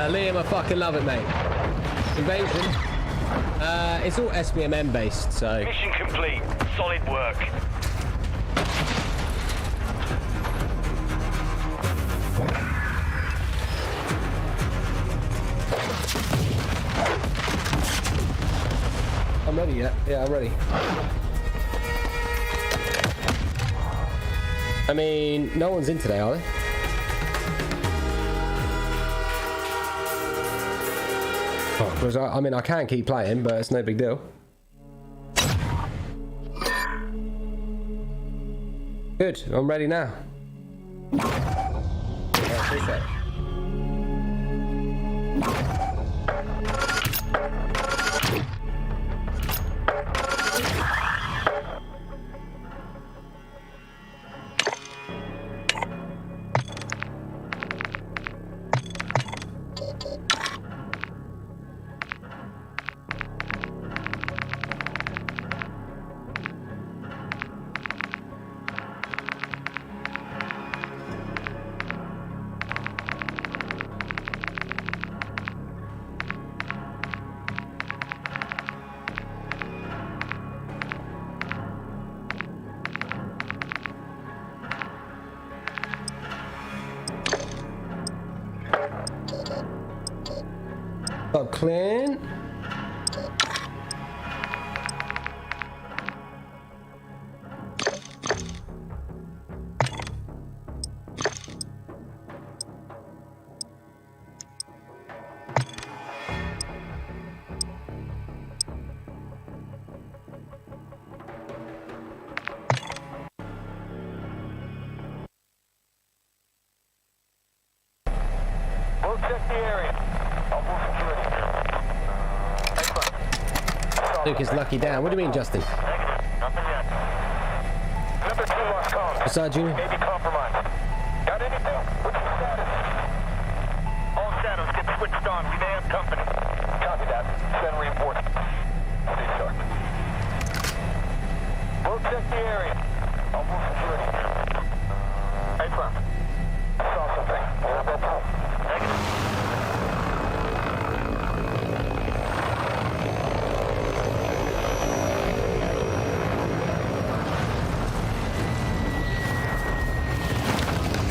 Liam, I fucking love it, mate. Invasion. It's all SBMM based, so. Mission complete. Solid work. I'm ready yet? Yeah, I'm ready. I mean, no one's in today, are they? Because I mean, I can keep playing, but it's no big deal. Good, I'm ready now. Yeah, up, Clint? We'll check the area. I'll move security. Luke is lucky down. What do you mean, Justin? Nothing yet. Number 2 lost comms. What's that, Junior? Maybe compromised. Got anything? What's the status? All shadows get switched on. We may have company. Copy that. Send reinforcements. Stay sharp. We'll check the area. I'll move security. Hey, front. I saw something. We'll have that out.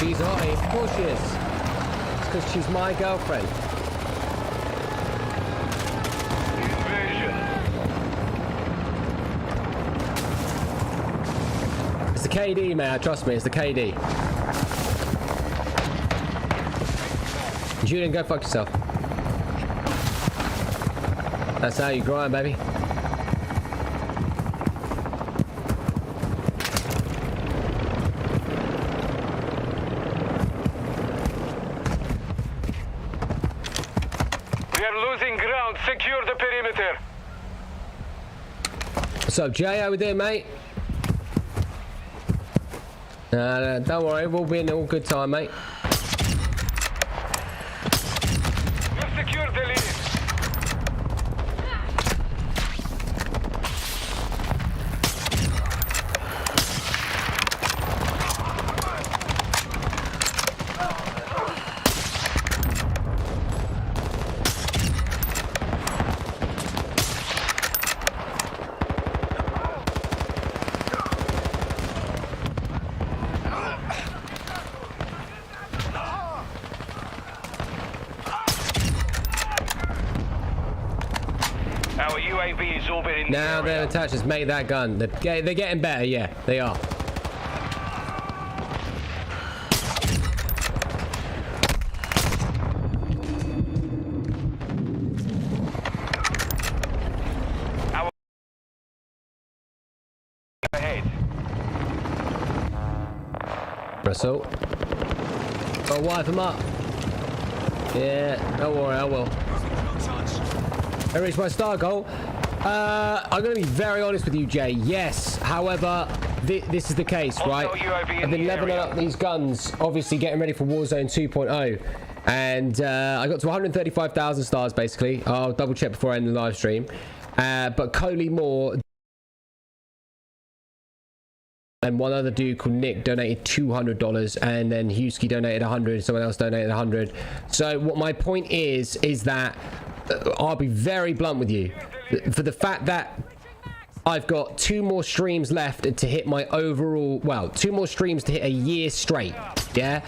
She's hot, of course she is. It's because she's my girlfriend. Invasion. It's the KD, man. Trust me, it's the KD. Julian, go fuck yourself. That's how you grind, baby. We are losing ground. Secure the perimeter. What's up, Jay? How we doing, mate? No, don't worry. We'll be in all good time, mate. We've secured the lead. Our UAV is orbiting the Now area. they're attached. Just make that gun. They're getting better. Yeah, they are. Ahead. Russell. I'll wipe them up. Yeah, don't worry, I will. I reached my star goal. I'm going to be very honest with you, Jay. Yes, however, this is the case, right? I've been leveling up these guns, obviously getting ready for Warzone 2.0. And I got to 135,000 stars, basically. I'll double check before I end the live stream. But Coley Moore and one other dude called Nick donated $200, and then Husky donated 100. Someone else donated 100. So what my point is that I'll be very blunt with you. For the fact that I've got 2 more streams left to hit my overall, well, 2 more streams to hit a year straight. Yeah,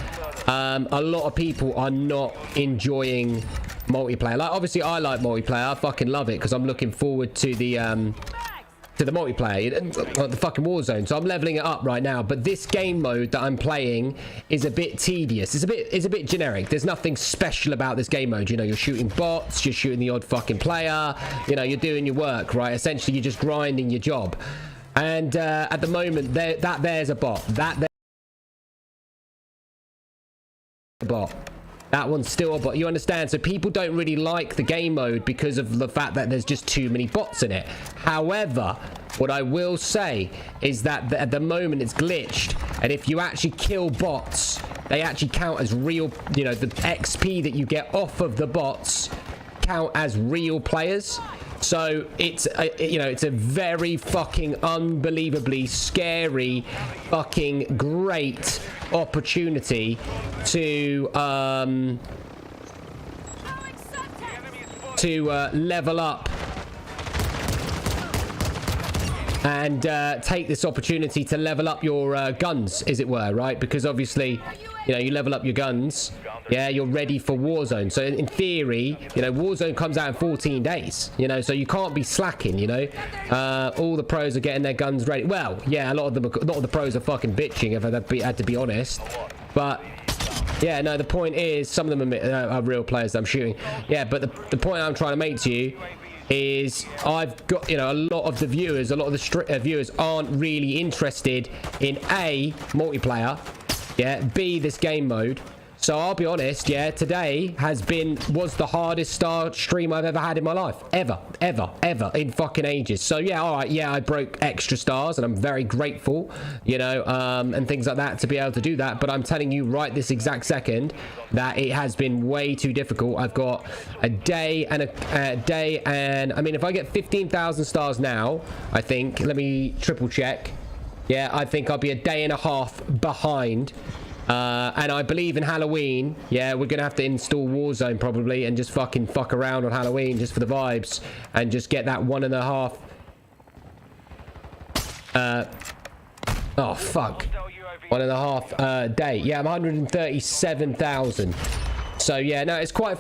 a lot of people are not enjoying multiplayer. Like, obviously I like multiplayer. I fucking love it because I'm looking forward to the multiplayer, the fucking Warzone. So I'm leveling it up right now, but this game mode that I'm playing is a bit tedious. It's a bit generic. There's nothing special about this game mode. You know, you're shooting bots, you're shooting the odd fucking player, you know, you're doing your work, right? Essentially you're just grinding your job. And at the moment there's a bot. There's a bot. That one's still a bot. You understand? So people don't really like the game mode because of the fact that there's just too many bots in it. However, what I will say is that at the moment it's glitched, and if you actually kill bots, they actually count as real. You know, the XP that you get off of the bots count as real players. So it's it's a very fucking unbelievably scary, fucking great opportunity to level up and take this opportunity to level up your guns, as it were, right? Because obviously, you know, you level up your guns, yeah, you're ready for Warzone. So in theory, you know, Warzone comes out in 14 days, you know, so you can't be slacking, you know. All the pros are getting their guns ready. Well, yeah, a lot of the pros are fucking bitching, if I had to be honest. But yeah, no, the point is, some of them are real players that I'm shooting. Yeah, but the point I'm trying to make to you is I've got, you know, a lot of the viewers, viewers aren't really interested in A, multiplayer, yeah, B, this game mode. So I'll be honest, yeah, today was the hardest star stream I've ever had in my life. Ever, in fucking ages. So yeah, all right, yeah, I broke extra stars and I'm very grateful, you know, and things like that to be able to do that. But I'm telling you right this exact second that it has been way too difficult. I've got a day and I mean, if I get 15,000 stars now, I think, let me triple check. Yeah, I think I'll be a day and a half behind. And I believe in Halloween, yeah, we're gonna have to install Warzone probably and just fuck around on Halloween just for the vibes and just get that 1.5 oh fuck, 1.5 day. Yeah, I'm 137,000. So yeah, no, it's quite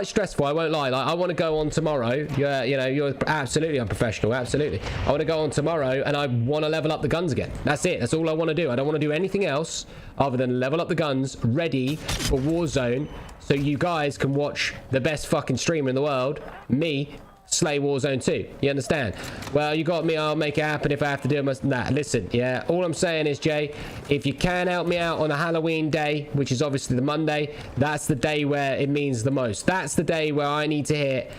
stressful, I won't lie. Like, I want to go on tomorrow. Yeah, you know, you're absolutely unprofessional, absolutely. I want to go on tomorrow and I want to level up the guns again. That's it. That's all I want to do. I don't want to do anything else other than level up the guns, ready for Warzone, so you guys can watch the best fucking streamer in the world, me, slay Warzone 2. You understand? Well, you got me. I'll make it happen if I have to do it. Nah, listen, yeah, all I'm saying is, Jay, if you can help me out on a Halloween day, which is obviously the Monday, that's the day where it means the most. That's the day where I need to hit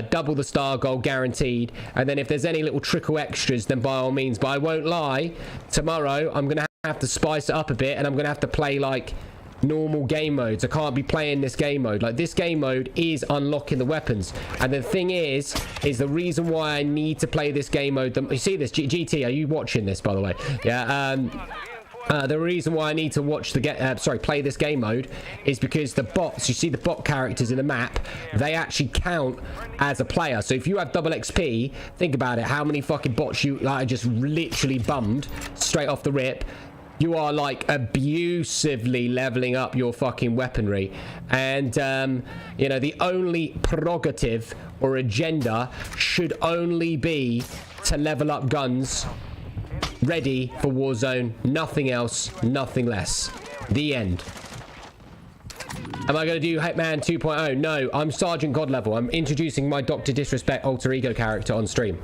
double the star goal guaranteed, and then if there's any little trickle extras, then by all means. But I won't lie, tomorrow I'm gonna have to spice it up a bit, and I'm gonna have to play like normal game modes. I can't be playing this game mode. Like, this game mode is unlocking the weapons, and the thing is the reason why I need to play this game mode. You see this, GT, are you watching this, by the way? Yeah. The reason why I need to watch play this game mode is because the bots, you see the bot characters in the map, they actually count as a player. So if you have double XP, think about it, how many fucking bots you just literally bummed straight off the rip. You are like abusively leveling up your fucking weaponry. And, you know, the only prerogative or agenda should only be to level up guns ready for Warzone. Nothing else, nothing less. The end. Am I going to do Hitman 2.0? No, I'm Sergeant God level. I'm introducing my Dr. Disrespect alter ego character on stream.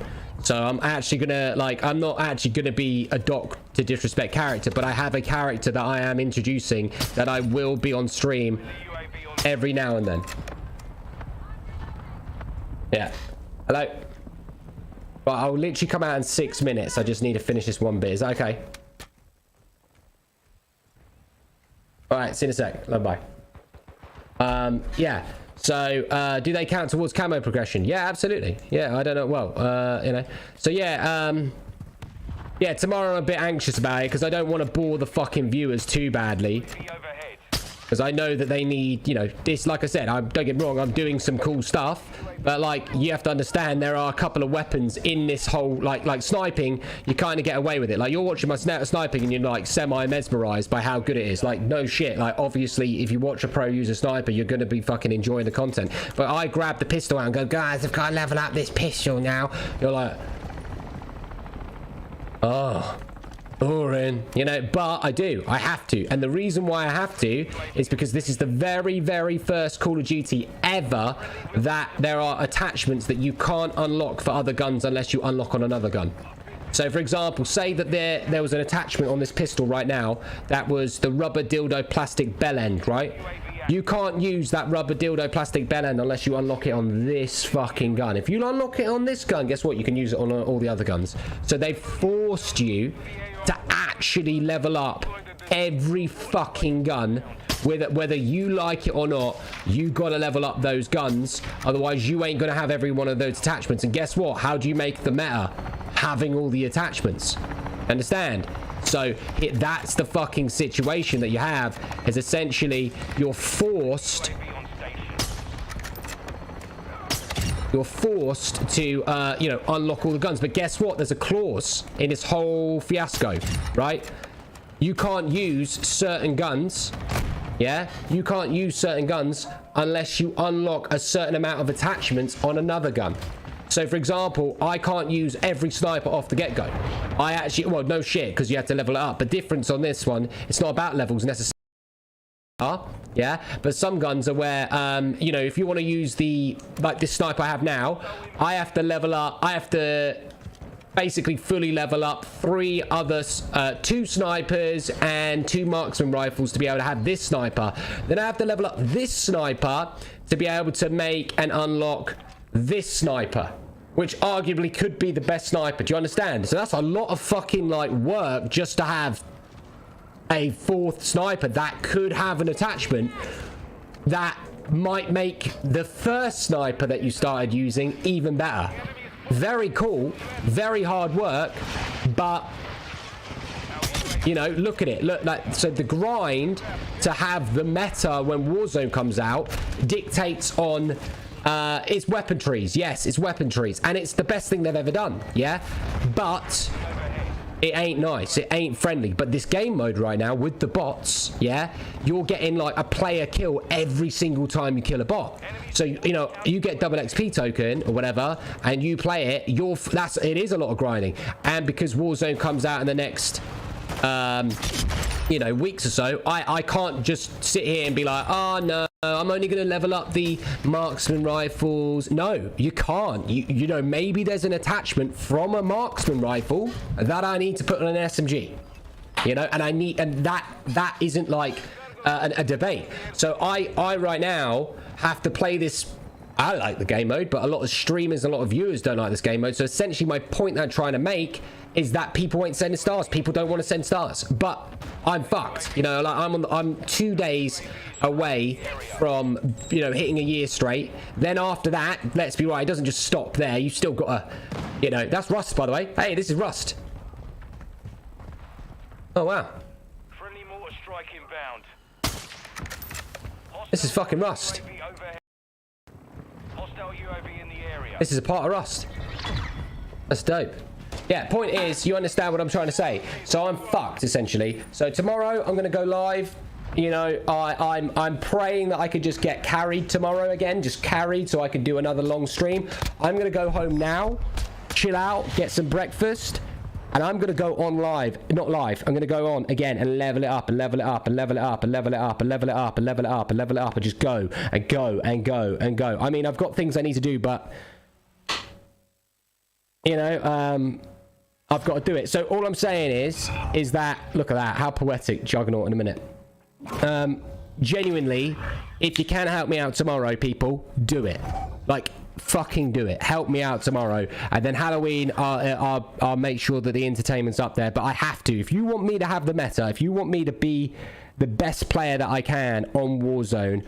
So I'm actually gonna, like, I'm not actually gonna be a Dr. Disrespect character, but I have a character that I am introducing that I will be on stream every now and then. Yeah. Hello. But I'll literally come out in 6 minutes. I just need to finish this one bit. Is that okay? Alright, see you in a sec. Bye-bye. Yeah. So, do they count towards camo progression? Yeah, absolutely. Yeah, I don't know. Well, you know. So, yeah, yeah, tomorrow I'm a bit anxious about it because I don't want to bore the fucking viewers too badly. Because I know that they need, you know, this, like I said, don't get me wrong, I'm doing some cool stuff. But, like, you have to understand there are a couple of weapons in this whole, like sniping, you kind of get away with it. Like, you're watching my sniping and you're, like, semi-mesmerized by how good it is. Like, no shit. Like, obviously, if you watch a pro use a sniper, you're going to be fucking enjoying the content. But I grab the pistol out and go, guys, I've got to level up this pistol now. You're like, oh, boring, you know. But I have to, and the reason why I have to is because this is the very, very first Call of Duty ever that there are attachments that you can't unlock for other guns unless you unlock on another gun. So for example, say that there was an attachment on this pistol right now that was the rubber dildo plastic bell end, right? You can't use that rubber dildo plastic bell end unless you unlock it on this fucking gun. If you unlock it on this gun, guess what? You can use it on all the other guns. So they've forced you to actually level up every fucking gun. Whether you like it or not, you gotta level up those guns. Otherwise, you ain't gonna have every one of those attachments. And guess what? How do you make the meta? Having all the attachments. Understand? So that's the fucking situation that you have, is essentially you're forced you're forced to, you know, unlock all the guns. But guess what? There's a clause in this whole fiasco, right? You can't use certain guns. Yeah, you can't use certain guns unless you unlock a certain amount of attachments on another gun. So for example, I can't use every sniper off the get-go. I actually, well, no shit, because you have to level it up. But difference on this one, it's not about levels necessarily. Yeah, but some guns are where, you know, if you want to use the, like this sniper I have now, I have to level up, I have to basically fully level up 3 others, 2 snipers and 2 marksman rifles to be able to have this sniper. Then I have to level up this sniper to be able to make and unlock this sniper, which arguably could be the best sniper. Do you understand? So that's a lot of fucking like work just to have a 4th sniper that could have an attachment that might make the first sniper that you started using even better. Very cool, very hard work, but you know, look at it. Look, like, so the grind to have the meta when Warzone comes out dictates on it's weapon trees. Yes, it's weapon trees, and it's the best thing they've ever done. Yeah, but it ain't nice, it ain't friendly. But this game mode right now with the bots, yeah, you're getting like a player kill every single time you kill a bot. So you know, you get double XP token or whatever and you play it, it is a lot of grinding. And because Warzone comes out in the next you know, weeks or so, I can't just sit here and be like, oh no, I'm only going to level up the marksman rifles. No, you can't. You know, maybe there's an attachment from a marksman rifle that I need to put on an SMG, you know, and that isn't like a debate. So I right now have to play this. I like the game mode, but a lot of streamers, a lot of viewers don't like this game mode. So essentially my point that I'm trying to make is that people ain't sending stars. People don't want to send stars, but I'm fucked. You know, like I'm 2 days away from, you know, hitting a year straight. Then after that, let's be right, it doesn't just stop there. You still got to, you know, that's Rust, by the way. Hey, this is Rust. Oh, wow. Friendly mortar strike inbound. This is fucking Rust. Hostile UAV in the area. This is a part of Rust. That's dope. Yeah, point is, you understand what I'm trying to say. So I'm fucked, essentially. So tomorrow, I'm going to go live. You know, I'm praying that I could just get carried tomorrow again. Just carried so I could do another long stream. I'm going to go home now, chill out, get some breakfast. And I'm going to go on live. Not live. I'm going to go on again and level it up and level it up and level it up and level it up and level it up and level it up and level it up and just go and go and go and go. I mean, I've got things I need to do, but you know, I've got to do it. So all I'm saying is that, look at that, how poetic, Juggernaut in a minute. Genuinely, if you can help me out tomorrow, people, do it. Like, fucking do it. Help me out tomorrow. And then Halloween, I'll make sure that the entertainment's up there. But I have to. If you want me to have the meta, if you want me to be the best player that I can on Warzone,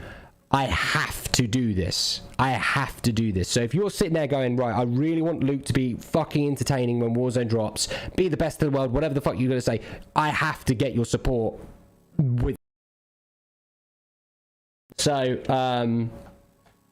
I have to do this. I have to do this. So if you're sitting there going, right, I really want Luke to be fucking entertaining when Warzone drops, be the best in the world, whatever the fuck you're going to say, I have to get your support with. So,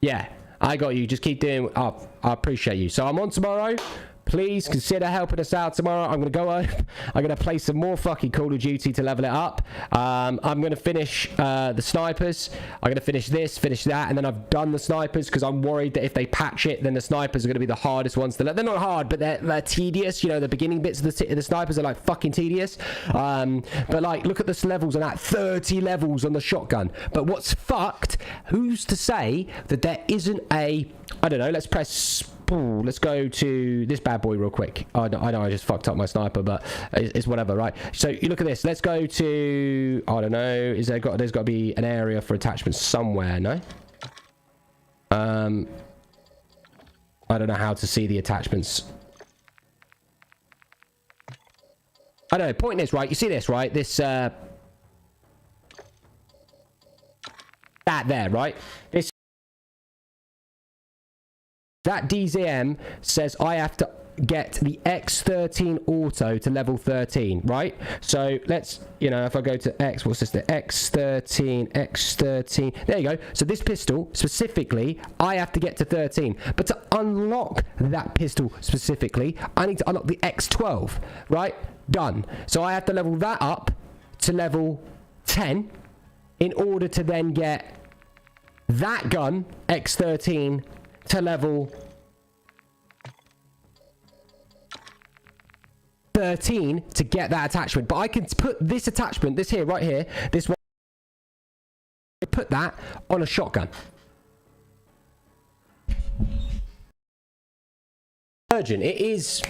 yeah, I got you. Just keep doing. Oh, I appreciate you. So I'm on tomorrow. Please consider helping us out tomorrow. I'm going to go home. I'm going to play some more fucking Call of Duty to level it up. I'm going to finish the snipers. I'm going to finish this, finish that, and then I've done the snipers because I'm worried that if they patch it, then the snipers are going to be the hardest ones to level. They're not hard, but they're tedious. You know, the beginning bits of the snipers are like fucking tedious. But like, look at the levels on that. 30 levels on the shotgun. But what's fucked, who's to say that there isn't a, I don't know, let's press... Ooh, let's go to this bad boy real quick. I know I just fucked up my sniper, but it's whatever, right? So you look at this. Let's go to, I don't know, there's got to be an area for attachments somewhere, no? I don't know how to see the attachments. I don't know, point is, right, you see this, right? This that there, right? This, that DZM says I have to get the X13 auto to level 13, right? So let's, you know, if I go to X, what's this? The X13. There you go. So this pistol specifically, I have to get to 13. But to unlock that pistol specifically, I need to unlock the X12, right? Done. So I have to level that up to level 10 in order to then get that gun, X13, to level 13 to get that attachment. But I can put this attachment, this here, right here, this one, put that on a shotgun. Urgent. It is,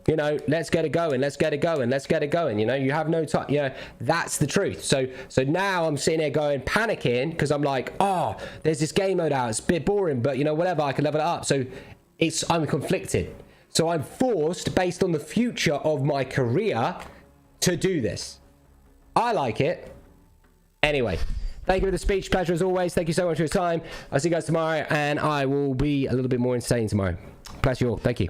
you know, let's get it going, let's get it going, let's get it going. You know, you have no time. You know, that's the truth. So now I'm sitting here going, panicking, because I'm like, oh, there's this game mode out. It's a bit boring, but you know, whatever, I can level it up. So I'm conflicted. So I'm forced, based on the future of my career, to do this. I like it. Anyway, thank you for the speech. Pleasure as always. Thank you so much for your time. I'll see you guys tomorrow, and I will be a little bit more insane tomorrow. Bless you all. Thank you.